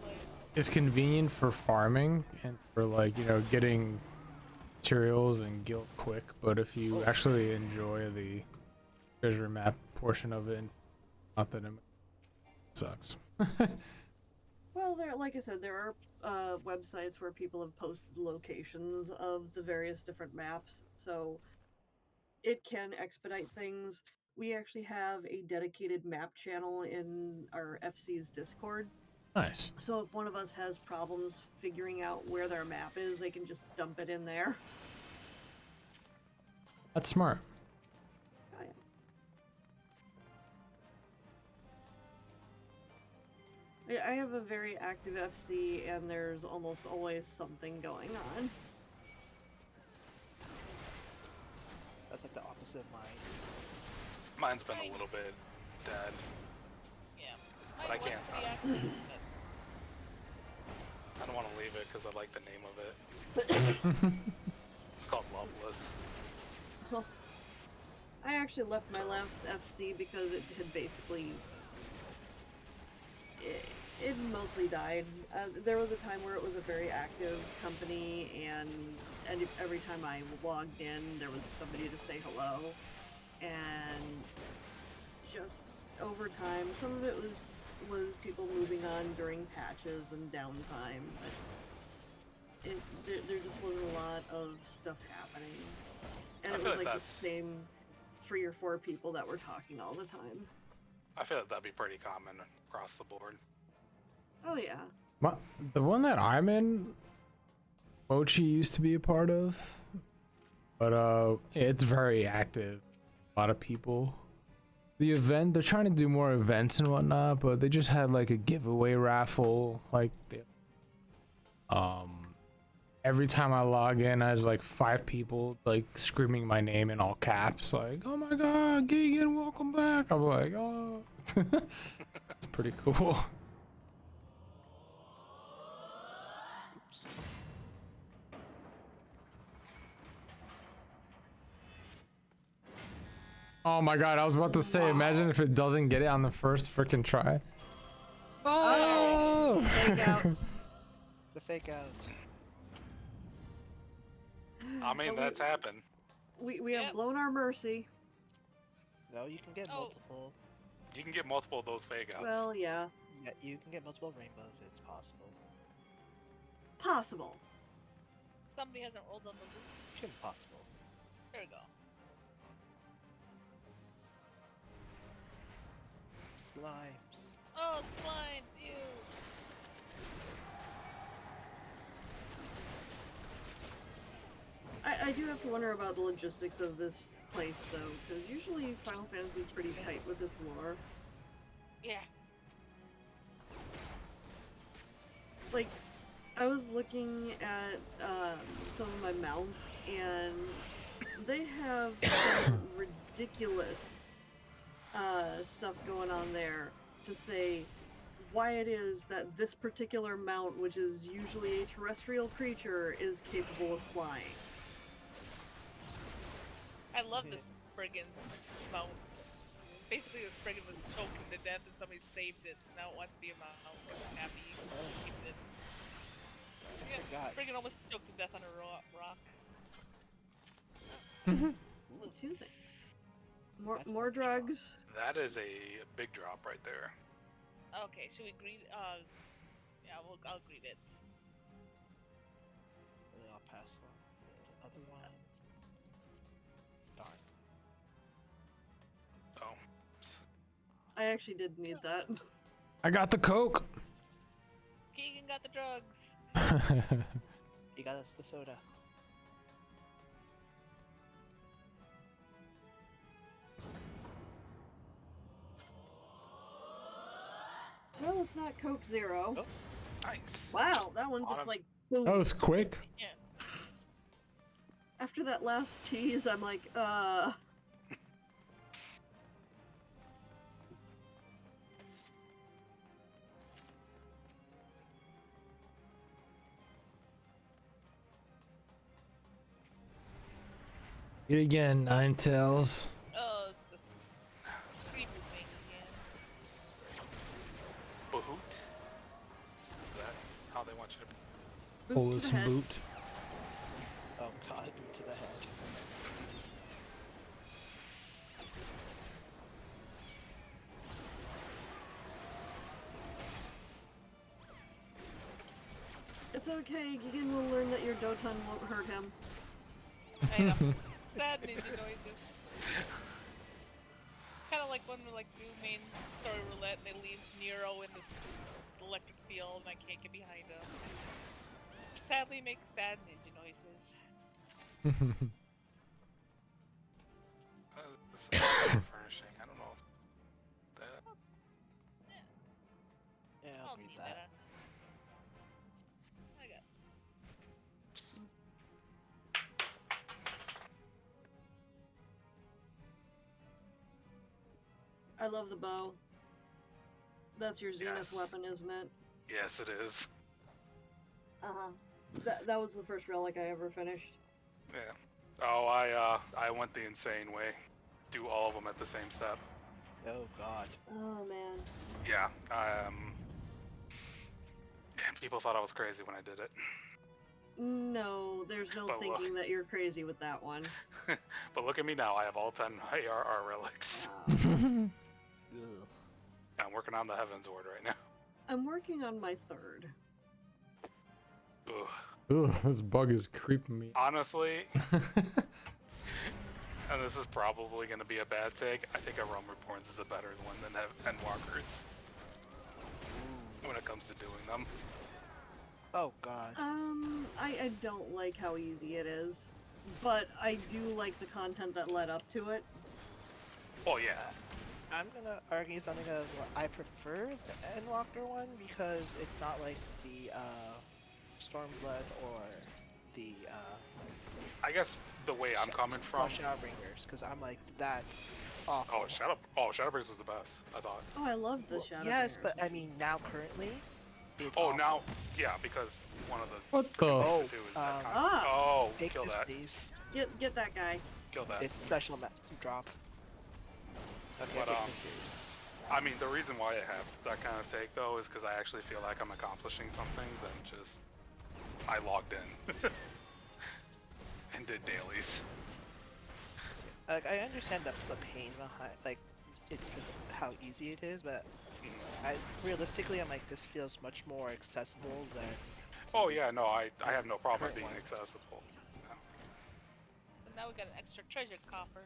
is convenient for farming and for like, you know, getting materials and guild quick, but if you actually enjoy the treasure map portion of it, not that it sucks. Well, like I said, there are websites where people have posted locations of the various different maps, so it can expedite things. We actually have a dedicated map channel in our FC's Discord. Nice. So if one of us has problems figuring out where their map is, they can just dump it in there. That's smart. Oh, yeah. I have a very active FC, and there's almost always something going on. That's like the opposite of mine. Mine's been a little bit dead. Yeah. But I Mine was can't. pretty active, I don't want to leave it because I like the name of it. It's called Loveless. Well, I actually left my last FC because it had basically... It mostly died. There was a time where it was a very active company, and every time I logged in, there was somebody to say hello. And just over time, some of it was people moving on during patches and downtime, but there just wasn't a lot of stuff happening. And it was like the same 3 or 4 people that were talking all the time. I feel like that'd be pretty common across the board. Oh yeah. The one that I'm in, Mochi used to be a part of, but it's very active. A lot of people. The event, they're trying to do more events and whatnot, but they just had like a giveaway raffle. Like, every time I log in, there's like 5 people like screaming my name in all caps, like, "Oh my God, Gigan, welcome back!" I'm like, oh, it's pretty cool. Oh my God, I was about to say, imagine if it doesn't get it on the first freaking try. Oh! Fake out. The fake out. I mean, that's happened. We have blown our mercy. No, you can get multiple. You can get multiple of those fake outs. Well, yeah. Yeah, you can get multiple rainbows. It's possible. Possible. Somebody hasn't rolled on the loop. Impossible. There we go. Slimes. Oh, slimes, ew. I do have to wonder about the logistics of this place, though, because usually Final Fantasy is pretty tight with its lore. Yeah. Like, I was looking at some of my mounts, and they have some ridiculous stuff going on there to say why it is that this particular mount, which is usually a terrestrial creature, is capable of flying. I love the Spriggan's mounts. Basically, the Spriggan was choking to death and somebody saved it, so now it wants to be a mount. I'm happy keeping it. Yeah, Spriggan almost choked to death on a rock. Well, Tuesday. More drugs. That is a big drop right there. Okay, should we greet? Yeah, I'll greet it. I'll pass on the other one. Darn. Oh. I actually did need that. I got the Coke. Keegan got the drugs. He got us the soda. Well, it's not Coke Zero. Oh. Nice. Wow, that one just like boom. That was quick. Yeah. After that last tease, I'm like, Eat again, Nine Tails. Oh, the creepy thing again. Bahoot? Is that how they want you to... Pull this boot. Oh god, boot to the head. it's okay, Gigan will learn that your Doton won't hurt him. I know. Sad ninja noises. Kind of like when we like do main story roulette and they leave Nero in this electric field and I can't get behind him. Sadly makes sad ninja noises. This is furnishing. I don't know if that... Yeah, I'll read need that. I got I love the bow. That's your Zenith Yes. weapon, isn't it? Yes, it is. Uh-huh. That was the first relic I ever finished. Yeah. Oh, I went the insane way. Do all of them at the same step. Oh god. Oh man. Yeah. People thought I was crazy when I did it. No, there's no But thinking that you're crazy with that one. But look at me now. I have all 10 ARR relics. Ugh. I'm working on the Heavensward right now. I'm working on my third. Ugh. Ugh, this bug is creeping me. Honestly, and this is probably going to be a bad take, I think a Realm Reborns is a better one than Endwalkers when it comes to doing them. Oh god. I don't like how easy it is, but I do like the content that led up to it. Oh yeah. I'm gonna argue something of I prefer the Endwalker one because it's not like the Stormblood or the I guess the way I'm coming from... Shadowbringers, because I'm like, that's awful. Shadowbringers was the best, I thought. Oh, I love the Shadow. Yes, but I mean now currently. It's Oh, awful. now, yeah, because one of the... What the... Oh, oh, take kill this, that. please. Get that guy. Kill that. It's special drop. Okay, But, take this serious. I mean, the reason why I have that kind of take, though, is because I actually feel like I'm accomplishing something than just... I logged in. And did dailies. Like, I understand the pain behind, like, it's because of how easy it is, but realistically, I'm like, this feels much more accessible than... Oh yeah, no, I have no problem being accessible. No. So now we got an extra treasure coffer.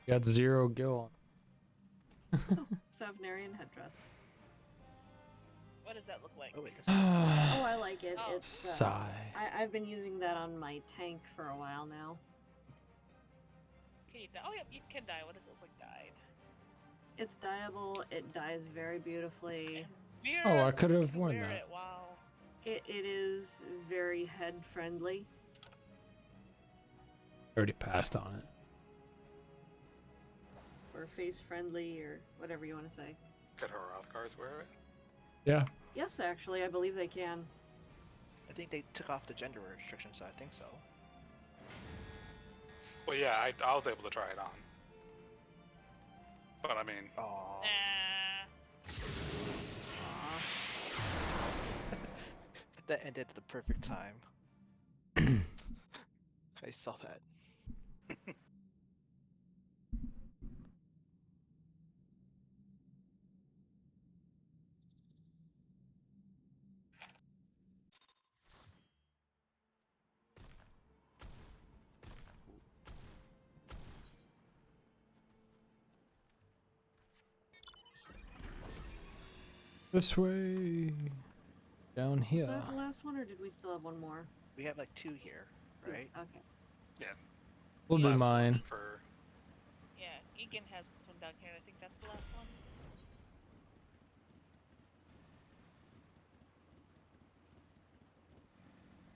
Got 0 gil on. Savnarian headdress. What does that look like? Oh, wait, Oh, I like it. Oh. It's Sigh. I've been using that on my tank for a while now. Can you die? Oh, yeah, you can die. What does it look like died? It's dyeable. It dyes very beautifully. Oh, I could have worn Wear that. it, wow. It is very head friendly. Already passed on it. Or face friendly, or whatever you want to say. Could Hrothgars wear it? Yeah. Yes, actually, I believe they can. I think they took off the gender restriction, so I think so. Well, yeah, I was able to try it on. But I mean... Aww. That ended at the perfect time. I saw that. This way. Down here. Is that the last one, or did we still have one more? We have like 2 here, right? Okay. Yeah. We'll do Last one mine. For... Yeah, Egan has one down here. I think that's the last one.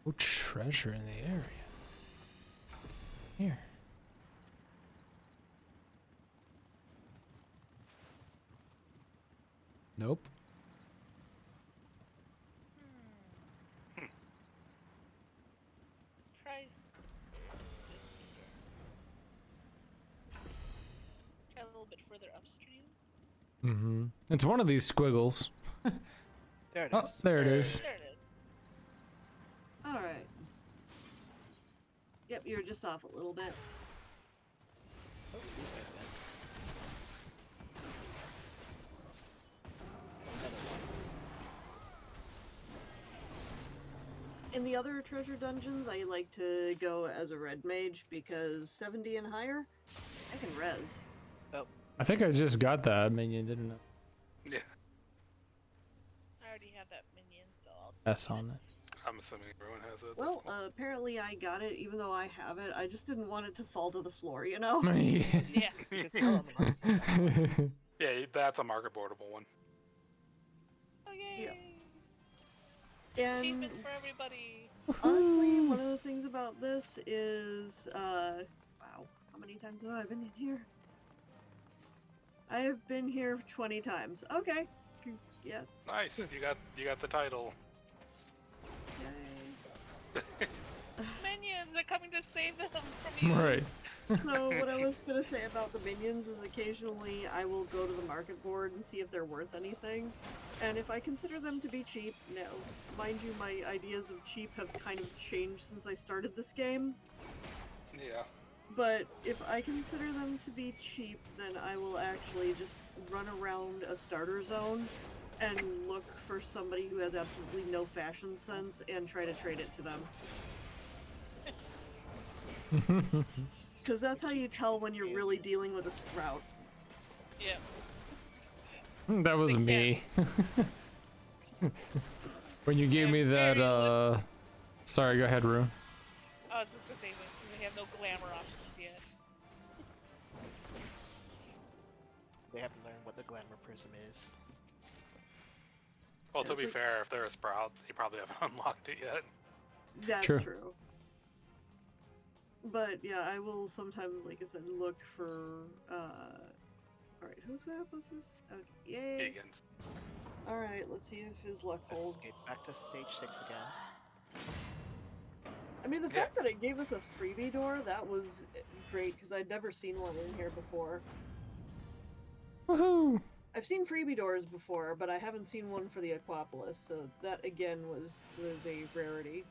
Oh, treasure in the area. Here. Nope. Try. Try a little bit further upstream. Mm-hmm. It's one of these squiggles. There it Oh, is. there it is. There it is. Alright. Yep, you're just off a little bit. Oh, these guys again. In the other treasure dungeons, I like to go as a red mage because 70 and higher, I can res. Oh. I think I just got that minion, didn't I? Yeah. I already have that minion, so I'll just S on it. I'm assuming everyone has it. Well, apparently I got it, even though I have it. I just didn't want it to fall to the floor, you know? Yeah. Yeah, that's a market boardable one. Oh, yay! And Achievements for everybody. honestly, one of the things about this is, wow, how many times have I been in here? I have been here 20 times. Okay. Yeah. Nice. You got the title. Minions, they're coming to save them from you. Right. So what I was gonna say about the minions is occasionally I will go to the market board and see if they're worth anything. And if I consider them to be cheap, no. Mind you, my ideas of cheap have kind of changed since I started this game. Yeah. But if I consider them to be cheap, then I will actually just run around a starter zone and look for somebody who has absolutely no fashion sense and try to trade it to them. Because that's how you tell when you're really dealing with a sprout. Yeah. That was me. When you gave me that, sorry, go ahead, Rune. I was just gonna say they have no glamour options yet. They haven't learned what the glamour prism is. Well, to be fair, if they're a sprout, you probably haven't unlocked it yet. That's True. true. But yeah, I will sometimes, like I said, look for, alright, whose map was this? Okay, yay! Egan's. Alright, let's see if his luck holds. Escape back to stage 6 again. I mean, the fact that it gave us a freebie door, that was great, because I'd never seen one in here before. Woohoo! I've seen freebie doors before, but I haven't seen one for the Aquapolis, so that again was a rarity.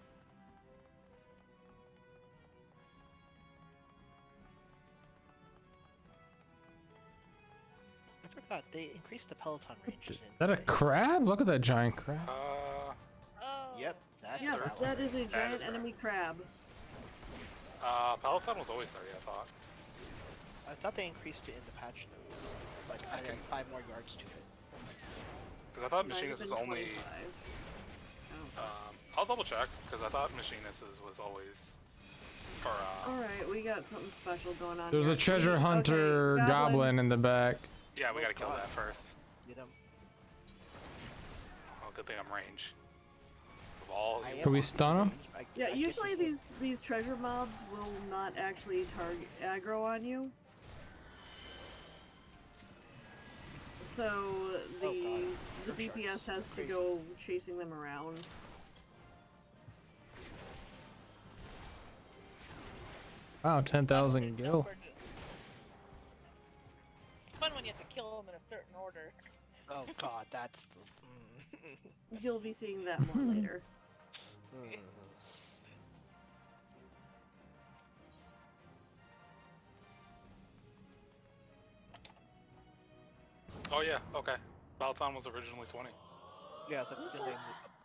I forgot, they increased the Peloton range. Is that a crab? Look at that giant crab. Yep, that's Yeah, that that one. is a giant enemy crab. Peloton was always 30, I thought. I thought they increased it in the patch notes. Like, added 5 more yards to it. Because I thought Might have Machinist was been only... 25. I'll double check, because I thought Machinist was always... Or, Alright, we got something special going on There's here. a treasure hunter Okay, goblin in the back. yeah, we gotta kill that first. Get him. Oh, good thing I'm range. Of all... Can we stun him? Yeah, usually these treasure mobs will not actually target aggro on you. So the DPS has to go chasing them around. Wow, 10,000 gil. It's fun when you have to kill them in a certain order. Oh god, that's the... You'll be seeing that more later. Oh yeah, okay. Peloton was originally 20. Yeah, it's like then they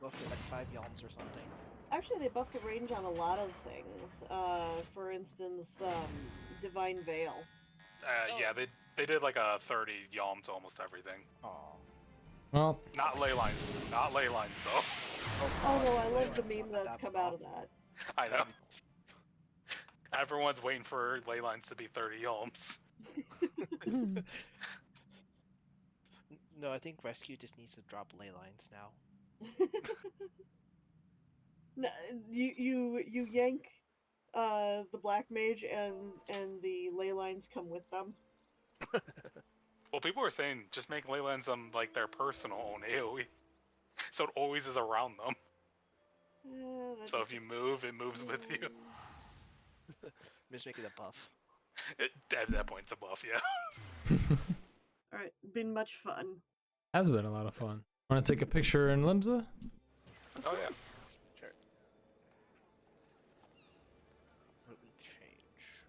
buffed it like 5 yalms or something. Actually, they buffed the range on a lot of things. For instance, Divine Veil. Yeah, they did like a 30 yalm to almost everything. Well, not ley lines. Not ley lines though. Although I love the meme that's come out of that. I know. Everyone's waiting for ley lines to be 30 yalms. No, I think Rescue just needs to drop ley lines now. No, you yank the black mage and the ley lines come with them. Well, people were saying just make ley lines like their personal own AoE, so it always is around them. So if you move, it moves with you. Just make it a buff. At that point, it's a buff, yeah. Alright, been much fun. Has been a lot of fun. Want to take a picture in Limsa? Oh yeah. Sure. What would change?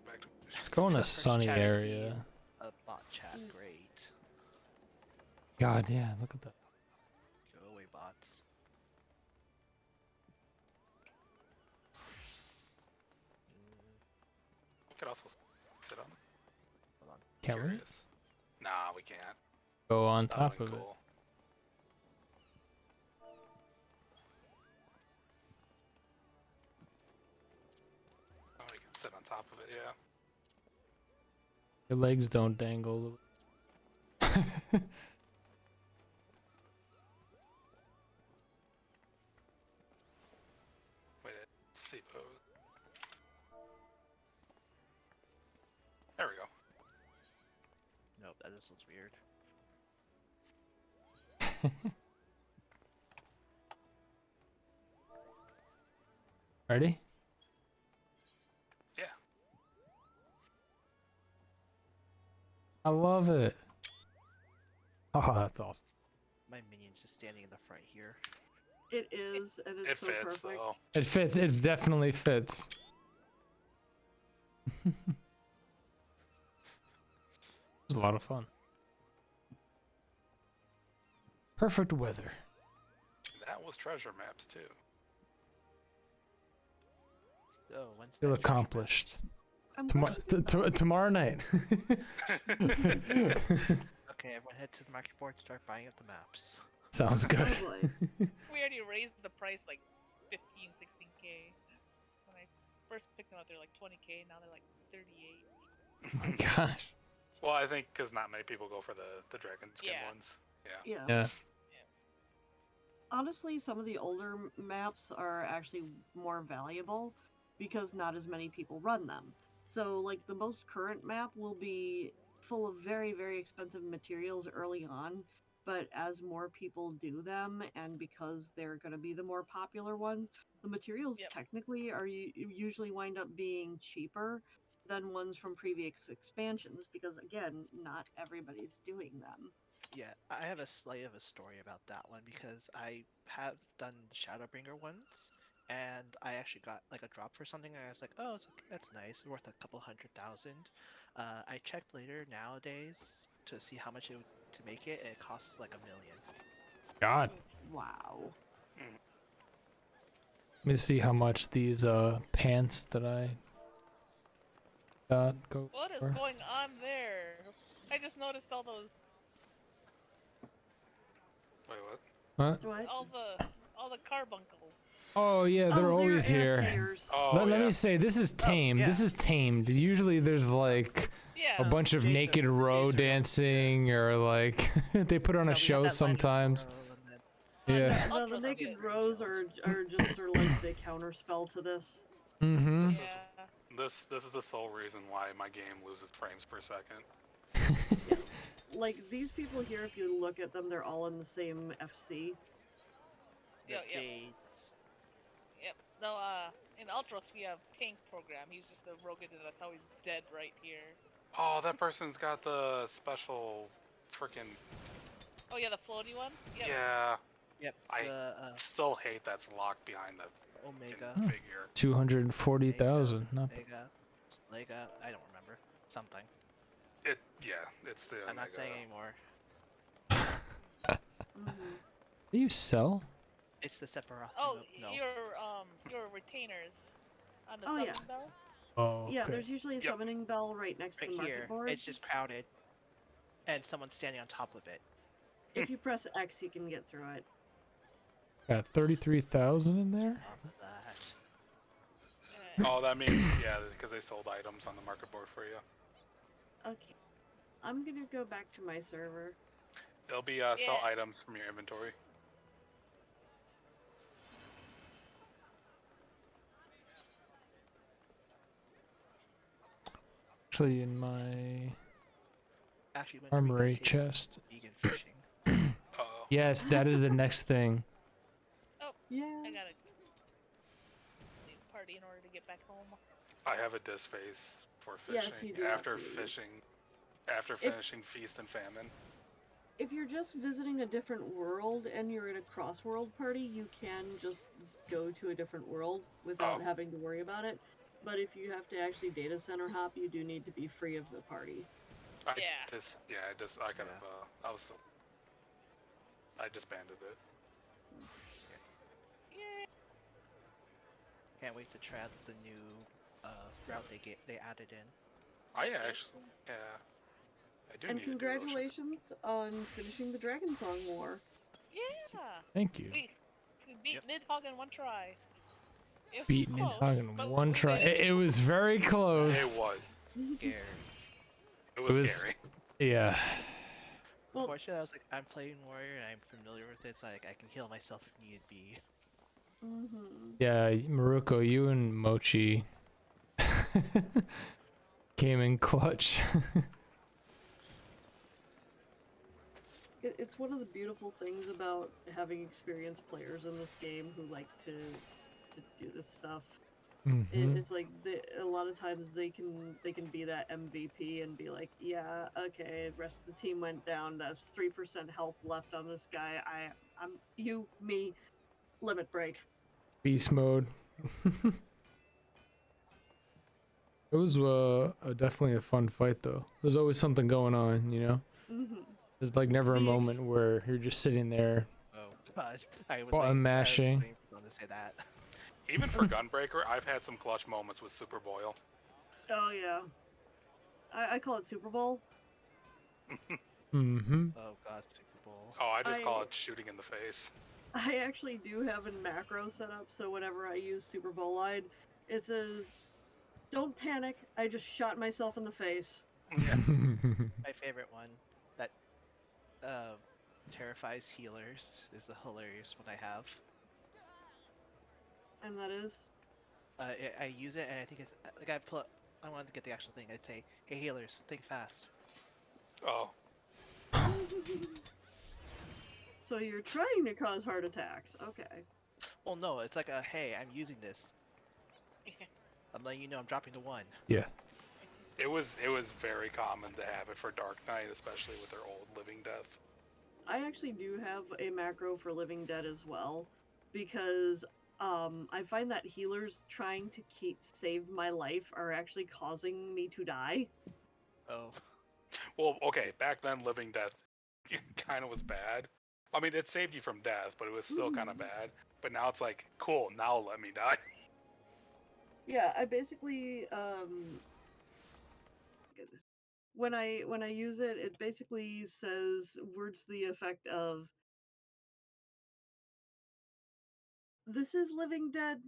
Back to Let's go in a First sunny chat I see area. is a bot chat, great. God, yeah, look at that. Go away, bots. We could also sit on. Hold on. Can we? Curious. Nah, we can't. Go on That top would've of been it. cool. Oh, we can sit on top of it, yeah. Your legs don't dangle. Wait, let's see pose. There we go. Nope, that just looks weird. Ready? Yeah. I love it. Oh, that's awesome. My minion's just standing in the front here. It is, and it's It so fits, perfect. though. It fits. It definitely fits. It was a lot of fun. Perfect weather. That was treasure maps, too. Oh, when's Feel that accomplished. I'm Tomorrow night. Okay, everyone head to the market board, start buying up the maps. Sounds good. We already raised the price like 15, 16k. When I first picked them up, they're like 20k. Now they're like 38. Oh my gosh. Well, I think because not many people go for the dragon skin ones. Yeah. Yeah. Honestly, some of the older maps are actually more valuable because not as many people run them. So, like, the most current map will be full of very, very expensive materials early on, but as more people do them, and because they're going to be the more popular ones, the materials technically are usually wind up being cheaper than ones from previous expansions, because, again, not everybody's doing them. Yeah, I have a slight of a story about that one because I have done Shadowbringer once, and I actually got like a drop for something, and I was like, oh, that's nice, worth a couple 100,000. I checked later nowadays to see how much it would to make it, and it costs like $1 million. God. Wow. Let me see how much these pants that I got go What is for. going on there? I just noticed all those. Wait, what? What? All the carbuncle. Oh yeah, they're always here. Oh, Let me say, this is tamed. This is tamed. Usually there's like a bunch of naked row dancing, or like they put on a show sometimes. Yeah. The naked rows are just sort of like the counter spell to this. Mm-hmm. This is the sole reason why my game loses frames per second. Like, these people here, if you look at them, they're all in the same FC. Yep. No, in Ultros we have tank program. He's just a rogue, and that's how he's dead right here. Oh, that person's got the special freaking. Oh yeah, the floaty one. Yep. Yeah. Yep. I still hate that's locked behind the Omega figure. 240,000. Not bad. Lega, I don't remember. Something. It's the. I'm not saying anymore. Do you sell? It's the Sephiroth. Oh, no. your retainers on the Oh, summoning yeah. bell. Oh, Yeah, there's usually a summoning bell right next to Right the market here, board. it's just crowded, and someone's standing on top of it. If you press X, you can get through it. Got 33,000 in there. Oh, that means because they sold items on the market board for you. Okay. I'm gonna go back to my server. It'll be sell items from your inventory. actually in my Actually, when are we gonna armory take chest. vegan fishing? Yes, that is the next thing. Oh, yeah. I gotta leave the party in order to get back home. I have a disc face for Yes, fishing you do have after to leave. finishing Feast and Famine. If you're just visiting a different world and you're in a cross-world party, you can just go to a different world without having to worry about it. But if you have to actually data center hop, you do need to be free of the party. I disbanded it. Can't wait to try out the new route they added in. I actually, yeah. I do And need to do Ocean. congratulations on finishing the Dragon Song War. Yeah. Thank you. We beat Nidhogg in one try. It was Beaten close, Nidhogg in but one we try. did it. It was very close. It was. Scary. It was scary. Yeah. Unfortunately, I was like, I'm playing Warrior and I'm familiar with it, so like, I can heal myself if need be. Yeah, Maruko, you and Mochi came in clutch. It's one of the beautiful things about having experienced players in this game who like to do this stuff. It's like a lot of times they can be that MVP and be like, yeah, okay, the rest of the team went down. That's 3% health left on this guy. I'm me, limit break. Beast mode. It was definitely a fun fight though. There's always something going on, you know? There's like never a moment where you're just sitting there. Oh god, I was button mashing. waiting for someone to say that. Even for Gunbreaker, I've had some clutch moments with Super Boil. Oh yeah, I call it Super Bowl. Oh god, Super Bowl. Oh, I just call it shooting in the face. I actually do have a macro set up, so whenever I use Super Bowl line, it says, "Don't panic, I just shot myself in the face." My favorite one that terrifies healers is the hilarious one I have. And that is? I use it and I think it's like I wanted to get the actual thing. I'd say, "Hey healers, think fast." Oh. So you're trying to cause heart attacks. Okay. Well, no, it's like a, "Hey, I'm using this. I'm letting you know I'm dropping to 1." Yeah. It was very common to have it for Dark Knight, especially with their old Living Death. I actually do have a macro for Living Dead as well, because I find that healers trying to save my life are actually causing me to die. Oh. Well, okay, back then Living Death kind of was bad. I mean, it saved you from death, but it was still kind of bad. But now it's like, cool, now let me die. Yeah, I basically when I use it, it basically says words to the effect of, "This is Living Dead."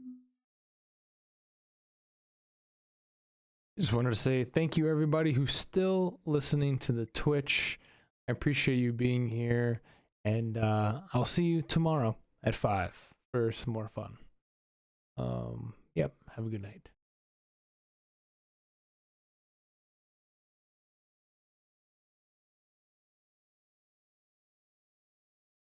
Just wanted to say thank you everybody who's still listening to the Twitch. I appreciate you being here, and I'll see you tomorrow at 5 for some more fun. Yep, have a good night.